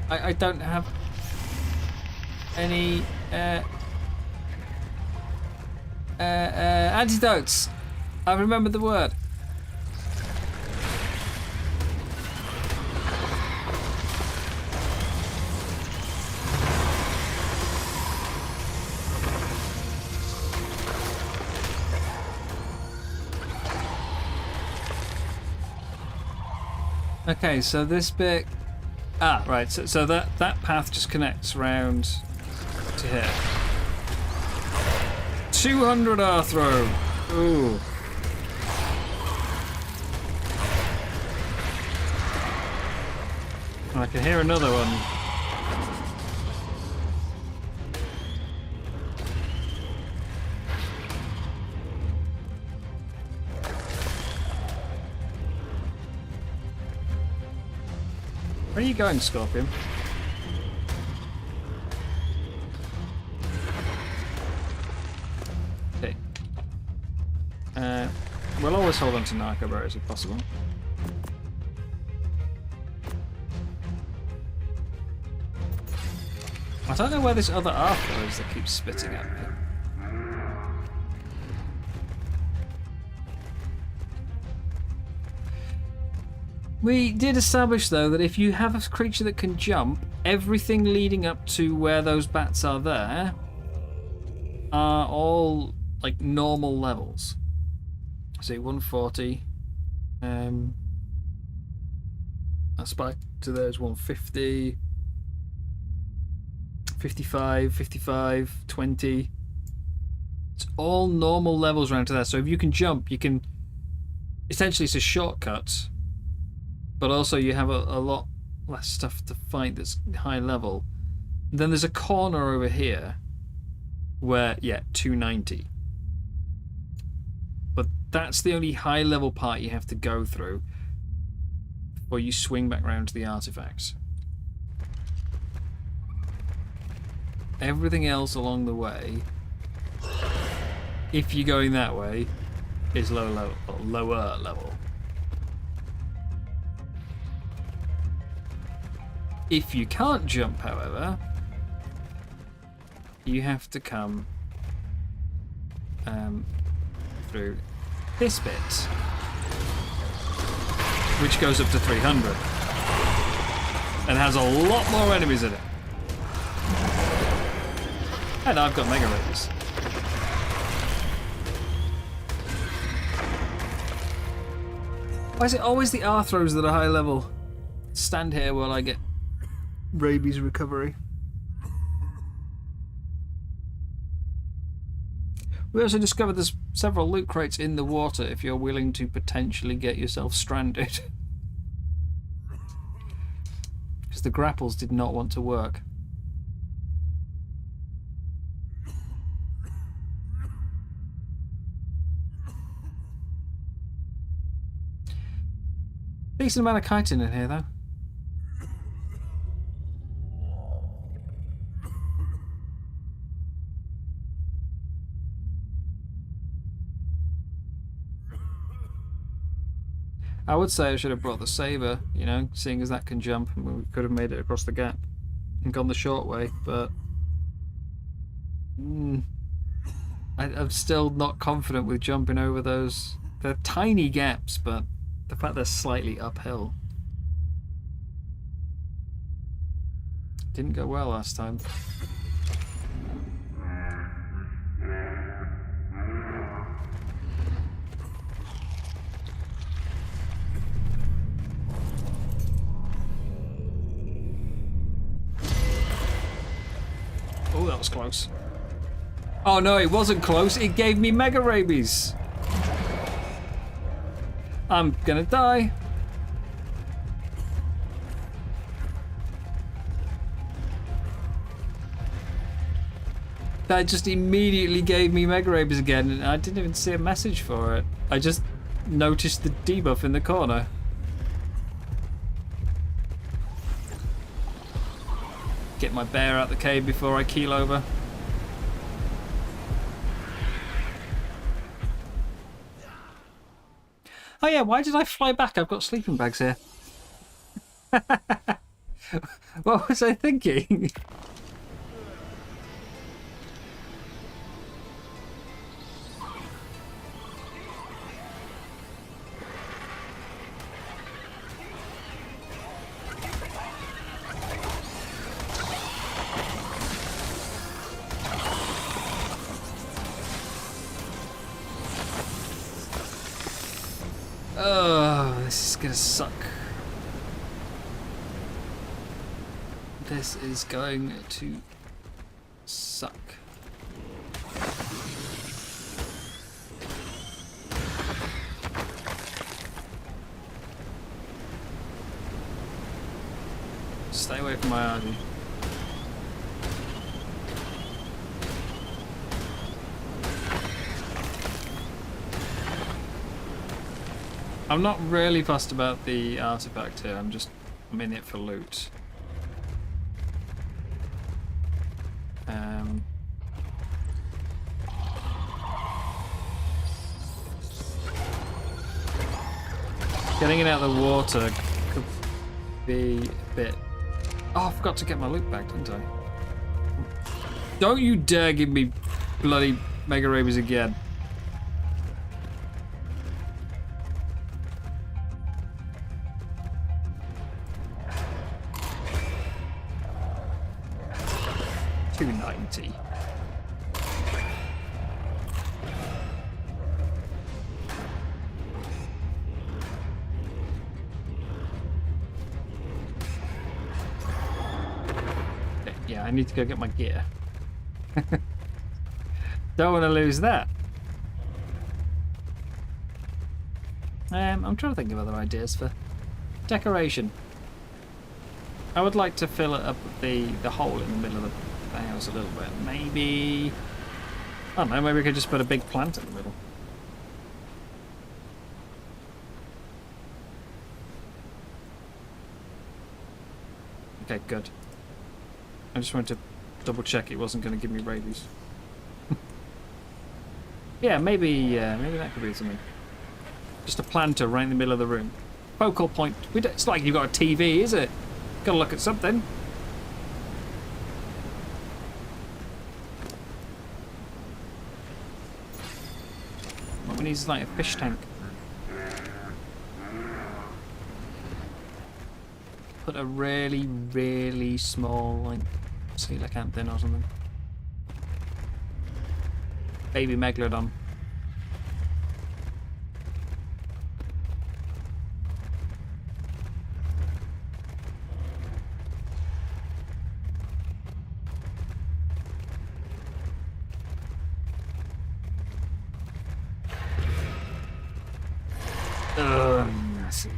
I don't have any antidotes. I remember the word. Okay, so this bit... Ah, right, so that path just connects round to here. 200 Astraeos! Ooh. I can hear another one. Where are you going, Scorpion? Okay. We'll always hold on to narco berries if possible. I don't know where this other Arthur is that keeps spitting at me. We did establish, though, that if you have a creature that can jump, everything leading up to where those bats are there are all, like, normal levels. See, 140. That spike to there is 150. 55, 55, 20. It's all normal levels around to there. So if you can jump, you can... Essentially, it's a shortcut. But also you have a lot less stuff to fight that's high level. And then there's a corner over here where, yeah, 290. But that's the only high level part you have to go through before you swing back round to the artifacts. Everything else along the way, if you're going that way, is lower level. If you can't jump, however, you have to come through this bit, which goes up to 300 and has a lot more enemies in it. And I've got Mega Raiders. Why is it always the Astraeos that are high level? Stand here while I get rabies recovery. We also discovered there's several loot crates in the water if you're willing to potentially get yourself stranded. Because the grapples did not want to work. Decent amount of chitin in here, though. I would say I should have brought the saber, you know, seeing as that can jump, and we could have made it across the gap. and gone the short way, but I'm still not confident with jumping over those. They're tiny gaps, but the fact they're slightly uphill didn't go well last time. Oh, that was close. Oh no, it wasn't close. It gave me mega rabies. I'm gonna die. That just immediately gave me mega rabies again, and I didn't even see a message for it. I just noticed the debuff in the corner. Get my bear out the cave before I keel over. Oh yeah, why did I fly back? I've got sleeping bags here. What was I thinking? Oh, this is gonna suck. This is going to suck. Stay away from my army. I'm not really fussed about the artifact here, I'm in it for loot. Getting it out of the water could be a bit... Oh, I forgot to get my loot back, didn't I? Don't you dare give me bloody mega rabies again. $290. Yeah, I need to go get my gear. Don't want to lose that. I'm trying to think of other ideas for decoration. I would like to fill it up the hole in the middle of the house a little bit. Maybe... I don't know, maybe we could just put a big plant in the middle. Okay, good. I just wanted to double check it wasn't going to give me rabies. Yeah, maybe that could be something. Just a planter right in the middle of the room. Focal point. It's like you've got a TV, is it? Gotta look at something. What we need is like a fish tank. Put a really, really small, like, coelacanth in or something. Baby megalodon. Massive.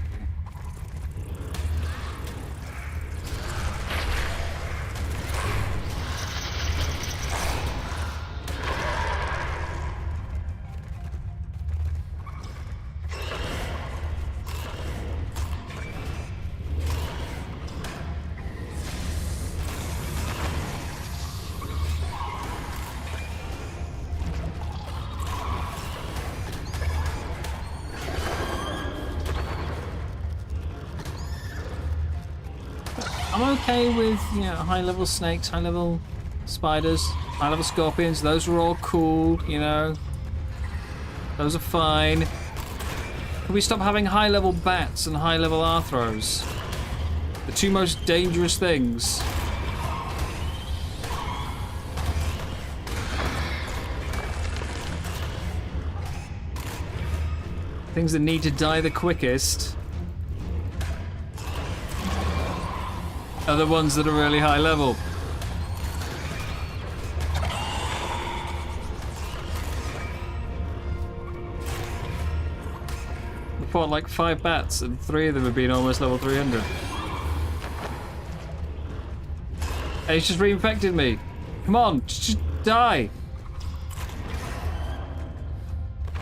I'm okay with, you know, high-level snakes, high-level spiders, high-level scorpions. Those are all cool, you know. Those are fine. Can we stop having high-level bats and high-level arthros? The two most dangerous things. Things that need to die the quickest are the ones that are really high level. We fought like 5 bats and 3 of them have been almost level 300. And he's just reinfected me. Come on, just die.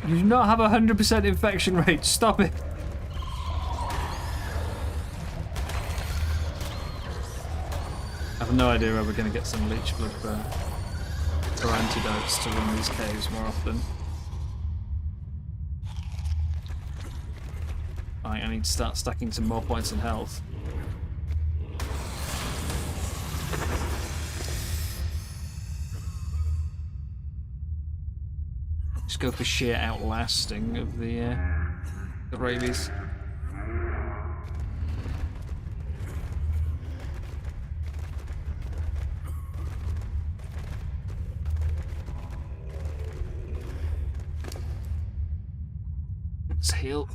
You do not have 100% infection rate. Stop it. I have no idea where we're going to get some leech blood for antidotes to run these caves more often. I need to start stacking some more points in health. Just go for sheer outlasting of the rabies. Let's heal.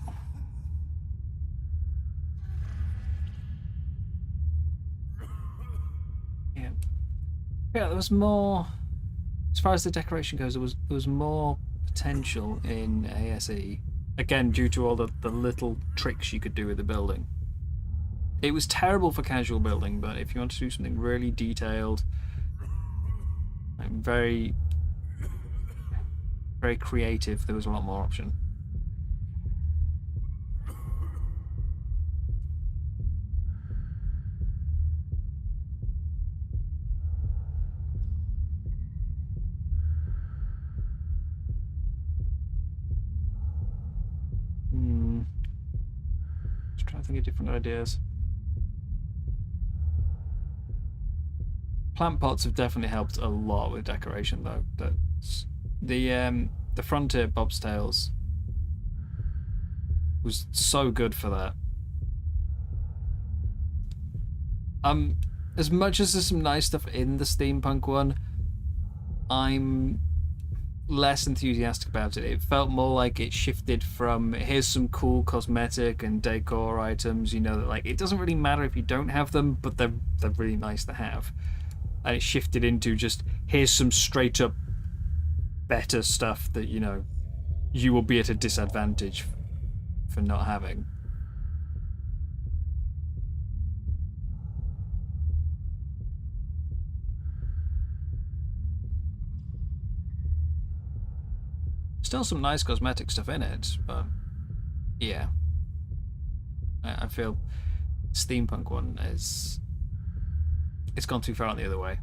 Yeah. Yeah, there was more. As far as the decoration goes, there was more potential in ASE. Again, due to all the little tricks you could do with the building. It was terrible for casual building, but if you want to do something really detailed, like very, very creative, there was a lot more option. Just trying to think of different ideas. Plant pots have definitely helped a lot with decoration, though. That's the Frontier Bobtails was so good for that. As much as there's some nice stuff in the steampunk one, I'm less enthusiastic about it. It felt more like it shifted from here's some cool cosmetic and decor items, you know, that like it doesn't really matter if you don't have them, but they're really nice to have. And it shifted into just here's some straight up better stuff that, you know, you will be at a disadvantage for not having. Still some nice cosmetic stuff in it, but yeah. I feel steampunk one is... it's gone too far the other way.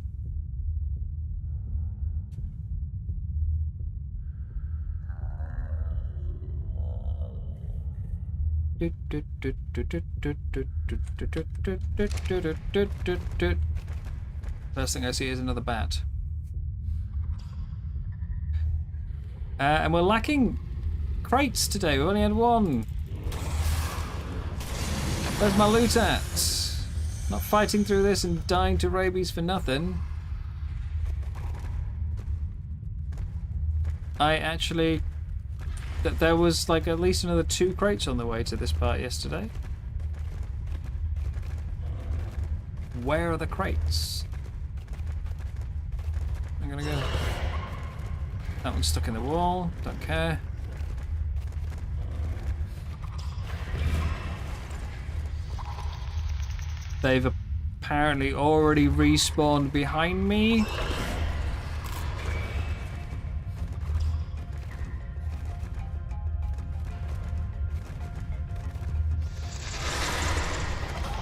First thing I see is another bat. And we're lacking crates today. We've only had one. Where's my loot at? Not fighting through this and dying to rabies for nothing. I actually... there was like at least another 2 crates on the way to this part yesterday. Where are the crates? I'm gonna go... that one's stuck in the wall, don't care. They've apparently already respawned behind me.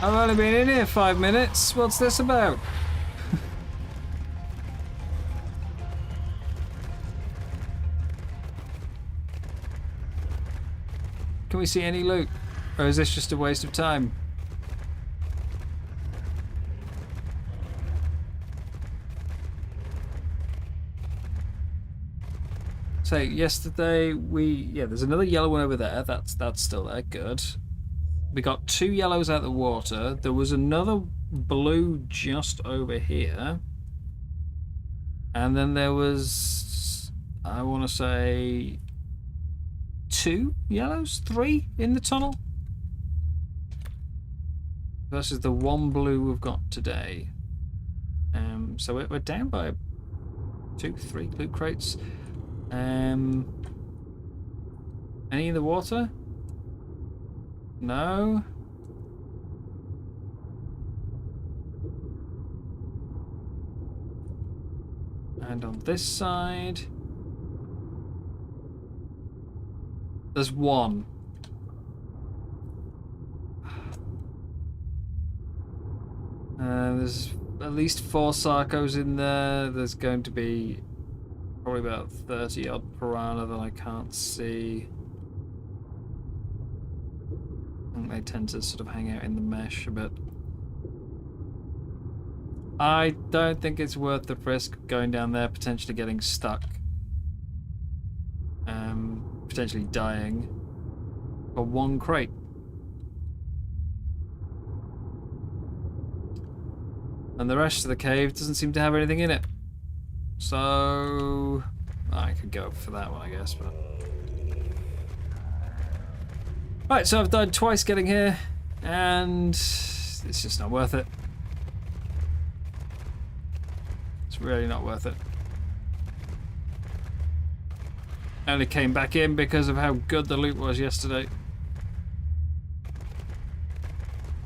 I've only been in here 5 minutes. What's this about? Can we see any loot? Or is this just a waste of time? So yesterday there's another yellow one over there. That's still there. Good. We got 2 yellows out of the water. There was another blue just over here. And then there was, I want to say, 2 yellows, 3 in the tunnel. Versus the 1 blue we've got today. So we're down by 2, 3 loot crates. Any in the water? No. And on this side, there's 1. There's at least 4 Sarcos in there. There's going to be probably about 30 odd piranha that I can't see. I think they tend to sort of hang out in the mesh a bit. I don't think it's worth the risk going down there, potentially getting stuck. Potentially dying for 1 crate. And the rest of the cave doesn't seem to have anything in it. So I could go for that one, I guess. But right, so I've died twice getting here, and it's just not worth it. It's really not worth it. I only came back in because of how good the loot was yesterday.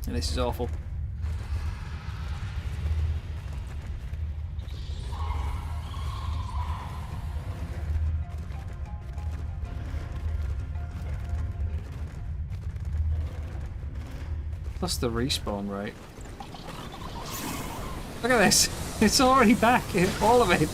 And this is awful. Plus the respawn rate. Look at this. It's already back in all of it.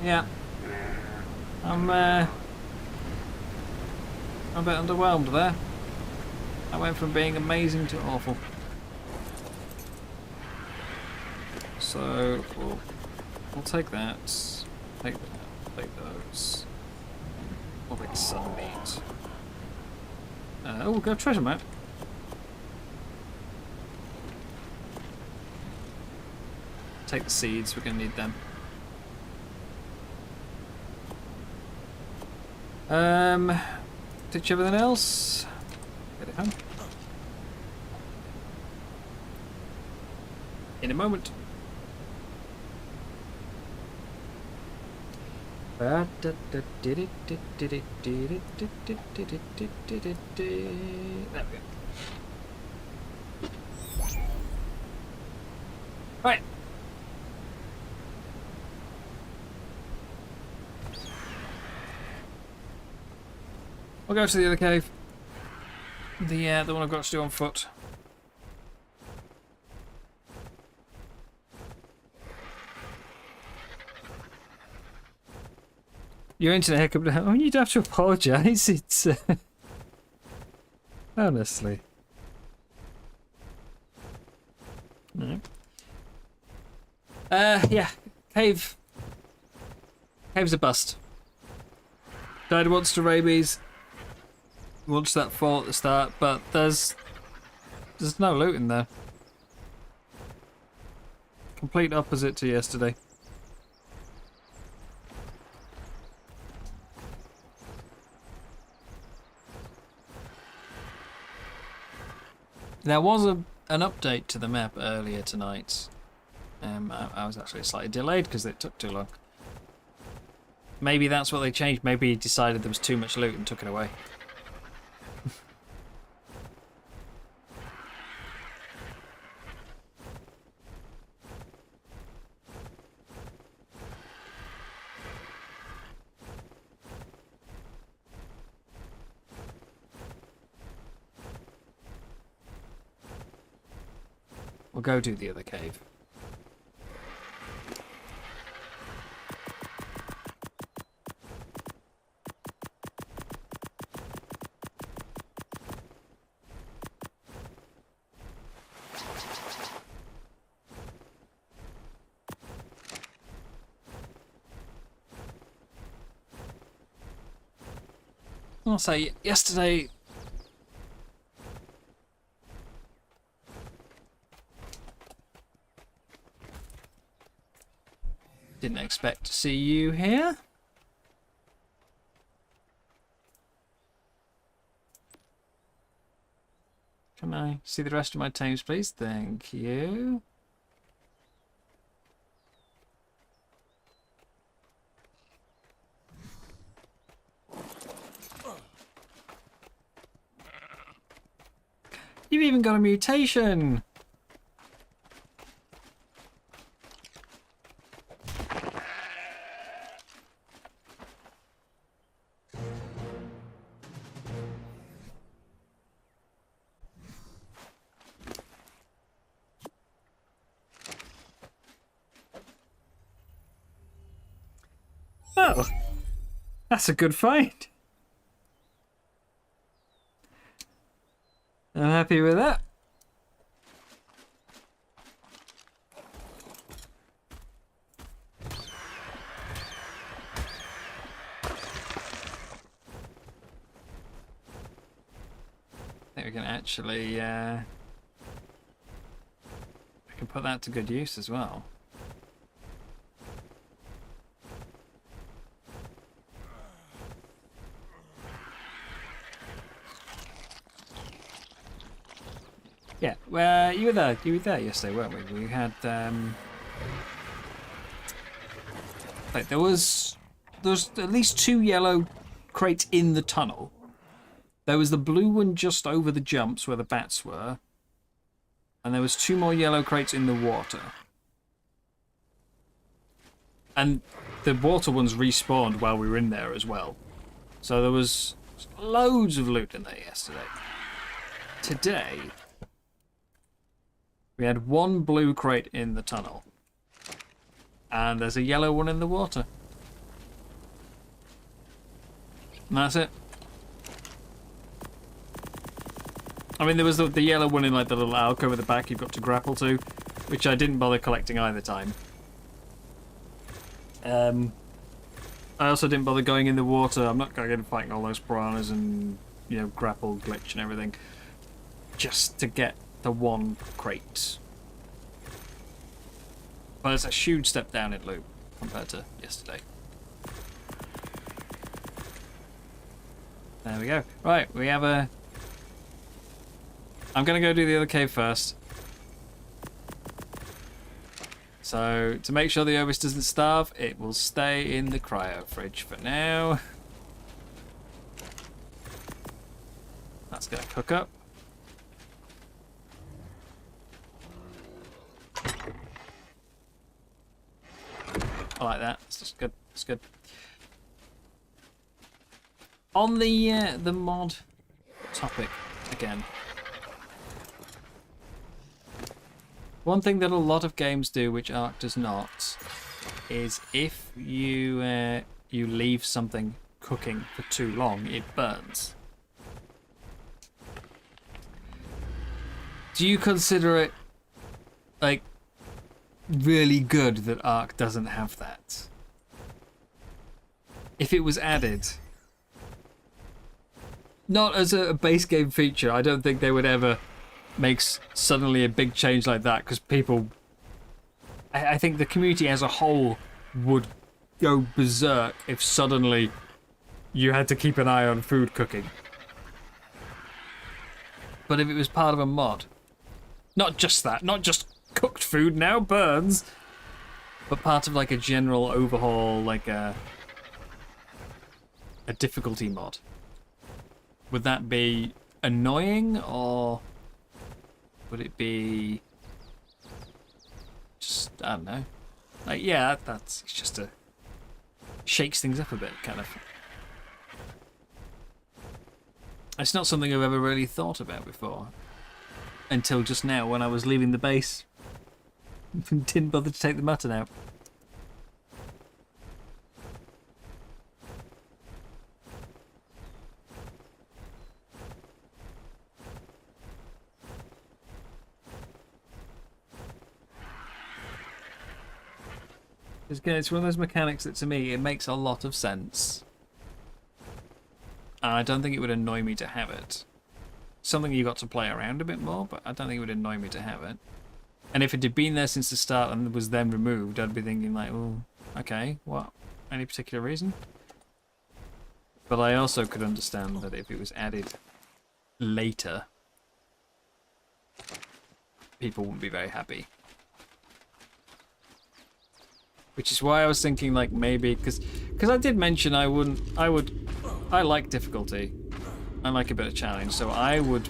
Yeah. I'm a bit underwhelmed there. I went from being amazing to awful. So we'll take that. Take that. Take those. We'll take some meat. We'll go treasure map. Take the seeds. We're gonna need them. Ditch everything else. Get it home. In a moment. There we go. Right. We'll go to the other cave. The one I've got to do on foot. Your internet hiccup. Oh, you'd have to apologise. It's honestly. No. Yeah. Cave's a bust. Died once to rabies. Once that fall at the start, but there's no loot in there. Complete opposite to yesterday. There was an update to the map earlier tonight. I was actually slightly delayed because it took too long. Maybe that's what they changed. Maybe he decided there was too much loot and took it away. We'll go do the other cave. I'll say yesterday. Didn't expect to see you here. Can I see the rest of my tames, please? Thank you. You've even got a mutation! Oh, that's a good find. I'm happy with that. I think we can actually I can put that to good use as well. Yeah, well, you were there yesterday, weren't we? We had like there was at least 2 yellow crates in the tunnel. There was the blue one just over the jumps where the bats were, and there was 2 more yellow crates in the water. And the water ones respawned while we were in there as well. So there was loads of loot in there yesterday. Today, we had 1 blue crate in the tunnel. And there's a yellow one in the water. And that's it. I mean, there was the yellow one in like the little alcove at the back you've got to grapple to, which I didn't bother collecting either time. I also didn't bother going in the water. I'm not going to get fighting all those piranhas and, you know, grapple glitch and everything. Just to get the 1 crate. But it's a huge step down in loot compared to yesterday. There we go. Right, we have a... I'm going to go do the other cave first. So, to make sure the Obis doesn't starve, it will stay in the cryo fridge for now. That's going to cook up. I like that. It's just good. It's good. On the mod topic again. One thing that a lot of games do, which Ark does not, is if you you leave something cooking for too long, it burns. Do you consider it like really good that Ark doesn't have that? If it was added, not as a base game feature, I don't think they would ever make suddenly a big change like that, because people, I think the community as a whole would go berserk if suddenly you had to keep an eye on food cooking. But if it was part of a mod, not just that, not just cooked food now burns, but part of like a general overhaul, like a difficulty mod, would that be annoying, or would it be just, I don't know, like, yeah, that's it's just shakes things up a bit, kind of. It's not something I've ever really thought about before, until just now when I was leaving the base. Didn't bother to take the mutton out. It's one of those mechanics that, to me, it makes a lot of sense. And I don't think it would annoy me to have it. Something you got to play around a bit more, but I don't think it would annoy me to have it. And if it had been there since the start and was then removed, I'd be thinking like, oh, okay, what? Any particular reason? But I also could understand that if it was added later, people wouldn't be very happy. Which is why I was thinking like maybe, because I did mention I like difficulty. I like a bit of challenge, so I would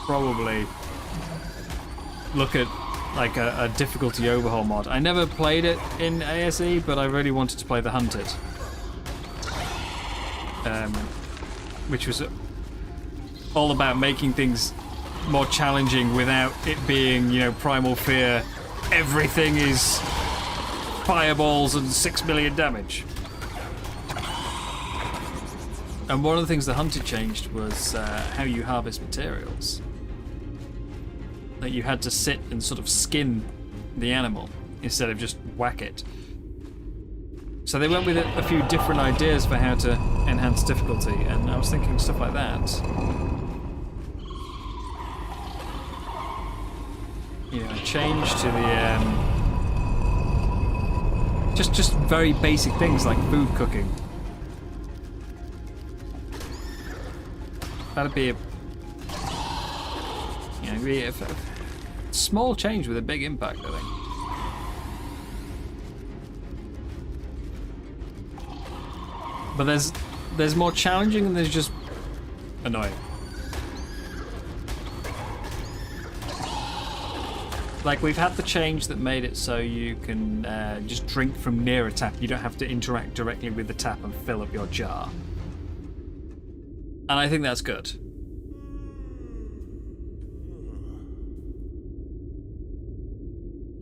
probably look at like a difficulty overhaul mod. I never played it in ASE, but I really wanted to play the Hunted. Which was all about making things more challenging without it being, you know, primal fear. Everything is fireballs and 6 million damage. And one of the things the Hunted changed was how you harvest materials. That you had to sit and sort of skin the animal instead of just whack it. So they went with a few different ideas for how to enhance difficulty, and I was thinking stuff like that. You know, change to the just very basic things like food cooking. That'd be a small change with a big impact, I think. But there's more challenging and there's just annoying. Like, we've had the change that made it so you can just drink from near a tap. You don't have to interact directly with the tap and fill up your jar. And I think that's good.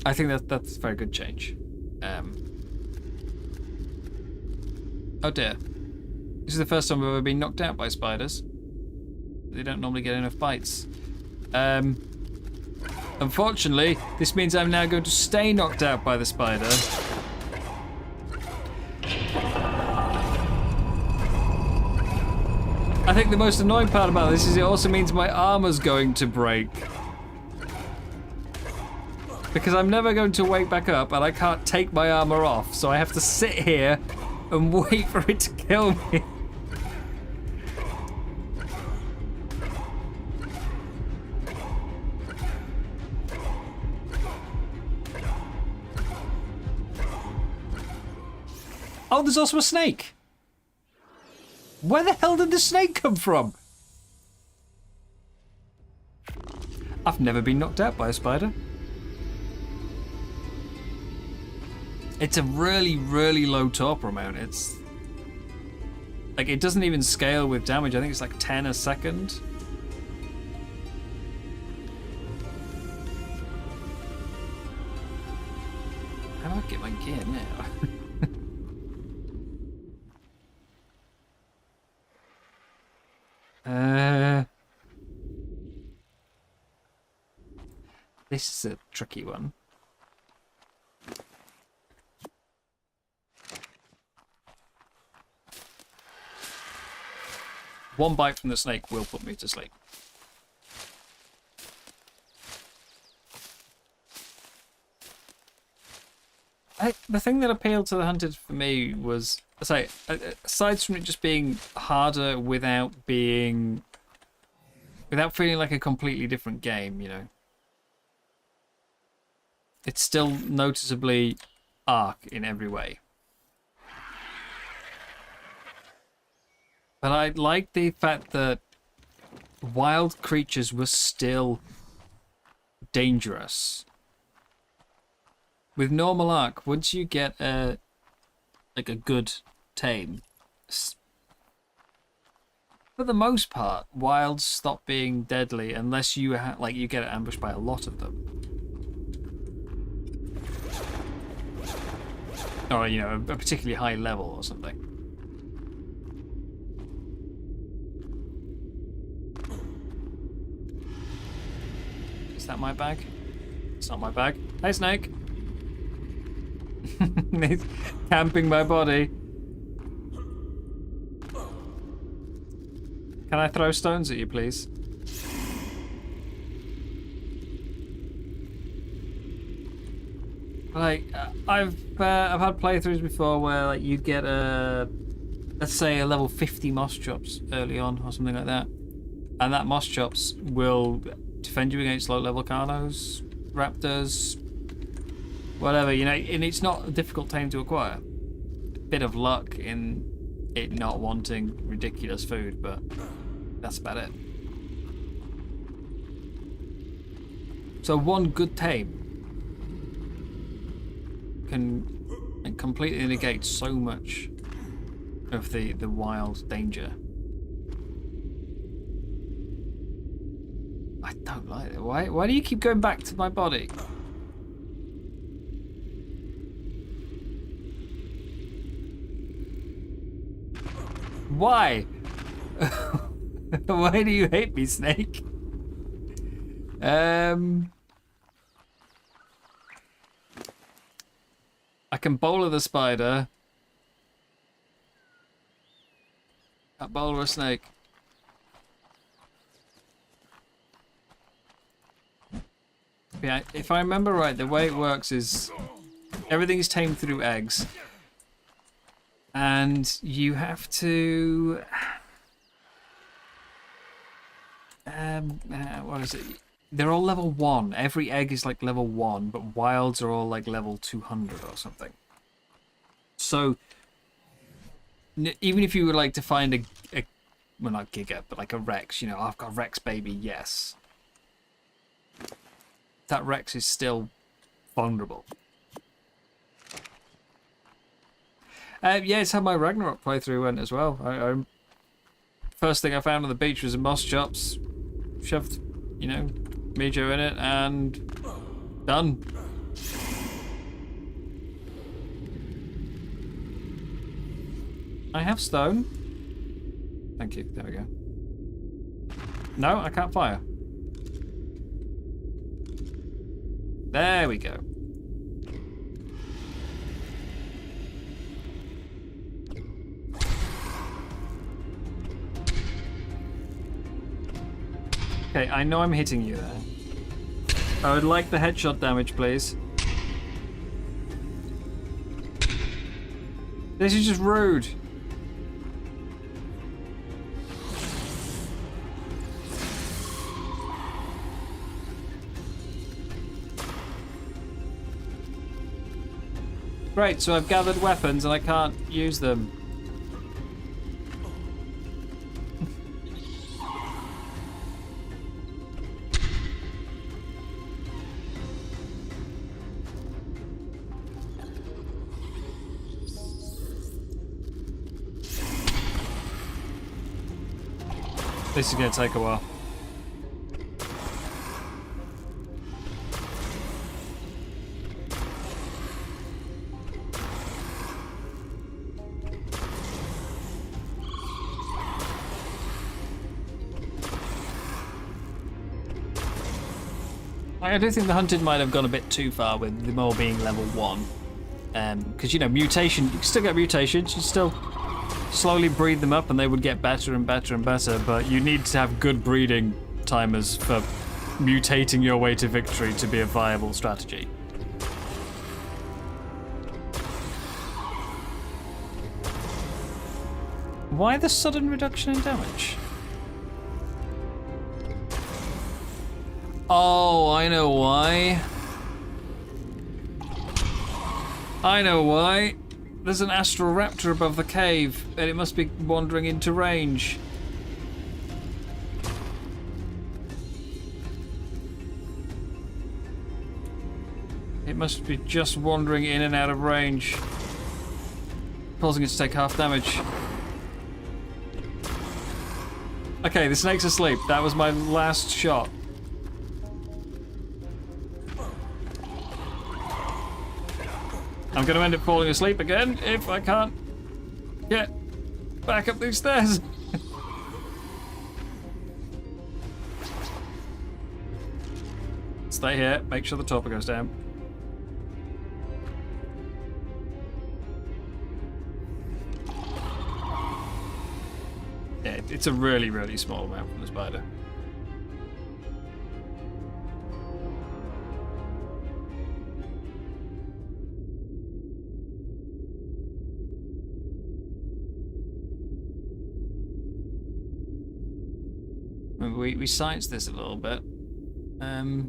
I think that's a very good change. Oh dear. This is the first time I've ever been knocked out by spiders. They don't normally get enough bites. Unfortunately, this means I'm now going to stay knocked out by the spider. I think the most annoying part about this is it also means my armor's going to break. Because I'm never going to wake back up and I can't take my armor off, so I have to sit here and wait for it to kill me. Oh, there's also a snake. Where the hell did the snake come from? I've never been knocked out by a spider. It's a really, really low torpor amount. It's like, it doesn't even scale with damage. I think it's like 10 a second. How do I get my gear now? This is a tricky one. One bite from the snake will put me to sleep. The thing that appealed to the Hunted for me was, aside from it just being harder without feeling like a completely different game, you know. It's still noticeably Ark in every way. But I like the fact that wild creatures were still dangerous. With normal Ark, once you get a good tame, for the most part, wilds stop being deadly unless you you get ambushed by a lot of them. Or, you know, a particularly high level or something. Is that my bag? It's not my bag. Hey, snake! He's camping my body. Can I throw stones at you, please? Like, I've had playthroughs before where like you get let's say a level 50 moss chops early on or something like that, and that moss chops will defend you against low level carnos, raptors, whatever, you know, and it's not a difficult tame to acquire. A bit of luck in it not wanting ridiculous food, but that's about it. So one good tame can completely negate so much of the wild danger. I don't like it. Why do you keep going back to my body? Why? Why do you hate me, Snake? I can bowler the spider. Can't bowler a snake. Yeah, if I remember right, the way it works is everything is tamed through eggs. And you have to... what is it? They're all level 1. Every egg is like level 1, but wilds are all like level 200 or something. So, even if you would like to find a well, not Giga, but like a Rex, you know, I've got Rex baby, yes. That Rex is still vulnerable. Yeah, it's how my Ragnarok playthrough went as well. First thing I found on the beach was a moss chops. Shoved, you know, Mijo in it, and done. I have stone. Thank you. There we go. No, I can't fire. There we go. Okay, I know I'm hitting you there. I would like the headshot damage, please. This is just rude. Great, so I've gathered weapons and I can't use them. This is going to take a while. I do think the hunted might have gone a bit too far with them all being level 1. Because, you know, mutation, you can still get mutations, you still slowly breed them up and they would get better and better and better, but you need to have good breeding timers for mutating your way to victory to be a viable strategy. Why the sudden reduction in damage? Oh, I know why. I know why. There's an astral raptor above the cave, and it must be wandering into range. It must be just wandering in and out of range, causing it to take half damage. Okay, the snake's asleep. That was my last shot. I'm going to end up falling asleep again if I can't get back up these stairs. Stay here, make sure the topper goes down. Yeah, It's a really, really small amount from the spider. We scienced this a little bit. The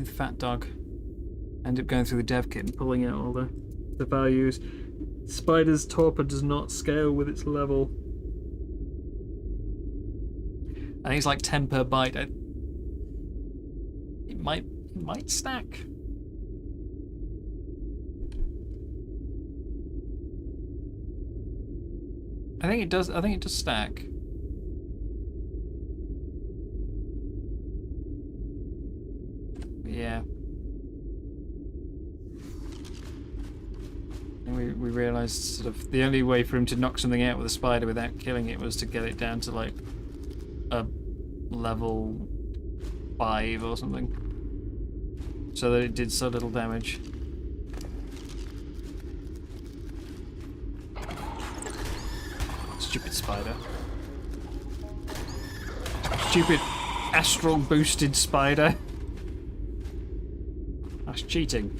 fat dog ended up going through the dev kit and pulling out all the values. Spider's torpor does not scale with its level. I think it's like 10 per byte. It might stack. I think it does. I think it does stack. Yeah. And we realised sort of the only way for him to knock something out with a spider without killing it was to get it down to like a level 5 or something, so that it did so little damage. Stupid spider. Stupid astral boosted spider. That's cheating.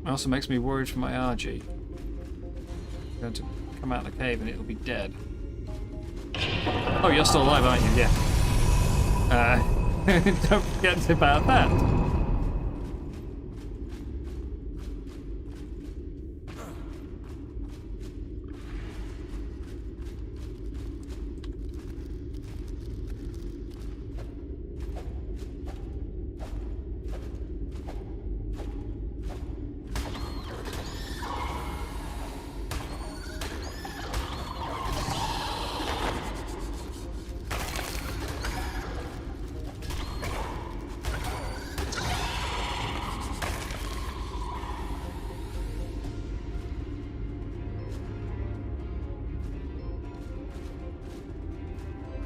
It also makes me worried for my RG. I'm going to come out of the cave and it'll be dead. Oh, you're still alive, aren't you? Yeah. Don't forget about that.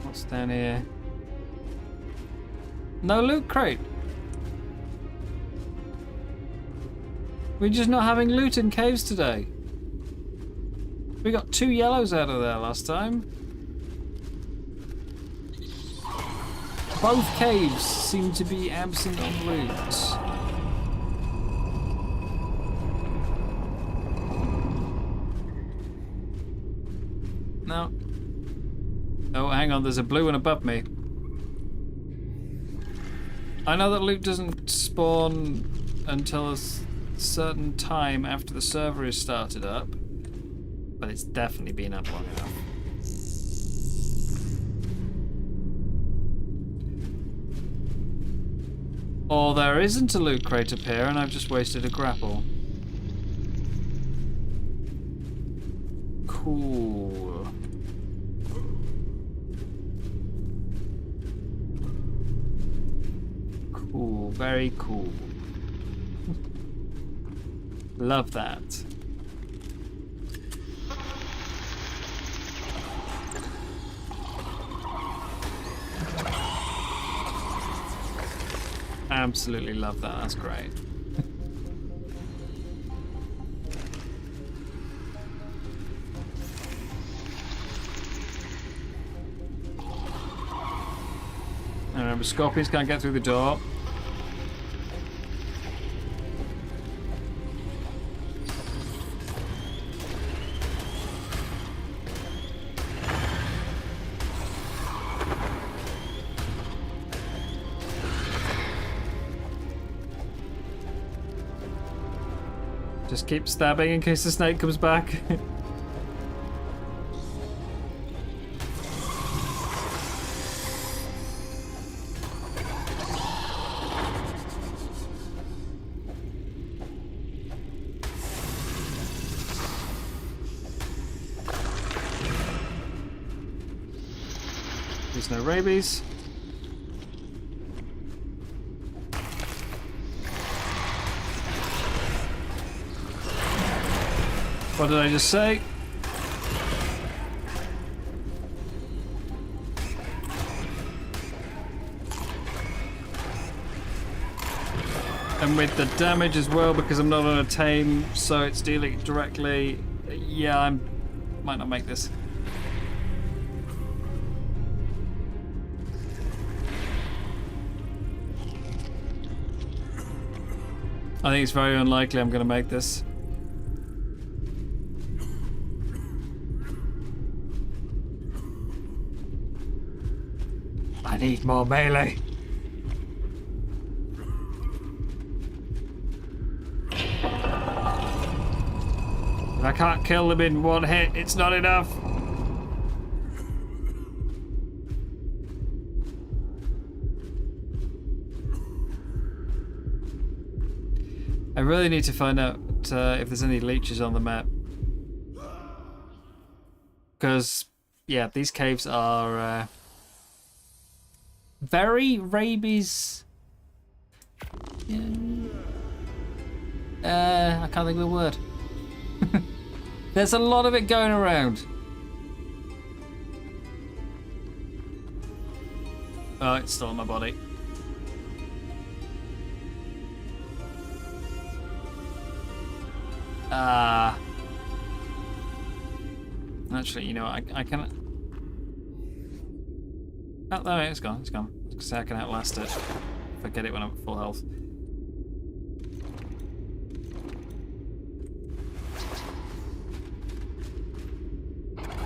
What's down here? No loot crate. We're just not having loot in caves today. We got 2 yellows out of there last time. Both caves seem to be absent on loot. No. Oh, hang on, there's a blue one above me. I know that loot doesn't spawn until a certain time after the server is started up, but it's definitely been up long enough. Or there isn't a loot crate up here and I've just wasted a grapple. Cool. Cool, very cool. Love that. Absolutely love that, that's great. And remember, scorpions can't get through the door. Just keep stabbing in case the snake comes back. There's no rabies. What did I just say? And with the damage as well, because I'm not on a tame, so it's dealing it directly. Yeah, I might not make this. I think it's very unlikely I'm going to make this. I need more melee. If I can't kill them in one hit, it's not enough. I really need to find out if there's any leeches on the map. Because, yeah, these caves are very rabies. I can't think of the word. There's a lot of it going around. Oh, it's still on my body. Actually, you know what, I can... Oh, no, it's gone, it's gone. I was gonna say I can outlast it. If I get it when I'm at full health.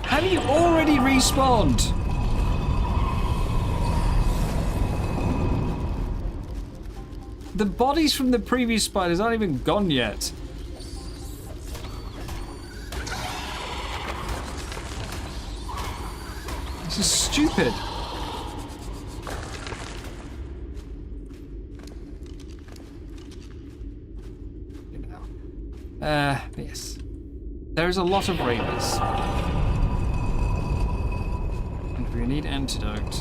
Have you already respawned? The bodies from the previous spiders aren't even gone yet. This is stupid. Yes. There is a lot of rabies. And we need antidote.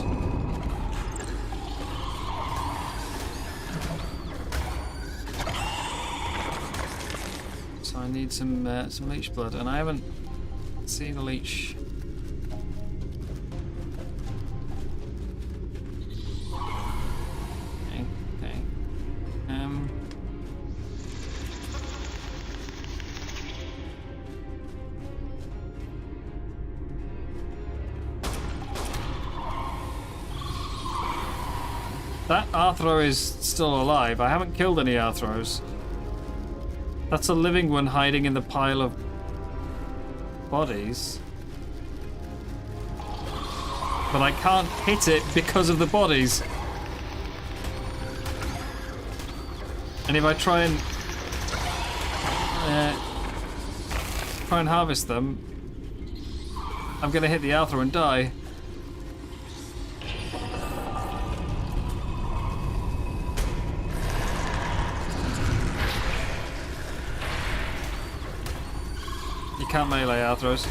So I need some leech blood, and I haven't seen a leech. That Arthro is still alive. I haven't killed any Arthros. That's a living one hiding in the pile of bodies. But I can't hit it because of the bodies. And if I try and harvest them, I'm gonna hit the Arthro and die. Can't melee Arthros.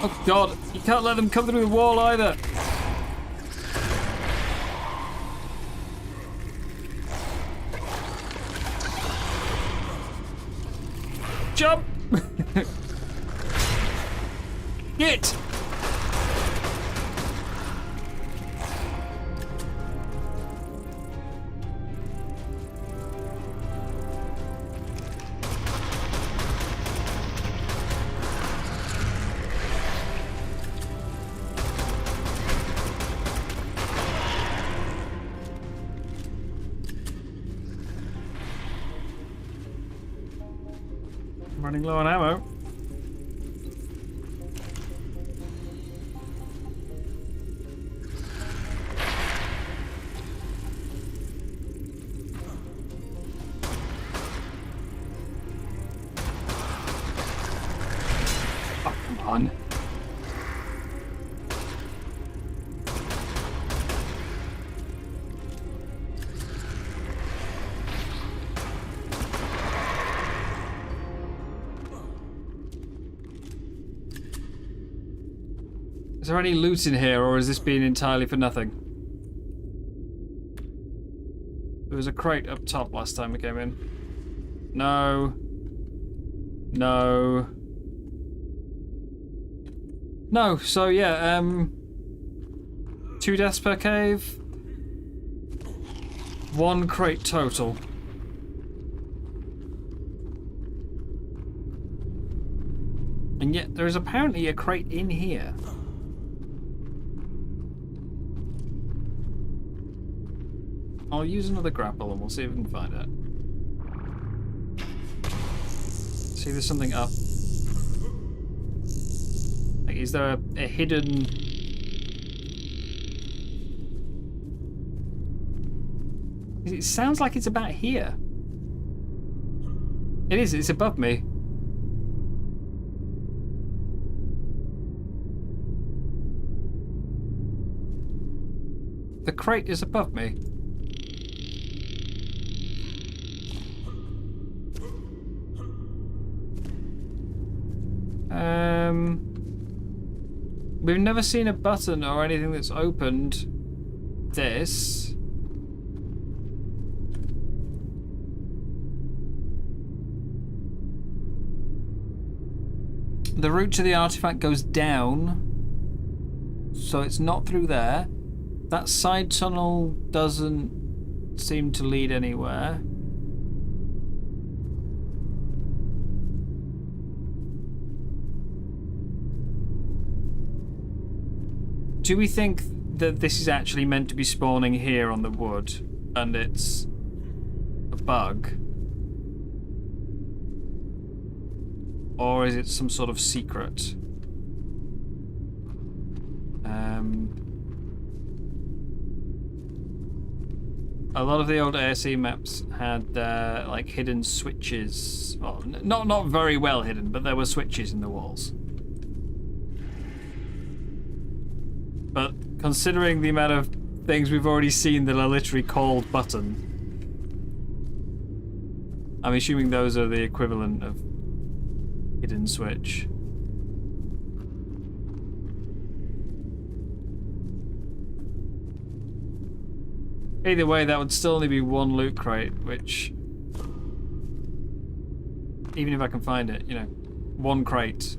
Oh god, you can't let them come through the wall either. Jump! Get! Running low on ammo. Oh, come on. Is there any loot in here, or is this being entirely for nothing? There was a crate up top last time we came in. No. No. No, so yeah, 2 deaths per cave. 1 crate total. And yet there is apparently a crate in here. I'll use another grapple and we'll see if we can find it. See, there's something up. Like, is there a hidden... It sounds like it's about here. It is, it's above me. The crate is above me. We've never seen a button or anything that's opened this. The route to the artifact goes down, so it's not through there. That side tunnel doesn't seem to lead anywhere. Do we think that this is actually meant to be spawning here on the wood and it's a bug? Or is it some sort of secret? A lot of the old ASE maps had like hidden switches. Well, not very well hidden, but there were switches in the walls. But considering the amount of things we've already seen that are literally called button, I'm assuming those are the equivalent of hidden switch. Either way, that would still only be one loot crate, which, even if I can find it, you know, one crate.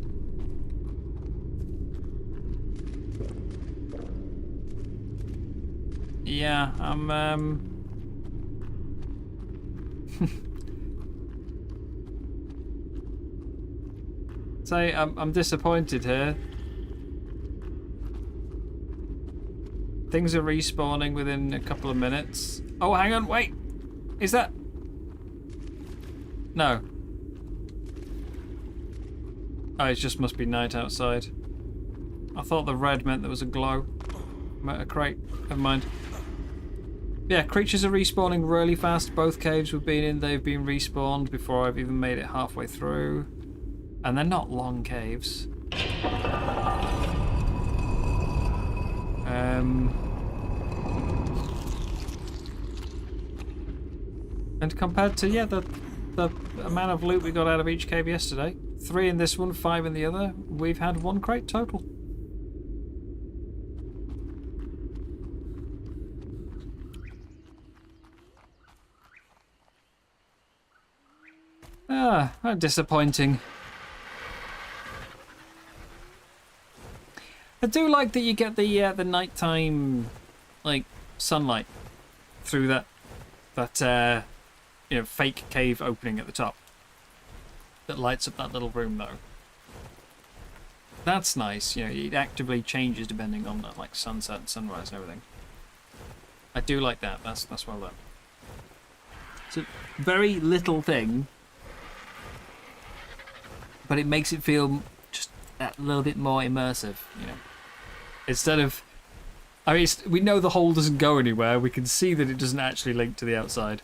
Yeah, So I'm disappointed here. Things are respawning within a couple of minutes. Oh, hang on, wait! Is that... No. Oh, it just must be night outside. I thought the red meant there was a glow. A crate. Never mind. Yeah, creatures are respawning really fast. Both caves we've been in, they've been respawned before I've even made it halfway through. And they're not long caves. And compared to, yeah, the amount of loot we got out of each cave yesterday, 3 in this one, 5 in the other, we've had 1 crate total. Ah, how disappointing. I do like that you get the nighttime, like, sunlight through that you know, fake cave opening at the top that lights up that little room, though. That's nice. You know, it actively changes depending on like sunset and sunrise and everything. I do like that. That's well done. It's a very little thing, but it makes it feel just that little bit more immersive, you know. Instead of, I mean, we know the hole doesn't go anywhere. We can see that it doesn't actually link to the outside.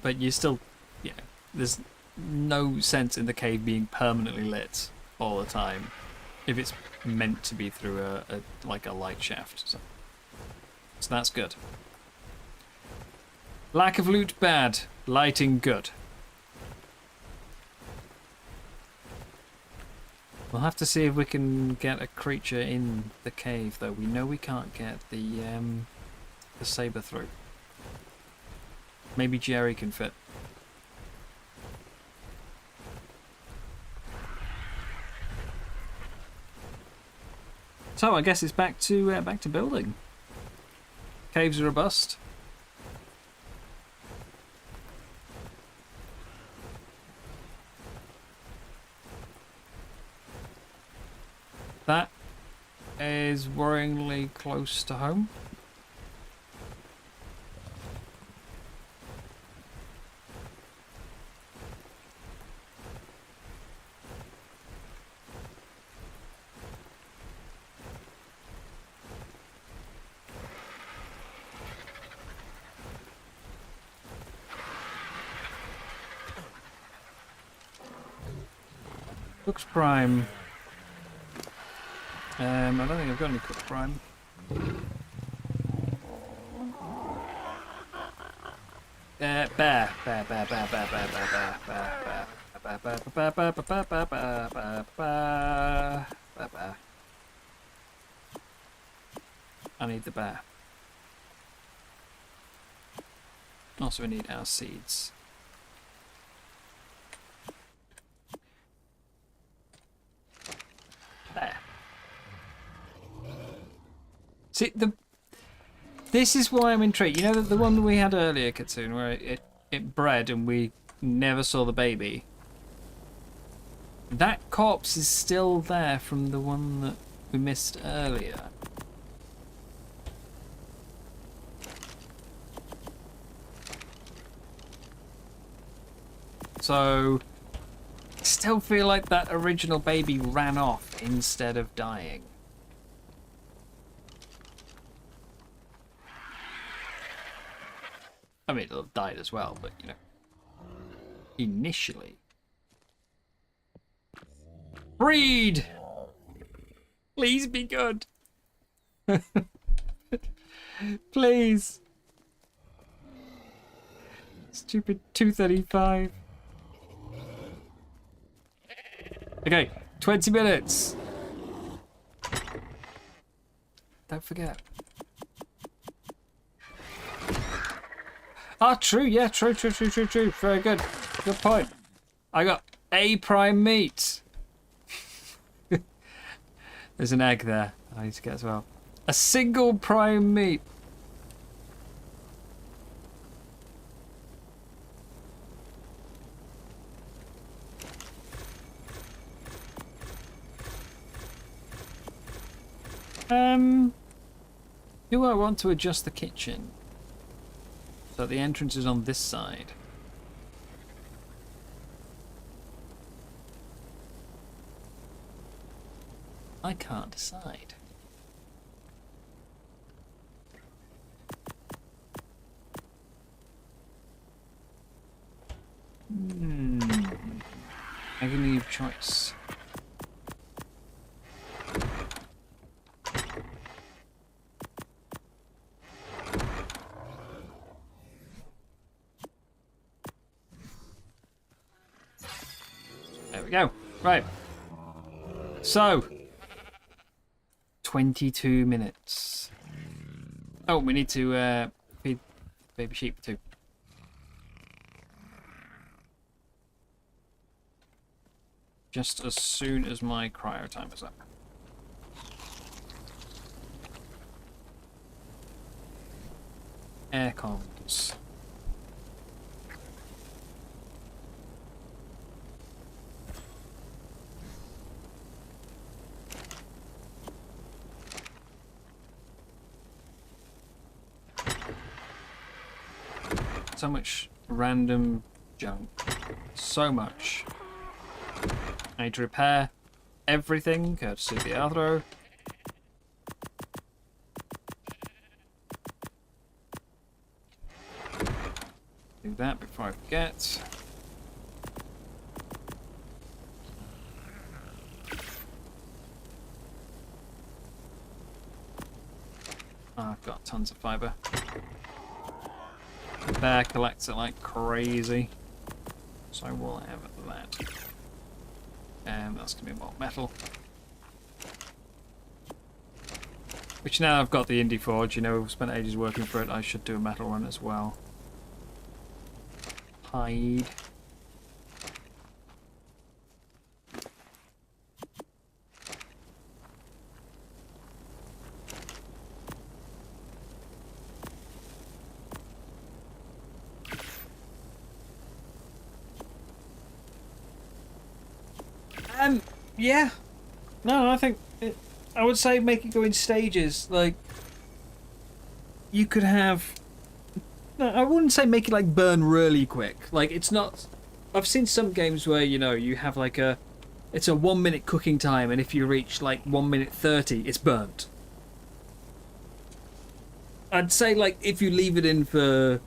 But you still, you know, there's no sense in the cave being permanently lit all the time if it's meant to be through like a light shaft. So that's good. Lack of loot bad, lighting good. We'll have to see if we can get a creature in the cave, though. We know we can't get the saber through. Maybe Jerry can fit. So I guess it's back to building. Caves are a bust. That is worryingly close to home. Cook's Prime. I don't think I've got any Cook's Prime. Bear. I need the bear. Also, we need our seeds. There. See, this is why I'm intrigued. You know the one that we had earlier, Kitsune, where it bred and we never saw the baby? That corpse is still there from the one that we missed earlier. So, I still feel like that original baby ran off instead of dying. I mean, it died as well, but, you know, initially. Breed! Please be good. Please. Stupid 235. Okay, 20 minutes. Don't forget. Ah, true, yeah, true. Very good. Good point. I got A prime meat. There's an egg there I need to get as well. A single prime meat. Do I want to adjust the kitchen so the entrance is on this side? I can't decide. Agony of choice. There we go. Right. So, 22 minutes. Oh, we need to feed baby sheep too. Just as soon as my cryo time is up. Air cons. So much random junk. So much. I need to repair everything, courtesy of the Astraeos. Do that before I forget. I've got tons of fibre. The bear collects it like crazy. So we'll have that. And that's going to be more metal. Which now I've got the Indie Forge, you know, I've spent ages working for it, I should do a metal run as well. Hide. Yeah. No, I think I would say make it go in stages. Like you could have. No, I wouldn't say make it like burn really quick. Like it's not. I've seen some games where you have like it's a 1 minute cooking time, and if you reach like 1 minute 30, it's burnt. I'd say like if you leave it in for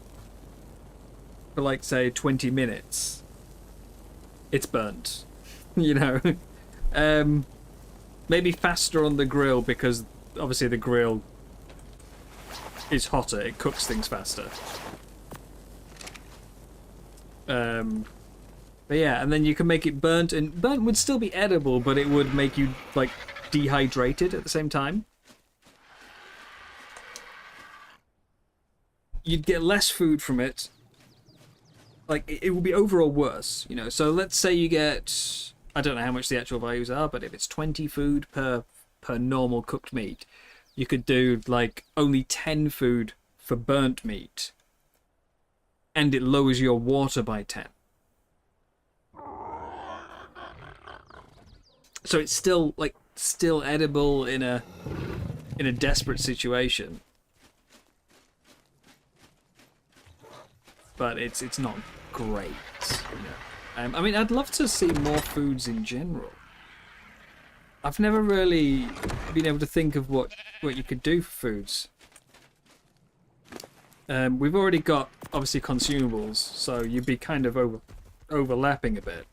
like say 20 minutes, it's burnt. you know. Maybe faster on the grill because obviously the grill is hotter. It cooks things faster. But yeah, and then you can make it burnt, and burnt would still be edible, but it would make you like dehydrated at the same time. You'd get less food from it. Like it would be overall worse, you know. So let's say you get, I don't know how much the actual values are, but if it's 20 food per normal cooked meat, you could do like only 10 food for burnt meat, and it lowers your water by 10. So it's still edible in a desperate situation, but it's not great. You know? I mean, I'd love to see more foods in general. I've never really been able to think of what you could do for foods. We've already got obviously consumables, so you'd be kind of overlapping a bit.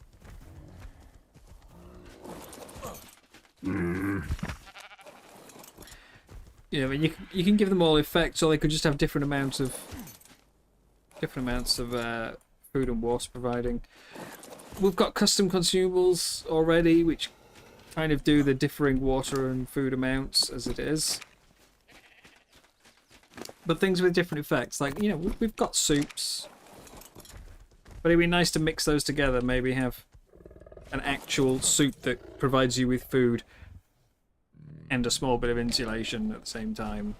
You know, you can give them all effects, or they could just have different amounts of food and water providing. We've got custom consumables already, which kind of do the differing water and food amounts as it is. But things with different effects, like, you know, we've got soups. But it'd be nice to mix those together, maybe have an actual soup that provides you with food and a small bit of insulation at the same time.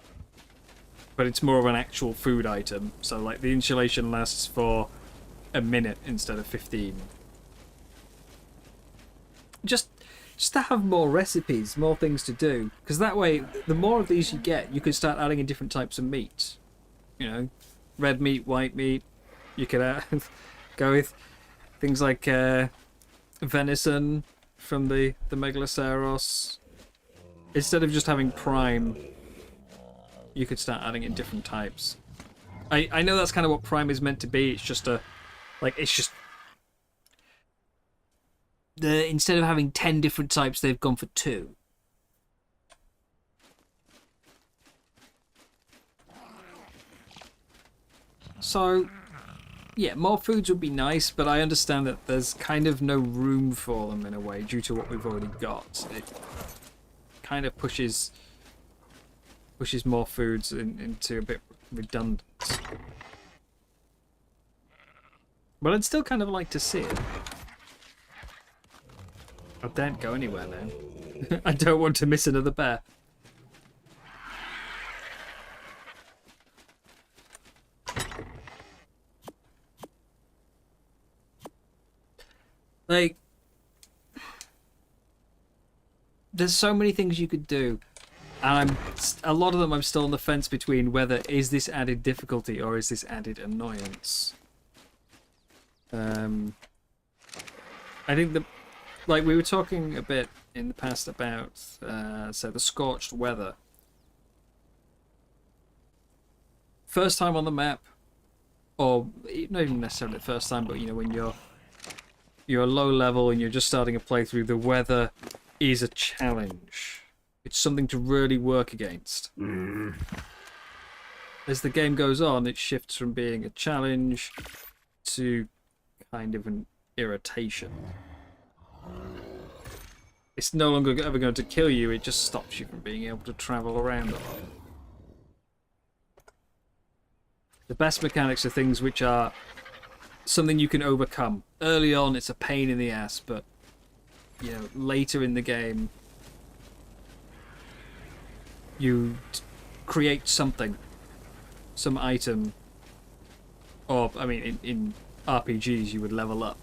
But it's more of an actual food item, so like the insulation lasts for a minute instead of 15. Just to have more recipes, more things to do, because that way, the more of these you get, you can start adding in different types of meat. You know, red meat, white meat. You could go with things like venison from the Megaloceros. Instead of just having prime, you could start adding in different types. I know that's kind of what prime is meant to be. It's just instead of having 10 different types, they've gone for 2. So, yeah, more foods would be nice, but I understand that there's kind of no room for them in a way due to what we've already got. It kind of pushes more foods into a bit redundant. But I'd still kind of like to see it. I daren't go anywhere now. I don't want to miss another bear. Like, there's so many things you could do, and a lot of them I'm still on the fence between whether is this added difficulty or is this added annoyance. I think like we were talking a bit in the past about so the scorched weather. First time on the map, or not even necessarily the first time, but you know, when you're low level and you're just starting a playthrough, the weather is a challenge. It's something to really work against. As the game goes on, it shifts from being a challenge to kind of an irritation. It's no longer ever going to kill you, it just stops you from being able to travel around a lot. The best mechanics are things which are something you can overcome. Early on, it's a pain in the ass, but you know, later in the game, you create something, some item, or I mean, in RPGs, you would level up.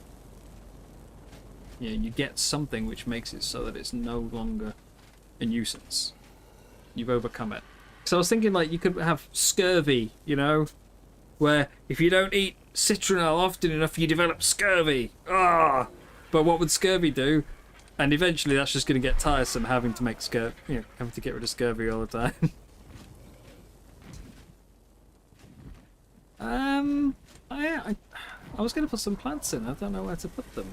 you get something which makes it so that it's no longer a nuisance. You've overcome it. So I was thinking, like, you could have scurvy, you know, where if you don't eat citronelle often enough, you develop scurvy. Ah! But what would scurvy do? And eventually that's just going to get tiresome, having to make having to get rid of scurvy all the time. I was going to put some plants in. I don't know where to put them.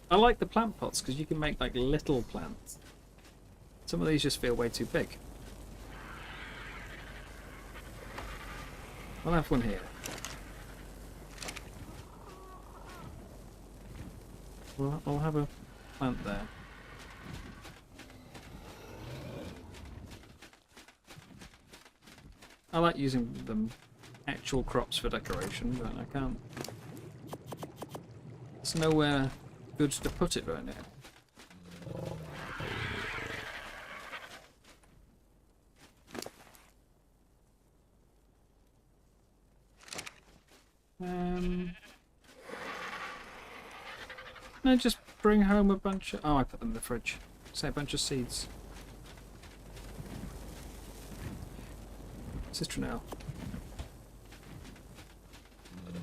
I like the plant pots because you can make like little plants. Some of these just feel way too big. I'll have one here. I'll have a plant there. I like using them actual crops for decoration, but I can't. There's nowhere good to put it right now. Can I just bring home a bunch of... Oh, I put them in the fridge. Say a bunch of seeds. Citronelle.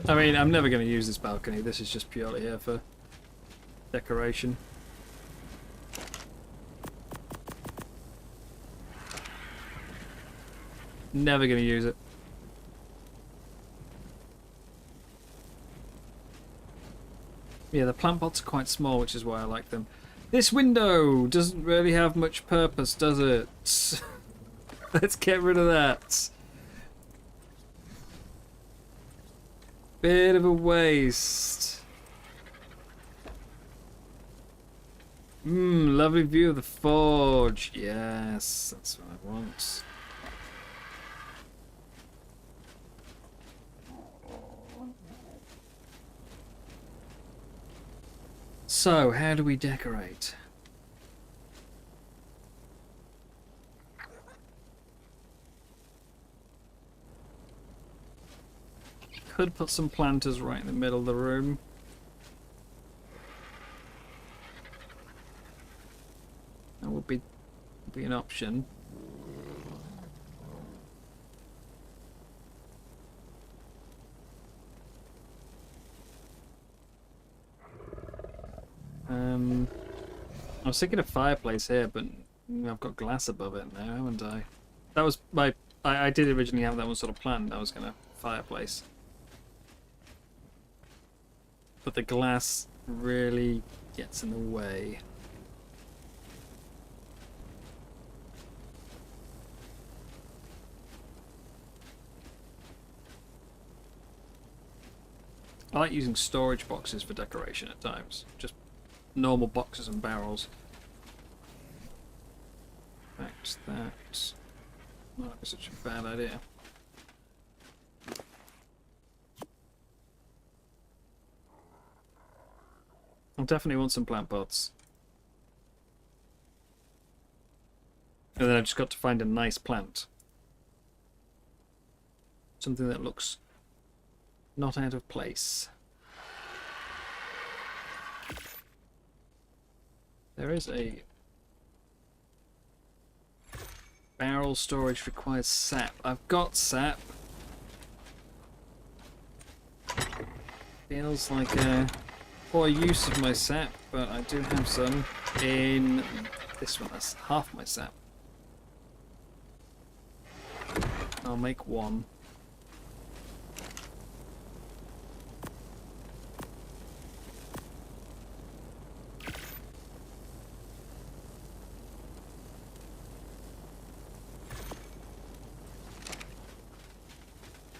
I mean, I'm never going to use this balcony. This is just purely here for decoration. Never going to use it. Yeah, the plant pots are quite small, which is why I like them. This window doesn't really have much purpose, does it? Let's get rid of that. Bit of a waste. Lovely view of the forge. Yes, that's what I want. So, how do we decorate? Could put some planters right in the middle of the room. That would be an option. I was thinking of fireplace here, but I've got glass above it now, haven't I? That was my... I did originally have that one sort of planned. I was going to fireplace. But the glass really gets in the way. I like using storage boxes for decoration at times. Just normal boxes and barrels. That's that. Not such a bad idea. I'll definitely want some plant pots. And then I've just got to find a nice plant. Something that looks not out of place. There is a barrel storage requires sap. I've got sap. Feels like a poor use of my sap, but I do have some in this one. That's half my sap. I'll make one.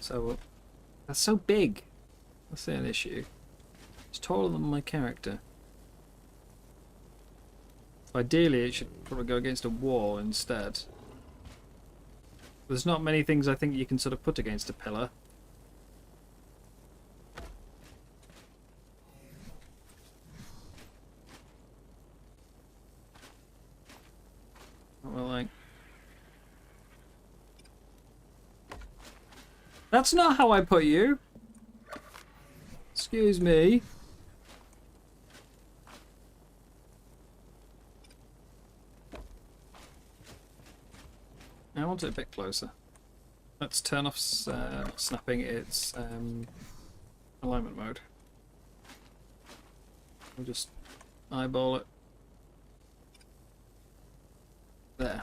So, that's so big. That's an issue. It's taller than my character. Ideally, it should probably go against a wall instead. There's not many things I think you can sort of put against a pillar. Well, like... That's not how I put you! Excuse me. I want it a bit closer. Let's turn off snapping its alignment mode. We'll just eyeball it. There.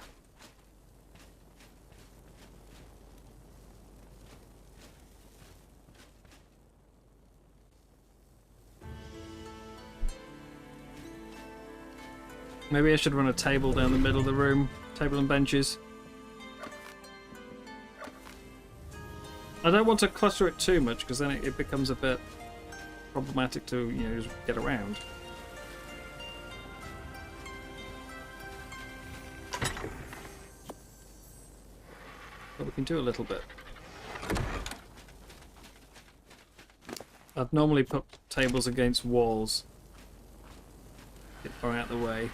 Maybe I should run a table down the middle of the room. Table and benches. I don't want to clutter it too much because then it becomes a bit problematic to, you know, just get around. But we can do a little bit. I'd normally put tables against walls. Get far out of the way.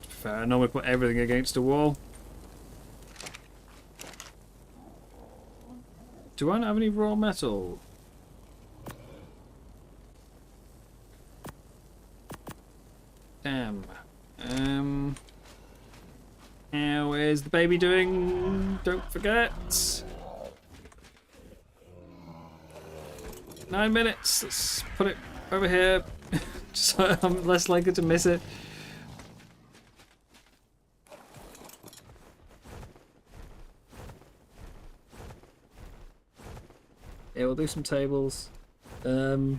Fair, I normally put everything against a wall. Do I not have any raw metal? Damn. How is the baby doing? Don't forget. 9 minutes. Let's put it over here so I'm less likely to miss it. Yeah, we'll do some tables. I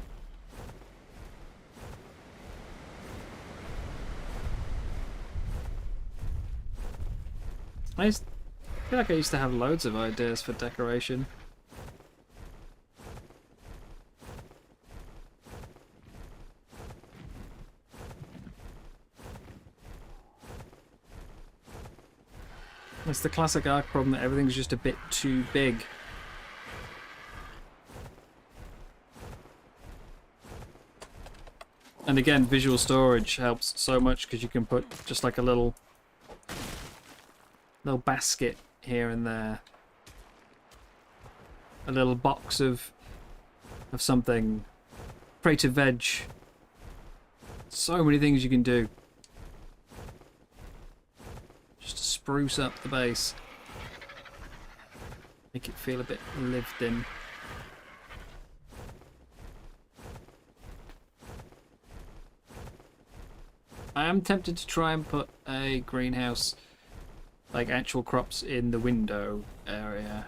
feel like I used to have loads of ideas for decoration. It's the classic Ark problem that everything's just a bit too big. And again, visual storage helps so much because you can put just like a little basket here and there. A little box of something. Crate of veg. So many things you can do. Just to spruce up the base. Make it feel a bit lived in. I am tempted to try and put a greenhouse, like actual crops, in the window area.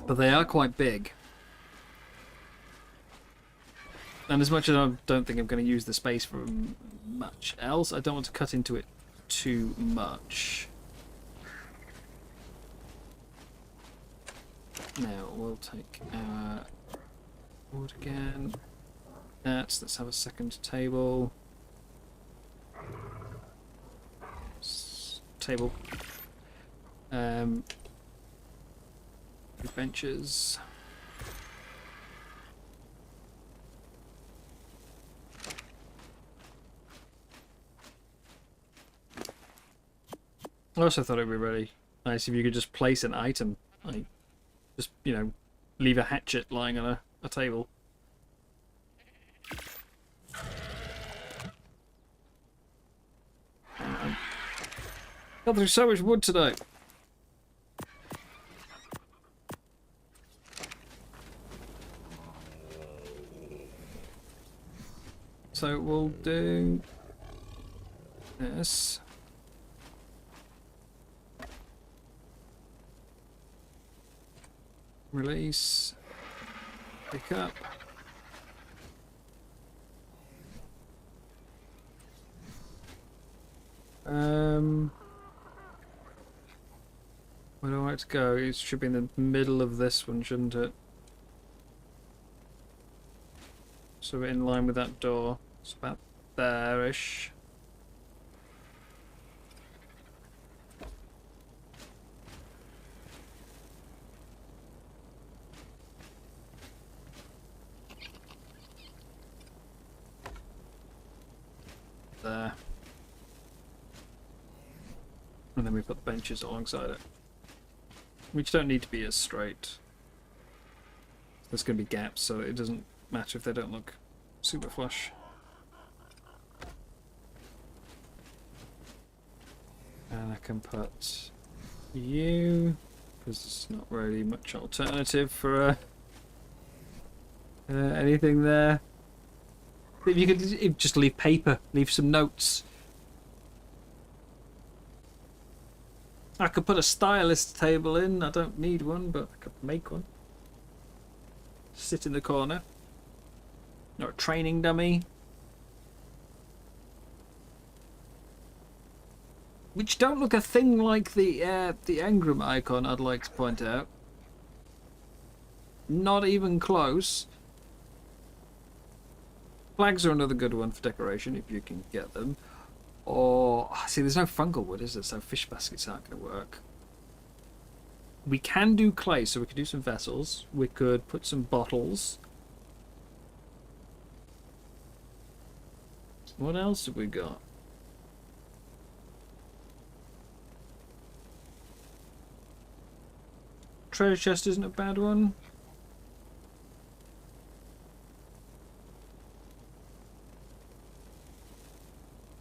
But they are quite big. And as much as I don't think I'm going to use the space for much else, I don't want to cut into it too much. Now we'll take our board again. Let's have a second table. Table. Benches. I also thought it would be really nice if you could just place an item, like just, you know, leave a hatchet lying on a table. God, there's so much wood today. So we'll do this. Release. Pick up. Where do I want it to go? It should be in the middle of this one, shouldn't it? So we're in line with that door. It's about there-ish. There. And then we put the benches alongside it, which don't need to be as straight. There's going to be gaps, so it doesn't matter if they don't look super flush. And I can put you, because there's not really much alternative for anything there. If you could just leave paper, leave some notes. I could put a stylist table in. I don't need one, but I could make one. Sit in the corner. Or a training dummy. Which don't look a thing like the engram icon, I'd like to point out. Not even close. Flags are another good one for decoration, if you can get them. Or, see, there's no fungal wood, is there? So fish baskets aren't going to work. We can do clay, so we could do some vessels. We could put some bottles. What else have we got? Treasure chest isn't a bad one.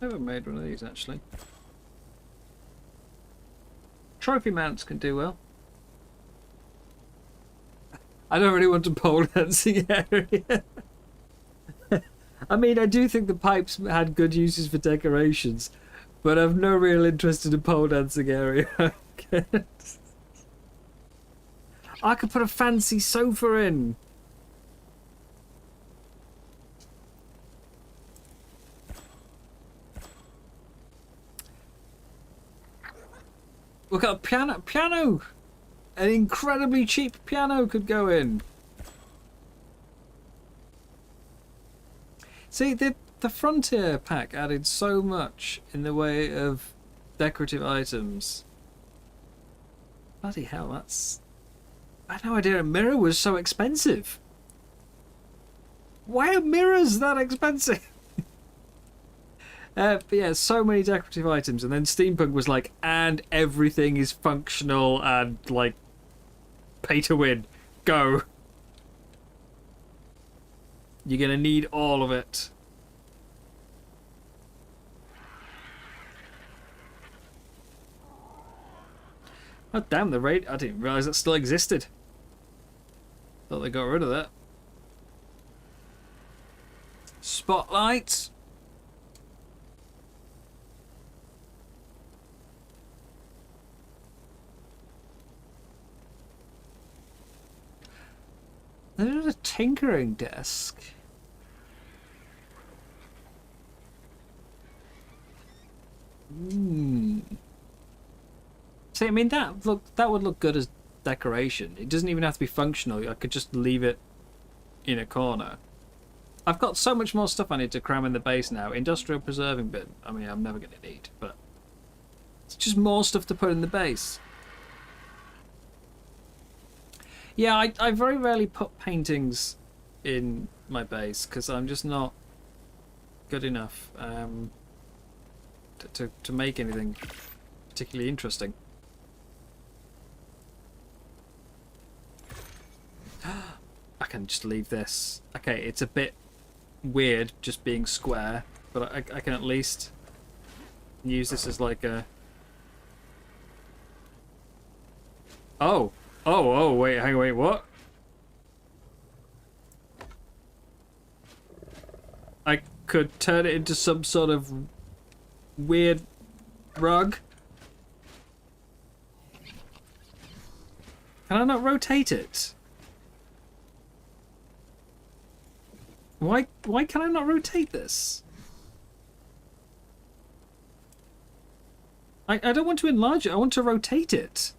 I haven't made one of these actually. Trophy mounts can do well. I don't really want a pole dancing area. I mean, I do think the pipes had good uses for decorations, but I've no real interest in a pole dancing area. I could put a fancy sofa in. We've got a piano! An incredibly cheap piano could go in. See, the Frontier pack added so much in the way of decorative items. Bloody hell, that's... I had no idea a mirror was so expensive. Why are mirrors that expensive? But yeah, so many decorative items, and then Steampunk was like, and everything is functional and like pay to win. Go. You're gonna need all of it. Oh damn, the raid! I didn't realise that still existed. Thought they got rid of that. Spotlight. There's a tinkering desk. See, I mean that would look good as decoration. It doesn't even have to be functional. I could just leave it in a corner. I've got so much more stuff I need to cram in the base now. Industrial preserving bin. I mean, I'm never going to need, but it's just more stuff to put in the base. Yeah, I very rarely put paintings in my base because I'm just not good enough to make anything particularly interesting. I can just leave this. Okay, it's a bit weird just being square, but I can at least use this as like a... Oh, wait, hang on, wait, what? I could turn it into some sort of weird rug. Can I not rotate it? Why can I not rotate this? I don't want to enlarge it, I want to rotate it.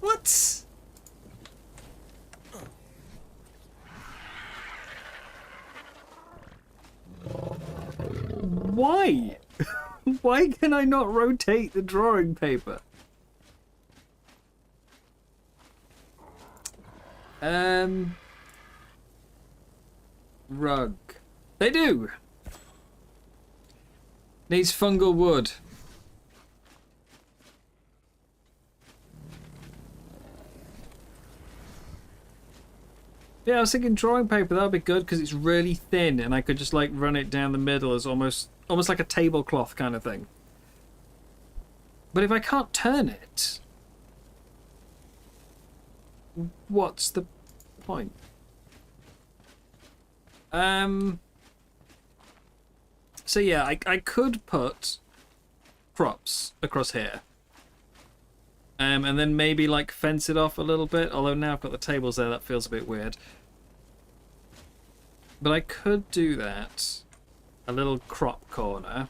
What? Why? Why can I not rotate the drawing paper? Rug. They do. Needs fungal wood. Yeah, I was thinking drawing paper, that'd be good because it's really thin and I could just like run it down the middle as almost like a tablecloth kind of thing. But if I can't turn it, what's the point? So yeah, I could put crops across here. And then maybe like fence it off a little bit, although now I've got the tables there, that feels a bit weird. But I could do that. A little crop corner.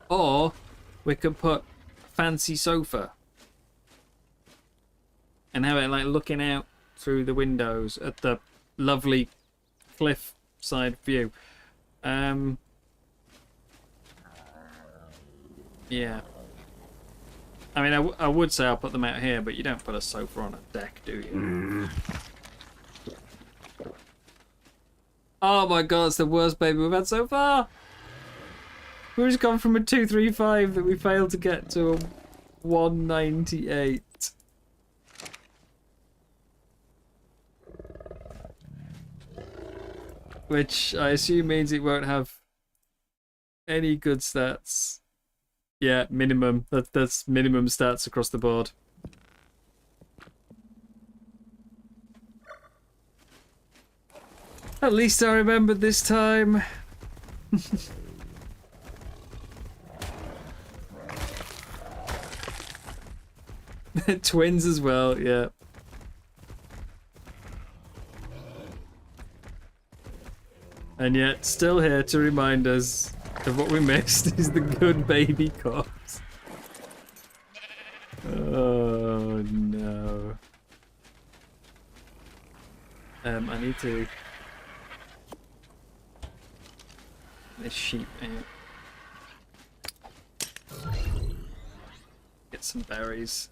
Or we could put a fancy sofa. And have it like looking out through the windows at the lovely cliff side view. Yeah. I mean, I would say I'll put them out here, but you don't put a sofa on a deck, do you? Oh my god, it's the worst baby we've had so far! We've just gone from a 235 that we failed to get to a 198. Which I assume means it won't have any good stats. Yeah, minimum. That's minimum stats across the board. At least I remembered this time. Twins as well, yeah. And yet, still here to remind us of what we missed is the good baby corpse. Oh no. I need to... this sheep out. Get some berries.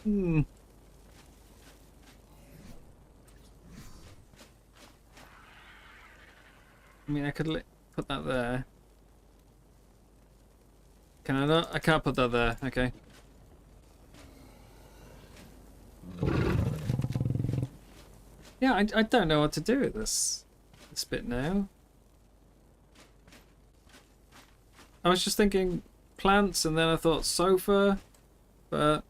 I mean, I could put that there. Can I not? I can't put that there. Okay. Yeah, I don't know what to do with this bit now. I was just thinking plants, and then I thought sofa, but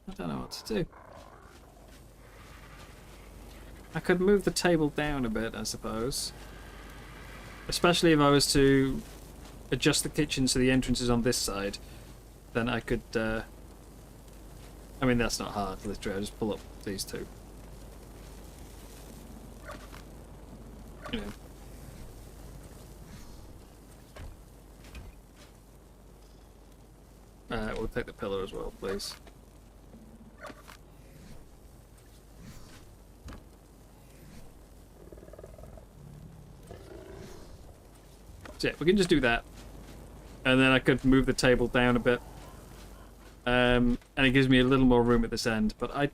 I don't know what to do. I could move the table down a bit, I suppose. Especially if I was to adjust the kitchen so the entrance is on this side. Then I could... I mean, that's not hard, literally. I just pull up these two. You know. We'll take the pillar as well, please. So yeah, we can just do that. And then I could move the table down a bit. And it gives me a little more room at this end, but I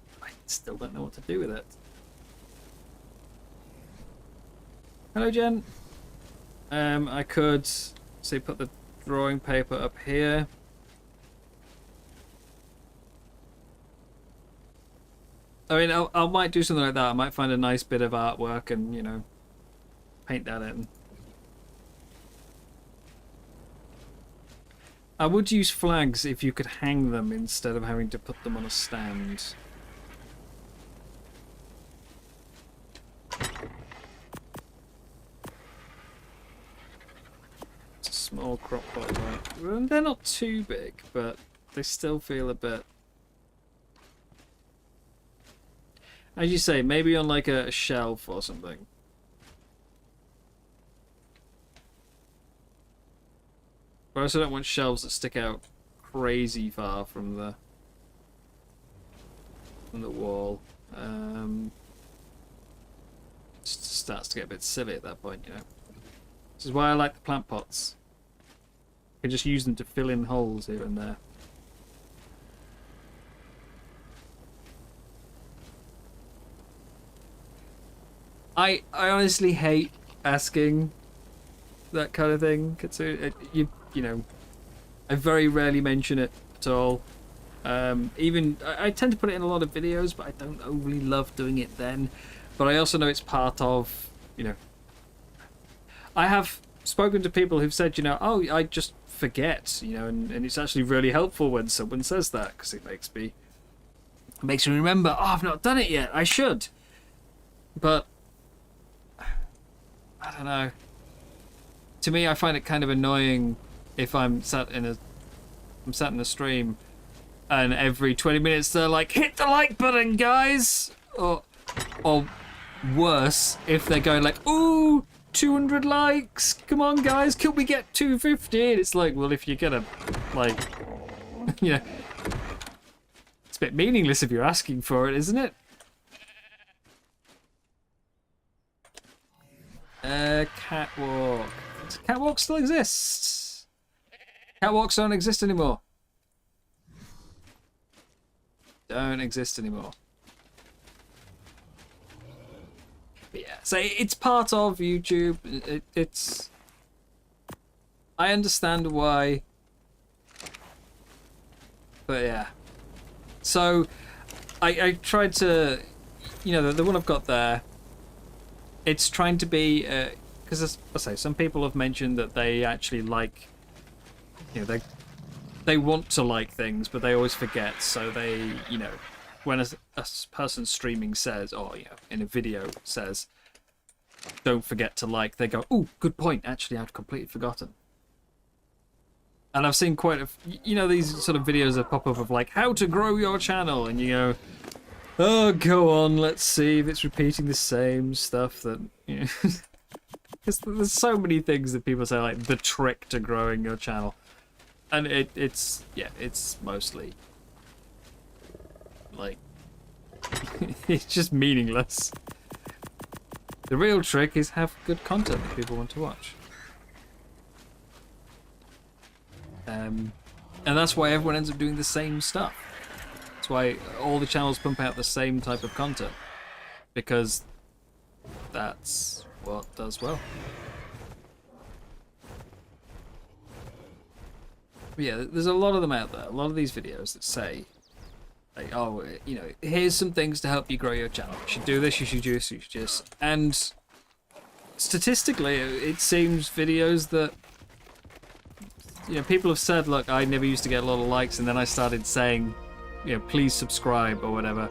still don't know what to do with it. Hello, Jen. I could, say, put the drawing paper up here. I mean, I might do something like that. I might find a nice bit of artwork and, you know, paint that in. I would use flags if you could hang them instead of having to put them on a stand. It's a small crop pot, right? Well, they're not too big, but they still feel a bit... As you say, maybe on like a shelf or something. But I also don't want shelves that stick out crazy far from the wall. Just starts to get a bit silly at that point, you know. This is why I like the plant pots. I can just use them to fill in holes here and there. I honestly hate asking that kind of thing. You know, I very rarely mention it at all. Even I tend to put it in a lot of videos, but I don't overly love doing it then. But I also know it's part of, you know, I have spoken to people who've said, you know, oh, I just forget, you know, and it's actually really helpful when someone says that, because it makes me remember, oh, I've not done it yet, I should. But I don't know. To me, I find it kind of annoying if I'm sat in a stream, and every 20 minutes they're like, hit the like button, guys, or worse, if they're going like, ooh, 200 likes, come on, guys, can we get 250? And it's like, well, if you're gonna, like, you know, it's a bit meaningless if you're asking for it, isn't it? Catwalk. Does catwalk still exists? Catwalks don't exist anymore. Don't exist anymore. But yeah, so it's part of YouTube. It's. I understand why. But yeah. So, I tried to, you know, the one I've got there. It's trying to be, because as I say, some people have mentioned that they actually like, you know, they want to like things, but they always forget. So they, you know, when a person streaming says, or, you know, in a video says, don't forget to like, they go, oh, good point, actually, I'd completely forgotten. And I've seen quite a, you know, these sort of videos that pop up of like, how to grow your channel, and you go, oh, go on, let's see if it's repeating the same stuff that, you know, because there's so many things that people say, like, the trick to growing your channel. And it's mostly, like, it's just meaningless. The real trick is have good content that people want to watch. And that's why everyone ends up doing the same stuff. That's why all the channels pump out the same type of content. Because that's what does well. But yeah, there's a lot of them out there. A lot of these videos that say, like, oh, you know, here's some things to help you grow your channel. You should do this, you should do this, you should do this. And statistically, it seems videos that, you know, people have said, look, I never used to get a lot of likes, and then I started saying, you know, please subscribe or whatever,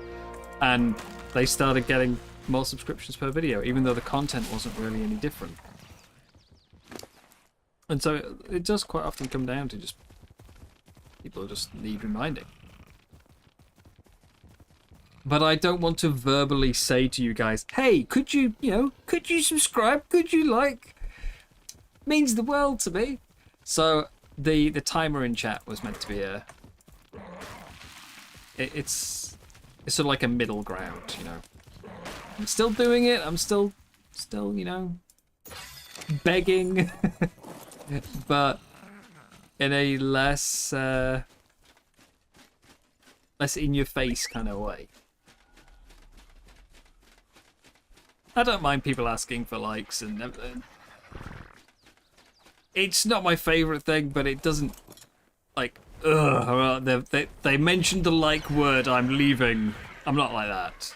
and they started getting more subscriptions per video, even though the content wasn't really any different. And so it does quite often come down to just people just need reminding. But I don't want to verbally say to you guys, hey, could you subscribe? Could you like? Means the world to me. So the timer in chat was meant to be a. It's sort of like a middle ground, you know. I'm still doing it. I'm still, you know, begging, but in a less in your face kind of way. I don't mind people asking for likes and everything. It's not my favorite thing, but it doesn't, like, ugh, they mentioned the like word, I'm leaving. I'm not like that.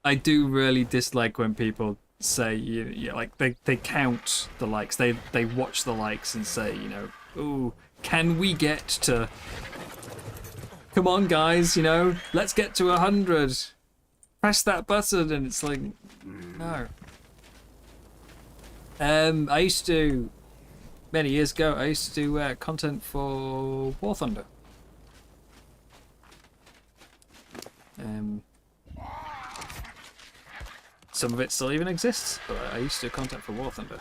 I do really dislike when people say, you know, like, they count the likes. They watch the likes and say, you know, ooh, can we get to... Come on, guys, you know, let's get to 100. Press that button, and it's like, no. I used to, many years ago, I used to do content for War Thunder. Some of it still even exists, but I used to do content for War Thunder.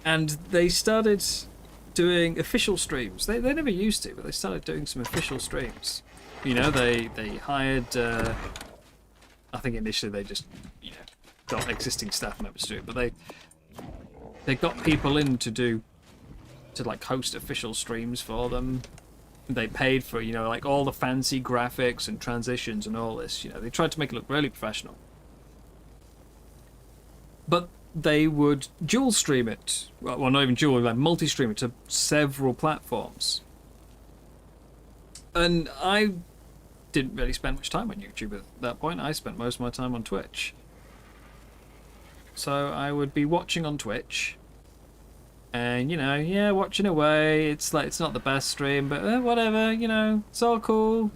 And they started doing official streams. They never used to, but they started doing some official streams. You know, they hired I think initially they just, you know, got existing staff members to do it, but they got people in to like host official streams for them. They paid for, you know, like all the fancy graphics and transitions and all this. You know, they tried to make it look really professional. But they would dual stream it. Well, not even dual, like multi-stream it to several platforms. And I didn't really spend much time on YouTube at that point. I spent most of my time on Twitch. So I would be watching on Twitch. And, you know, yeah, watching away. It's like, it's not the best stream, but whatever, you know, it's all cool.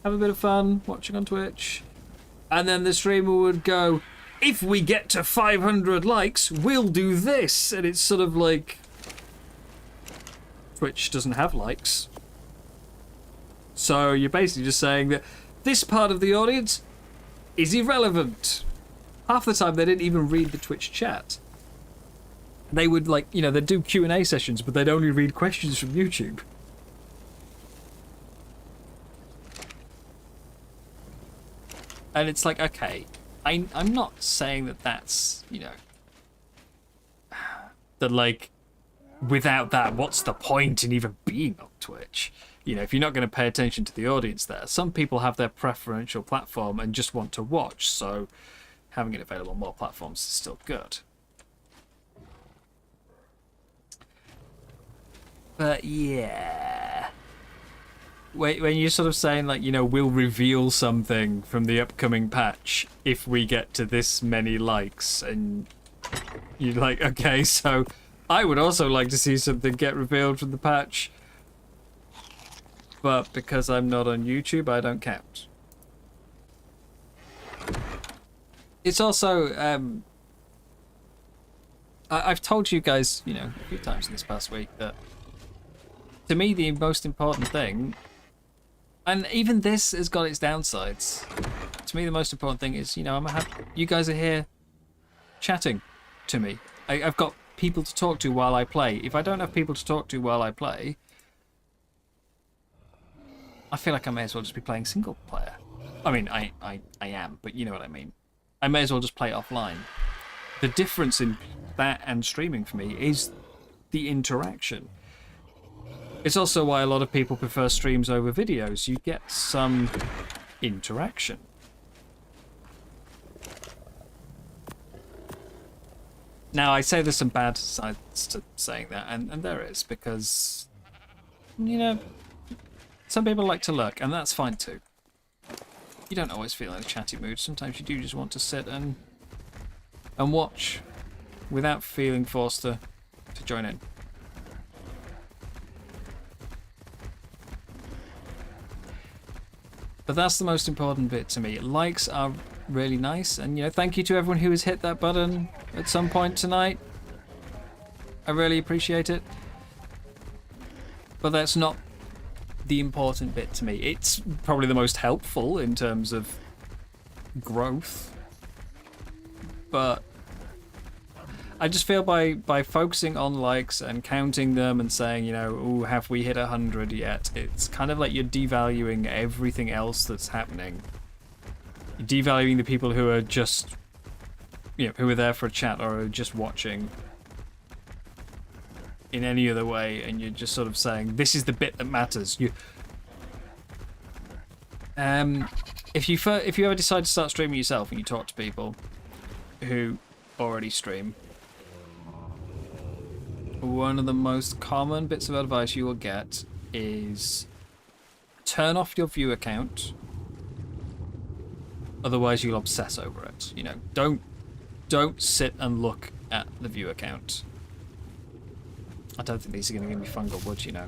Have a bit of fun watching on Twitch. And then the streamer would go, if we get to 500 likes, we'll do this. And it's sort of like, Twitch doesn't have likes. So you're basically just saying that this part of the audience is irrelevant. Half the time they didn't even read the Twitch chat. They would, like, you know, they'd do Q&A sessions, but they'd only read questions from YouTube. And it's like, okay, I'm not saying that that's, you know, that, like, without that, what's the point in even being on Twitch? You know, if you're not going to pay attention to the audience there. Some people have their preferential platform and just want to watch, so having it available on more platforms is still good. But yeah, when you're sort of saying, like, you know, we'll reveal something from the upcoming patch if we get to this many likes, and you're like, okay, so I would also like to see something get revealed from the patch, but because I'm not on YouTube, I don't count. It's also, I've told you guys, you know, a few times in this past week that to me, the most important thing, and even this has got its downsides. To me, the most important thing is, you know, you guys are here chatting to me. I've got people to talk to while I play. If I don't have people to talk to while I play, I feel like I may as well just be playing single player. I mean, I am, but you know what I mean. I may as well just play offline. The difference in that and streaming for me is the interaction. It's also why a lot of people prefer streams over videos. You get some interaction. Now, I say there's some bad sides to saying that, and there is, because, you know, some people like to lurk, and that's fine too. You don't always feel in a chatty mood. Sometimes you do just want to sit and watch without feeling forced to join in. But that's the most important bit to me. Likes are really nice, and, you know, thank you to everyone who has hit that button at some point tonight. I really appreciate it. But that's not the important bit to me. It's probably the most helpful in terms of growth. But I just feel by focusing on likes and counting them and saying, you know, ooh, have we hit 100 yet? It's kind of like you're devaluing everything else that's happening. You're devaluing the people who are just, you know, who are there for a chat or are just watching in any other way, and you're just sort of saying, this is the bit that matters. If you ever decide to start streaming yourself and you talk to people who already stream, one of the most common bits of advice you will get is turn off your view account, otherwise you'll obsess over it. You know, don't sit and look at the view account. I don't think these are going to give me fungal wood, you know.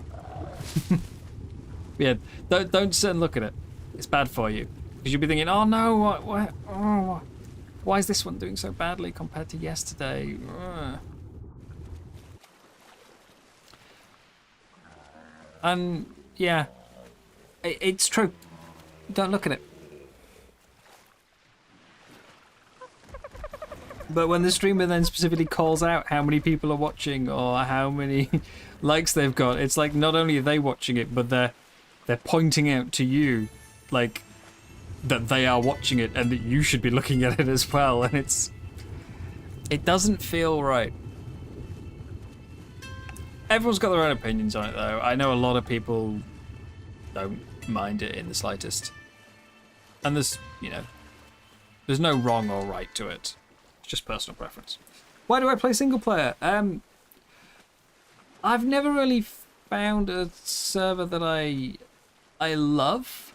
Yeah, don't sit and look at it. It's bad for you, because you'll be thinking, oh no, why is this one doing so badly compared to yesterday? And yeah, it's true. Don't look at it. But when the streamer then specifically calls out how many people are watching or how many likes they've got, it's like not only are they watching it, but they're pointing out to you, like, that they are watching it and that you should be looking at it as well, and it doesn't feel right. Everyone's got their own opinions on it, though. I know a lot of people don't mind it in the slightest. And there's no wrong or right to it. It's just personal preference. Why do I play single player? I've never really found a server that I love.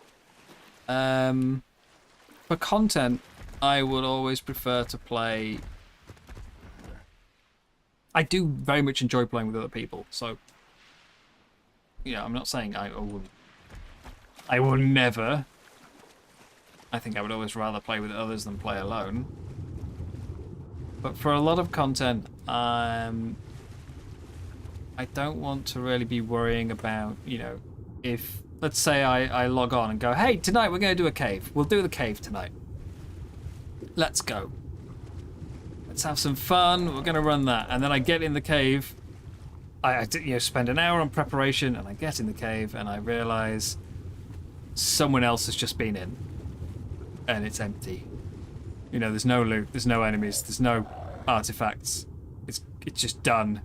For content, I would always prefer to play. I do very much enjoy playing with other people, so I'm not saying I would never. I think I would always rather play with others than play alone. But for a lot of content, I don't want to really be worrying about, if, let's say I log on and go, hey, tonight we're going to do a cave. We'll do the cave tonight. Let's go. Let's have some fun. We're going to run that. And then I get in the cave. I spend an hour on preparation, and I get in the cave, and I realise someone else has just been in. And it's empty. There's no loot, there's no enemies, there's no artifacts. It's just done.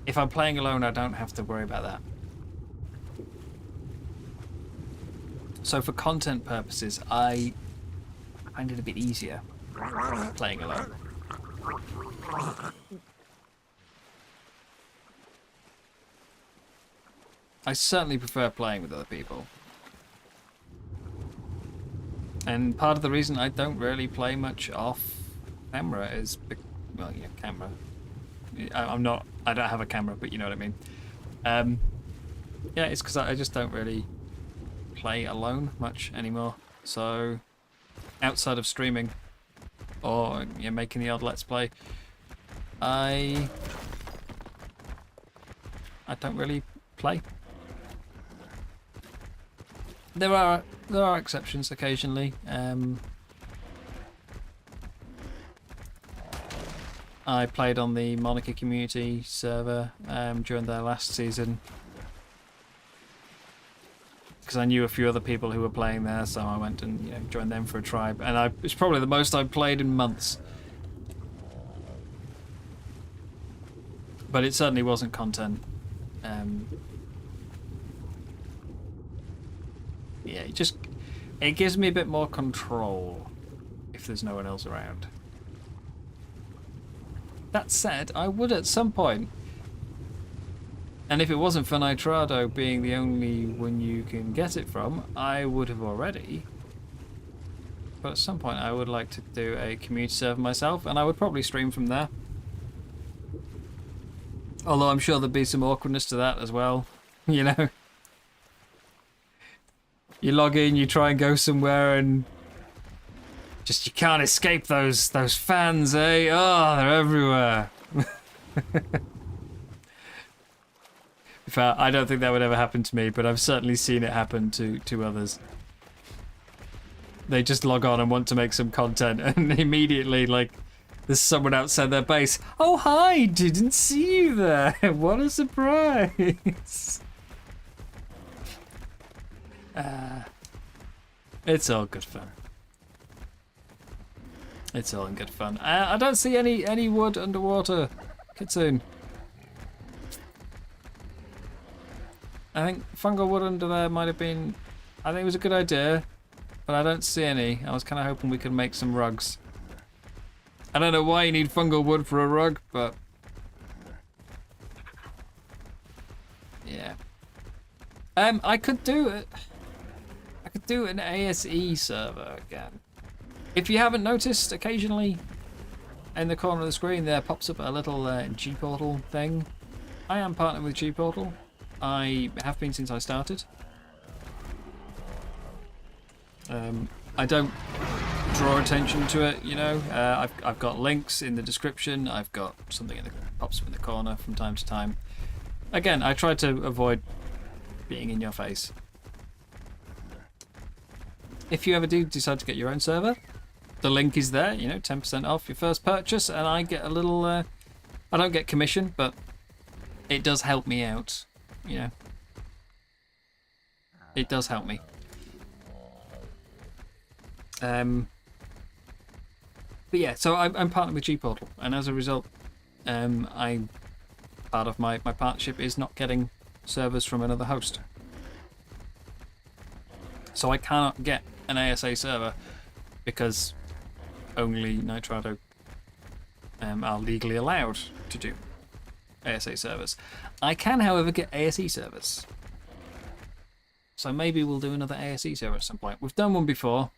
If I'm playing alone, I don't have to worry about that. So for content purposes, I find it a bit easier playing alone. I certainly prefer playing with other people. And part of the reason I don't really play much off camera is, camera. I don't have a camera, but you know what I mean. It's because I just don't really play alone much anymore. So, outside of streaming or making the odd let's play, I don't really play. There are exceptions occasionally. I played on the Monarchy community server during their last season because I knew a few other people who were playing there, so I went and joined them for a tribe. And it's probably the most I've played in months. But it certainly wasn't content. It gives me a bit more control if there's no one else around. That said, I would at some point, and if it wasn't for Nitrado being the only one you can get it from, I would have already. But at some point I would like to do a community server myself, and I would probably stream from there. Although I'm sure there'd be some awkwardness to that as well, You log in, you try and go somewhere, and just you can't escape those fans, eh? Oh, they're everywhere. In fact, I don't think that would ever happen to me, but I've certainly seen it happen to others. They just log on and want to make some content, and immediately, there's someone outside their base. Oh, hi! Didn't see you there. What a surprise! It's all good fun. It's all in good fun. I don't see any wood underwater, Kitsune. I think fungal wood under there might have been. I think it was a good idea, but I don't see any. I was kind of hoping we could make some rugs. I don't know why you need fungal wood for a rug, but yeah. I could do it. I could do an ASE server again. If you haven't noticed, occasionally in the corner of the screen there pops up a little G-Portal thing. I am partnered with G-Portal. I have been since I started. I don't draw attention to it, I've got links in the description. I've got something that pops up in the corner from time to time. Again, I try to avoid being in your face. If you ever do decide to get your own server, the link is there, 10% off your first purchase, and I get a little, I don't get commission, but it does help me out, It does help me. But yeah, so I'm partnered with Gportal, and as a result, part of my partnership is not getting servers from another host. So I cannot get an ASA server because only Nitrado are legally allowed to do ASA servers. I can, however, get ASE servers. So maybe we'll do another ASE server at some point. We've done one before.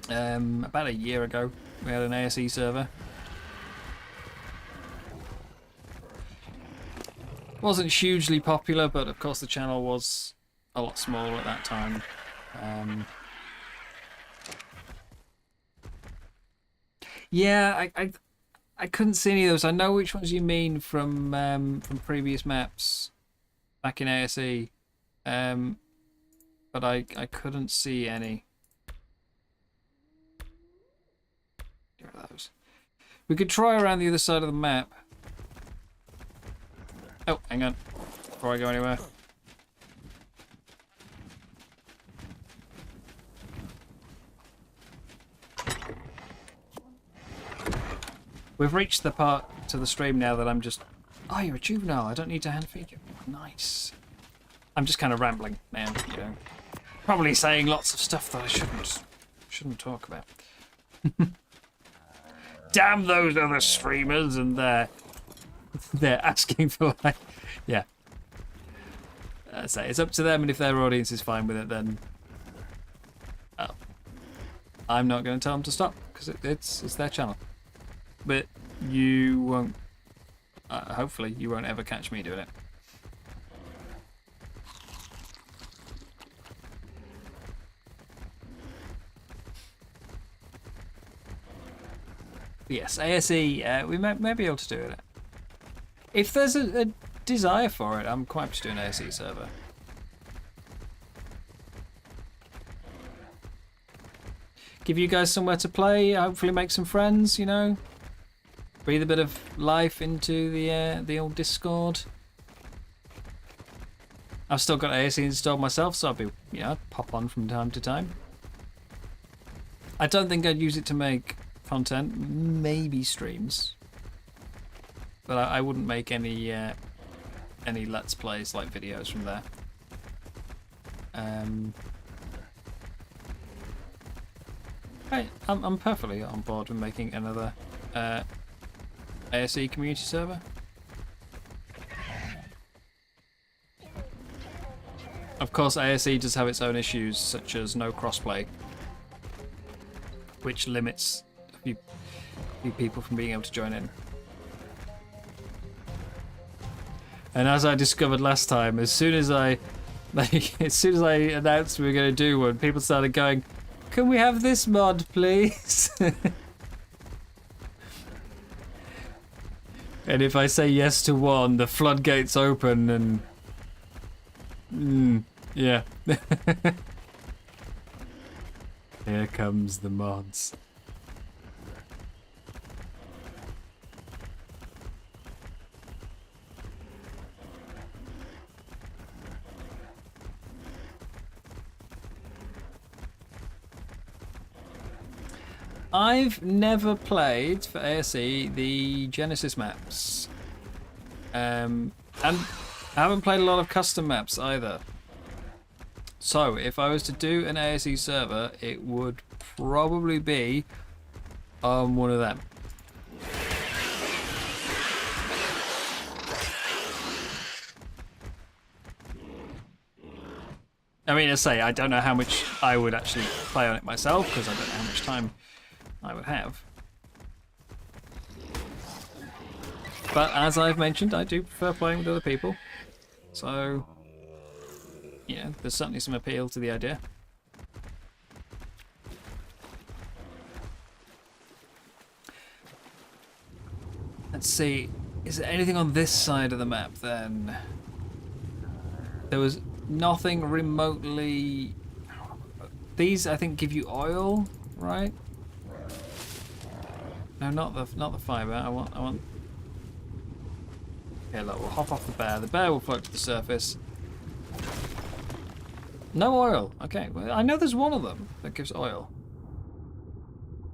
About a year ago, we had an ASE server. Wasn't hugely popular, but of course the channel was a lot smaller at that time. Yeah, I couldn't see any of those. I know which ones you mean from previous maps back in ASE, but I couldn't see any. Get rid of those. We could try around the other side of the map. Oh, hang on. Before I go anywhere. We've reached the part to the stream now that I'm just... Oh, you're a juvenile. I don't need to hand feed you. Nice. I'm just kind of rambling now, you know. Probably saying lots of stuff that I shouldn't talk about. Damn those other streamers and they're asking for like... Yeah. So it's up to them, and if their audience is fine with it, then... Oh. I'm not going to tell them to stop, because it's their channel. But you won't... hopefully you won't ever catch me doing it. Yes, ASE, we may be able to do it. If there's a desire for it, I'm quite happy to do an ASE server. Give you guys somewhere to play, hopefully make some friends, you know. Breathe a bit of life into the old Discord. I've still got ASE installed myself, so I'll be, you know, pop on from time to time. I don't think I'd use it to make content, maybe streams, but I wouldn't make any Let's Plays like videos from there. I'm perfectly on board with making another ASE community server. Of course, ASE does have its own issues, such as no crossplay, which limits a few people from being able to join in. And as I discovered last time, as soon as I announced we were going to do one, people started going, "Can we have this mod, please?" And if I say yes to one, the floodgates open, and yeah. Here comes the mods. I've never played for ASE the Genesis maps, and I haven't played a lot of custom maps either. So if I was to do an ASE server, it would probably be on one of them. I mean, I say I don't know how much I would actually play on it myself, because I don't know how much time I would have. But as I've mentioned, I do prefer playing with other people. So, yeah, there's certainly some appeal to the idea. Let's see, is there anything on this side of the map then? There was nothing remotely... These, I think, give you oil, right? No, not the fiber. I want. Okay, look, we'll hop off the bear. The bear will float to the surface. No oil. Okay, well, I know there's one of them that gives oil.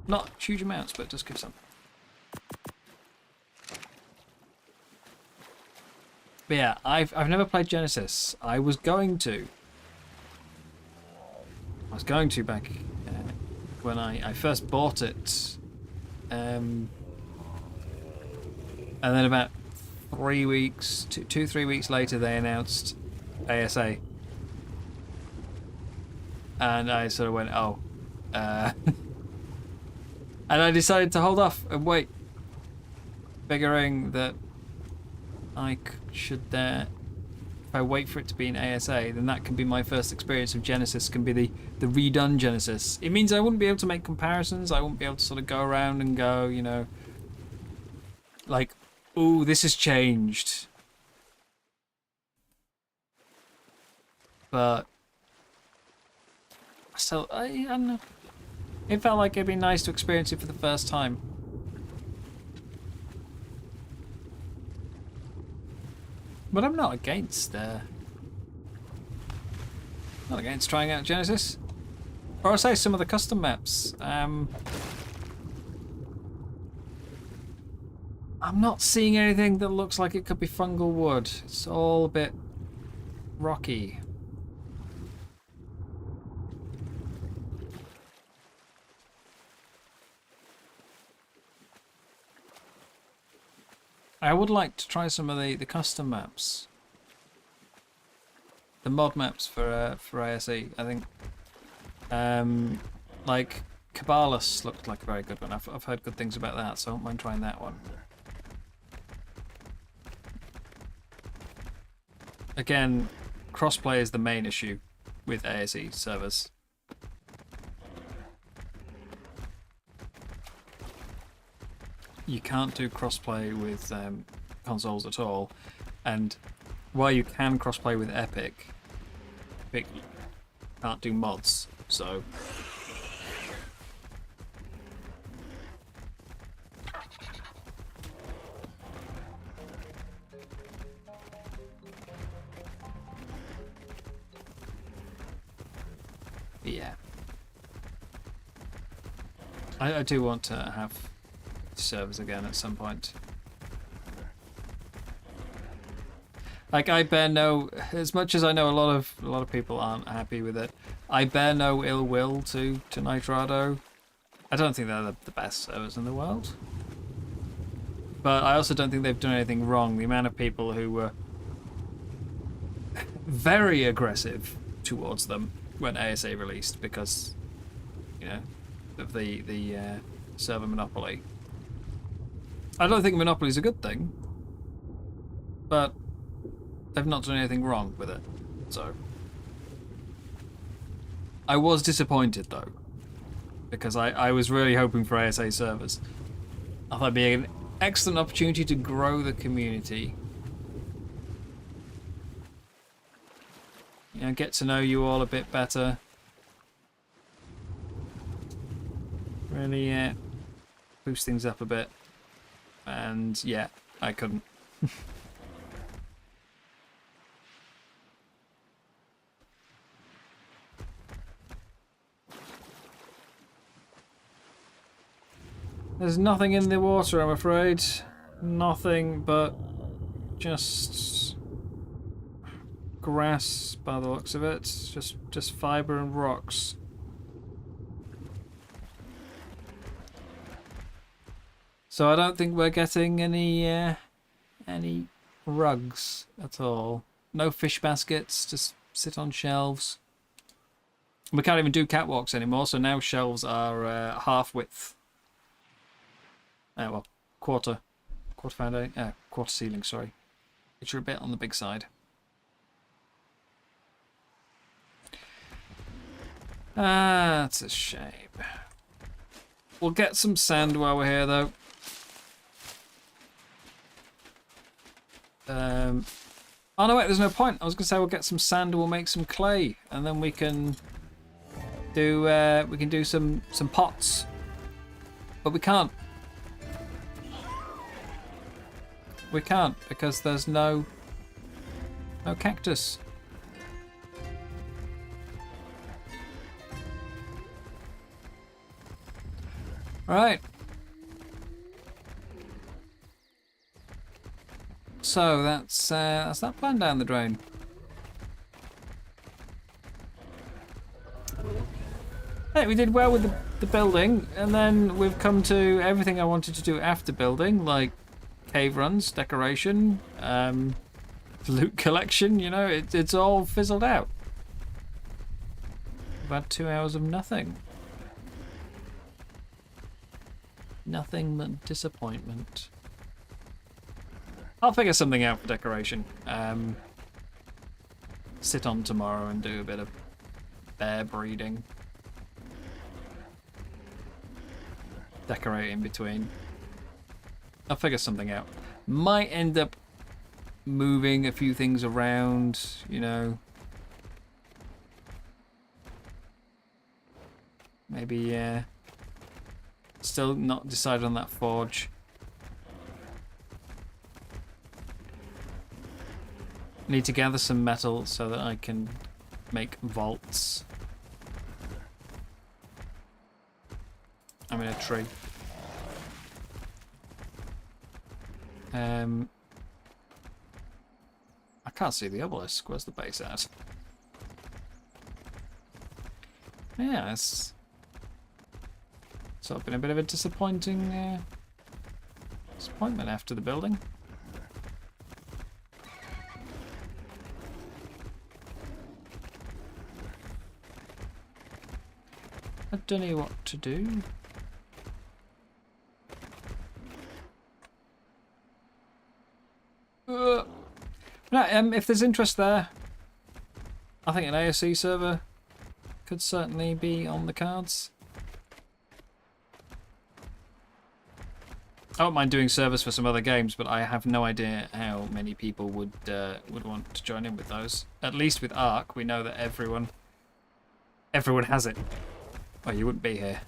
Not huge amounts, but it does give some. But yeah, I've never played Genesis. I was going to back when I first bought it. And then about 3 weeks, 3 weeks later, they announced ASA. And I sort of went, oh. And I decided to hold off and wait. Figuring that I should, if I wait for it to be in ASA, then that can be my first experience of Genesis, can be the redone Genesis. It means I wouldn't be able to make comparisons. I wouldn't be able to sort of go around and go, you know, like, ooh, this has changed. But still, I don't know. It felt like it'd be nice to experience it for the first time. But I'm not against trying out Genesis. Or I'll say some of the custom maps. I'm not seeing anything that looks like it could be fungal wood. It's all a bit rocky. I would like to try some of the custom maps. The mod maps for ASE, I think. Like Cabalus looked like a very good one. I've heard good things about that, so I don't mind trying that one. Again, crossplay is the main issue with ASE servers. You can't do crossplay with consoles at all, and while you can crossplay with Epic can't do mods, so yeah. I do want to have servers again at some point. Like, I bear no, as much as I know a lot of people aren't happy with it, I bear no ill will to Nitrado. I don't think they're the best servers in the world, but I also don't think they've done anything wrong. The amount of people who were very aggressive towards them when ASA released because, you know, of the server monopoly. I don't think monopoly is a good thing, but they've not done anything wrong with it, so. I was disappointed though, because I was really hoping for ASA servers. I thought it'd be an excellent opportunity to grow the community. You know, get to know you all a bit better. Really boost things up a bit. And yeah, I couldn't. There's nothing in the water, I'm afraid. Nothing but just grass by the looks of it. Just fiber and rocks. So I don't think we're getting any rugs at all. No fish baskets, just sit on shelves. We can't even do catwalks anymore, so now shelves are half width. Well, quarter foundation, quarter ceiling, sorry. Which are a bit on the big side. That's a shame. We'll get some sand while we're here, though. Oh no, wait, there's no point. I was gonna say we'll get some sand, we'll make some clay, and then we can do some pots. But we can't. We can't because there's no cactus. Right. So that's that plan down the drain. Hey, we did well with the building, and then we've come to everything I wanted to do after building, like cave runs, decoration, loot collection. You know, it's all fizzled out. About 2 hours of nothing. Nothing but disappointment. I'll figure something out for decoration. Sit on tomorrow and do a bit of bear breeding. Decorate in between. I'll figure something out. Might end up moving a few things around, you know. Maybe, still not decided on that forge. Need to gather some metal so that I can make vaults. I'm in a tree. I can't see the obelisk. Where's the base at? Yeah, it's sort of been a bit of a disappointing disappointment after the building. I don't know what to do. No, if there's interest there, I think an ASE server could certainly be on the cards. I don't mind doing servers for some other games, but I have no idea how many people would want to join in with those. At least with Ark, we know that everyone has it. Oh, you wouldn't be here.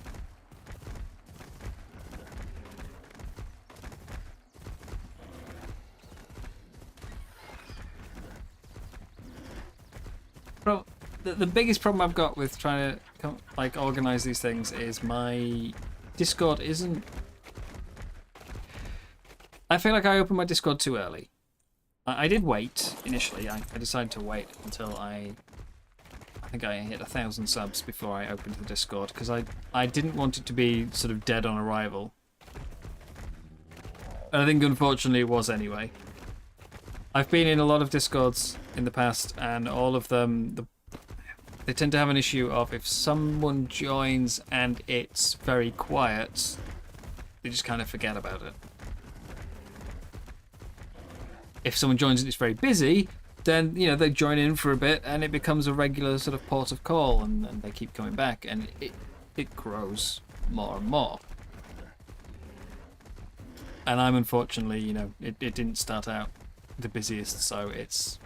Bro, the biggest problem I've got with trying to like organize these things is my Discord isn't. I feel like I opened my Discord too early. I did wait initially. I decided to wait until I think I hit 1,000 subs before I opened the Discord, because I didn't want it to be sort of dead on arrival. And I think unfortunately it was anyway. I've been in a lot of Discords in the past, and all of them, they tend to have an issue of if someone joins and it's very quiet, they just kind of forget about it. If someone joins and it's very busy, then, you know, they join in for a bit and it becomes a regular sort of port of call, and they keep coming back, and it grows more and more. And I'm unfortunately, you know, it didn't start out the busiest, so it's,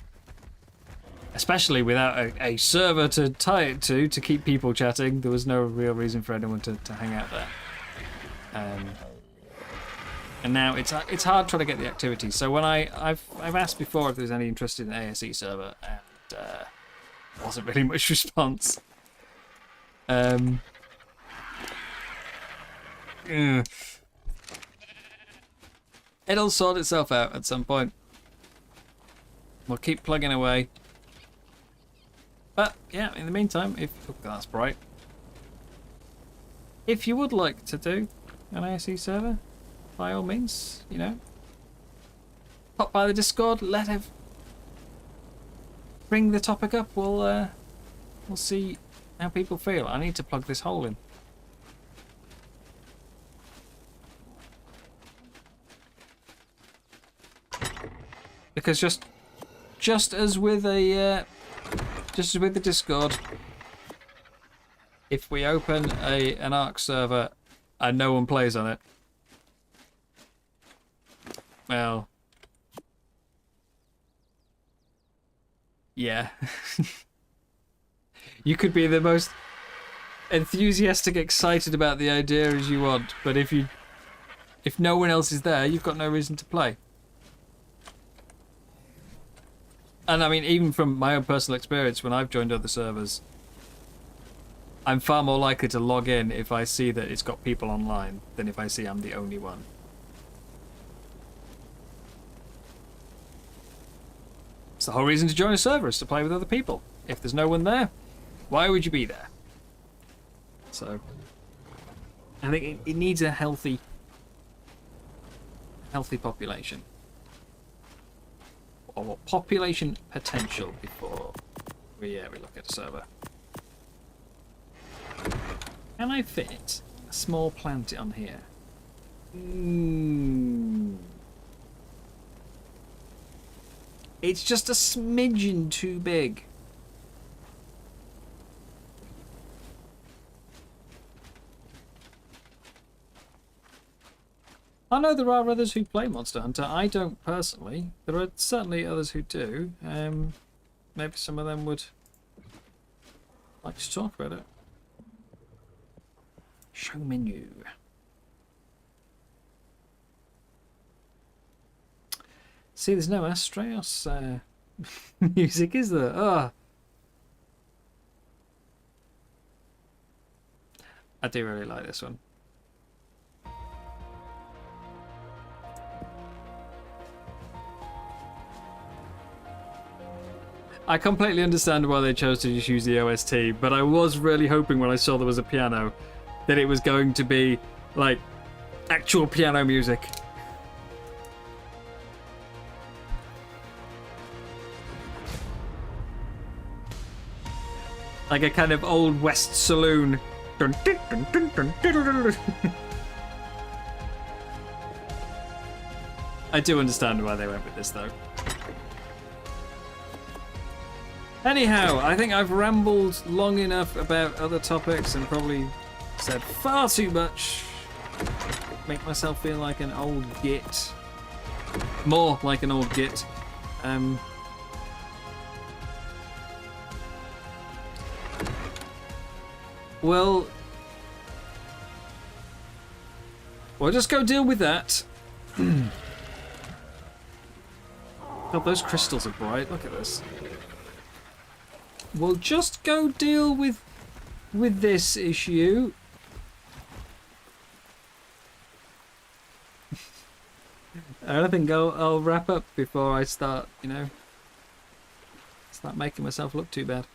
especially without a server to tie it to keep people chatting, there was no real reason for anyone to hang out there. And now it's hard trying to get the activity. So when I've asked before if there's any interest in an ASE server, and wasn't really much response. It'll sort itself out at some point. We'll keep plugging away. But yeah, in the meantime, oh, that's bright. If you would like to do an ASE server, by all means, you know, pop by the Discord, bring the topic up. We'll see how people feel. I need to plug this hole in. Because just as with the Discord, if we open an Ark server and no one plays on it, well, yeah. You could be the most enthusiastic, excited about the idea as you want, but if no one else is there, you've got no reason to play. And I mean, even from my own personal experience, when I've joined other servers, I'm far more likely to log in if I see that it's got people online than if I see I'm the only one. It's the whole reason to join a server, is to play with other people. If there's no one there, why would you be there? So, I think it needs a healthy population. Or population potential before we look at a server. Can I fit a small plant on here? It's just a smidgen too big. I know there are others who play Monster Hunter. I don't personally. There are certainly others who do. Maybe some of them would like to talk about it. Show menu. See, there's no Astraeos music, is there? Oh. I do really like this one. I completely understand why they chose to just use the OST, but I was really hoping when I saw there was a piano that it was going to be, like, actual piano music. Like a kind of old West saloon. Dun, dun, dun, dun, dun, dun, dun, dun. I do understand why they went with this, though. Anyhow, I think I've rambled long enough about other topics and probably said far too much. Make myself feel like an old git. More like an old git. Well, we'll just go deal with that. God, those crystals are bright. Look at this. We'll just go deal with this issue. I think I'll wrap up before I start, start making myself look too bad.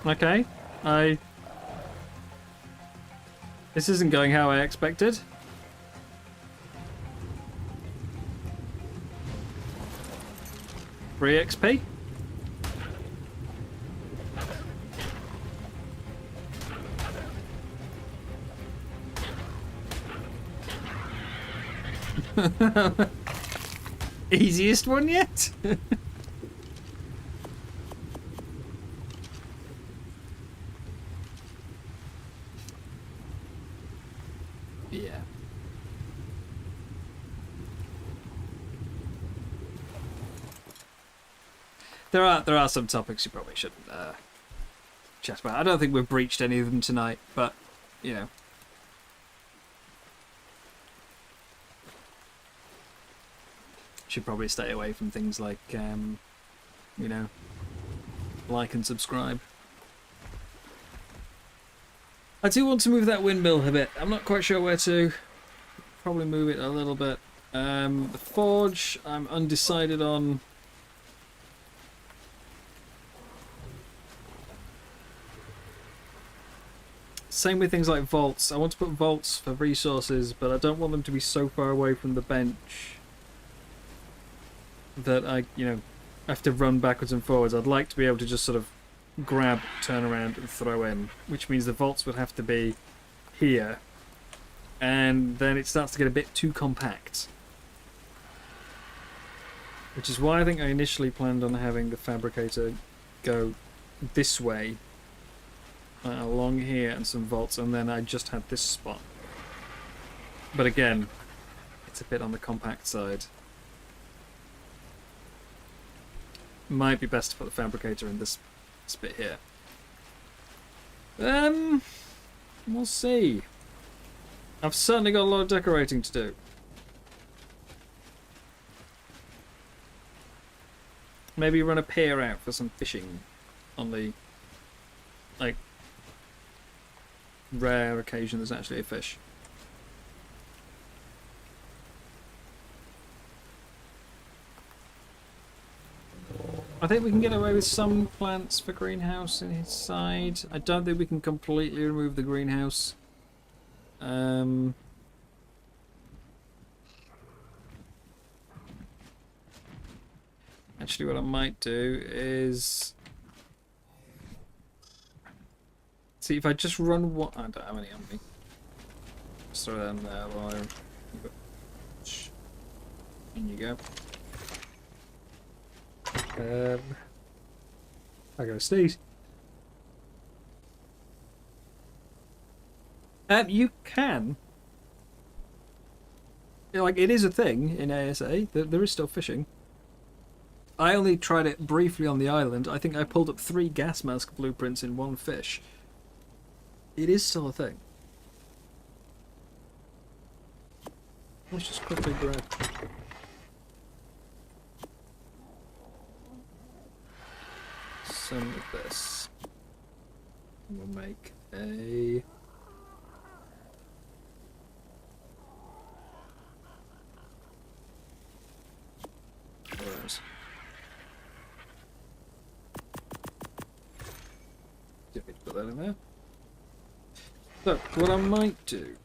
Okay, this isn't going how I expected. Free XP. Easiest one yet? Yeah. There are some topics you probably shouldn't chat about. I don't think we've breached any of them tonight, but should probably stay away from things like like and subscribe. I do want to move that windmill a bit. I'm not quite sure where to. Probably move it a little bit. The forge, I'm undecided on. Same with things like vaults. I want to put vaults for resources, but I don't want them to be so far away from the bench that I, have to run backwards and forwards. I'd like to be able to just sort of grab, turn around and throw in, which means the vaults would have to be here, and then it starts to get a bit too compact, which is why I think I initially planned on having the fabricator go this way along here and some vaults, and then I just had this spot, but again it's a bit on the compact side. Might be best to put the fabricator in this bit here. We'll see. I've certainly got a lot of decorating to do. Maybe run a pier out for some fishing on the, like, rare occasion there's actually a fish. I think we can get away with some plants for greenhouse inside. I don't think we can completely remove the greenhouse. Actually, what I might do is see if I just run one. I don't have any on me. Just throw that in there while in you go. I gotta sneeze. You can. Like, it is a thing in ASA. There is still fishing. I only tried it briefly on the island. I think I pulled up 3 gas mask blueprints in one fish. It is still a thing. Let's just quickly grab some of this. We'll make a... Didn't mean to put that in there. So, what I might do...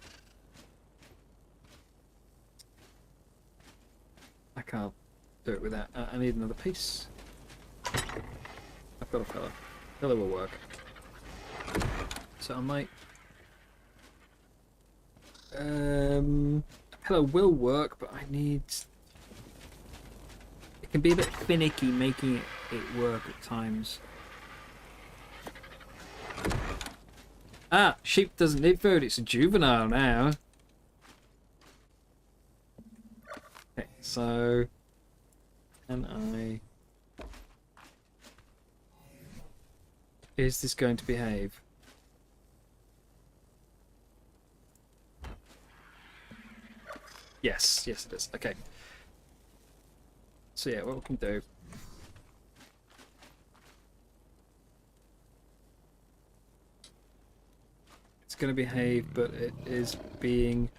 I can't do it without... I need another piece. I've got a pillar. Pillar will work. So I might... pillar will work, but I need... It can be a bit finicky making it work at times. Ah! Sheep doesn't need food, it's a juvenile now. Okay, so... Can I... Is this going to behave? Yes, yes it is. Okay. So yeah, what we can do... It's going to behave, but it is being...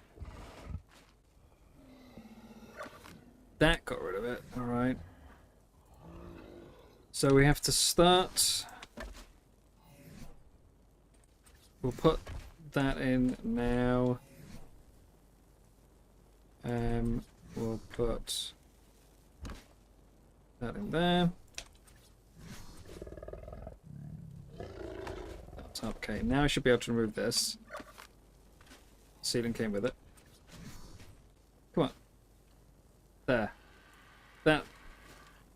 That got rid of it, alright. So we have to start... We'll put that in now. We'll put that in there. That's okay. Now I should be able to remove this. Ceiling came with it. Come on. There. That.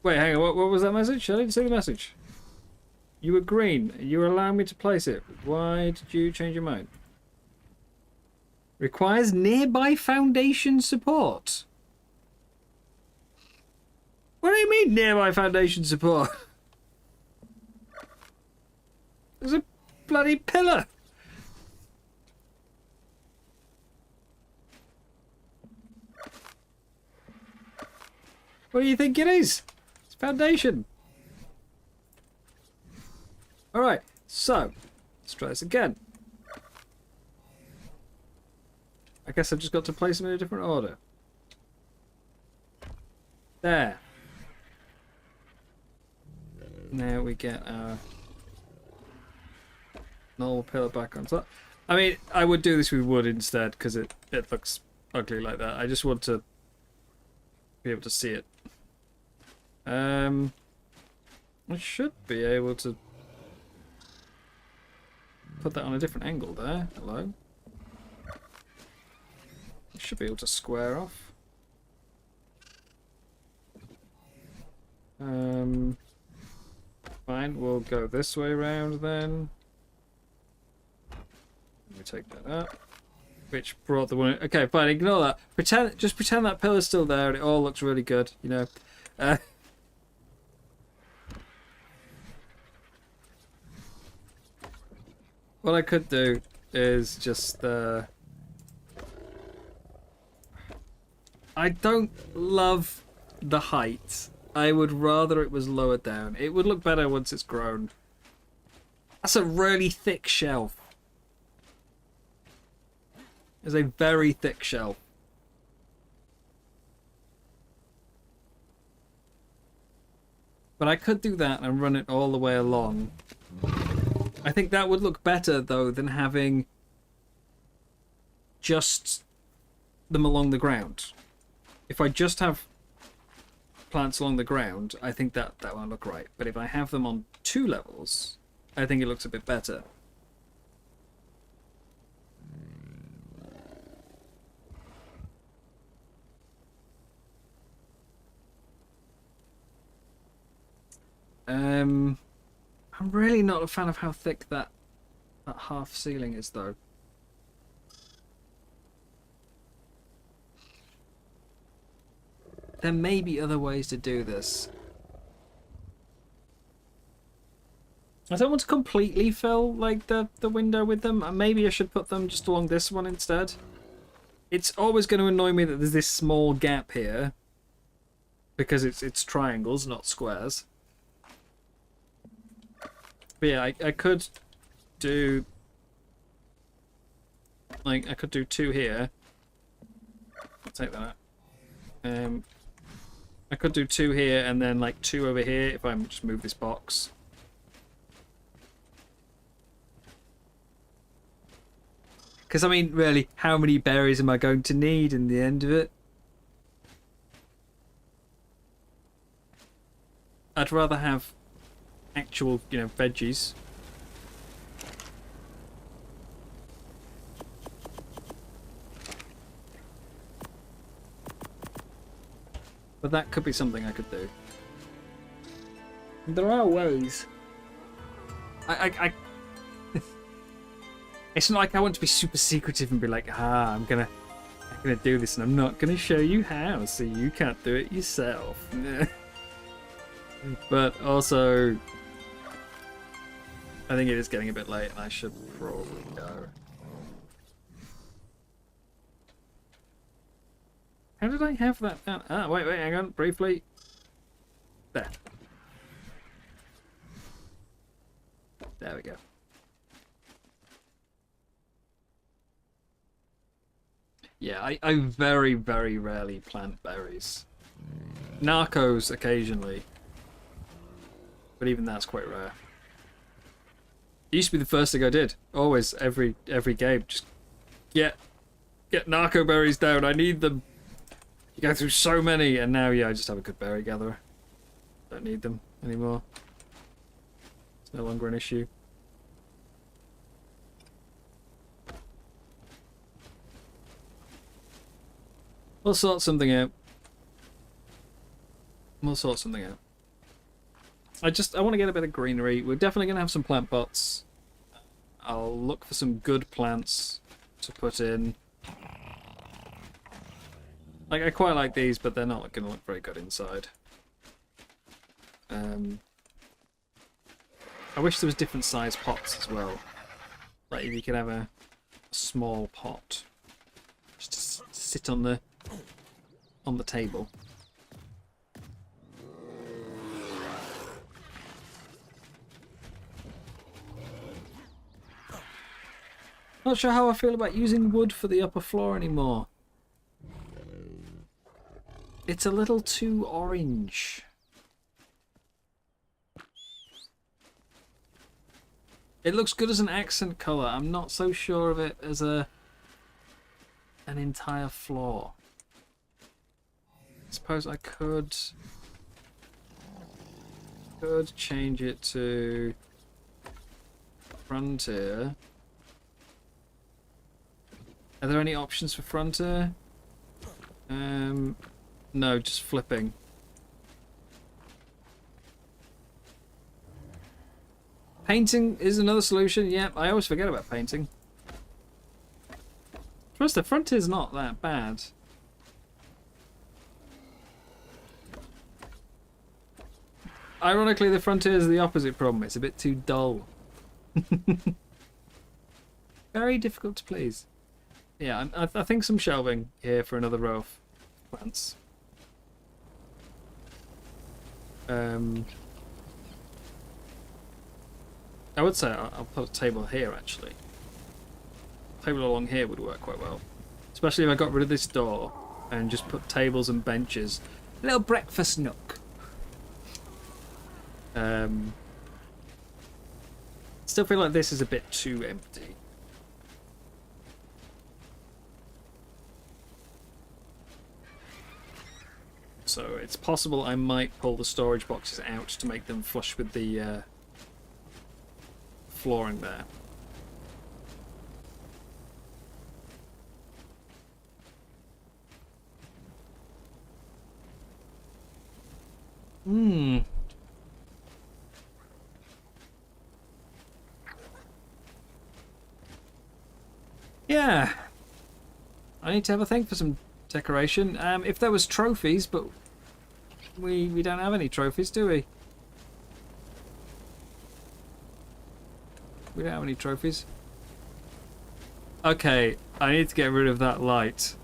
Wait, hang on. What was that message? I didn't see the message. You were green. You were allowing me to place it. Why did you change your mind? Requires nearby foundation support. What do you mean nearby foundation support? There's a bloody pillar. What do you think it is? It's foundation. Alright, so, let's try this again. I guess I've just got to place them in a different order. There. Now we get our normal pillar back on top. I mean, I would do this with wood instead because it looks ugly like that. I just want to be able to see it. I should be able to put that on a different angle there. Hello. I should be able to square off. Fine, we'll go this way round then. Let me take that up. Which brought the one... Okay, fine, ignore that. Just pretend that pillar's still there and it all looks really good, you know. What I could do is just... I don't love the height. I would rather it was lower down. It would look better once it's grown. That's a really thick shelf. It's a very thick shelf. But I could do that and run it all the way along. I think that would look better, though, than having just them along the ground. If I just have plants along the ground, I think that won't look right. But if I have them on 2 levels, I think it looks a bit better. I'm really not a fan of how thick that half ceiling is, though. There may be other ways to do this. I don't want to completely fill like the window with them. Maybe I should put them just along this one instead. It's always going to annoy me that there's this small gap here because it's triangles, not squares. But yeah, I could do like I could do 2 here. I'll take that out. I could do 2 here and then like 2 over here if I just move this box. Because I mean, really, how many berries am I going to need in the end of it? I'd rather have actual, you know, veggies. But that could be something I could do. There are ways. I It's not like I want to be super secretive and be like, I'm gonna do this and I'm not gonna show you how, so you can't do it yourself. But also, I think it is getting a bit late and I should probably go. How did I have that down? Ah, wait, hang on, briefly. There. There we go. Yeah, I very, very rarely plant berries. Narcos occasionally. But even that's quite rare. It used to be the first thing I did. Always, every game. Just get narco berries down. I need them. You go through so many, and now, yeah, I just have a good berry gatherer. Don't need them anymore. It's no longer an issue. We'll sort something out. We'll sort something out. I want to get a bit of greenery. We're definitely going to have some plant pots. I'll look for some good plants to put in. Like, I quite like these, but they're not going to look very good inside. I wish there was different size pots as well. Like if you could have a small pot just to sit on the table. Not sure how I feel about using wood for the upper floor anymore. It's a little too orange. It looks good as an accent colour. I'm not so sure of it as an entire floor. I suppose I could change it to Frontier. Are there any options for Frontier? No, just flipping. Painting is another solution. Yeah, I always forget about painting. Plus, the Frontier's not that bad. Ironically, the Frontier is the opposite problem. It's a bit too dull. Very difficult to please. Yeah, I think some shelving here for another row of plants. I would say I'll put a table here, actually. A table along here would work quite well. Especially if I got rid of this door and just put tables and benches. A little breakfast nook. Still feel like this is a bit too empty. So it's possible I might pull the storage boxes out to make them flush with the flooring there. Yeah. I need to have a think for some decoration. If there was trophies, but we don't have any trophies, do we? We don't have any trophies. Okay, I need to get rid of that light.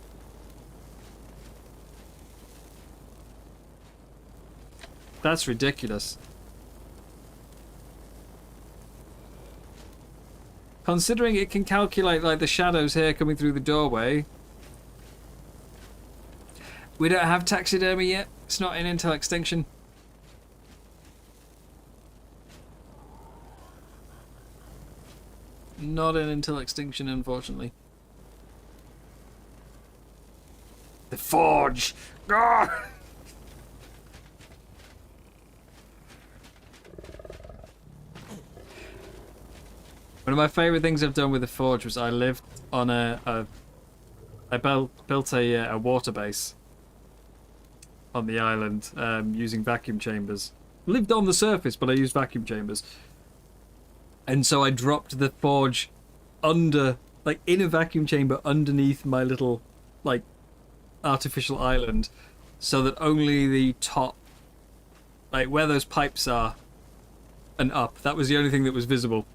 That's ridiculous. Considering it can calculate like the shadows here coming through the doorway. We don't have taxidermy yet. It's not in until extinction. Not in until extinction, unfortunately. The forge! Ah! One of my favourite things I've done with the forge was I lived on I built a water base on the island using vacuum chambers. Lived on the surface, but I used vacuum chambers. And so I dropped the forge under, like in a vacuum chamber underneath my little, like, artificial island, so that only the top, like where those pipes are and up, that was the only thing that was visible.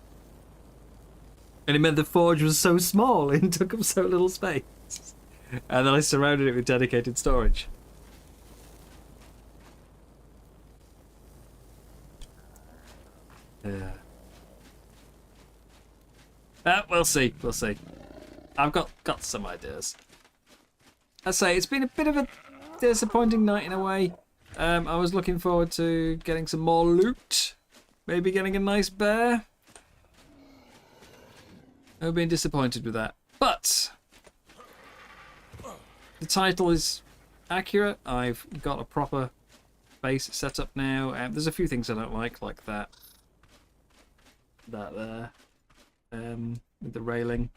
And it meant the forge was so small and took up so little space. And then I surrounded it with dedicated storage. Yeah. We'll see. We'll see. I've got some ideas. I say it's been a bit of a disappointing night in a way. I was looking forward to getting some more loot. Maybe getting a nice bear. I've been disappointed with that. But the title is accurate. I've got a proper base set up now. There's a few things I don't like that. That there. With the railing.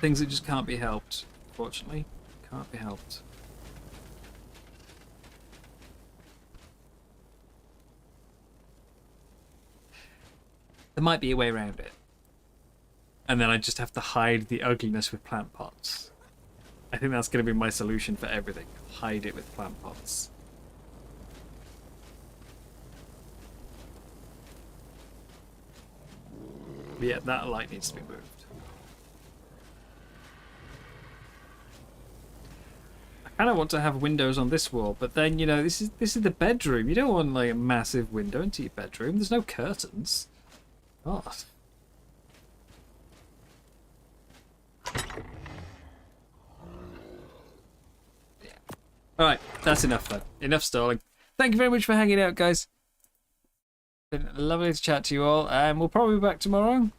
Things that just can't be helped, unfortunately. Can't be helped. There might be a way around it. And then I just have to hide the ugliness with plant pots. I think that's going to be my solution for everything. Hide it with plant pots. But yeah, that light needs to be moved. I kind of want to have windows on this wall, but then, you know, this is the bedroom. You don't want like a massive window into your bedroom. There's no curtains. God. Yeah. Alright, that's enough then. Enough stalling. Thank you very much for hanging out, guys. Been lovely to chat to you all, and we'll probably be back tomorrow.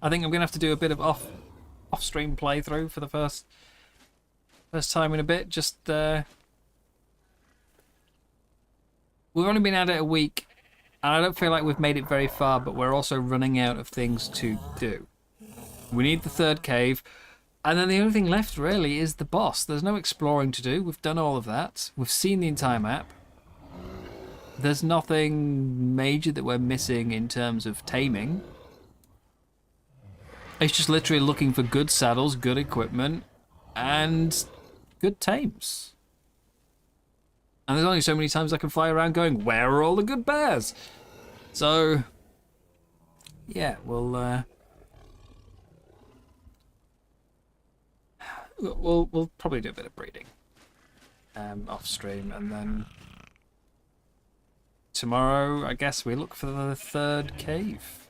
I think I'm gonna have to do a bit of off-stream playthrough for the first time in a bit. Just we've only been at it a week, and I don't feel like we've made it very far, but we're also running out of things to do. We need the third cave, and then the only thing left really is the boss. There's no exploring to do. We've done all of that. We've seen the entire map. There's nothing major that we're missing in terms of taming. It's just literally looking for good saddles, good equipment, and good tames. And there's only so many times I can fly around going, where are all the good bears? So, yeah, we'll probably do a bit of breeding off stream, and then tomorrow I guess we look for the third cave.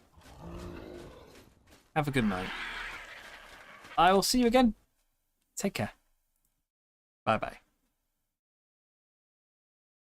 Have a good night. I will see you again. Take care. Bye bye.